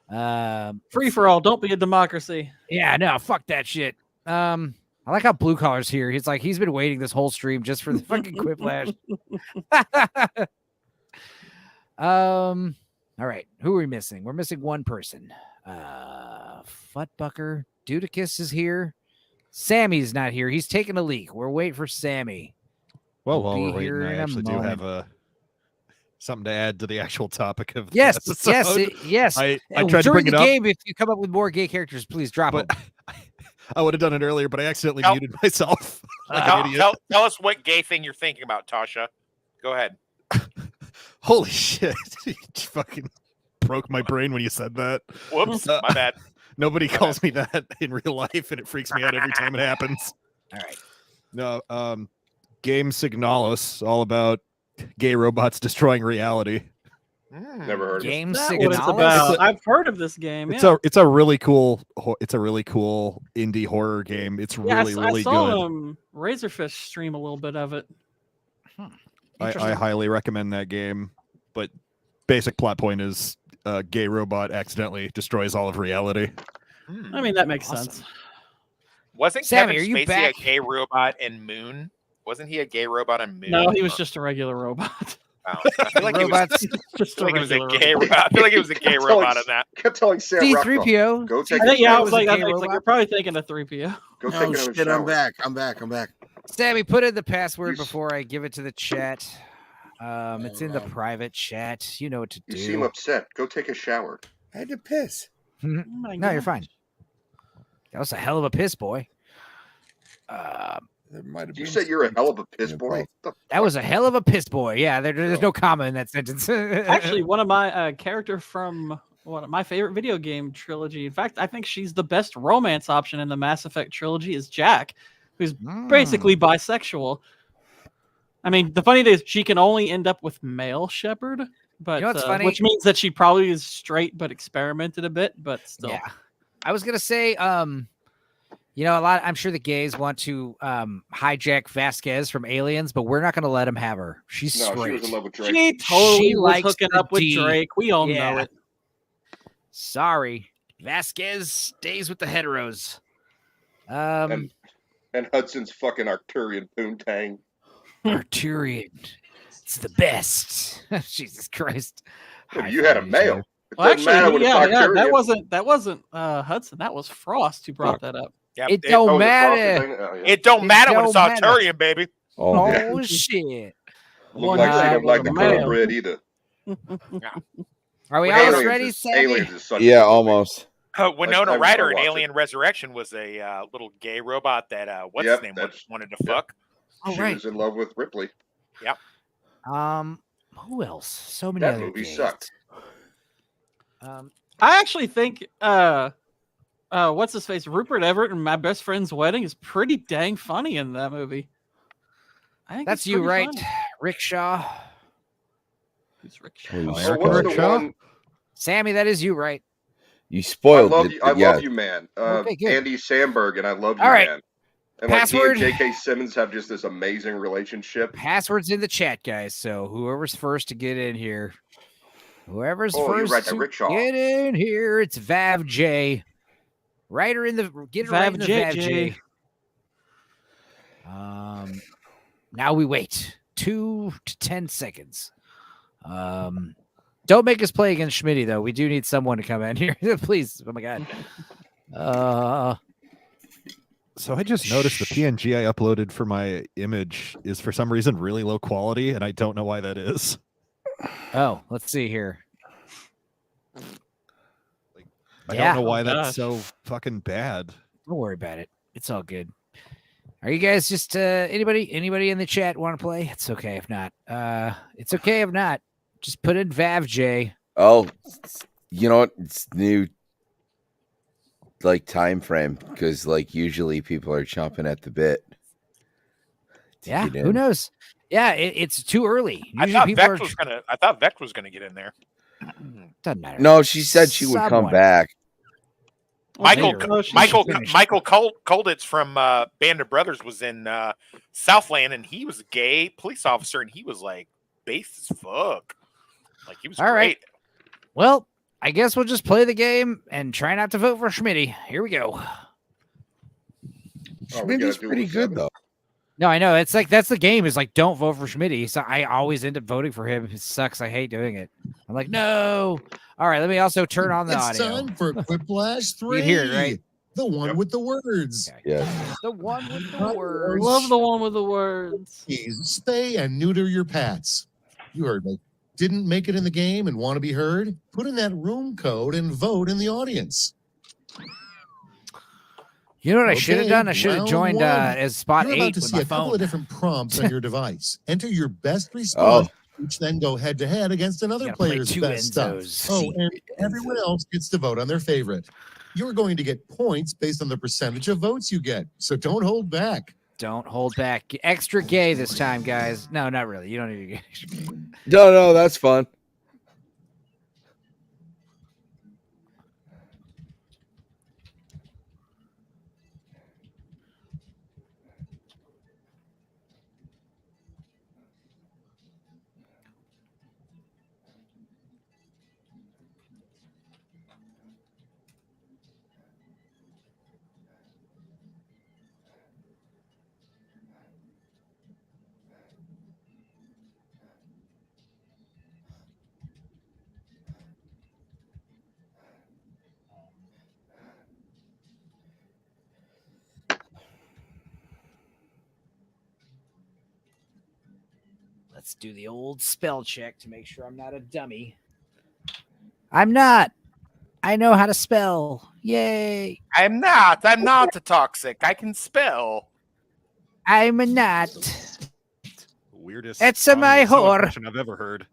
Free for all. Don't be a democracy. Yeah, no, fuck that shit. I like how Blue Collar's here. He's like, he's been waiting this whole stream just for the fucking Quiplash. All right, who are we missing? We're missing one person. Futbucker Dudicus is here. Sammy's not here. He's taking a leak. We're waiting for Sammy. Well, We'll while be we're waiting, here I in a actually do have moment. something to add to the actual topic of the Yes, episode. yes. I tried to During bring the it up, game, if you come up with more gay characters, please drop them. I would have done it earlier, but I accidentally muted myself like an idiot. Tell us what gay thing you're thinking about, Tasha. Go ahead. Holy shit! You fucking broke my brain when you said that. Whoops, my bad. Nobody calls me that in real life, and it freaks me out every time it happens. All right. No, Game Signalis, all about gay robots destroying reality. Never heard of Game it. That's what it's about. I've heard of this game. It's a really cool indie horror game. It's really I saw good. Razorfish stream a little bit of it. I highly recommend that game. But basic plot point is a gay robot accidentally destroys all of reality. I mean, that makes sense. Wasn't Sammy, Kevin are you Spacey back? a gay robot in Moon? Wasn't he a gay robot in Moon? No, he was just a regular robot. Oh, I feel like Robots. he was, Just I feel like he was a gay robot. I feel like he was a gay robot in that. Kept telling Sam C-3PO. Rockwell, go take I a think, yeah, I shower. was like, a gay like, robot? you're probably thinking of 3PO. Go take Oh another shit! shower. I'm back. I'm back. Sammy, put in the password before I give it to the chat. It's in the private chat. You know what to do. You seem upset. Go take a shower. I had to piss. No, you're fine. That was a hell of a piss, boy. You said you're a hell of a piss boy. That was a hell of a piss boy. Yeah, there's no comma in that sentence. Actually, one of my character from one of my favorite video game trilogy. In fact, I think she's the best romance option in the Mass Effect trilogy is Jack, who's basically bisexual. I mean, the funny thing is she can only end up with male Shepard, but You know what's funny? which means that she probably is straight but experimented a bit, but still. Yeah. I was gonna say, you know, I'm sure the gays want to hijack Vasquez from Aliens, but we're not gonna let them have her. She's straight. She was in love with Drake. She totally was likes hooking the up with D. Drake. We all know it. Sorry. Vasquez stays with the heteros. And Hudson's fucking Arcturian poontang. Arcturian. It's the best. Jesus Christ. If you had a male. Well, actually, that wasn't Hudson. That was Frost who brought that up. Yeah, It don't matter. It don't matter when it's don't matter. Arcturian, baby. Oh, shit. Look like she don't like the color red either. Are we Aliens almost ready, is- Sammy? Aliens is such Yeah, a- almost. Winona I Ryder in watch it. Alien Resurrection was a little gay robot that what's Yep, his name that's- wanted to fuck. Oh, She right. was in love with Ripley. Yep. Who else? So many That other movie gays. sucked. I actually think what's his face? Rupert Everett in My Best Friend's Wedding is pretty dang funny in that movie. I think That's it's you, pretty right? funny. Rickshaw. Who's Rickshaw? Oh, what's the one? Sammy, that is you, right? You I spoiled love it. you. I but yeah. love you, man. Okay, good. Andy Samberg and I love you, All right. man. And like he Password. and J.K. Simmons have just this amazing relationship. Password's in the chat, guys. So whoever's first to get in here, whoever's Oh, you're first right, the to rickshaw. get in here, it's Vav J. Writer in the get it right in the Vav Vav J. J. Now we wait 2 to 10 seconds. Don't make us play against Schmitty though. We do need someone to come in here, please. Oh my god. So I just noticed the PNG I uploaded for my image is for some reason really low quality, and I don't know why that is. Oh, let's see here. I Yeah. don't know why Oh, that's gosh. so fucking bad. Don't worry about it. It's all good. Are you guys just anybody in the chat want to play? It's okay if not. It's okay if not. Just put in Vav J. Oh, you know what? It's new, like time frame because like usually people are chomping at the bit. to Yeah, get who in. knows? Yeah, it's too early. I Usually thought people Vex are was gonna. I thought Vex was gonna get in there. doesn't matter. No, she said she would come Someone. back. Michael later. She Michael finished. Michael Colditz from Band of Brothers was in Southland, and he was a gay police officer, and he was like based as fuck. Like he was All great. right. Well, I guess we'll just play the game and try not to vote for Schmitty. Here we go. Schmitty's pretty good though. No, I know. It's like that's the game. Is like don't vote for Schmitty. So I always end up voting for him. It sucks. I hate doing it. I'm like, no. All right, let me also turn on the It's audio. time for Quiplash 3. You hear it, right? The one with the words. Yeah. The one with the words. Love the one with the words. Please spay and neuter your pets. You heard me. Didn't make it in the game and want to be heard? Put in that room code and vote in the audience. You know what I should have Okay, done? I should have round joined one. as spot You're 8 about to with see my a couple phone. of different prompts on your device. Enter your best response, which then go head to head against another Gotta play player's 2 best stuff. Enzos. Oh, and everyone else gets to vote on their favorite. You're going to get points based on the percentage of votes you get. So don't hold back. Don't hold back. Extra gay this time, guys. No, not really. You don't need to get extra gay. No, that's fun. Let's do the old spell check to make sure I'm not a dummy. I'm not. I know how to spell. Yay. I'm not a toxic. I can spell. I'm not. Weirdest. It's a my whore. Question I've ever heard.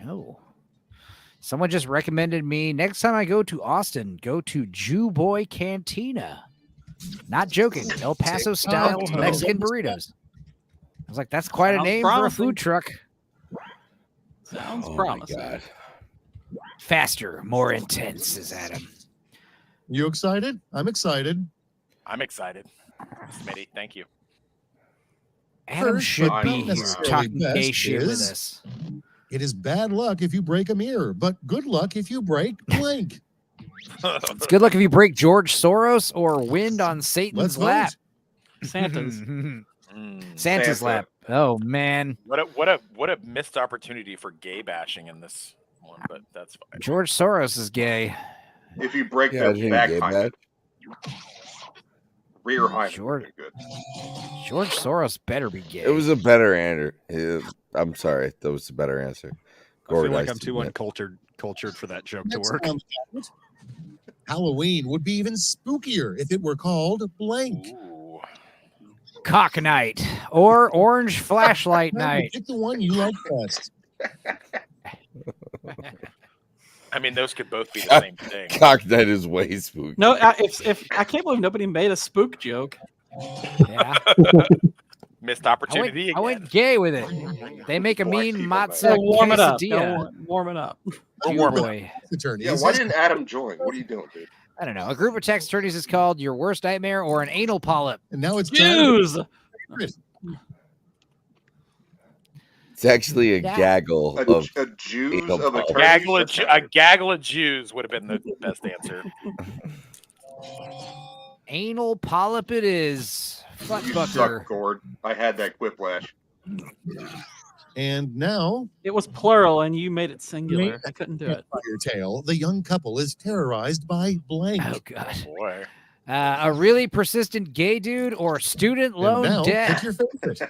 No. Someone just recommended me next time I go to Austin, go to Jew Boy Cantina. Not joking. El Paso style Mexican burritos. I was like, that's quite a name for a food truck. Sounds promising. God. Faster, more intense, says Adam. You excited? I'm excited. I'm excited. Smitty, thank you. Adam First, should but be not here necessarily talking best gay shit with is- us. It is bad luck if you break a mirror, but good luck if you break blank. It's good luck if you break George Soros or wind on Satan's Let's vote. lap. Santa's. Santa's Santa. lap. Oh man. What a missed opportunity for gay bashing in this one, but that's fine. George Soros is gay. If you break Yeah, I the didn't back get hymen, that. rear hymen, George- would be good. George Soros better be gay. It was a better answer. I'm sorry, that was a better answer. I feel like Gordon, I'm too submit. uncultured for that joke to Next work. on the ballot, Halloween would be even spookier if it were called blank. Ooh. Cock night or orange flashlight Now, night. pick the one you like best. I mean, those could both be the same thing. Cock night is way spooky. No, if I can't believe nobody made a spook joke. Yeah. Missed I opportunity. went gay with it. They make a Black mean people, matzo man. Warm it up. quesadilla. Warm it up. We're warming up. Boy. Attorney, Yeah, why didn't Adam join? What are you doing, dude? I don't know. A group of tax attorneys is called your worst nightmare or an anal polyp. And now it's Jews. It's actually a Yeah. gaggle of A Jews anal of polyps. attorneys. A gaggle of Jews would have been the best answer. Anal polyp it is. Fuck You fucker. suck, Gord. I had that quiplash. And now, It was plural, and you made it singular. I couldn't do it. by your tale, the young couple is terrorized by blank. Oh god. Boy. A really persistent gay dude or student And loan now, debt. pick your favorite.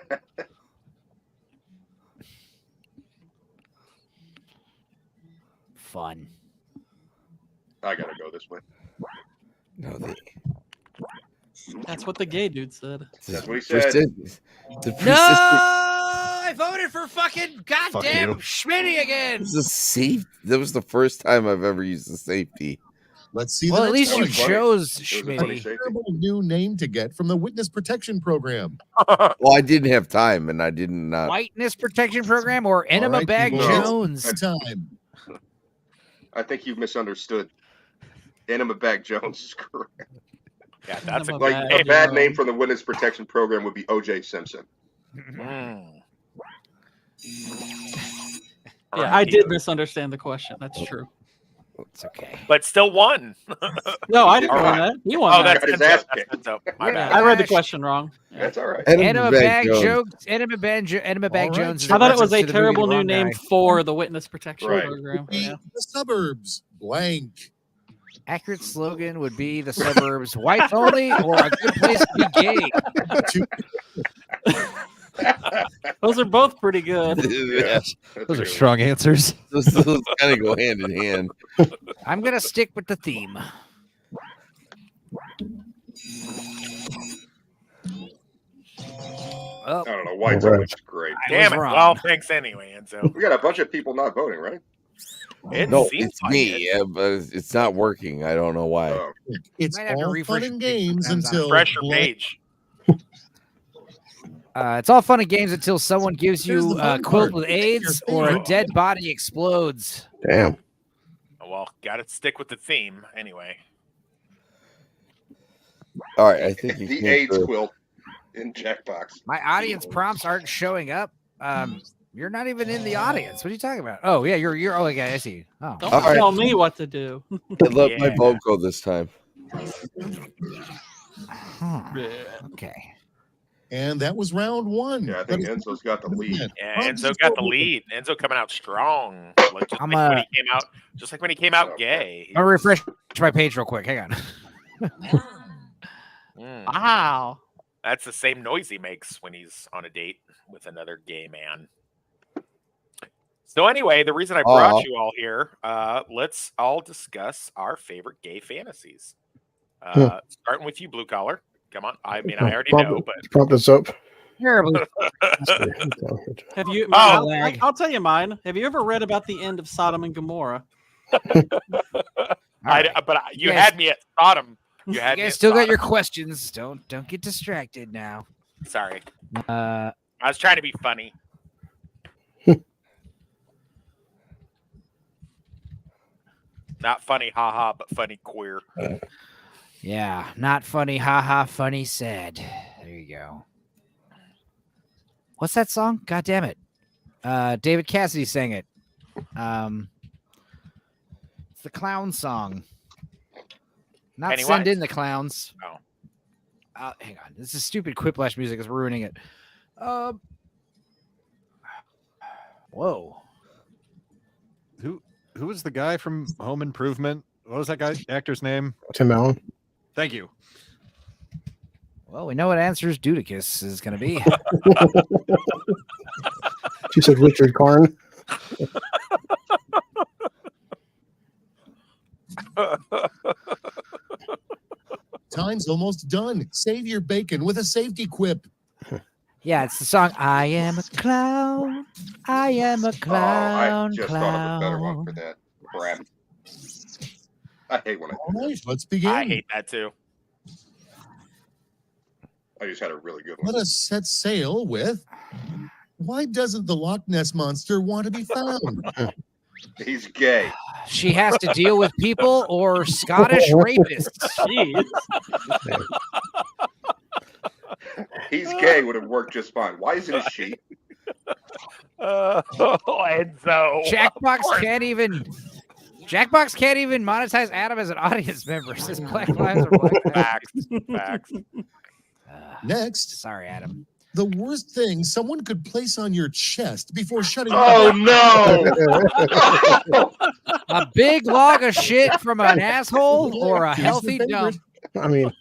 Fun. I gotta go this way. no, the That's what the gay dude said. That's what he said. the persistent. No, I voted for fucking goddamn you. Schmitty again. This is safe. That was the first time I've ever used the safety. Let's see. Well, the at next least you one. funny. chose It was a funny Schmitty. safety. Terrible new name to get from the Witness Protection Program. Well, I didn't have time, and I didn't not. Whiteness Protection Program or Enema right, Bag people. Jones. Time. I think you've misunderstood. Enema Bag Jones is correct. Yeah, that's a Enema Like Bag a bad Jones. name from the Witness Protection Program would be O.J. Simpson. Mm. Yeah, I did misunderstand the question. That's true. It's okay. But still won. No, I didn't All win right. that. You won Oh, that. that's His Enzo. ass That's kicked. Enzo. My Yeah. bad. I read the question wrong. Yeah. That's all right. Enema Bag Jones. Jones. Enema Bag All right. Jones. is I a thought it was reference a to the movie terrible The new Wrong name Guy. for the Witness Protection Right. Program. Be Yeah. The suburbs blank. Accurate slogan would be the suburbs white only or a good place to be gay. Those are both pretty good. Yeah, Those are strong answers. those kind of go hand in hand. I'm gonna stick with the theme. Oh, I don't know. White's always great. Damn it. wrong. Well, thanks anyway, Enzo. We got a bunch of people not voting, right? It No, seems it's like me, it. but it's not working. I don't know why. Oh, It's Might have to all refresh fun and your page games sometimes on until Refresh your blank. page. it's all fun and games until someone gives Here's you the a fun quilt part. with Pick your AIDS or a favorite. dead body explodes. Damn. Well, got to stick with the theme anyway. All right, I think you the can AIDS quilt in Jackbox. My audience prompts aren't showing up. You're not even in the audience. What are you talking about? Oh yeah, you're. Oh, okay, I see you. Oh, Don't All right. tell me what to do. I love my Yeah. vote go this time. okay. And that was round one. Yeah, I think Enzo's got the lead. Yeah, Enzo got the lead. Enzo coming out strong. Like, just, I'm, like when he came out, just like when he came out Oh, gay. I'll refresh my page real quick. Hang on. Wow. That's the same noise he makes when he's on a date with another gay man. So anyway, the reason I brought you all here, let's all discuss our favorite gay fantasies. Starting with you, Blue Collar. Come on. I mean, I already know, but prompt us up. Terrible. Have you? Oh, I'll tell you mine. Have you ever read about the end of Sodom and Gomorrah? You had me at Sodom. You had You me guys at still got Sodom. your questions. Don't get distracted now. Sorry. I was trying to be funny. Not funny, haha, but funny queer. Yeah, not funny, haha, funny, sad. There you go. What's that song? God damn it. David Cassidy sang it. It's the clown song. Not Pennywise. Send in the Clowns. Oh. Hang on. This is stupid Quiplash music is ruining it. Whoa. Who was the guy from Home Improvement? What was that actor's name? Tim Allen. Thank you. Well, we know what answers Dudicus is going to be. She said Richard Karn. Time's almost done. Save your bacon with a safety quip. Yeah, it's the song I Am a Clown. I am a clown. I just thought of a better one for that. Crap. I hate when All right, let's begin. I hate that too. I just had a really good one. Let us set sail with why doesn't the Loch Ness Monster want to be found? He's gay. She has to deal with people or Scottish rapists. Jeez. He's gay would have worked just fine. Why is it a she? Enzo. Jackbox can't even monetize Adam as an audience member. Says Black Lives are Black Facts. Facts. Next, sorry, Adam. The worst thing someone could place on your chest before shutting. Oh no! A big log of shit from an asshole or a healthy dump. I mean,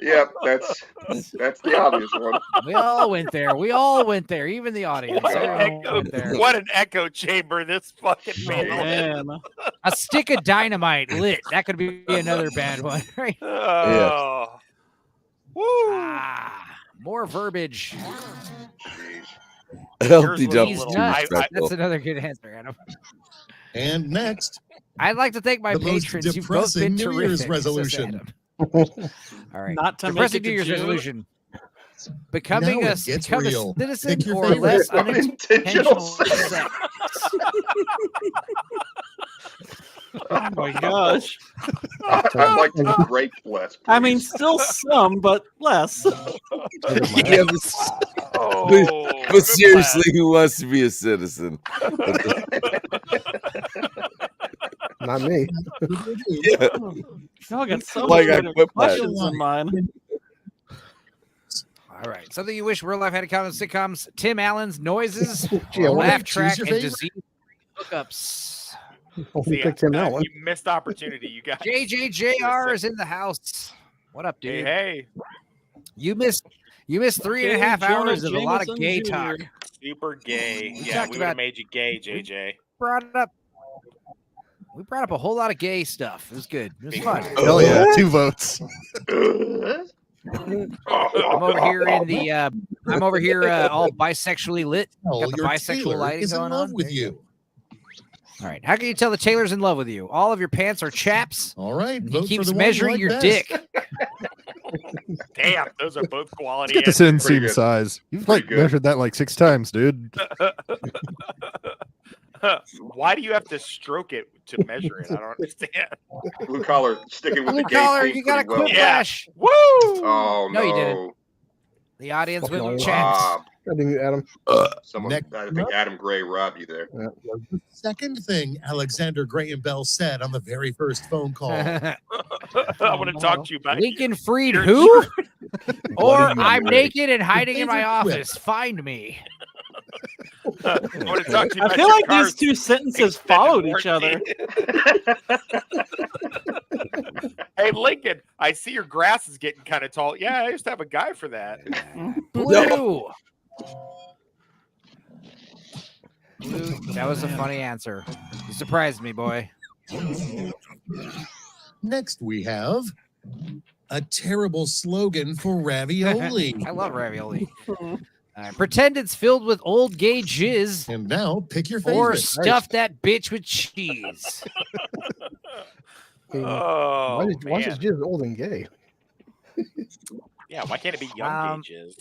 yep, that's the obvious one. We all went there. We all went there, even the audience. What an echo chamber this fucking man. A stick of dynamite lit. That could be another bad one, right? Oh. Woo. More verbiage. Healthy dump. He's nuts. That's another good answer, Adam. And next, I'd like to thank my the most patrons. You've both been depressing New Year's terrific. resolution. All right. Not to depressing make it New Year's to June. resolution. Becoming Now a it gets become real. a citizen Pick your or favorite. less Unintentional unintentional sex. Oh my gosh. I'd like to break less. I mean, still some, but less. Yeah, but seriously, who wants to be a citizen? Not me. Yeah. Y'all got so Like I many quit questions that. in mine. All right. Something you wish real life had come in sitcoms. Tim Allen's noises, Gee, I wonder- laugh choose track, your and favorite. disease hookups. Only picked Tim Allen. You missed opportunity, you guys. JJJR is in the house. What up, dude? Hey. You missed 3.5 Jonah hours of a lot of Jameson gay Jr. talk. Super gay. We Yeah, talked we would have about- made you gay, JJ. We brought up a whole lot of gay stuff. It was good. It was fun. Hell yeah, 2 votes. I'm over here in the I'm over here all bisexually lit. Hell, Got the your bisexual Taylor lighting is in going love on. with There you you. All right. How can you tell the Taylor's in love with you? All of your pants are chaps. All right, And vote he for keeps the one measuring you your like dick. best. Damn, those are both quality. Let's get the answers. inseam size. You've like good. measured that like 6 times, dude. Why do you have to stroke it to measure it? I don't understand. Blue collar sticking with Blue the gay collar, theme you got a pretty well. quick Yeah. flash. Woo! Oh No, no, you didn't. The audience Fucking went with all chaps. Rob. I think Adam. Someone, Next I think Adam Gray robbed you there. The second thing Alexander Graham Bell said on the very first phone call. I want to talk to you about Lincoln Freed You're- who? Or What are you I'm doing? naked and hiding in my Favorite quip. office. Find me. I want to talk to you I about feel your like these car's two sentences extended followed each warranty. other. Hey, Lincoln, I see your grass is getting kind of tall. Yeah, I used to have a guy for that. Blue. Blue. That was a funny answer. You surprised me, boy. Next, we have a terrible slogan for ravioli. I love ravioli. Pretend it's filled with old gay jizz. And now pick your favorite. Or stuff that bitch with cheese. Why is jizz old and gay? Yeah, why can't it be young gay jizz?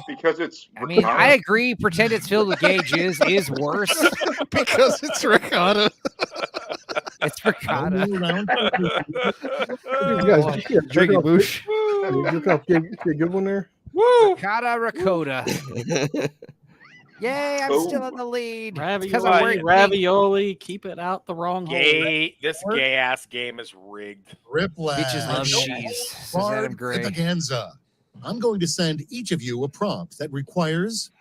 Because it's. I mean, I agree. Pretend it's filled with gay jizz is worse. Because it's ricotta. It's ricotta. Drinking boosh. A good one there. Woo! Ricotta. Yay, I'm still in the lead. Ravioli, keep it out the wrong hole. This gay ass game is rigged. Riplash. Bitches love cheese. Says Adam Gray. Extravaganza. I'm going to send each of you a prompt that requires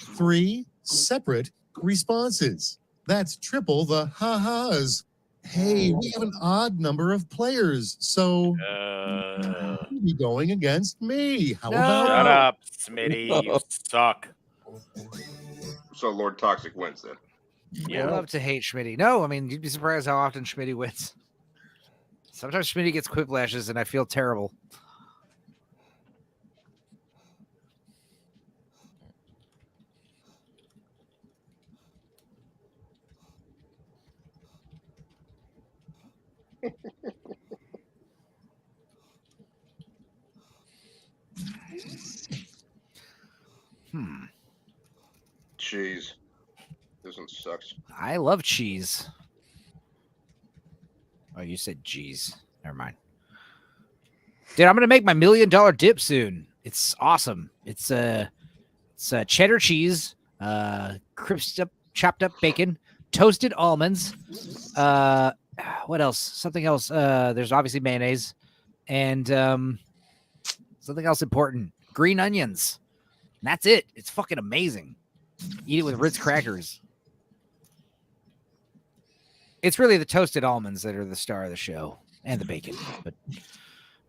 3 separate responses. That's triple the ha-has. Hey, we have an odd number of players, so you'll be going against me. How about Shut up, Smitty. You suck. So Lord Toxic wins then. I love to hate Schmitty. No, I mean, you'd be surprised how often Schmitty wins. Sometimes Schmitty gets quicklashes and I feel terrible. Cheese. This one sucks. I love cheese. Oh, you said cheese. Never mind. Dude, I'm gonna make my $1 million dip soon. It's awesome. It's cheddar cheese, crisped up, chopped up bacon, toasted almonds. What else? Something else. There's obviously mayonnaise, and something else important: green onions. And that's it. It's fucking amazing. Eat it with Ritz crackers. It's really the toasted almonds that are the star of the show, and the bacon. But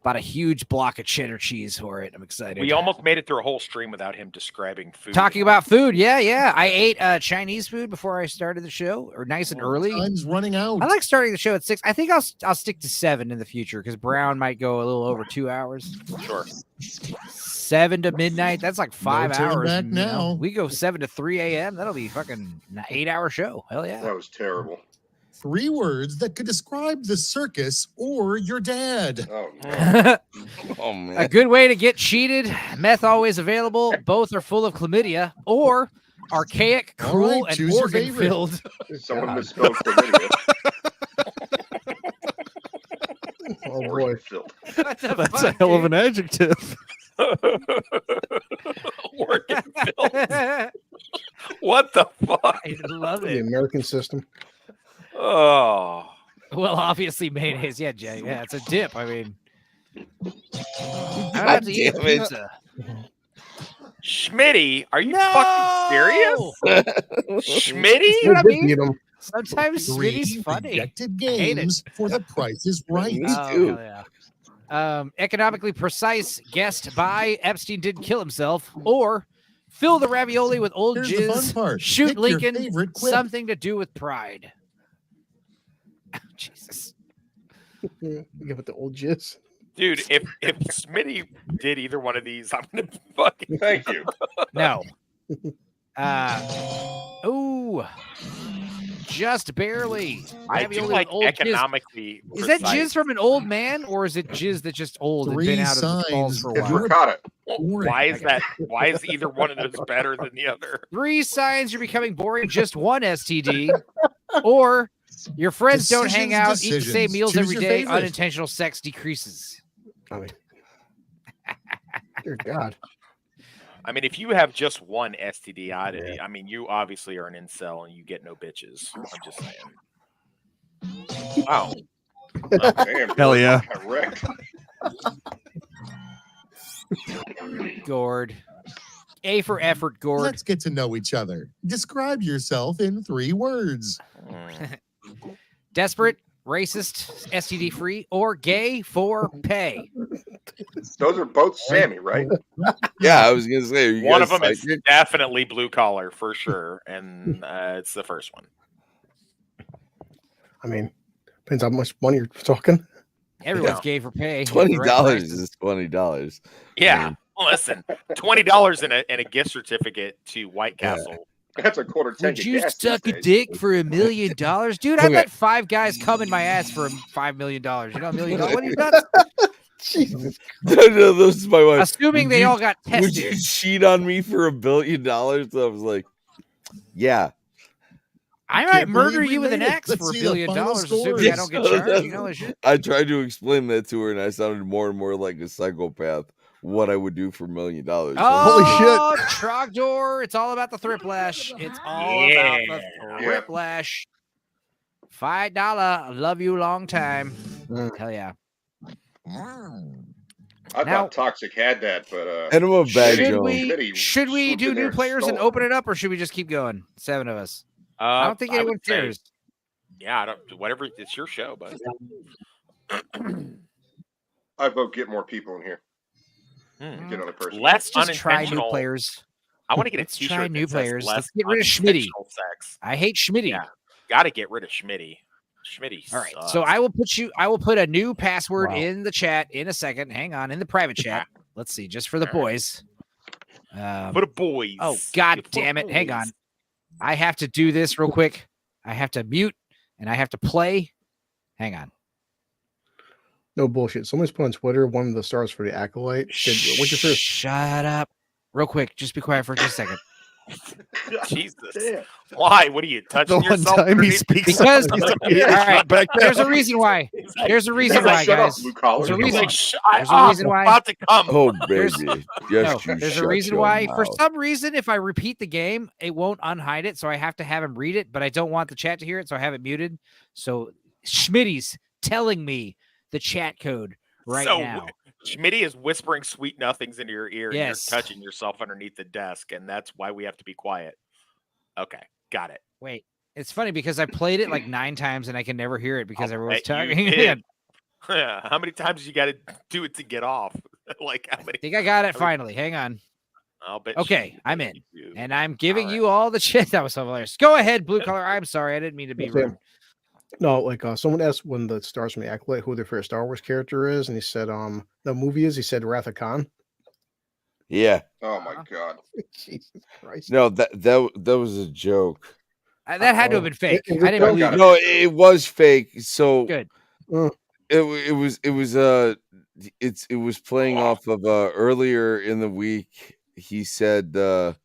bought a huge block of cheddar cheese for it. I'm excited. We almost made it through a whole stream without him describing food. Talking about food, yeah. I ate Chinese food before I started the show, or nice and early. Time's running out. I like starting the show at 6. I think I'll stick to 7 in the future because Brown might go a little over 2 hours. Sure. 7 to midnight. That's like 5 hours. Back now. We go 7 to 3 a.m. That'll be fucking an 8-hour show. Hell yeah. That was terrible. 3 words that could describe the circus or your dad. Oh, no. Oh, man. A good way to get cheated. Meth always available. Both are full of chlamydia. Or archaic, cruel, right, and organ filled. Someone misspelled chlamydia. Oh boy. That's a hell of an adjective. Organ filled. What the fuck? I love The it. American system. Oh. Well, obviously mayonnaise. Yeah, Jay. Yeah, it's a dip. I mean, I don't God have to eat damn it. pizza. Schmitty, are you fucking serious? Schmitty? You know what I mean? Beat 'em. Sometimes 3 Smitty's funny. rejected I hate it. games for The Price is Right. Oh, hell yeah. Economically precise guessed by Epstein didn't kill himself, or fill the ravioli with old Here's the fun jizz, part. shoot Pick your Lincoln, favorite quip. something to do with pride. Jesus. You give it the old jizz. Dude, if Smitty did either one of these, I'm gonna fucking thank you. No. Just barely. I do Ravioli with like old jizz. economically. Is that precise. jizz from an old man, or is it jizz that's just old and 3 been out of the balls signs for a It's while? ricotta. Why is that? Why is either one of those better than the other? 3 signs you're becoming boring, just one STD, or your friends don't hang out, eat the same Decisions. meals Choose every your day, favorite. unintentional sex decreases. I mean, dear God. I mean, if you have just one STD oddity, I mean, you obviously are an incel and you get no bitches. I'm just saying. Wow. Damn, Hell yeah. Correct. Gord. A for effort, Gord. Let's get to know each other. Describe yourself in 3 words. Desperate, racist, STD free, or gay for pay. Those are both Sammy, right? Yeah, I was gonna say, are you One of guys them is psychic? definitely blue collar for sure, and it's the first one. I mean, depends how much money you're talking. Everyone's gay for pay. $20 is $20. Yeah, listen, $20 in a gift certificate to White Castle. That's a quarter tank Would of you gas suck these a days. dick for $1 million, dude? I Okay. let 5 guys come in my ass for $5 million. You know, $1 million. What are you nuts? Jesus. No, this is my wife. Assuming Would they you- all got Would you tested. cheat on me for $1 billion? So I was like, yeah. I might Can't murder believe we you with an made it. axe Let's for $1 see the billion, final assuming I don't get So charged. You know that shit. I tried to explain that to her, and I sounded more and more like a psychopath. What I would do for $1 million. So Oh, Trogdor. It's all about the thriplash. It's all about the Yeah. thriplash. $5. Love you long time. Hell yeah. I Now- thought Toxic had that, but Enema Bag Should we do new players and open it up, or should we just keep going? 7 of us. I don't think I would anyone say- cares. Yeah, I don't. Whatever. It's your show, but I vote get more people in here. Hmm. Get another person. Less Let's just try new unintentional players. I want to get a Let's T-shirt try that new says players. less Let's get rid of Schmitty. unintentional sex. I hate Schmitty. Yeah, got to get rid of Schmitty. Schmitty. All right. sucks. So I will put a new password in the chat in a second. Hang on, in the private chat. Let's see, just for the boys. For the boys. Oh, god For the damn it. Hang boys. on. I have to do this real quick. I have to mute and I have to play. Hang on. No bullshit. Someone's put on Twitter one of the stars for the Acolyte. Said, what's your first? Shut up. Real quick. Just be quiet for just a second. Jesus. Why? What are you touching The one yourself? time he underneath? speaks Because up, he's all like, yeah, right, back there's down. a reason why. There's a reason He's like, why, "Shut up, guys. blue collar." There's a He's reason. like, There's a reason I'm why. about to come. Oh, There's- baby. No, Just you there's a shut reason your why. For mouth. some reason, if I repeat the game, it won't unhide it. So I have to have him read it, but I don't want the chat to hear it, so I have it muted. So Schmitty's telling me the chat code right so, now. Schmitty is whispering sweet nothings into your ear, Yes. and you're touching yourself underneath the desk, and that's why we have to be quiet. Okay, got it. Wait, it's funny because I played it like 9 times and I can never hear it because everyone's bet you talking. did. How many times you got to do it to get off? Like how many? I think I got it how many- finally. Hang on. I'll bet. Okay, you I'm bet in. you do. And I'm giving All right. you all the shit. That was so hilarious. Go ahead, blue collar. I'm sorry. I didn't mean to be Okay. rude. No, like someone asked when the stars from the Acolyte who their favorite Star Wars character is, and he said the movie is. He said Wrath of Khan. Yeah. Oh my god. Jesus Christ. No, that was a joke. That had to have been fake. It- I didn't believe it. No, it was fake. So Good. it was playing off of earlier in the week. He said that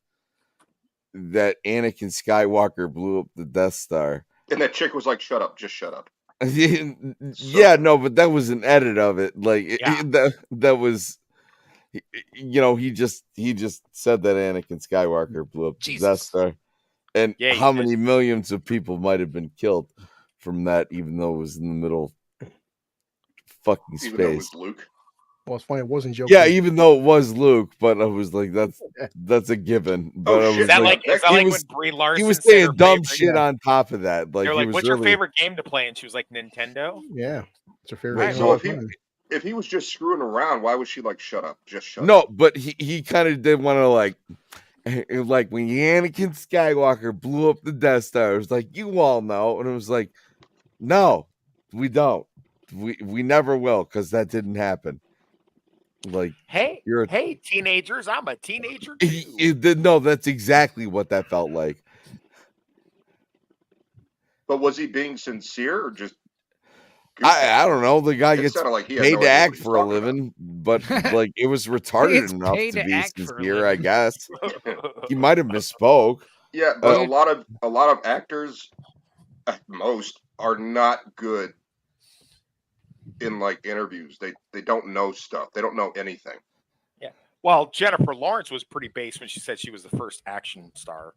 Anakin Skywalker blew up the Death Star. And that chick was like, "Shut up, just shut up." Yeah, no, but that was an edit of it. Like that was, you know, he just said that Anakin Skywalker blew up the Death Star, and Yeah, he how did. many millions of people might have been killed from that, even though it was in the middle of fucking Even though it space. was Luke. Well, it's funny. It wasn't joking. Yeah, even though it was Luke, but I was like, that's a given. But I was Is that like he when was, Brie Larson he was said her saying dumb favorite- shit on top of that. Like They're he like, was "What's your really- favorite game to play?" And she was like, "Nintendo." Yeah, it's her favorite. Wait, game so of all time. if he was just screwing around, why was she like, "Shut up, just shut up"? No, but he kind of did want to like when Anakin Skywalker blew up the Death Star. It was like, you all know, and it was like, no, we don't. We never will, because that didn't happen. Like, Hey, you're a, hey, teenagers! I'm a teenager too. no, that's exactly what that felt like. But was he being sincere or just? I don't know. The guy It gets sounded like he had paid no to idea what act he was for a talking about. living, but like it was retarded It's enough paid to to be act for a sincere, I living. guess. He might have misspoke. Yeah, but a lot of actors, at most, are not good in like interviews. They don't know stuff. They don't know anything. Yeah. Well, Jennifer Lawrence was pretty base when she said she was the first action star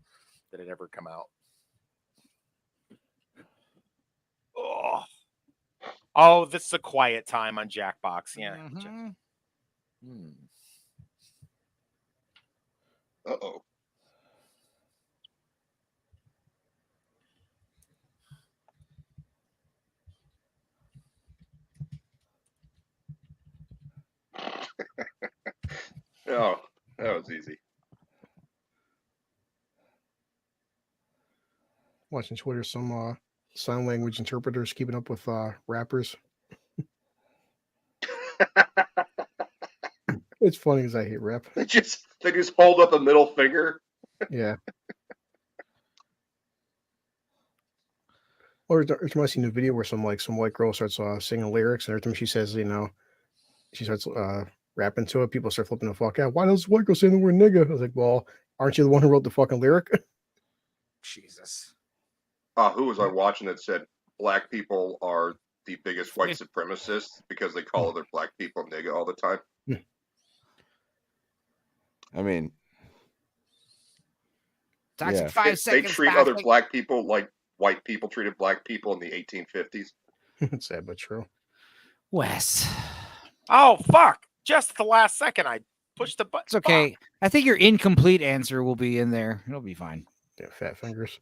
that had ever come out. Oh, this is a quiet time on Jackbox. Yeah. Uh-oh. Oh, that was easy. Watching Twitter, some sign language interpreters keeping up with rappers. It's funny because I hate rap. They just hold up a middle finger. Yeah. Or it reminds me of a video where some white girl starts singing lyrics, and every time she says, she starts rapping to it, people start flipping the fuck out. Why does white girl say the word nigga? I was like, well, aren't you the one who wrote the fucking lyric? Jesus. Who was I watching that said black people are the biggest white supremacists because they call other black people nigga all the time? I mean, Toxic yeah. 5 seconds. They treat other black people like white people treated black people in the 1850s. Sad but true. Wes. Oh, fuck. Just at the last second, I pushed the button. It's okay. Fuck. I think your incomplete answer will be in there. It'll be fine. Yeah, fat fingers.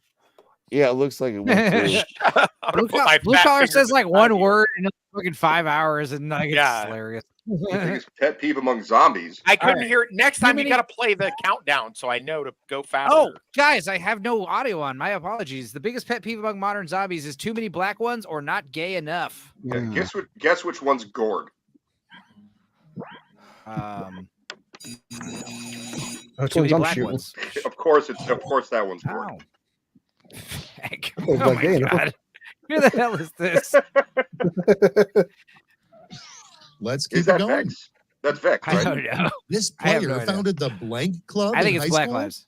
Yeah, it looks like it went through. Blue Collar says like one word in fucking 5 hours, and like, it's hilarious. Biggest pet peeve among zombies. I couldn't hear it. Next time you got to play the countdown so I know to go faster. Oh, guys, I have no audio on. My apologies. The biggest pet peeve among modern zombies is too many black ones or not gay enough. Yeah, guess which one's Gord? Too many black ones. Of course that one's Gord. Heck. Oh my God. Who the hell is this? Let's keep Is it that going. Vex? That's Vex, right? I don't know. This I have no player idea. founded the Blank Club. I think in it's high Black school? Lives.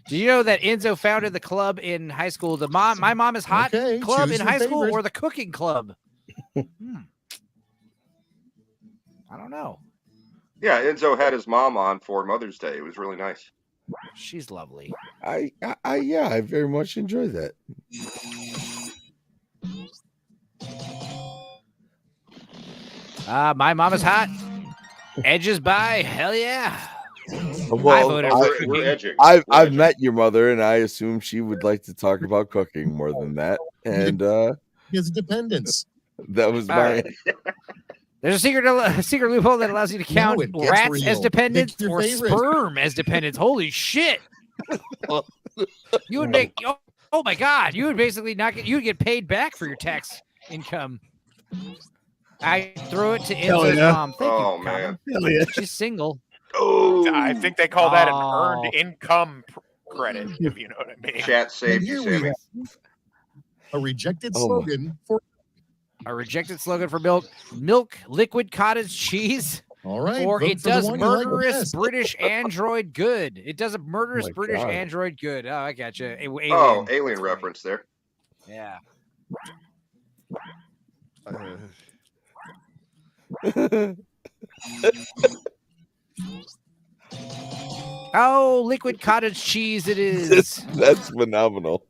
Do you know that Enzo founded the club in high school? My mom is hot Okay, club choose in your high school, favorite. or the cooking club? I don't know. Yeah, Enzo had his mom on for Mother's Day. It was really nice. She's lovely. I very much enjoyed that. My mom is hot. Edges by hell yeah. Well, we're edging. I've met your mother, and I assume she would like to talk about cooking more than that. And His dependence. that was All my. right. There's a secret loophole that allows you to Now count it gets rats real. as dependents Pick your or favorite. sperm as dependents. Holy shit! You would make oh my God! You would basically not get. You would get paid back for your tax income. I threw it to Hell Enzo's yeah. mom. Thank Oh you, man. Hell yeah. she's single. Oh, I think they call that an Oh. earned income credit, if you know what I mean. Chat And saved you, here we Sammy. have a rejected Oh. slogan for. A rejected slogan for milk liquid cottage cheese. All right. Or vote it for the does one you like murderous best. British android good. It does a murderous my British God. android good. Oh, I got you. Oh, alien reference there. Yeah. Oh, liquid cottage cheese it is. That's phenomenal.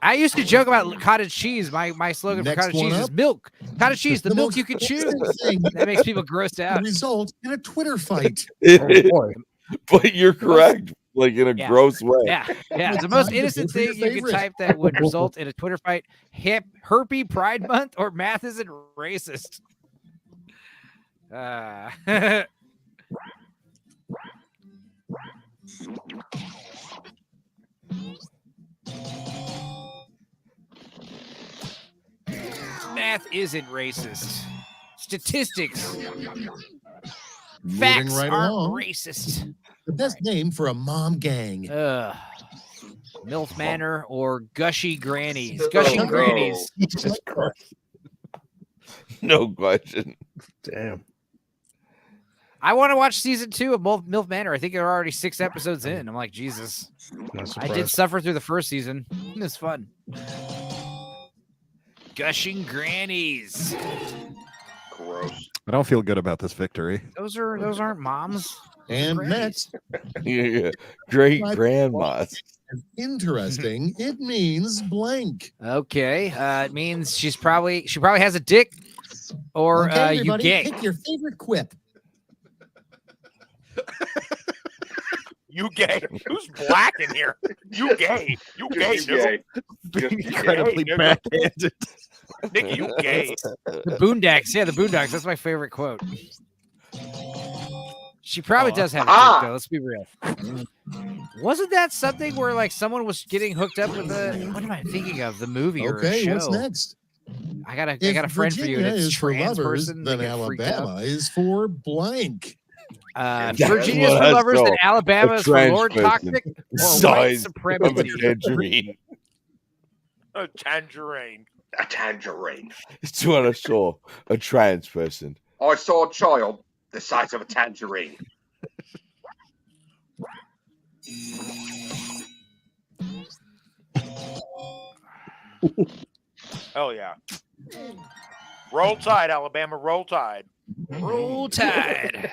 I used to joke about cottage chease. My slogan Next for cottage one cheese is up. milk. Cottage cheese, the milk most you can chew. interesting thing That makes people grossed will out. result in a Twitter fight. Oh boy. But you're correct, like in a Yeah. gross way. Yeah, yeah. It's The most time to innocent vote for your thing you could favorite. type that would result in a Twitter fight: Herpy Pride Month or math isn't racist. Math isn't racist. Statistics, facts right aren't along. racist. The best name for a mom gang. MILF Manor or Gushy Grannies. Gushing Grannies. Jesus Christ. No question. Damn. I want to watch season 2 of MILF Manor. I think there are already 6 episodes in. I'm like, Jesus. Not I surprised. did suffer through the first season. It was fun. Gushing Grannies. Gross. I don't feel good about this victory. Those aren't moms. And Grannies. next, Yeah. Great grandmas. interesting. It means blank. Okay. It means she probably has a dick, or Okay, you everybody, gay. pick your favorite quip. You gay. Who's black in here? You gay. You gay, Just nigga. gay. Incredibly nigga. backhanded. Nigga, you gay. The Boondocks. Yeah, the Boondocks. That's my favorite quote. She probably does have a dick, though. Let's be real. Wasn't that something where like someone was getting hooked up with a? What am I thinking of? The movie or a show? Okay, what's next? I got a friend for you, and it's for trans lovers, person. then Alabama is for blank. Virginia is for lovers, and Alabama is for Lord Toxic or white supremacy. Tangerine. A tangerine. A tangerine. It's what I saw. A trans person. I saw a child the size of a tangerine. Hell yeah. Roll Tide, Alabama. Roll Tide. Roll Tide.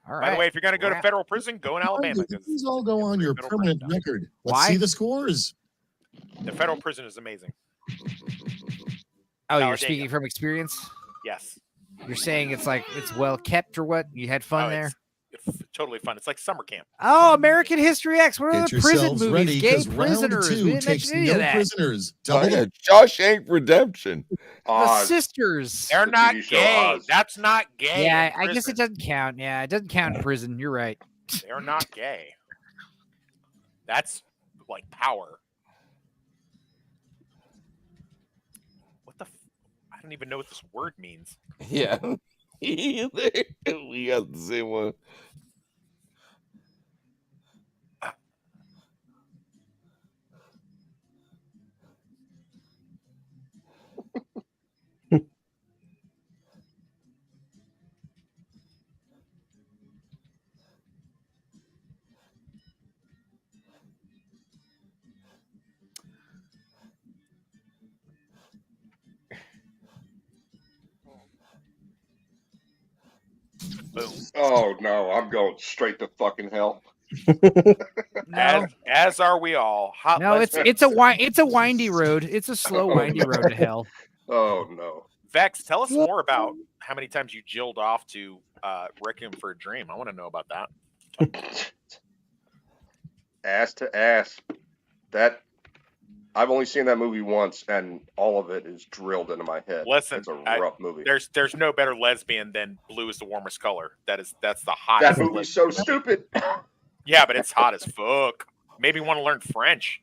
All right. By the way, if you're going to go to federal prison, go in Alabama. These all go on your permanent record. Let's Why? see the scores. The federal prison is amazing. Oh, you're speaking from experience? Yes. You're saying it's like it's well kept or what? You had fun there? It's totally fun. It's like summer camp. Oh, American History X. What are Get the prison yourselves movies? ready, Gay 'cause round prisoners. We two didn't takes mention any no of that. prisoners. Oh, Double yeah. Shawshank Redemption. The sisters. They're not TV show gay. Oz. That's not gay. Yeah, in I guess it prison. doesn't count. Yeah, it doesn't count in prison. You're right. They're not gay. That's like power. What the? I don't even know what this word means. Yeah. We got the same one. Boom. Oh no, I'm going straight to fucking hell. As are we all. Hot No, it's lesbians. it's a windy road. It's a slow, windy road to hell. Oh no. Vex, tell us more about how many times you jilled off to Requiem for a Dream. I want to know about that. Ass to ass. That I've only seen that movie once, and all of it is drilled into my head. Listen, it's a rough movie. There's no better lesbian than Blue is the Warmest Color. That's the hottest. That movie's so stupid. Yeah, but it's hot as fuck. Maybe want to learn French.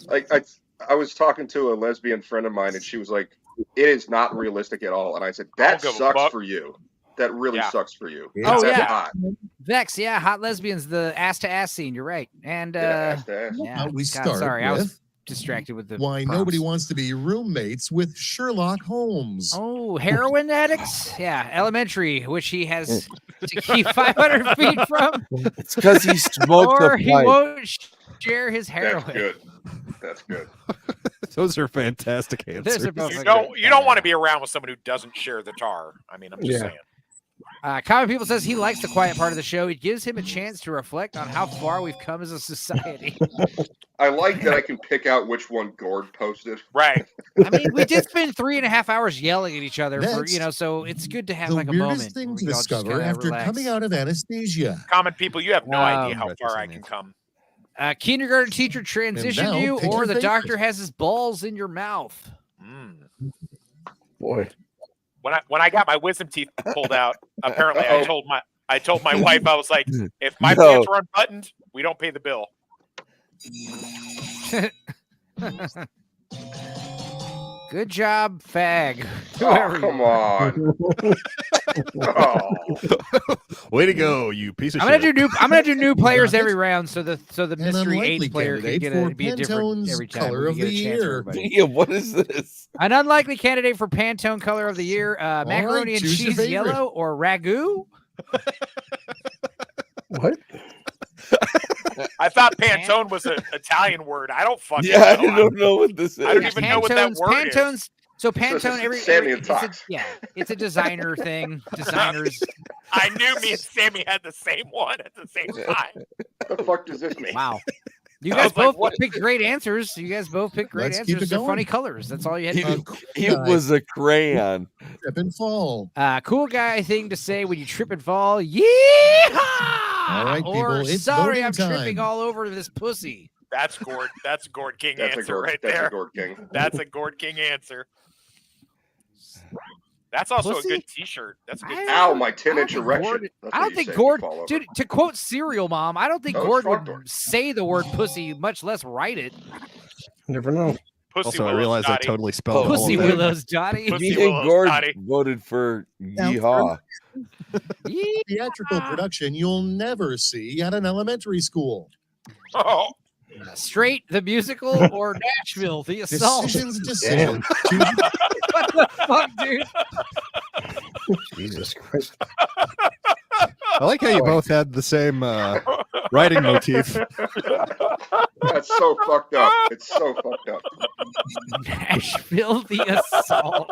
I was talking to a lesbian friend of mine, and she was like, "It is not realistic at all." And I said, "That give a sucks fuck. for you. That really Yeah. sucks for you." Oh, That's yeah. hot. Vex, yeah, hot lesbians, the ass to ass scene. You're right. And ass to ass. yeah, We God, start sorry, I was with distracted with the why prompts. nobody wants to be roommates with Sherlock Holmes. Oh, heroin addicts? Yeah, elementary, which he has to keep 500 feet from. It's because he smoked or a he pipe. won't share his heroin. That's good. That's good. Those are fantastic answers. Those are both You good. don't want to be around with someone who doesn't share the tar. I mean, I'm just saying. Common People says he likes the quiet part of the show. It gives him a chance to reflect on how far we've come as a society. I like that I can pick out which one Gord posted. Right. I mean, we did spend 3.5 hours yelling at each other for, Next, so it's good to have The like a weirdest moment. thing where to we all just discover kinda after relax. coming out of anesthesia. Common People, you have no idea how That's far I amazing. can come. Kindergarten teacher transitioned now you, pick or your the favorite. doctor has his balls in your mouth. Boy. When I got my wisdom teeth pulled out, apparently I told my wife, I was like, if my No. pants are unbuttoned, we don't pay the bill. Good job, fag. Oh, Whoever you come are. on. Way to go, you piece of I'm shit. gonna do new players every round, so the An mystery unlikely 8 player can candidate be a different Pantone's every time. color We of get a the chance for year. everybody. Yeah, what is this? An unlikely candidate for Pantone color of the year: macaroni and choose your cheese favorite. yellow or ragu. What? I thought Pantone was an Italian word. I don't fucking Yeah, I know. don't know what this is. I don't even know what that word Pantone's, is. So Pantone, Sammy and it's a, Tox. yeah, it's a designer thing. Designers. I knew me and Sammy had the same one at the same time. What the fuck does this mean? Wow. You I guys was like, both what? picked great answers. You guys both picked great Let's keep answers. it They're funny going. colors. That's all you had to do. It was a crayon. Trip and fall. Cool guy thing to say when you trip and fall. Yeehaw! All right, Or people, it's sorry, voting I'm tripping time. all over this pussy. That's Gord. That's a Gord King That's a answer Gord. right That's there. a Gord King. That's a Gord King answer. That's also Pussy? a good T-shirt. That's a good. Ow, my 10-inch think erection. Gordon- That's I what don't you think say when you Gordon, fall over. dude. To quote Serial Mom, I don't think Oh, it's Gordon Frogdor. would say the word pussy, much less write it. Never know. Pussy Also, I Willows, realized I Dottie. totally spelled the whole Pussy thing. Willows, Dottie. Pussy Me and Willows, Gordon Dottie. voted for Yeehaw. Theatrical production you'll never see at an elementary school. Oh, Straight the musical or Nashville the assault. Decisions. What the fuck, dude? Jesus Christ. I like how you both had the same writing motif. That's so fucked up. It's so fucked up. Nashville the assault.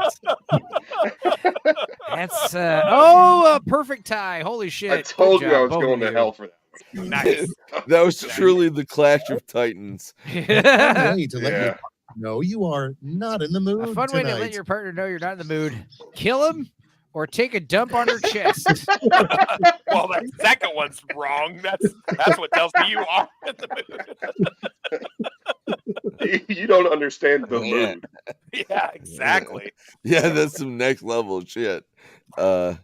That's a perfect tie. Holy shit. I told Good you I job, was both going of to you. hell for that. nice. That was truly the Clash of Titans. Way to let Yeah. you know you are not in the mood A fun way to let tonight. your partner know you're not in the mood. Kill him or take a dump on her chest. Well, that second one's wrong. That's what tells me you are in the mood. You don't understand the Yeah. mood. Yeah, exactly. Yeah, that's some next level shit. Oh,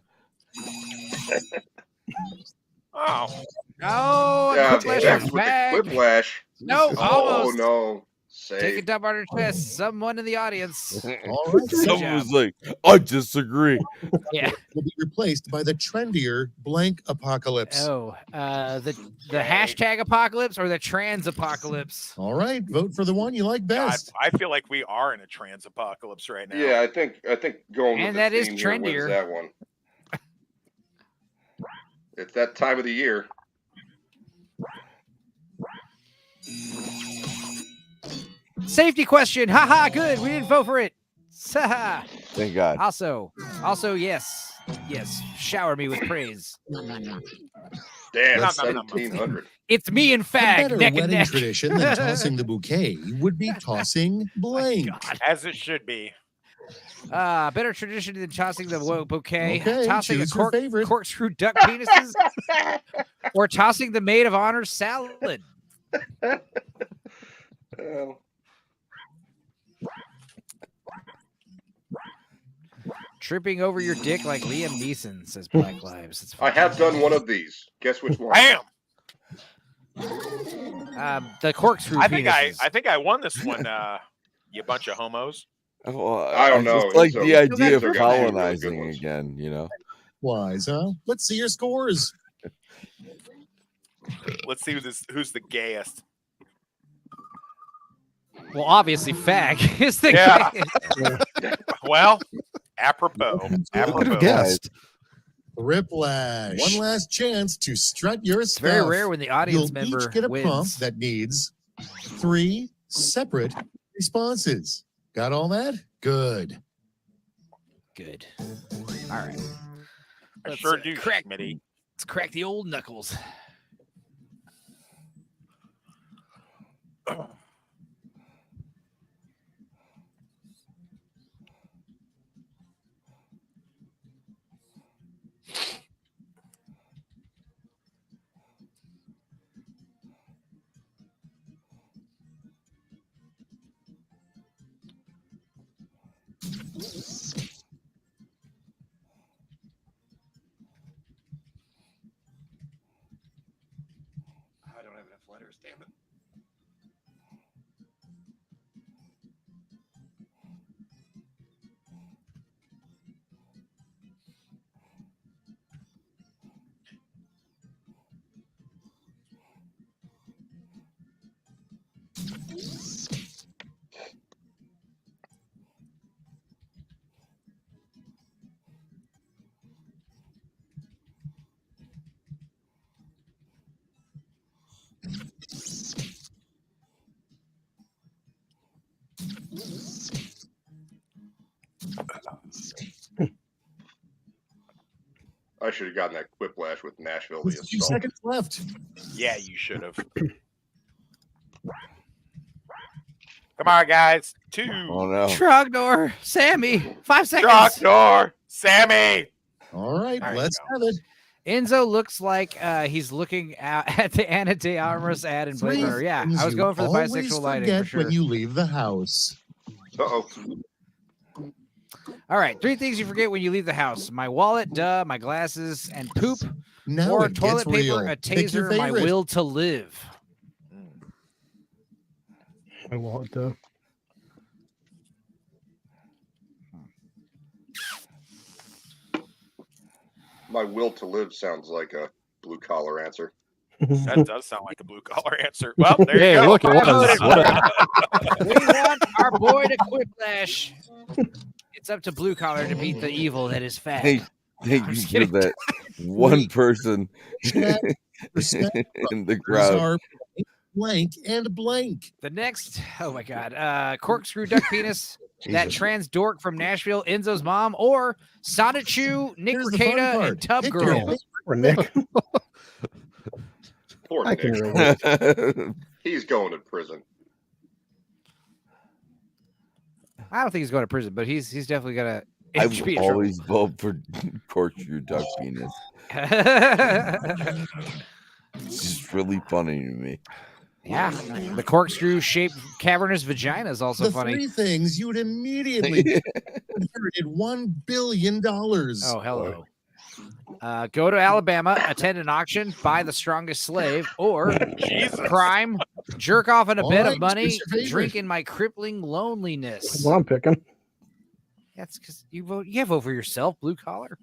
Oh, Yeah, quiplash Bex or with the fag. quiplash. No, Oh almost. no. Take a Save. dump on her chest. Someone in the audience. All right, Someone was like, I disagree. Yeah. will be replaced by the trendier blank apocalypse. Oh, the hashtag apocalypse or the trans apocalypse. All right, vote for the one you like God, best. I feel like we are in a trans apocalypse right now. Yeah, I think going And with that the is theme here wins trendier. that one. It's that time of the year. Safety question. Haha, good. We didn't vote for it. Haha. Thank God. Also, yes. Yes. Shower me with praise. Damn, Nom, nom, nom, nom. 1700. It's me and A Fag better neck and wedding neck. tradition than tossing the bouquet would be tossing blank. As it should be. Better tradition than tossing the bouquet. Okay, Tossing choose a your favorite. corkscrew duck penises. Or tossing the maid of honor salad. Oh. Tripping over your dick like Liam Neeson, says Black Lives. It's I have done one of these. Guess which one? Bam! The corkscrew I think penises. I won this one. You bunch of homos. Well, I don't know. Just like These the are- idea these of are gonna be really good colonizing ones. again, you know. Wise, huh? Let's see your scores. Let's see who's the gayest. Well, obviously, Fag is the Yeah. gay. Well, apropos. I could Apropos. have guessed. Whiplash. One last chance to strut your It's stuff. very rare when the audience You'll member each get a wins. prompt that needs 3 separate responses. Got all that? Good. Good. All right. I Let's, sure do, crack. Schmitty. Let's crack the old knuckles. I don't have enough letters, damn it. I should have gotten that quiplash with Nashville. The 2 assault. seconds left. Yeah, you should have. Come on, guys. 2. Oh no. Trogdor, Sammy, 5 seconds. Trogdor, Sammy. All right, There you let's go. have it. Enzo looks like he's looking out at the Ana de Armas ad in Blade 3 Runner. Yeah, things I was you going for the always bisexual lighting forget for sure. when you leave the house. Uh-oh. All right, 3 things you forget when you leave the house: my wallet, my glasses, and poop. Now or it toilet gets paper, real. a Pick your taser, my favorite. will to live. My wallet, though. My will to live sounds like a blue collar answer. That does sound like a blue collar answer. Well, there Hey, you go. look, it was. What a- We want our boy to quiplash. It's up to blue collar to beat the evil that is fat. Thank you for that one person in the crowd. Are blank and blank. The next, oh my God, corkscrew duck penis, that trans dork from Nashville, Enzo's mom, or Sonichu, Nick Here's the fun Ricada, part. and Tub Pick Girl. your Or Nick. Poor I can Nick. relate. He's going to prison. I don't think he's going to prison, but he's definitely gonna. I be would in trouble. always vote for corkscrew duck penis. It's just really funny to me. Yeah, the corkscrew-shaped cavernous vagina is also The funny. 3 things you would immediately inherited $1 billion. Oh, hello. Go to Alabama, attend an auction, buy the strongest slave, or crime, jerk off in a All bed right, of money, choose your favorite. drink in my crippling loneliness. That's what I'm picking. That's because you vote. You vote for yourself, blue collar.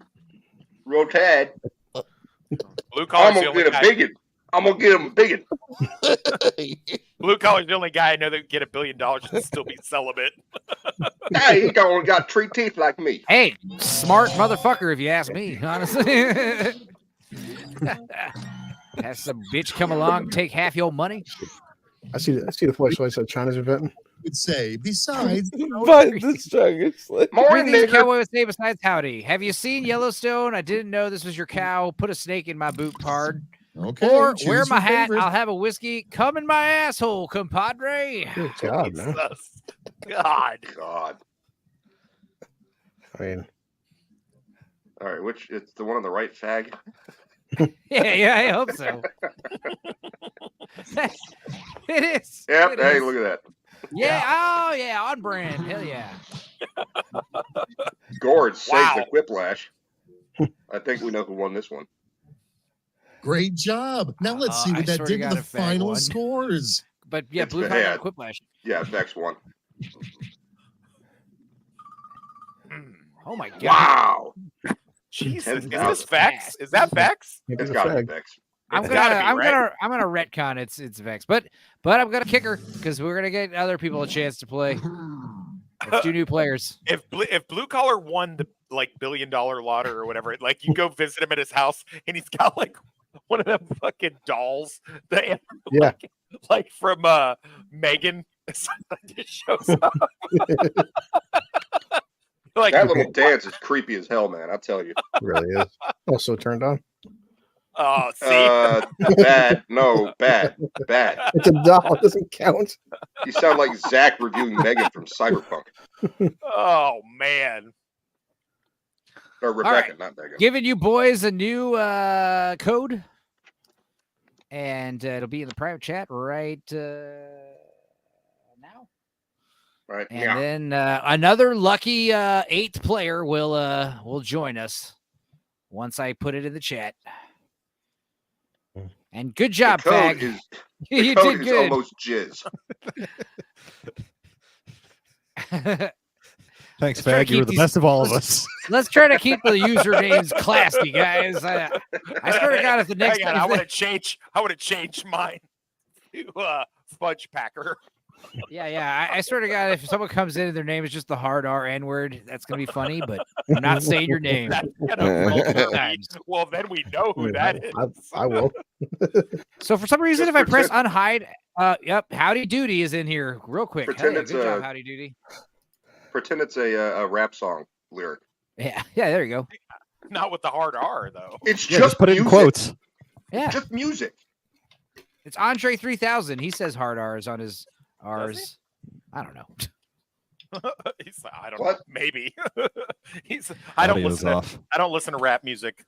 Roll Tide. Blue collar's I'm the gonna only get a guy. biggin. I'm gonna get him a biggin. Blue collar's the only guy I know that would get $1 billion and still be celibate. Hey, he only got 3 teeth like me. Hey, smart motherfucker, if you ask me, honestly. Have some bitch come along, take half your money. I see the flashlights that China's inventing. Would say besides But the strongest slave. Three Morning, things a nigger. cowboy would say besides howdy. Have you seen Yellowstone? I didn't know this was your cow. Put a snake in my boot pard. Okay, Or choose wear my your hat. favorite. I'll have a whiskey. Come in my asshole, compadre. Good God, man. Jesus. God. God. I mean, All right, which it's the one on the right, fag. Yeah, I hope so. It is. Yep. It Hey, is. look at that. Yeah. Oh, yeah. On brand. Hell yeah. Gord saves Wow. the quiplash. I think we know who won this one. Great job. Now let's see I what that swear to did to God the if Fag final won. scores. But yeah, It's blue bad. collar and quiplash. Yeah, Vex won. Oh my God. Wow. Jesus. Is $10,000. this Vex? Is that Vex? maybe It's the got to be fag. Vex. I'm It's gotta gonna, be, right? I'm gonna retcon it's Vex, but I'm gonna kick her because we're gonna get other people a chance to play. Let's do new players. If blue collar won the like $1 billion lottery or whatever, like you go visit him at his house and he's got like one of them fucking dolls that Yeah. like from Megan that just shows up. Like That little dance is creepy as hell, man. I'll tell you. It really is. Also turned on. oh, see, Bad. No, bad. Bad. It's a doll. It doesn't count. You sound like Zach reviewing Megan from Cyberpunk. oh man, Or Rebecca, right. not Megan. Giving you boys a new code, and it'll be in the private chat right now. Right. And Yeah. then another lucky 8th player will join us once I put it in the chat. And good job, The code Fag. is, You the code did is good. almost jizz. Thanks, Let's try to Fag. You were keep the these- best of all of us. Let's try to keep the usernames classy, guys. I swear to God, if the next Hang on, time I want to change mine to Fudge Packer. I swear to God, if someone comes in and their name is just the hard R N word, that's gonna be funny. But I'm not saying your name. That's gonna roll me. Well, then we know who that is. I will. So for some reason, Just if I press pretend- unhide, yep, Howdy Doody is in here real quick. Pretend Hey, it's good job, a- Howdy Doody. Pretend it's a rap song lyric. Yeah, there you go. Not with the hard R though. It's Yeah, just just put it in music. quotes. Yeah, Just music. it's Andre 3000. He says hard R's on his R's. I don't know. He's like, I don't What? know. Maybe. I don't Audio's listen. off. I don't listen to rap music.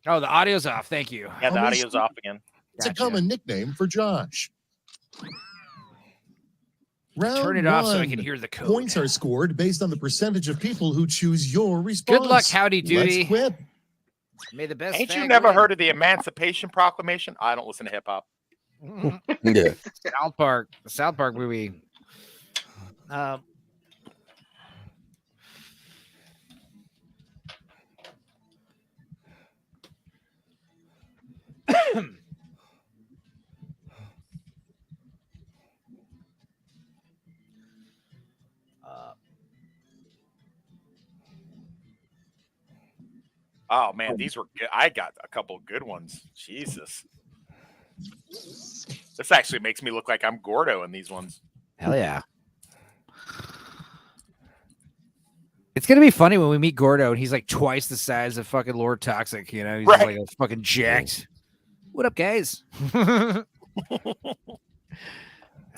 Oh, the audio's off. Thank you. Yeah, the How many audio's off again. It's a Gotcha. common nickname for Josh. Round Turn it off so I one. can hear the code. Points are scored based on the percentage of people who choose your response. Good luck, Howdy Doody. Let's quit. May the best. Ain't you fag never win. heard of the Emancipation Proclamation? I don't listen to hip hop. Yeah. South Park, the South Park movie. Oh man, these were good. I got a couple good ones. Jesus. This actually makes me look like I'm Gordo in these ones. Hell yeah. It's gonna be funny when we meet Gordo and he's like twice the size of fucking Lord Toxic. You know, he's Right. like a fucking jacked. What up, guys? I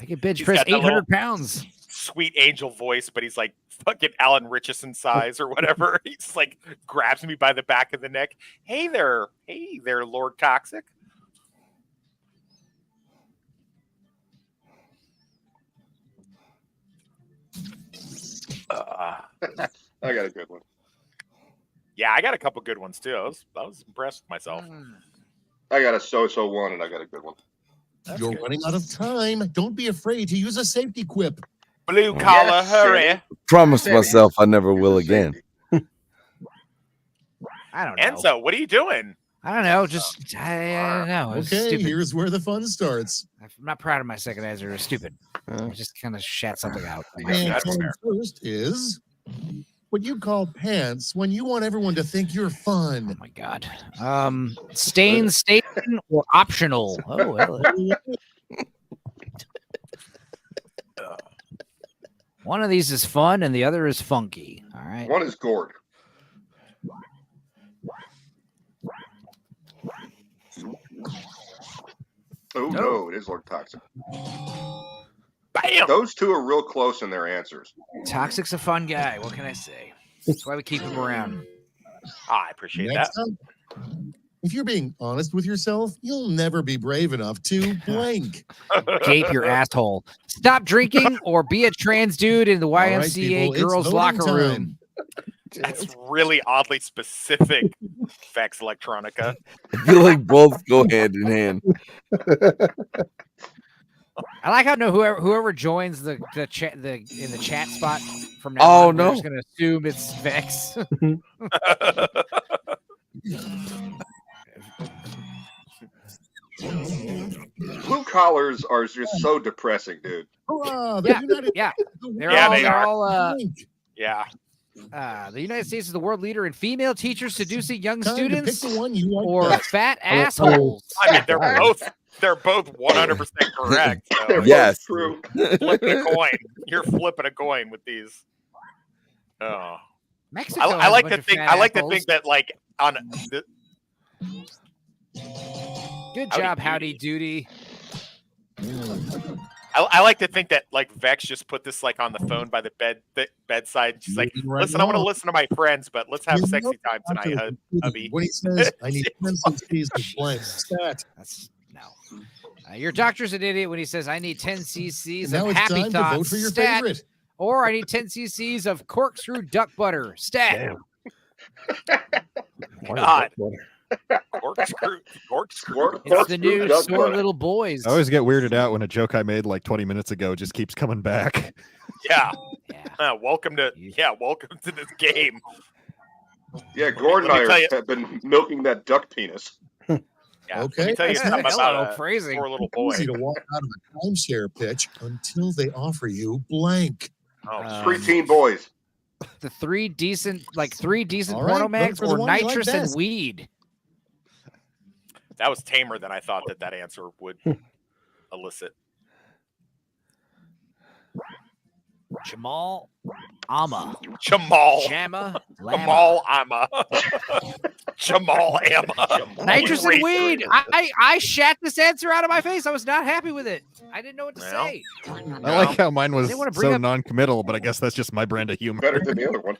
can bench He's press got that 800 little pounds. Sweet angel voice, but he's like fucking Alan Richardson size or whatever. He just like grabs me by the back of the neck. Hey there, Lord Toxic. I got a good one. Yeah, I got a couple good ones too. I was impressed with myself. I got a so-so one, and I got a good one. You're running out of time. Don't be afraid to use a safety quip. Blue collar, Yes, hurry. Sammy. Promise Sammy. myself I never will again. I don't know. Enzo, what are you doing? I don't know. Just I don't know. It's Okay, stupid. here's where the fun starts. I'm not proud of my second answer. It's stupid. I just kind of shat something out. And that's coming fair. first is what you call pants when you want everyone to think you're fun. Oh my god. Stain, or optional. Oh, well. One of these is fun and the other is funky. All right. One is gourd. Oh no, it is Lord Toxic. Bam! Those two are real close in their answers. Toxic's a fun guy. What can I say? That's why we keep him around. I appreciate Next that. up, if you're being honest with yourself, you'll never be brave enough to blank. Gape your asshole. Stop drinking or be a trans dude in the right, YMCA people, it's girls' voting locker time. room. That's really oddly specific, Vex Electronica. I feel like both go hand in hand. I like how whoever joins the chat in the chat spot from now Oh, on, we're no. just gonna assume it's Vex. Blue collars are just so depressing, dude. Hurrah, the Yeah, United yeah. They're they they're are. all Yeah. the United States is the world leader in female teachers seducing young Time to pick students the one you like or best. fat assholes. I mean, they're both 100% correct. So They're Yes. both true. flipping a coin. You're flipping a coin with these. Oh, Mexico. I has a like bunch to of think. fat I like to assholes. think that like on the, Good Howdy job, Howdy Doody. I like to think that like Vex just put this like on the phone by the bedside. She's like, Right listen, I want to now. listen to my friends, but let's have You sexy know, time tonight, hubby. When he says, I need 10 cc's of blank stat. That's no. Your doctor's an idiot when he says, I need 10 cc's Now of it's happy time to vote thoughts for your stat, favorite. or I need 10 cc's of corkscrew duck butter stat. God. Corkscrew. It's the new duck sore butter. little boys. I always get weirded out when a joke I made like 20 minutes ago just keeps coming back. Yeah. Yeah. Welcome to this game. Yeah, Gordon Let and me I tell you- have been milking that duck penis. Yeah. Okay. Let me tell you something about Hello, a phrasing. poor little boy. Easy to walk out of a timeshare pitch until they offer you blank. Oh, Preteen boys. The three decent All right, porno vote mags for the or one you like nitrous and best. weed. that was tamer than I thought that answer would elicit. Jamal Ama. Jamal. Jamma. Lama. Jamal Amma. Jamal Amma. Nitrous and Racist. weed. I shat this answer out of my face. I was not happy with it. I didn't know what to Well, say. I like how mine was They wanna bring so up- non-committal, but I guess that's just my brand of humor. Better than the other one.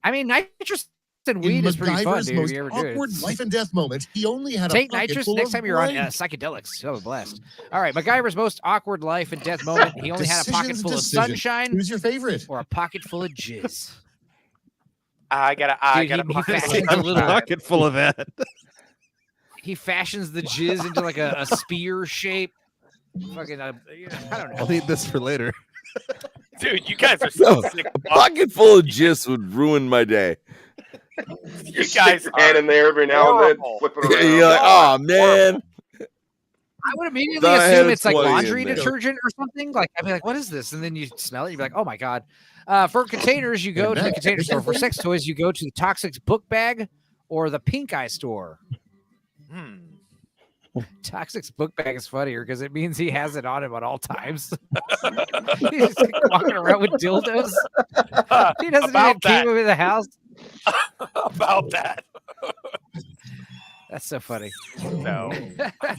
I mean, nitrous And weed In is pretty fun, MacGyver's dude. If most you ever do it. awkward life and death moment, he only had Take a pocket nitrous full next of time you're on blank. psychedelics. So blessed. All right, MacGyver's most awkward life and death moment. He only had a pocket full of sunshine. Who's your favorite? Or a pocket full of jizz. I got a pocket full of that. He fashions the jizz into like a spear shape. Fucking, I don't know. I'll need this for later. Dude, you guys are so sick. A pocket full of jizz would ruin my day. You guys Stick your hand in there every now and then, flip it around. You're like, oh man. I would immediately I had assume a it's like 20 in laundry there. detergent or something. Like I'd be like, what is this? And then you smell it, you'd be like, oh my God. For containers, you go to the container store. For sex toys, you go to the Toxic's book bag or the Pink Eye store. Toxic's book bag is funnier because it means he has it on him at all times. He's just like, walking around with dildos. He doesn't even keep him in the house. About that. That's so funny. No.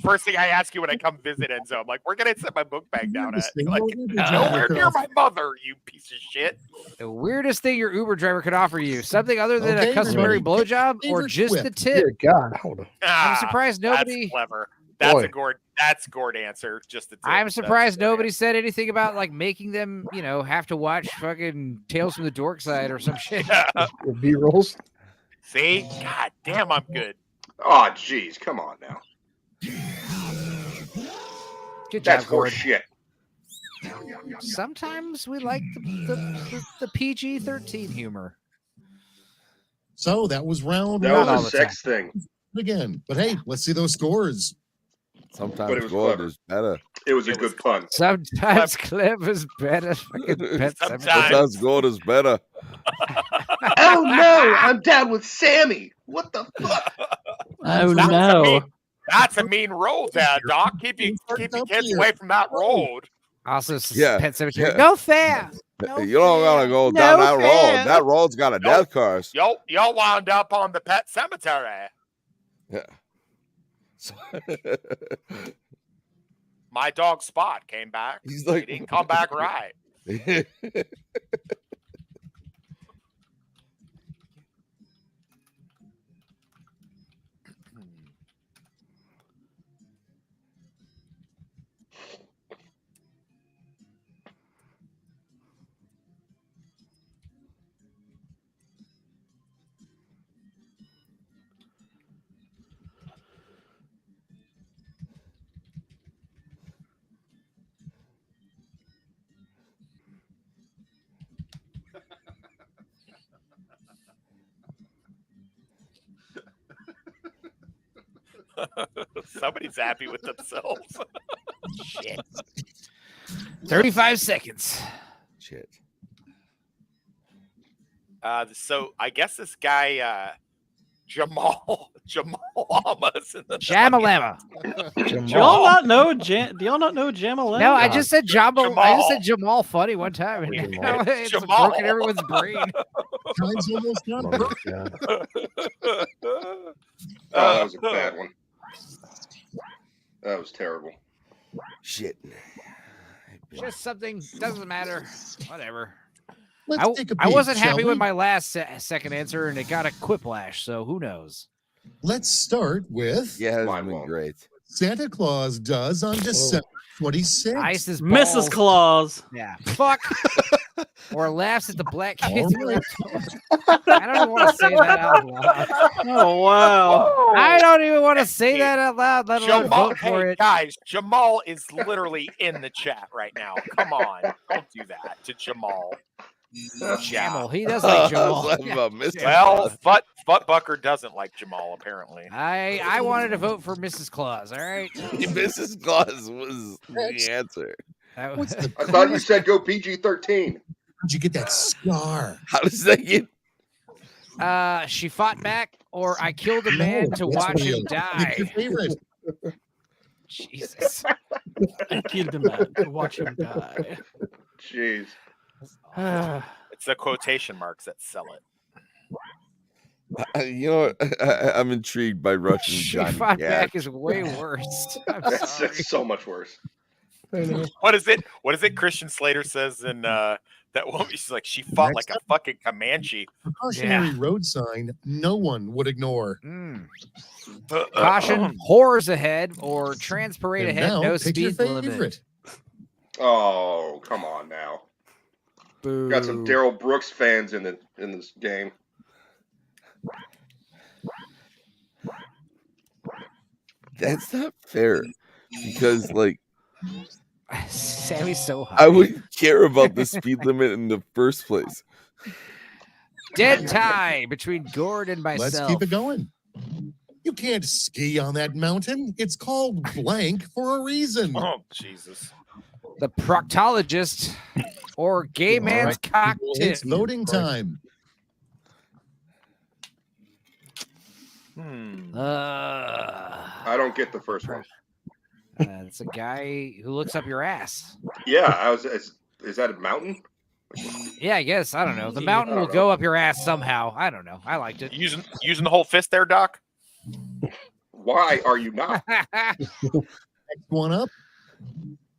First thing I ask you when I come visit Enzo, I'm like, where can I set my book bag down at? You're like, nowhere near my mother, you piece of shit. The weirdest thing your Uber driver could offer you, something other than Okay, a customary everybody, blowjob or favorite just quip. the tip. Dear God, hold on. I'm surprised nobody. That's clever. That's Boy. a Gord. That's Gord answer. Just the tip. I'm That's surprised Gord nobody said anything about like making them, have to watch fucking Tales from the Dorkside or some shit. B rolls. See? God damn, I'm good. Oh, jeez, come on now. Good That's job, horse Gord. shit. Sometimes we like the PG-13 humor. So that was round That one. was a sex thing. Again. But hey, let's see those scores. But it Sometimes was gold clever. is better. It was a good pun. Sometimes clever's better. Fucking Pet Sematary. Sometimes gold is better. Oh no, I'm down with Sammy. What the fuck? Oh no. That's a mean roll there, Doc. Keep your kids away from that road. Also, Yeah, Pet Cemetery. yeah. No fair. You don't gotta go down that road. That road's got a death curse. Y'all wound up on the pet cemetery. Yeah. My dog Spot came back. He's like, he didn't come back right. Somebody's happy with themselves. Shit. 35 seconds. Shit. So I guess this guy Jamal Alma's in the Jamalama. Do y'all not know Jamalama? No, I just said Jamal. Jamal. I just said Jamal funny one time. And now it's Jamal. broken everyone's brain. Time's almost done. Oh, that was a bad one. That was terrible. Shit. Just something doesn't matter. Whatever. Let's take a I peek, wasn't shall happy we? with my last second answer, and it got a quiplash. So who knows? Let's start with Yeah, it's been great. Santa Claus does on December 26th. Ice is Mrs. balls. Claus. Yeah. Fuck. Or laughs at the black kids. All right. I don't even want to say that out loud. Oh wow. I don't even want to say that out loud. Let alone Jamal, vote for hey it. guys, Jamal is literally in the chat right now. Come on, don't do that to Jamal. Jamal. He does like Jamal. Well, Buttbucker doesn't like Jamal apparently. I wanted to vote for Mrs. Claus. All right. Mrs. Claus was the answer. That What's was, the I thought you said go PG-13. How'd you get that scar? How does that get? she fought back, or I killed a man to that's watch real. him die. Pick your favorite. Jesus. I killed a man to watch him die. Jeez. It's the quotation marks that sell it. You know what? I'm intrigued by Russian She Johnny fought Cash. back is way worse. I'm sorry. That's so much worse. What is it? What is it? Christian Slater says in That woman, she's like, she fought Next like a fucking Comanche. Precautionary road sign no one would ignore. Caution, whores ahead or transparade And ahead, now no pick your speed limit. favorite. Oh, come on now. Got some Daryl Brooks fans in this game. That's not fair because, like, Sammy's so high. I wouldn't care about the speed limit in the first place. Dead tie between Gord and myself. Let's keep it going. You can't ski on that mountain. It's called blank for a reason. Oh, Jesus. The proctologist or gay man's cock tip. It's loading time. I don't get the first one. It's a guy who looks up your ass. Yeah, is that a mountain? Yeah, I guess. I don't know. The mountain will go up your ass somehow. I don't know. I liked it. Using the whole fist there, Doc? Why are you not? Next one up.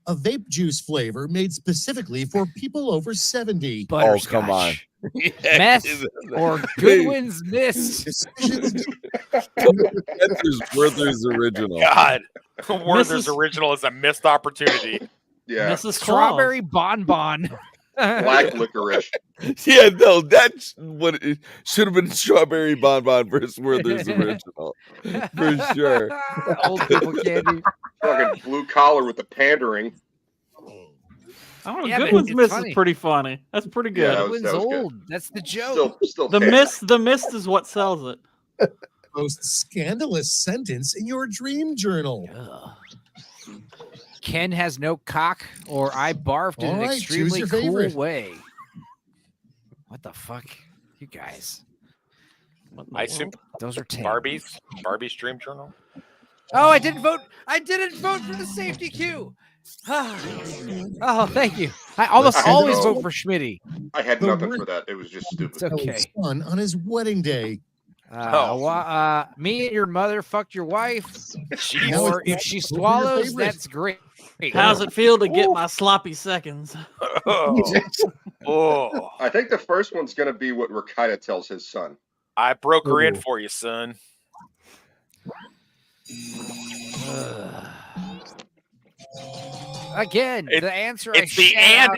A vape juice flavor made specifically for people over 70. Oh, come on. Meth or Goodwin's Mist. Werther's original. God. Werther's original is a missed opportunity. Yeah. Mrs. Strawberry bonbon. Black licorice. Yeah, no, that's what it should have been. Strawberry bonbon versus Werther's original for sure. Old people candy. Fucking blue collar with the pandering. Oh, Yeah, Goodwin's it's Mist funny. is pretty funny. That's pretty good. Yeah, Goodwin's that was good. old. That's the joke. Still the mist is what sells it. Most scandalous sentence in your dream journal. Ken has no cock, or I barfed in All an right, choose extremely your cool favorite. way. What the fuck? You guys. I assume Those are 10. Barbie's dream journal. Oh, I didn't vote. I didn't vote for the safety cue. Oh, thank you. I almost I always know. vote for Schmitty. I had The nothing word- for that. It was just stupid. It's okay. Son on his wedding day. Me and your mother fucked your wife. Jeez. Or if she swallows, favorite. that's great. How's it feel to get my sloppy seconds? Oh. I think the first one's gonna be what Rakita tells his son. I broke her in for you, son. Again, It- the answer. It's I the shout and out-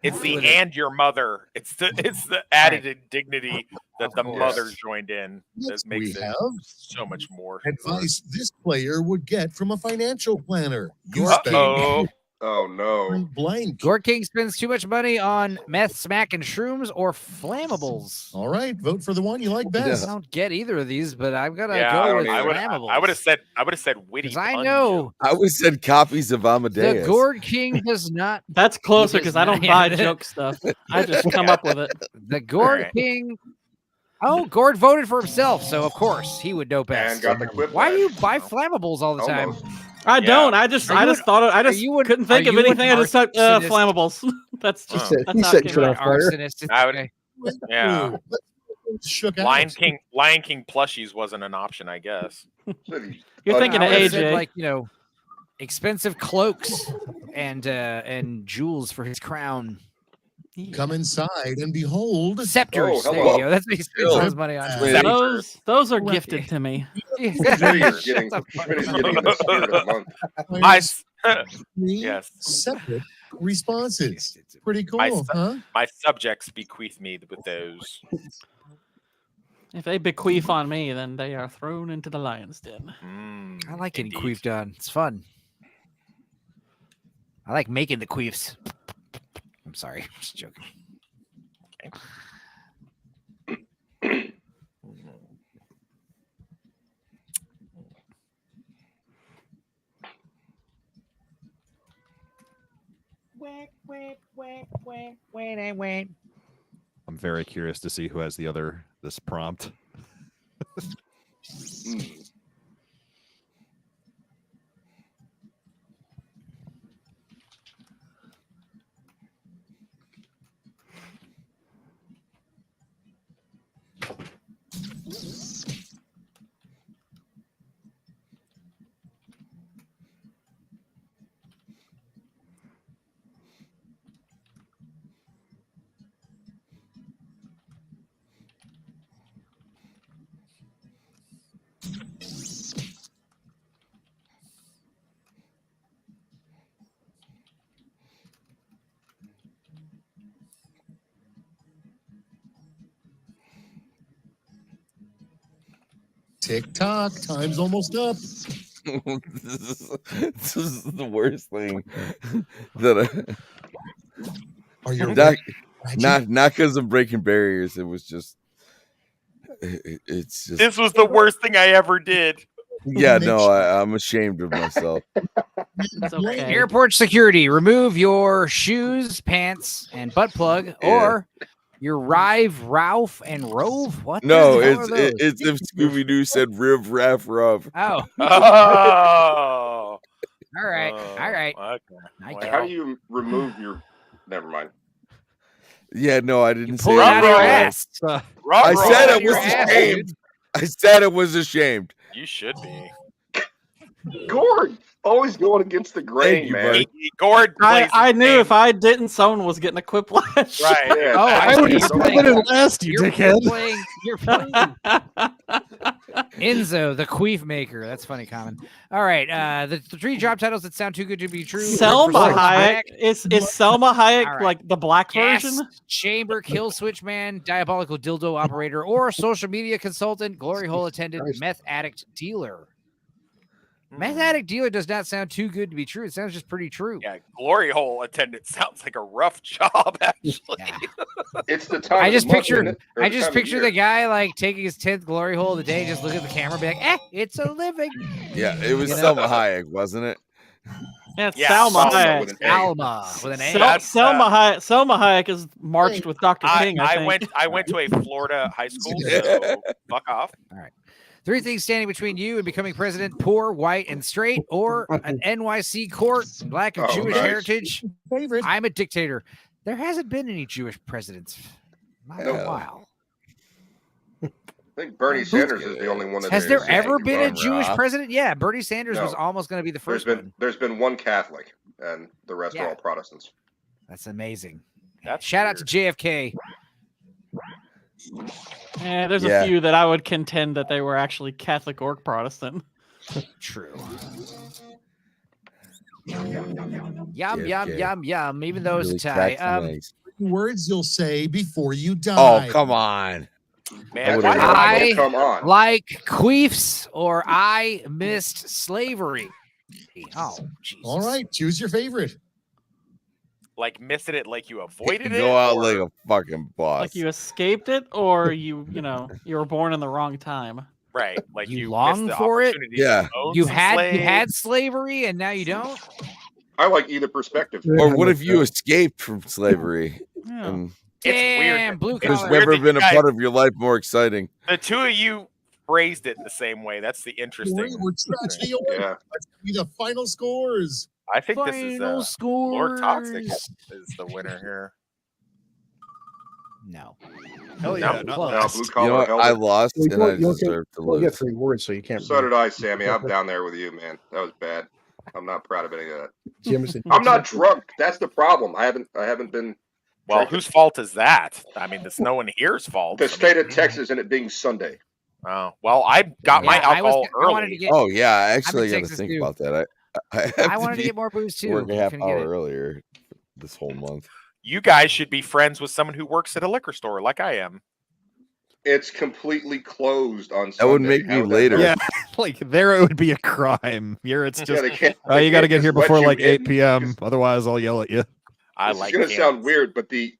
it's the with it. and your mother. It's the added dignity that the mother joined in that Next makes we it have so much more. advice this player would get from a financial planner. You Uh-oh. Oh no. blank. Gord King spends too much money on meth, smack, and shrooms or flammables. All right, vote for the one you like I best. don't get either of these, but I'm gonna Yeah, go with I flammables. would have said witty. Because I pun know I would have said copies of the Amadeus. Gord King does not. That's closer He because does I don't not- buy joke stuff. I just come up with it. The Gord Alright. King. Oh, Gord voted for himself, so of course he would know And best. got the quip. Why do you badge. buy flammables all the time? Almost. I Yeah. don't. I just Are you thought of, I are just you an- couldn't think are of you an anything. I just thought arsonist? flammables. That's just Oh. that's He how said it shit came on out. fire. Arsonist. It's I would- okay. Yeah. Shook out. Lion King plushies wasn't an option, I guess. You're thinking I of would've said, AJ. like, expensive clokes and jewels for his crown. Come inside and behold. Scepters. Oh, there hello. you go. That's what he spends all his money on. Those are gifted to me. Schmitty's getting Shut the fuck Schmitty's up. getting the spirit of the month. Three Yes. separate responses. Pretty cool, My, huh? my subjects bequeath me with those. If they bequeath on me, then they are thrown into the lion's den. I like getting Indeed. queefed on. It's fun. I like making the queefs. I'm sorry. I'm just joking. I'm very curious to see who has this prompt. Tick tock, time's almost up. This is the worst thing that Are you not because of breaking barriers. It was just it's just This was the worst thing I ever did. yeah. No, I'm ashamed of myself. It's okay. Airport security. Remove your shoes, pants, and butt plug, or your Rive, Ralph, and Rove. What? No, the hell are those? it's if Scooby Doo said Riv Raff Ruv. Oh. Oh. All right. All right. Okay. How do you remove your? Never mind. Yeah, no, I didn't say Pull it out of your that. ass. I said it Your was ass, ashamed. I said it was ashamed. You should be. Gord, always going against the grain, you, man. bud. Gord plays I the knew game. if I didn't, someone was getting a quiplash. Right. Yeah, Oh, I would have split it last, you dickhead. You're playing Enzo, the queef maker. That's funny, Common. All right. The three job titles that sound too good to be true. Selma Hayek is Selma Hayek All right. like the black Gas version? chamber, kill switch man, diabolical dildo operator, or social media consultant, glory hole attendant, meth addict dealer. Meth addict dealer does not sound too good to be true. It sounds just pretty true. Yeah, glory hole attendant sounds like a rough job, actually. It's the time. I of just the month, picture isn't it? Or the time of the year. guy like taking his 10th glory hole of the day, just look at the camera, be like, it's a living. Yeah, it was You know? Selma Hayek, wasn't it? Yeah, it's Yeah, Salma Salma Hayek. with an A. Alma with an A. Selma Hayek is marched with Dr. King. I think. I went to a Florida high school, so fuck off. All right. Three things standing between you and becoming president: poor, white, and straight, or an NYC court, black and Oh, Jewish nice. heritage. Favorite. I'm a dictator. There hasn't been any Jewish presidents. Not in a No. while. I think Bernie Sanders is the only one that Has there is. ever been a Ron Jewish Ra. president? Yeah, Bernie Sanders was No. almost going to be the first one. There's been one Catholic, and the rest Yeah. are all Protestants. That's amazing. That's Shout out to JFK. Yeah, there's Yeah. a few that I would contend that they were actually Catholic or Protestant. True. Yum, yum, JFK. yum, yum. Even though it's Really a tie. cracked some eggs. Words you'll say before you Oh, die. come on. Man, would've- I come on. like queefs or I missed slavery. Oh, Jesus. All right, choose your favorite. like missing it, like you avoided it. Go out or- like a fucking boss. Like you escaped it, or you were born in the wrong time. right, like You you long missed the for it? opportunity Yeah. to own You some had slaves. slavery and now you don't? I like either perspective. Or what if you escaped from slavery? Yeah. And It's Damn, weird. blue It's there's collar. weird never that you been a guys- part of your life more exciting. The two of you phrased it the same way. That's the interesting. We're tragedy away. Yeah. Let's be the final scores. I think this is Final Lord Toxic scores. is the winner here. No. Hell yeah, No, not blue You know collar what? held I it. lost You and I don't get- deserve to You don't get lose. 3 words, so you can't. So did I, Sammy. I'm down there with you, man. That was bad. I'm not proud of any of that. Jim's I'm not drunk. That's the problem. I haven't been. Well, drinking. whose fault is that? I mean, it's no one here's fault. The state of Texas and it being Sunday. Oh, well, I got my Yeah, I alcohol I wanted to early. get Oh yeah, I actually got to Texas think too. about that. I I wanted to get more booze too. work a half Couldn't get hour it. earlier this whole month. You guys should be friends with someone who works at a liquor store like I am. It's completely closed on Sunday. That would make me How would that later. work? Yeah, like there it would be a crime. Here it's Yeah, just they can't- you they got to can't get here just let before you like in 8 p.m. Otherwise, I'll yell at you. I This like is gonna Kansas. sound weird, but the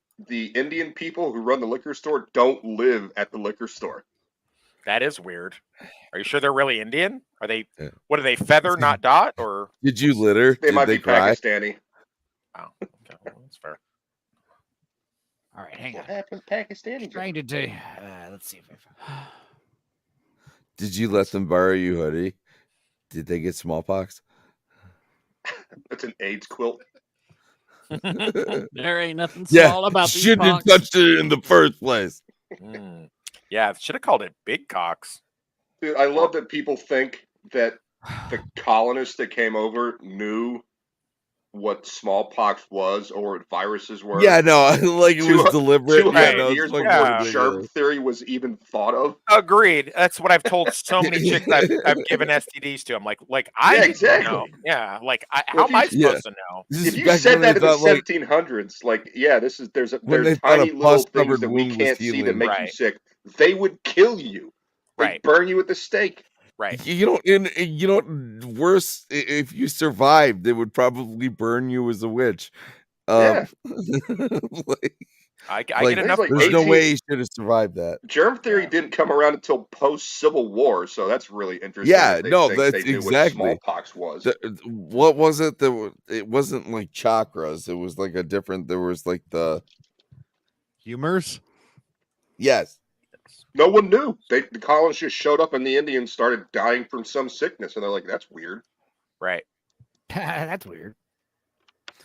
Indian people who run the liquor store don't live at the liquor store. That is weird. Are you sure they're really Indian? Are they? Yeah. What are they? Feather, not dot, or? Did you litter? They Did might they be cry? Pakistani. Oh, okay, well, that's fair. All right, hang on. What happened to Pakistani? Trying to do. Let's see if I. Did you let them borrow you hoodie? Did they get smallpox? That's an AIDS quilt. There ain't nothing Yeah, small about these shouldn't have pox. touched it in the first place. Mm. Yeah, should have called it Big Cocks. Dude, I love that people think that the colonists that came over knew what smallpox was or what viruses were. Yeah, no, like it was deliberate. Yeah, 200 no, it's years fucking before ridiculous. germ theory was even thought of. Agreed. That's what I've told so many chicks I've given STDs to. I'm like I Yeah, didn't exactly. know. Yeah, like Well, how if am I you- supposed to know? This If is you back said when they that in the thought, like, 1700s, like, yeah, when they there's thought a tiny little pus things covered that we wound was can't see that healing. make you Right. sick. They would kill you. Right. Burn you at the stake. Right. You don't. Worse, if you survived, they would probably burn you as a witch. Yeah. I Like, get enough. there's no way he should have survived that. Germ theory didn't come around until post-Civil War, so that's really interesting. Yeah, that they no, think that's they knew exactly what smallpox was. What was it? It wasn't like chakras. It was like a different. There was like the humors. Yes. No one knew. The colonists just showed up, and the Indians started dying from some sickness, and they're like, "That's weird." Right. That's weird.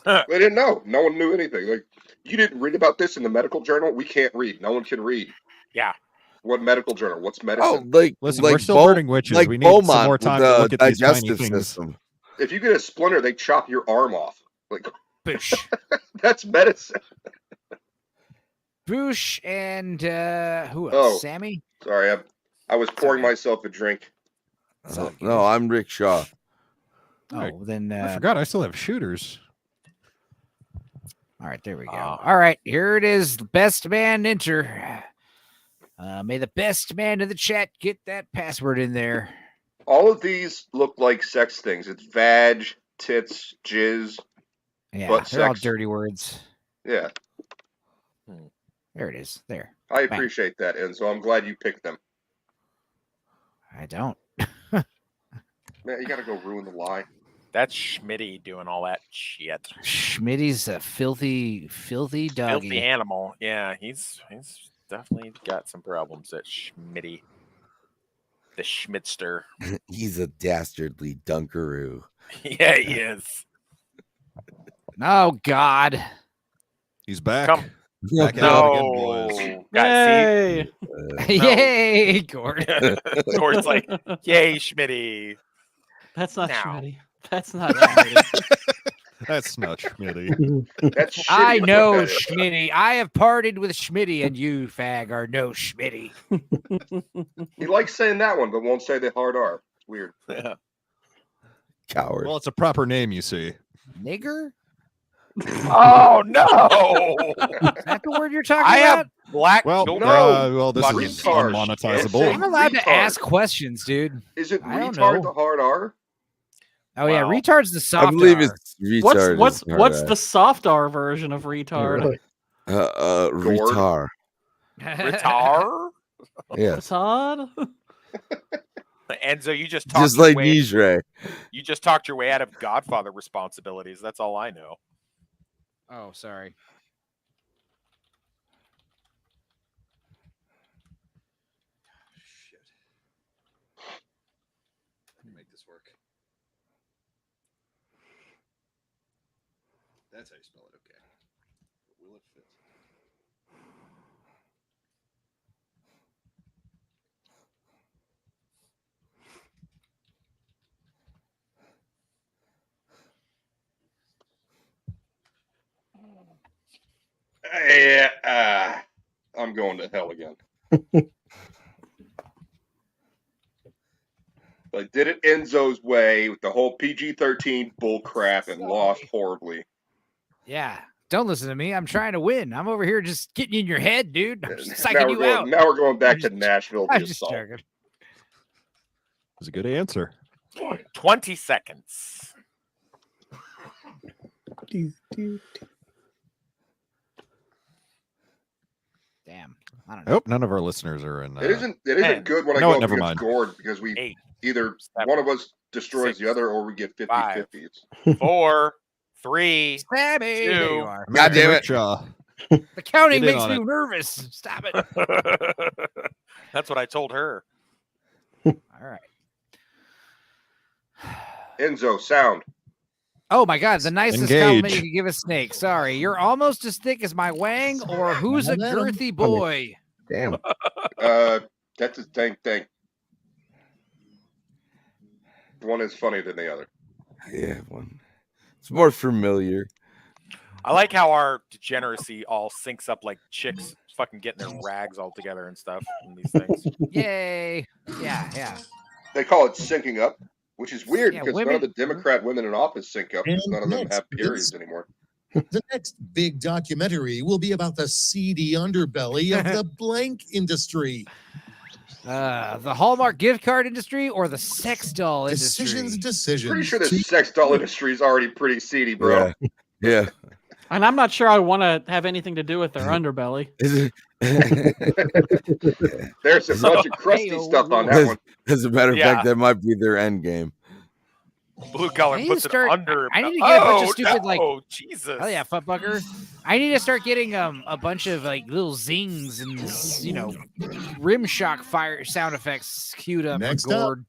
They didn't know. No one knew anything. Like, you didn't read about this in the medical journal. We can't read. No one can read. Yeah. What medical journal? What's medicine? Oh, like Listen, like we're still burning witches. Like We need some Beaumont more with time to the look at these tiny digestive things. system. If you get a splinter, they chop your arm off. Like, Boosh. That's medicine. Boosh and who else? Oh, Sammy? Sorry, I was pouring myself a drink. No, I'm Rick Shaw. Oh, then I forgot I still have shooters. All right, there we go. All right, here it is. Best man enter. May the best man in the chat get that password in there. All of these look like sex things. It's vag, tits, jizz, Yeah, butt they're all sex. dirty words. Yeah, There it is. There. I Bang. appreciate that, and so I'm glad you picked them. I don't. Man, you gotta go ruin the lie. That's Schmitty doing all that shit. Schmitty's a filthy doggy. Filthy animal. Yeah, he's definitely got some problems. That Schmitty, the Schmidster. He's a dastardly dunkaroo. Yeah, he is. Oh God. He's back. Come. Back at it again, boys. Guys, see? Yay, Gord. Gord's like, yay, Schmitty. That's not Now. Schmitty. That's not Schmitty. That's not Schmitty. That's shitty. I know Schmitty. I have partied with Schmitty, and you fag are no Schmitty. He likes saying that one, but won't say the hard R. It's weird. Yeah. Coward. Well, it's a proper name, you see. Nigger? Oh no! Is that the word you're talking I about? have black. Well, No. this Fucking is retard. unmonetizable. I'm allowed to Retard. ask questions, dude. Is it I don't retard know. the hard R? Oh yeah, Wow. retard's the soft I believe R. it's retard. What's the soft R version of retard? retard. Ritar? Yes. Todd? Enzo, you just talked Just your like way- Nijre. You just talked your way out of Godfather responsibilities. That's all I know. Oh, sorry. Let me make this work. That's how you spell it, okay. But will it fit? Yeah, I'm going to hell again. I did it Enzo's way with the whole PG-13 bull crap and lost horribly. Yeah. Don't listen to me. I'm trying to win. I'm over here just getting in your head, dude. I'm just psyching Now you we're, going, out. now we're going back to Nashville. I'm The just assault. joking. That's a good answer. 20 seconds. Damn. I don't know. Oh, none of our listeners are in. It isn't good when I no, go up never against mind. Gord because we either one of us destroys the other or we get 50-50. 4, 3, Sammy. There 2. you are. God damn it. The counting Get in makes on me it. nervous. Stop it. That's what I told her. All right. Enzo, sound. Oh my God, the nicest Engage. compliment you could give a snake. Sorry, you're almost as thick as my wang, or who's a girthy boy? Damn. That's a dang thing. One is funnier than the other. Yeah, one. It's more familiar. I like how our degeneracy all syncs up like chicks fucking getting their rags all together and stuff in these things. Yay. Yeah. They call it syncing up, which is weird Yeah, because women- none of the Democrat women in office sync up because And none of them next have is- periods anymore. The next big documentary will be about the seedy underbelly of the blank industry. The Hallmark gift card industry or the sex doll industry? Decisions. Pretty sure the sex doll industry is already pretty seedy, bro. Yeah. And I'm not sure I want to have anything to do with their underbelly. There's a bunch of crusty stuff on that one. As a matter of Yeah. fact, that might be their end game. Blue collar I need puts to it start- under. I need to get a bunch of Oh, stupid, like- no, Jesus. Oh yeah, fuckbucker. I need to start getting a bunch of like little zings and rim shock fire sound effects queued up Next for up. Gord.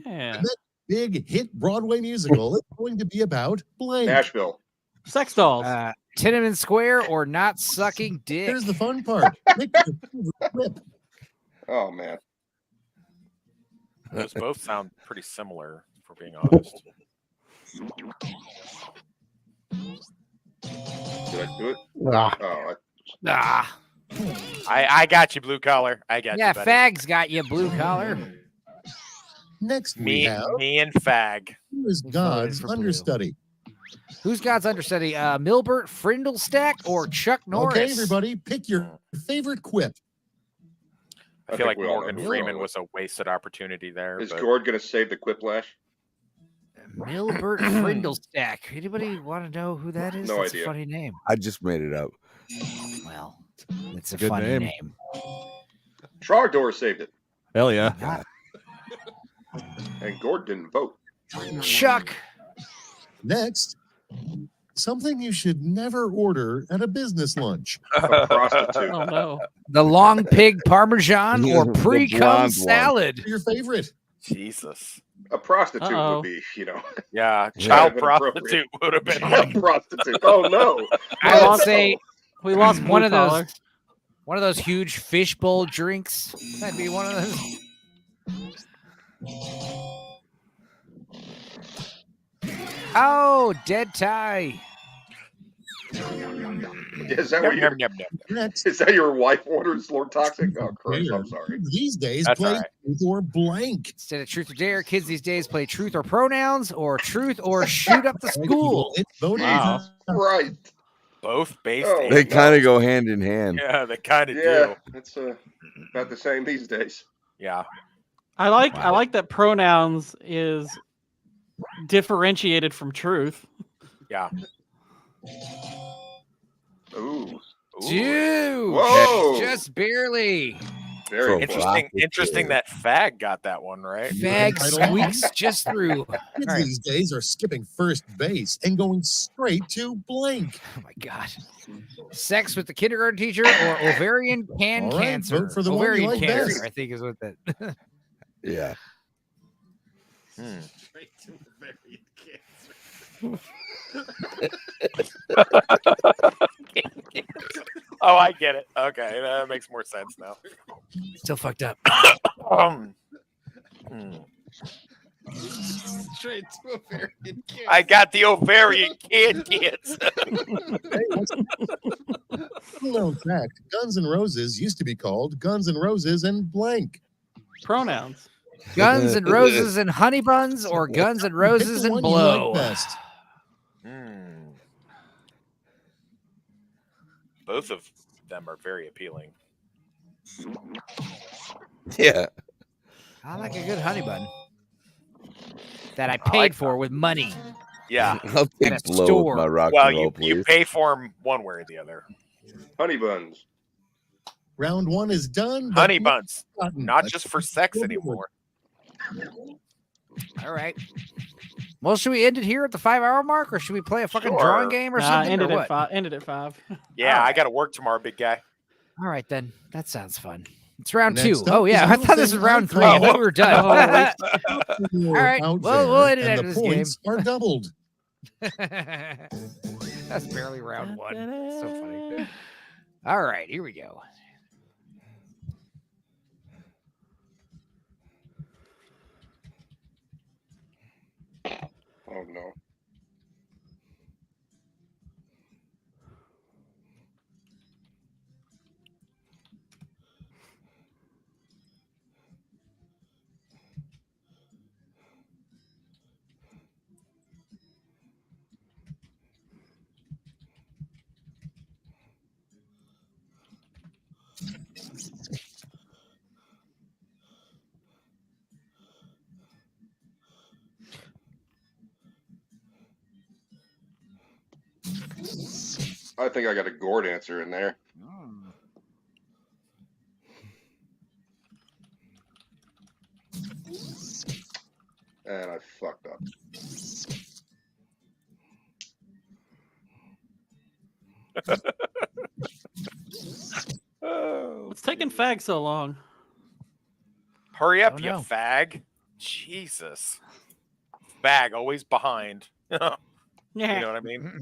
Yeah. That big hit Broadway musical is going to be about blank. Nashville. Sex dolls. Tiananmen Square or not sucking dick. Here's the fun part. Pick your favorite whip. Oh man. Those both sound pretty similar, if we're being honest. Did I do it? Ah. Oh, I got you, blue collar. I got Yeah, you, buddy. Fag's got you, blue collar. Next we Me have and Fag. who is God's understudy. Who's God's understudy? Milbert Frindlestack or Chuck Norris? Okay, everybody, pick your favorite quip. I feel like Morgan Freeman was a wasted opportunity there. Is but... Gord going to save the quiplash? Milbert Frindlestack. Anybody want to know who that is? No That's idea. a funny name. I just made it up. Well, it's a Good funny name. name. Trogdor saved it. Hell yeah. And Gord didn't vote. Chuck. Next, something you should never order at a business lunch. A prostitute. Oh no. The long pig parmesan or The pre-cum blonde one. salad. Your favorite. Jesus. A prostitute Uh-oh. would be, Yeah, Yeah. child Been appropriate. prostitute would have been child prostitute. Oh no. I would say We lost blue one of collar. those huge fishbowl drinks. That'd be one of those. Oh, dead tie. Is that what Yum, yum, yum, yum. Next, is that your wife orders Lord Toxic? Oh Christ, here. I'm sorry. These days, That's play all right. truth or blank. Instead of truth or dare, kids these days play truth or pronouns or truth or shoot up the school. It's voting. Wow. Right. Both based. Oh, They in- kind of go hand in hand. Yeah, they kind of Yeah, do. it's about the same these days. Yeah. I like that pronouns is differentiated from truth. Yeah. Ooh. Dude, Whoa. just barely. Very Interesting that Fag got that one right. Fag squeaks just through. Kids these days are skipping first base and going straight to blank. Oh my god. Sex with the kindergarten teacher or ovarian All right, cancer. vote for the one you ovarian like cancer, best. I think is what that. Yeah. Oh, I get it. Okay, that makes more sense now. Still fucked up. Straight to ovarian cancer. I got the ovarian kids. Little known fact: Guns N' Roses used to be called Guns N' Roses and blank. Pronouns. Guns and Roses and Honey Buns or Guns and Roses and one you Blow. like best. Both of them are very appealing. Yeah. I like a good honey bun that I paid for with money. Yeah. I'll take At a blow store. with my rock Well, and roll, you please. pay for them one way or the other. Honey buns. Round one is done. but Honey buns, forgotten. not Let's just for sex anymore. All right. Well, should we end it here at the 5-hour mark, or should we play a fucking Sure. drawing game or something? Ended or at what? 5. Ended at 5. Yeah, All I got to work tomorrow, big guy. All right, then. That sounds fun. It's round Next 2. up Oh, yeah. is I thought this was round 3. I thought we were done. All right. Out Well, there, we'll end it and after the this game. points are doubled. That's barely round 1. That's so funny. All right, here we go. Oh no. I think I got a gourd answer in there. And I fucked up. What's taking Fag so long? Hurry up, Don't you know. fag. Jesus. Fag, always behind. You know what I mean?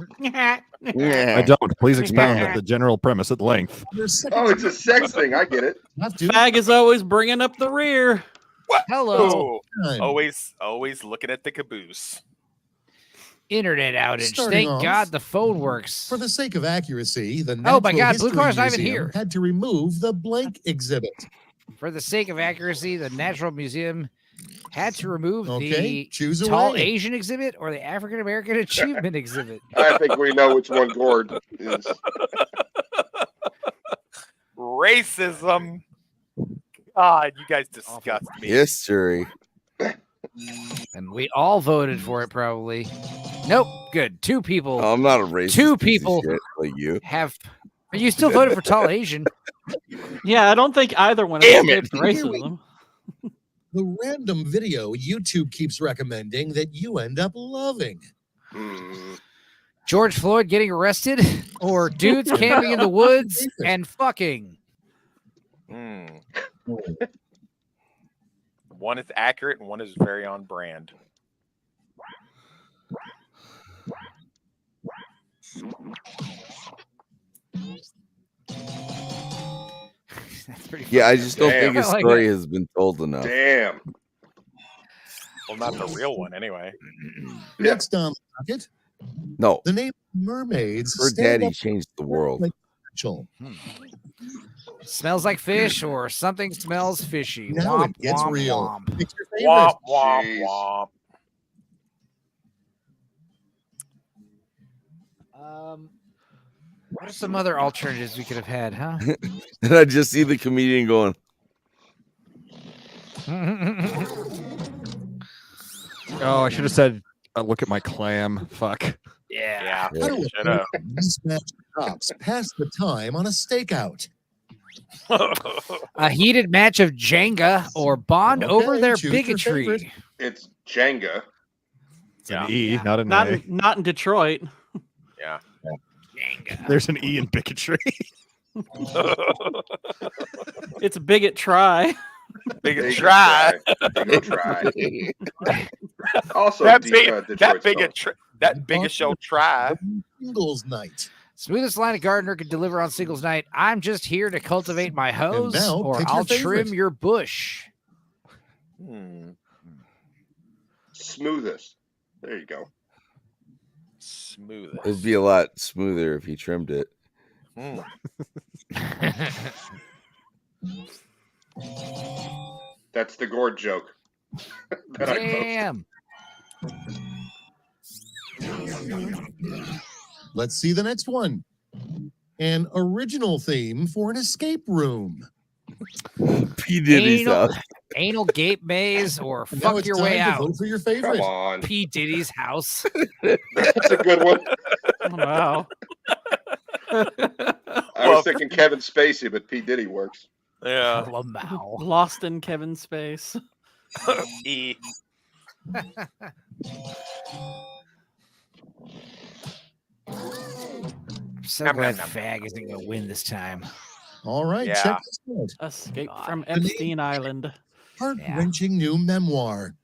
I don't. Please expound on the general premise at length. Oh, it's a sex thing. I get it. Fag is always bringing up the rear. What? Hello. Always looking at the caboose. Internet outage. Starting Thank off, God the phone works. For the sake of accuracy, the Oh my Natural God, Blue History Car's not even Museum here. had to remove the blank exhibit. For the sake of accuracy, the Natural Museum had to remove Okay, the choose Tall away. Asian exhibit or the African American Achievement exhibit. I think we know which one gourd is. Racism. God, you guys disgust me. History. And we all voted for it, probably. Nope. Good. Two people. Oh, I'm not a racist. Two piece of people shit like you. have. But you still voted for Tall Asian. Yeah, I don't think either one Damn it. escaped racism. The random video YouTube keeps recommending that you end up loving. George Floyd getting arrested, or dudes camping in the woods and fucking. One is accurate and one is very on brand. That's pretty Yeah, I funny. just don't think his I like story it. has been told enough. Damn. Well, not the real one, anyway. Next on the docket, No, the name mermaids. her stand daddy up changed the world. like potential. Smells like fish, or something smells fishy. Now Womp, it gets womp, real. womp. Pick your favorite. Womp, Jeez. womp, womp. What are some other alternatives we could have had, huh? And I just see the comedian going, Oh, I should have said, look at my clam. Fuck. Yeah. How do Shut up. mismatched cops pass the time on a stakeout? A heated match of Jenga or bond over Okay, their choose your bigotry. favorite. It's Jenga. It's an E, not an Not A. in, not in Detroit. Yeah. Jenga. There's an E in bigotry. It's a bigot try. Big try. Big try. Also, That Detroit's biggest show try. Singles night. Smoothest line a gardener could deliver on singles night. I'm just here to cultivate my hose, now, or pick your I'll favorite. trim your bush. Smoothest. There you go. Smoothest. it'd be a lot smoother if he trimmed it. That's the gourd joke. that I posted. Damn. Let's see the next one. An original theme for an escape room. P. Diddy's house. Anal gape maze or Now fuck it's your time way to out. vote for your favorite. Come on. P. Diddy's house. That's a good one. Wow. I was thinking Kevin Spacey, but P. Diddy works. Yeah. Lamau. Lost in Kevin's space. E. I'm so Nom, glad nom, nom, Fag isn't going to win this time. All right, Yeah. check this out. Escape from Epstein Island. Heart-wrenching new memoir.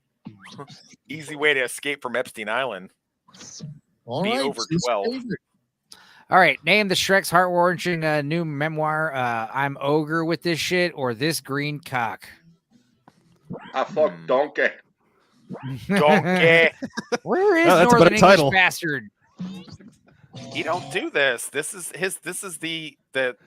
Easy way to escape from Epstein Island. All Be right, over choose 12. favorite. All right, name the Shrek's heart-wrenching new memoir. I'm ogre with this shit, or this green cock. I fuck donkey. Donkey. Where is Oh, that's a Northern better English title. bastard? He don't do this. This is the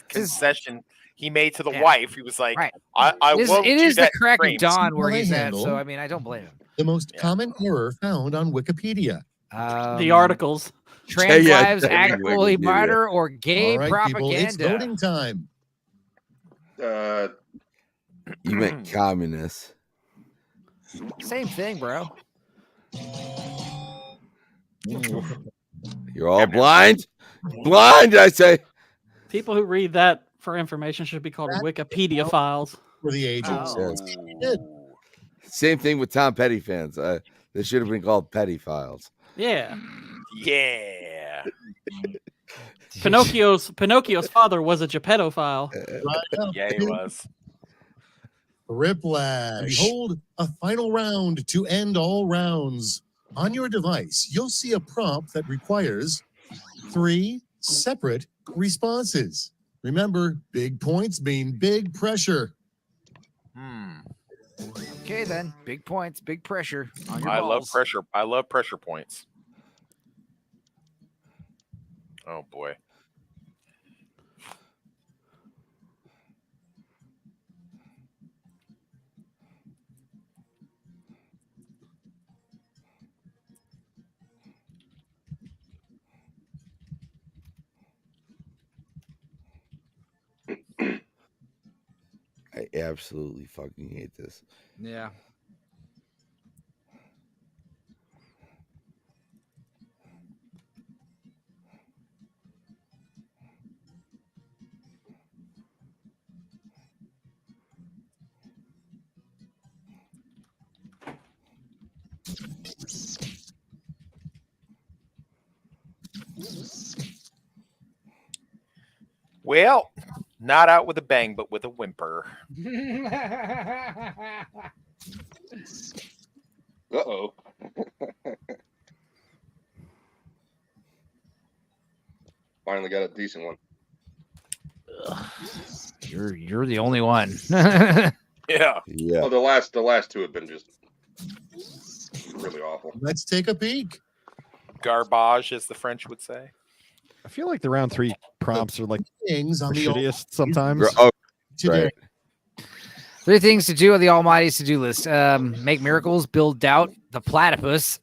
concession he made to the Yeah. wife. He was like, Right. I won't It do is the that crack of stream. dawn where Well, he's they at, handle so I mean, I don't blame him. The most common error found on Wikipedia. The articles. Trans Yeah, lives yeah, actually Wikipedia. matter or gay All right, people, it's propaganda. voting time. You meant communist. Same thing, bro. You're all blind? Blind, I say. People who read that for information should be called Wikipedia files. For the ages. Same thing with Tom Petty fans. They should have been called Petty Files. Yeah. Yeah. Pinocchio's father was a Geppettophile. Yeah, he was. Riplash. Behold, a final round to end all rounds. On your device, you'll see a prompt that requires 3 separate responses. Remember, big points mean big pressure. Okay, then. Big points, big pressure on your I balls. love pressure. I love pressure points. Oh boy. I absolutely fucking hate this. Yeah. Well, not out with a bang, but with a whimper. Uh-oh. Finally got a decent one. You're the only one. Yeah. Yeah. Oh, the last 2 have been just really awful. Let's take a peek. Garbage, as the French would say. I feel like the round 3 prompts are like Things on the the shittiest sometimes. Oh, today. right. 3 things to do on the Almighty's to-do list. Make miracles, build doubt, the platypus,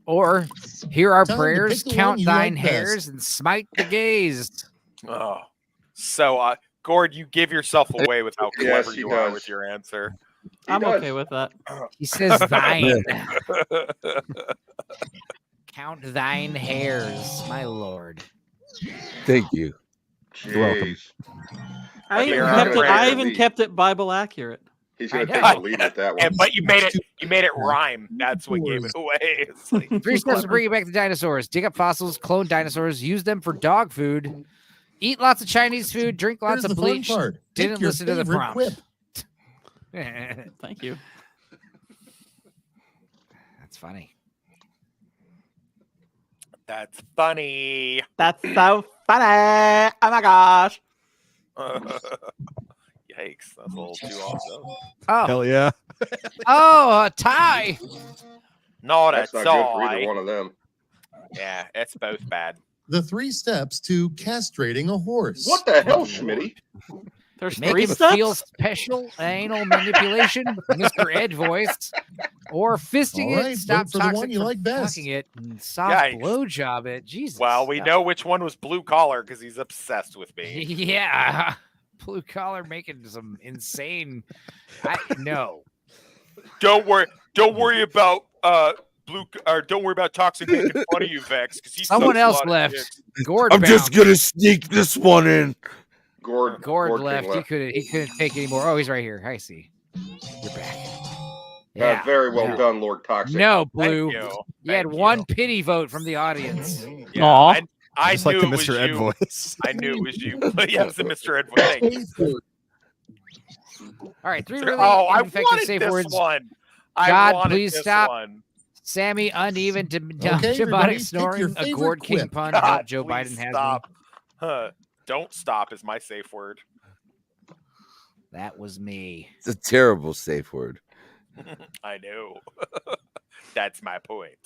or hear our Time to prayers, pick the count one you thine like best. hairs, and smite the gaze. Oh. So, Gord, you give yourself away with how Yes, clever he you are does. with your answer. I'm okay with that. He says thine. Count thine hairs, my lord. Thank you. You're welcome. I Okay, even, I'm kept gonna it, I take even the- kept it Bible accurate. He's going to I take know. the lead with that one. And, but you made it rhyme. That's what gave it away. It's like, 3 steps to bringing back the dinosaurs. Dig up fossils, clone dinosaurs, use them for dog food, eat lots of Chinese food, drink lots Here's of the fun bleach. part. Pick Didn't your listen to the favorite prompt. quip. Thank you. That's funny. that's funny. That's so funny. Oh my gosh. Yikes. That's a little too awesome. Oh, Hell yeah. oh, a tie. No, That's that's not good all. for either one of them. Yeah, it's both bad. The 3 steps to castrating a horse. What the hell, Schmitty? There's Make 3 him steps? feel special anal manipulation, Mr. Ed voice, or fisting All it, right, stop vote for the toxic one you from like best. fucking it, and soft Yikes. blowjob it. Jesus. Well, we Yeah. know which one was blue collar because he's obsessed with me. Yeah. Blue collar making some insane. No. Don't worry about don't worry about Toxic making fun of you, Vex, because he Someone sucks a else lot of left. dicks. Gord I'm just bounced. gonna sneak this one in. Gord King left. He couldn't take anymore. Oh, he's right here. I see. You're back. Yeah. Very well no. done, Lord Toxic. No, Blue. Thank you. You had Thank one pity vote from the audience. Yeah, Aw. I Just knew like the it was Mr. Ed you. voice. I knew it was you. Yeah, it's the Mr. Ed voice. Thank you. All right, 3 really I ineffective wanted safe this words. one. God, wanted please this stop. one. Sammy, uneven, everybody, demonic pick snoring, your a favorite Gord King quip. pun. God, Help Joe please Biden has stop. me. Huh. Don't stop is my safe word. That was me. It's a terrible safe word. I know. That's my point.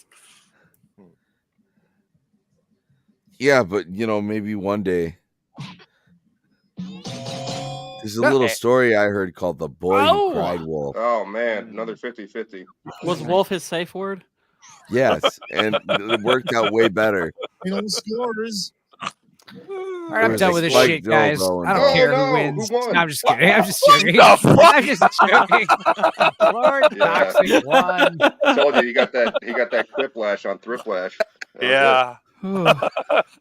Yeah, but maybe one day. There's a little story I heard called The Boy Who Cried Wolf. Oh, man. Another 50-50. Was wolf his safe word? Yes, and it worked out way better. Scores. All right, I'm There's done a with this spike shit, guys. dildo I and don't all. care Oh, who no, wins. who won? No, I'm just kidding. I'm just joking. What the fuck? I'm just joking. Lord Yeah. Toxic won. I told you he got that quiplash on Thriflash. That was Yeah.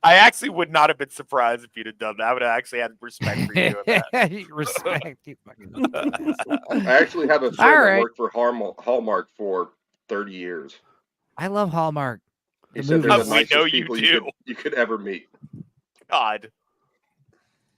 I actually would not have been surprised if you'd have done that. I would have actually had respect for you doing that. Respect. You fucking I actually have a friend All that right. worked for Hallmark for 30 years. I love Hallmark. He The said they're the movies. nicest people you could ever meet. God.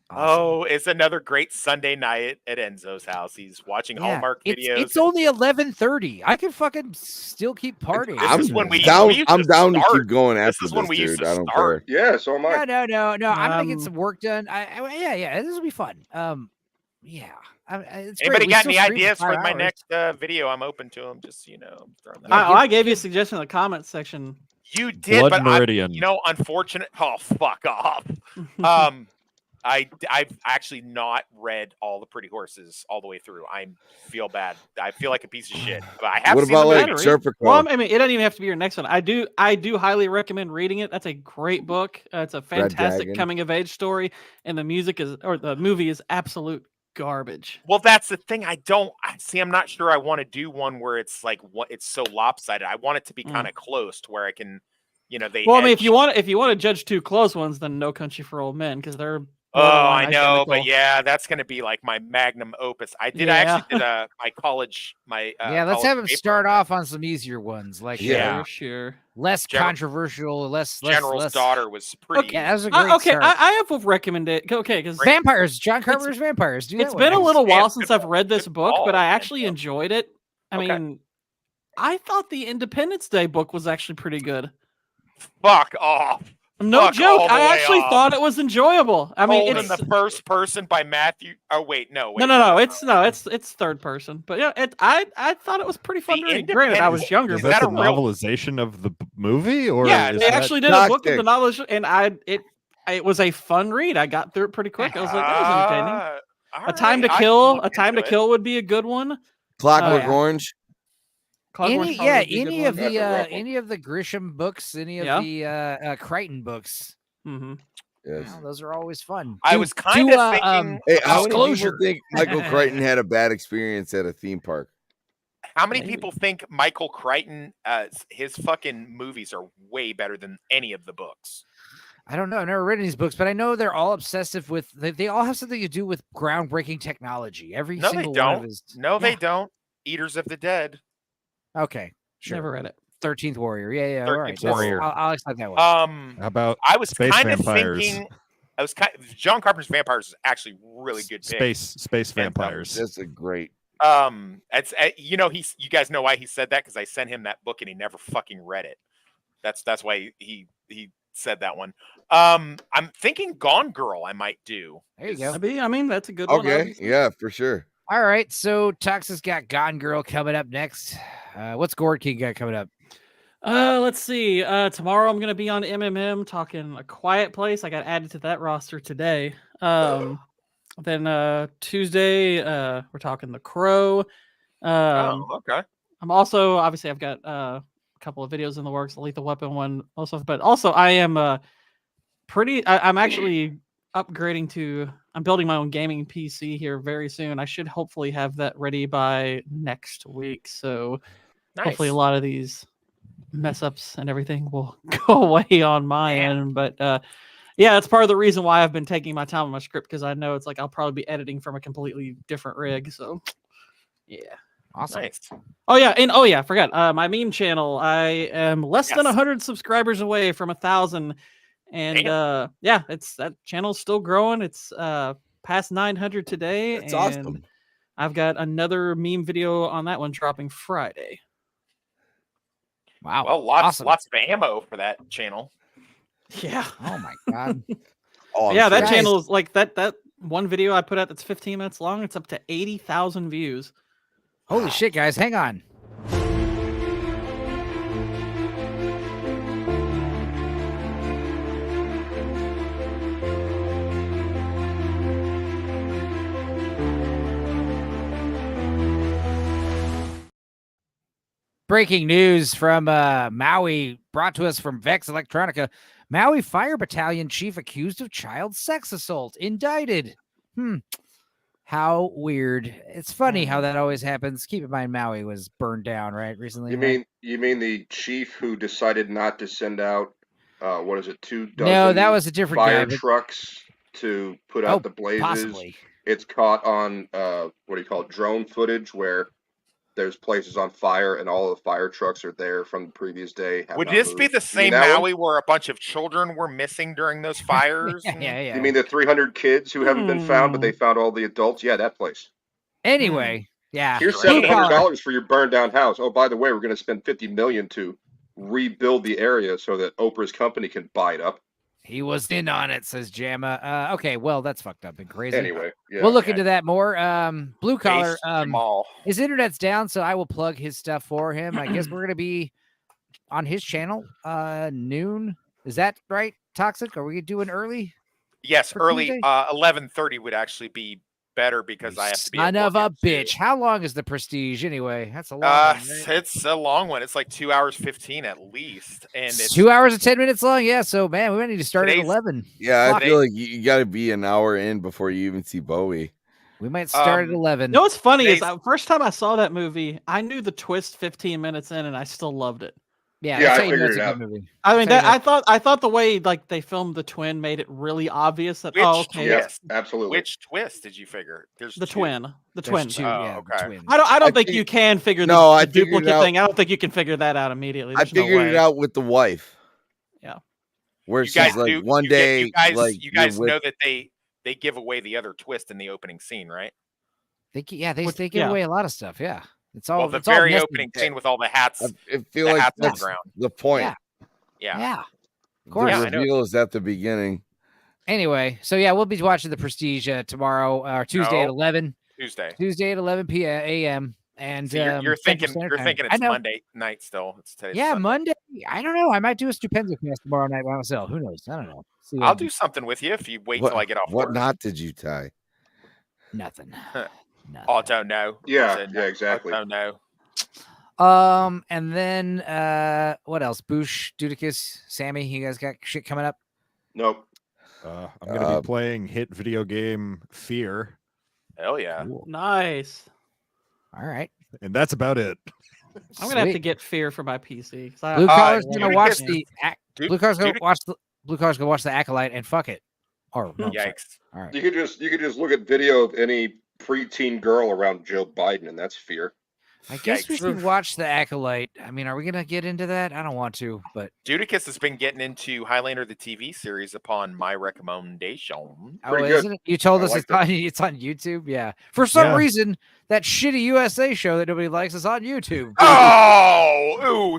Oh, it's another great Sunday night at Enzo's house. He's watching Hallmark videos. It's only 11:30. I can fucking still keep partying. I'm down to keep going after this, dude. I don't care. Yeah, so am I. No. I'm gonna get some work done. Yeah. This will be fun. Yeah. It's great. Anybody We got still any stream ideas for 5 my hours. next video? I'm open to them. Just throwing that. I gave you a suggestion in the comments section. You did, Blood but Meridian. unfortunate. Oh, fuck off. I've actually not read all the Pretty Horses all the way through. I feel bad. I feel like a piece of shit. But I have What seen about, the like, movie. Serpico? Well, I mean, it doesn't even have to be your next one. I do highly recommend reading it. That's a great book. It's a fantastic Dragon. coming of age story, and the movie is absolute garbage. Well, that's the thing. I'm not sure I want to do one where it's like it's so lopsided. I want it to be kind of close to where I can, Well, I mean, if you want to judge two close ones, then No Country for Old Men, because they're I know, identical. but yeah, that's going to be like my magnum opus. I actually did my college, let's let's have him start off on some easier ones, like sure, less controversial, less General's Daughter was pretty. Okay, that was a great start. I have a recommendation. Okay, because Vampires, John Carpenter's Vampires. It's been a little while since I've read this book, but I actually enjoyed it. I mean, I thought the Independence Day book was actually pretty good. Fuck off. No Fuck joke. all the I way actually off. thought it was enjoyable. I mean, Told in the first person by Matthew. Oh wait, no. No. It's third person. But yeah, I thought it was pretty fun to read. Granted, I was younger. Is but that a still. novelization of the movie, or Yeah, is they that... actually did a book of the novelization, and it was a fun read. I got through it pretty quick. I was like, that was entertaining. A Time to Kill would be a good one. Clockwork Orange. Any of the Grisham books, any of the Crichton books. Mm-hmm. Yes. Well, those are always fun. I was kind of thinking. Hey, how many people think Michael Crichton had a bad experience at a theme park? How many people think Michael Crichton, his fucking movies are way better than any of the books? I don't know. I've never read these books, but I know they're all obsessive with. They all have something to do with groundbreaking technology. Every No, single they one don't. of his. They don't. Eaters of the Dead. Okay, sure. Never read it. 13th Warrior. Yeah. 13th All right. Warrior. I'll accept that one. How about I was Space kind Vampires? of thinking. John Carpenter's Vampires is actually really good. Space Vampires. That's a great. It's you guys know why he said that, because I sent him that book and he never fucking read it. That's why he said that one. I'm thinking Gone Girl. I might do. There you go. I mean, that's a good one. Okay, obviously. yeah, for sure. All right, so Toxic's got Gone Girl coming up next. What's Gord King got coming up? Let's see. Tomorrow I'm gonna be on MMM talking A Quiet Place. I got added to that roster today. Then Tuesday, we're talking The Crow. Okay. I'm also obviously I've got a couple of videos in the works, the Lethal Weapon one, also, but also I am I'm actually upgrading to. I'm building my own gaming PC here very soon. I should hopefully have that ready by next week. So hopefully a lot of these mess ups and everything will go away on my end. But yeah, that's part of the reason why I've been taking my time on my script, because I know it's like I'll probably be editing from a completely different rig. So yeah. Awesome. Nice. Oh yeah, and I forgot my meme channel. I am less than 100 subscribers away from 1,000. And yeah, that channel's still growing. It's past 900 today. That's awesome. I've got another meme video on that one dropping Friday. Wow. Well, lots of ammo for that channel. Yeah. Oh my god. That channel is like that one video I put out that's 15 minutes long. It's up to 80,000 views. Holy shit, guys! Hang on. Breaking news from Maui, brought to us from Vex Electronica. Maui Fire Battalion chief accused of child sex assault, indicted. How weird. It's funny how that always happens. Keep in mind, Maui was burned down, right, recently? You mean the chief who decided not to send out what is it? 2 dozen. No, that was a different fire guy. But... trucks to put out the blazes. Possibly. It's caught on what do you call it? Drone footage where there's places on fire and all of the fire trucks are there from the previous day. Would this be the same Maui where a bunch of children were missing during those fires? yeah. You mean the 300 kids who haven't been found, but they found all the adults? Yeah, that place. Anyway, yeah. Here's $700 for your burned down house. Oh, by the way, we're going to spend $50 million to rebuild the area so that Oprah's company can buy it up. He was in on it, says Jamma. Okay, well, that's fucked up and crazy. Anyway, yeah, we'll look into that more. Blue Collar, Jamal. His internet's down, so I will plug his stuff for him. I guess we're gonna be on his channel noon. Is that right? Toxic? Are we doing early? Yes, early. 11:30 would actually be better because I have to be. Son of a bitch! How long is the Prestige anyway? That's a long one, right? It's a long one. It's like 2 hours 15 at least, and it's 2 hours and 10 minutes long. Yeah, so man, we might need to start at 11. Yeah, I feel like you got to be an hour in before you even see Bowie. We might start at 11. You know what's funny is first time I saw that movie, I knew the twist 15 minutes in, and I still loved it. Yeah, I figured it out. I mean, I thought the way like they filmed the twin made it really obvious that twist? Absolutely. Which twist did you figure? There's the two. twin. The twin. Okay. I don't think you can figure the duplicate thing. I don't think you can figure that out immediately. I figured it out with the wife. Yeah. Where she's like, one day, you guys know that they give away the other twist in the opening scene, right? They give away a lot of stuff. Yeah. It's all the very opening scene with all the hats. I feel like that's the point. Yeah. Of course. The reveal is at the beginning. Anyway, so yeah, we'll be watching the Prestige tomorrow or Tuesday at 11. Tuesday at 11 a.m. And so you're thinking it's Monday night still. It's Sunday. Monday. I don't know. I might do a Stupendo cast tomorrow night by myself. Who knows? I don't know. I'll do something with you if you wait till I get off What work. knot did you tie? Nothing. Auto no. Yeah, exactly. Auto no. And then what else? Boosh, Dudicus, Sammy, you guys got shit coming up? Nope. I'm gonna be playing hit video game Fear. Hell yeah. Cool. Nice. All right. And that's about it. I'm gonna have to get Fear for my PC. Blue Collar's gonna watch Blue Collar's gonna watch the Acolyte and fuck it. Or no, yikes. All right. You could just look at video of any preteen girl around Joe Biden, and that's Fear. I guess we should watch the Acolyte. I mean, are we gonna get into that? I don't want to, but Judicus has been getting into Highlander the TV series upon my recommendation. Oh, isn't it? You told us it's on YouTube. Yeah. For some reason, that shitty USA show that nobody likes is on YouTube. Oh,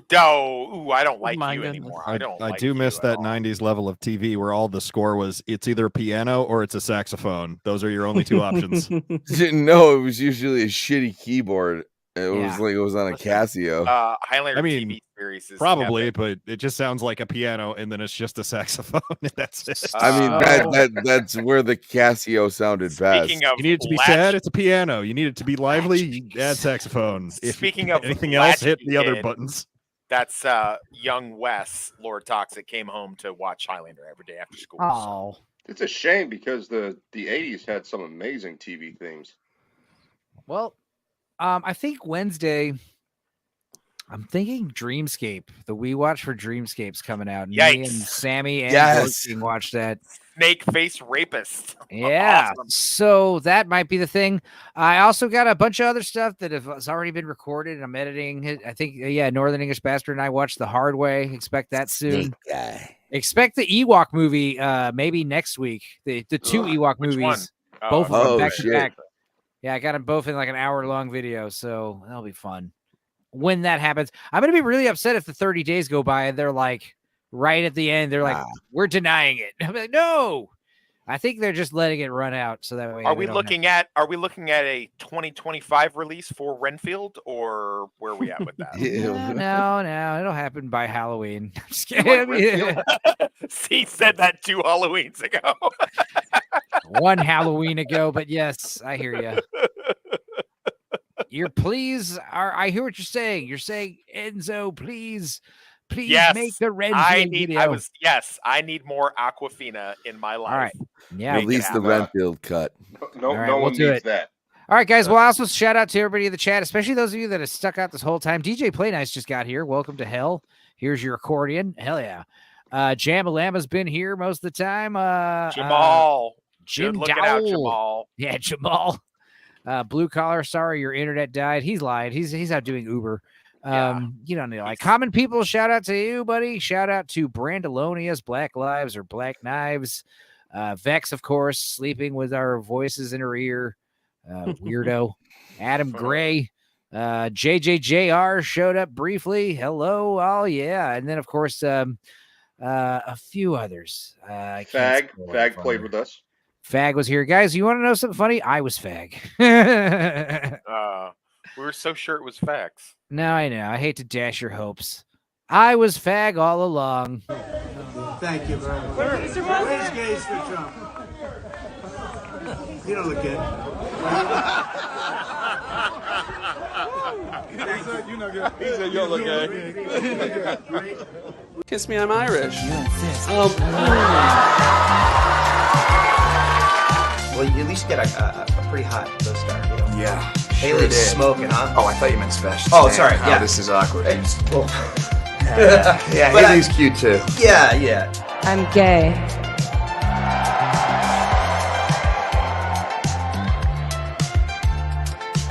I don't like you anymore. I do miss that 90s level of TV where all the score was it's either a piano or it's a saxophone. Those are your only two options. No, it was usually a shitty keyboard. It was like it was on a Casio. Highlander TV series is probably, but it just sounds like a piano, and then it's just a saxophone. That's it. I mean, that's where the Casio sounded best. You need it to be sad, it's a piano. You need it to be lively, you add saxophone. Speaking of anything else, hit the other buttons. That's young Wes, Lord Toxic, came home to watch Highlander every day after school. Oh, so. It's a shame because the 80s had some amazing TV themes. Well. I think Wednesday. I'm thinking Dreamscape. The We Watch for Dreamscape's coming out. Yikes. Me and Sammy and can watch that. Snake face rapist. Yeah. Awesome. So that might be the thing. I also got a bunch of other stuff that has already been recorded. And I'm editing it. I think Northern English Bastard and I watched The Hard Way. Expect that soon. Expect the Ewok movie maybe next week. The two Ewok movies. One? Both of them back to back. Yeah, I got them both in like an hour-long video, so that'll be fun. When that happens, I'm going to be really upset if the 30 days go by and they're like, right at the end, they're like, we're denying it. I'm like, no. I think they're just letting it run out so that way. Are we looking at a 2025 release for Renfield, or where are we at with that? No, it'll happen by Halloween. I'm just kidding. He said that 2 Halloweens ago. One Halloween ago, but yes, I hear you. I hear what you're saying. You're saying, Enzo, please make the Renfield video. I need more Aquafina in my life. All right. Yeah. Release the Renfield cut. No one needs that. All right, guys. Well, also shout out to everybody in the chat, especially those of you that have stuck out this whole time. DJ Play Nice just got here. Welcome to hell. Here's your accordion. Hell yeah. Jamalama's been here most of the time. Jamal. Jim Good looking Dowell. out, Jamal. Yeah, Jamal. Blue collar, sorry your internet died. He's lied. He's out doing Uber. You don't know, like common people. Shout out to you, buddy. Shout out to Brandalonia's Black Lives or Black Knives. Vex, of course, sleeping with our voices in her ear. Weirdo. Adam Gray. JJJR showed up briefly. Hello. Oh, yeah. And then, of course, a few others. Fag played with us. Fag was here. Guys, you want to know something funny? I was Fag. We were so sure it was facts. No, I know. I hate to dash your hopes. I was Fag all along. Thank you very much. Where's gays for Trump? You don't look good. He said you don't look gay. Kiss me, I'm Irish. Well, you at least get a pretty hot co-star. You know? Yeah. Haley's smoking, huh? Oh, I thought you meant special. Oh, sorry. Yeah. This is awkward. Well, yeah, but Haley's cute too. Yeah. I'm gay.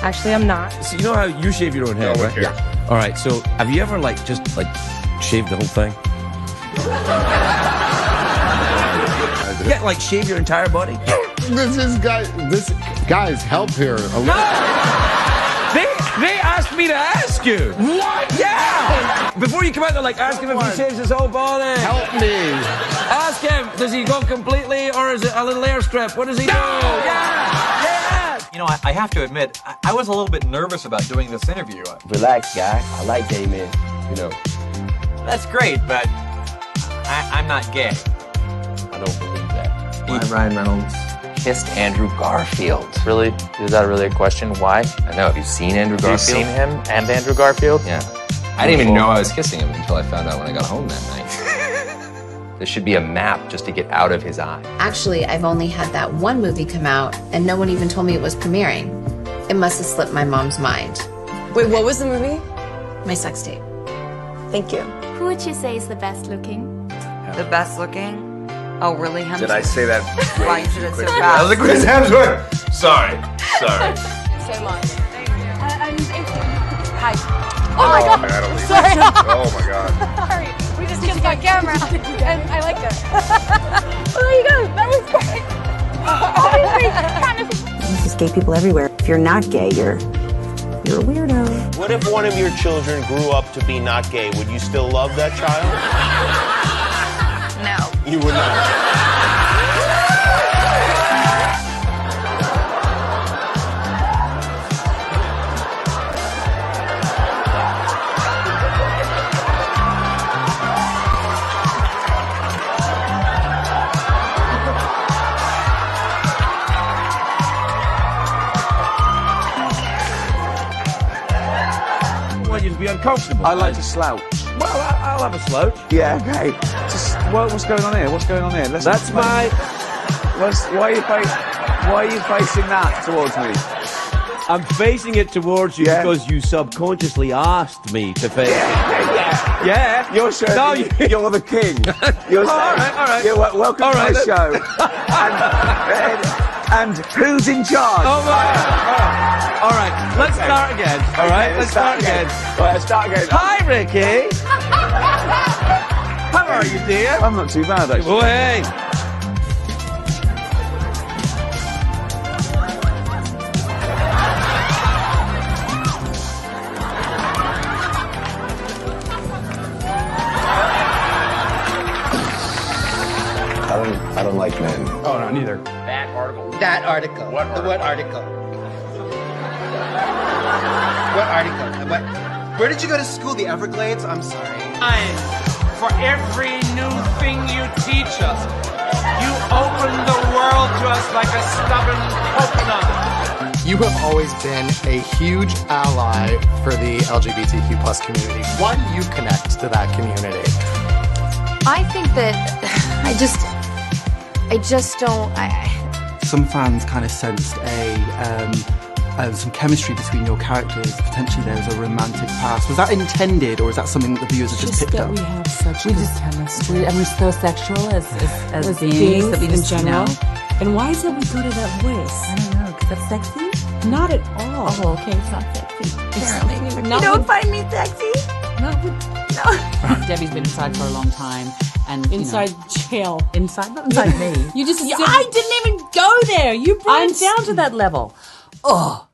Actually, I'm not. So you know how you shave your own hair, No one right? cares. Yeah. All right. So have you ever just shaved the whole thing? Yeah, shave your entire body. This guy's help here. They asked me to ask you. What? Yeah. Before you come out, they're ask him if he shaves his whole body. Help me. Ask him, does he go completely or is it a little airstrip? What does he do? Yeah. You know, I have to admit, I was a little bit nervous about doing this interview. Relax, guy. I like gay men. You know. That's great, but I'm not gay. I don't believe that. Why Ryan Reynolds kissed Andrew Garfield? Really? Is that really a question? Why? I know. Have you seen Andrew Garfield? Have you seen him and Andrew Garfield? Yeah. I didn't even know I was kissing him until I found out when I got home that night. There should be a map just to get out of his eye. Actually, I've only had that one movie come out, and no one even told me it was premiering. It must have slipped my mom's mind. Wait, what was the movie? My sex tape. Thank you. Who would you say is the best looking? The best looking? Oh, really, Hemsworth? Did I say that? Why you said it so That fast? was a Chris Hemsworth. Sorry. So much. Hi. Oh my god. Natalie. Sorry. Oh my god. Sorry. We just kissed on camera. And I like it. Oh my god. That was great. Obviously, There's just gay people everywhere. If you're not gay, you're a weirdo. What if one of your children grew up to be not gay? Would you still love that child? No. You would not. Be uncomfortable. I like to slouch. Well, I'll have a slouch. Yeah, okay. Just what's going on here? What's going on here? That's my. Why are you facing that towards me? I'm facing it towards you because you subconsciously asked me to face. Yeah. You're sure. No, you're the king. You're all right. Yeah, welcome to my show. and who's in charge? All right. Let's start again. All right. Let's start again. All right, let's start again. Hi, Ricky. How are you, dear? I'm not too bad, actually. Oh, hey. I don't like men. Oh, no, neither. That article. That article. What article? What article? What article? Where did you go to school? The Everglades? I'm sorry. For every new thing you teach us, you open the world to us like a stubborn coconut. You have always been a huge ally for the LGBTQ plus community. Why do you connect to that community? I think that I just don't. Some fans kind of sensed some chemistry between your characters. Potentially there's a romantic past. Was that intended, or is that something that the viewers have just picked up? We have such good chemistry, and we're so sexual as beings that we just know. And why is it we go to that voice? I don't know, because that's sexy? Not at all. Oh, okay, it's not sexy. Apparently. You don't find me sexy? No. Debbie's been inside for a long time. And inside jail. Inside? Not inside me. You just I didn't even go there. You brought I'm down to that level. Oh.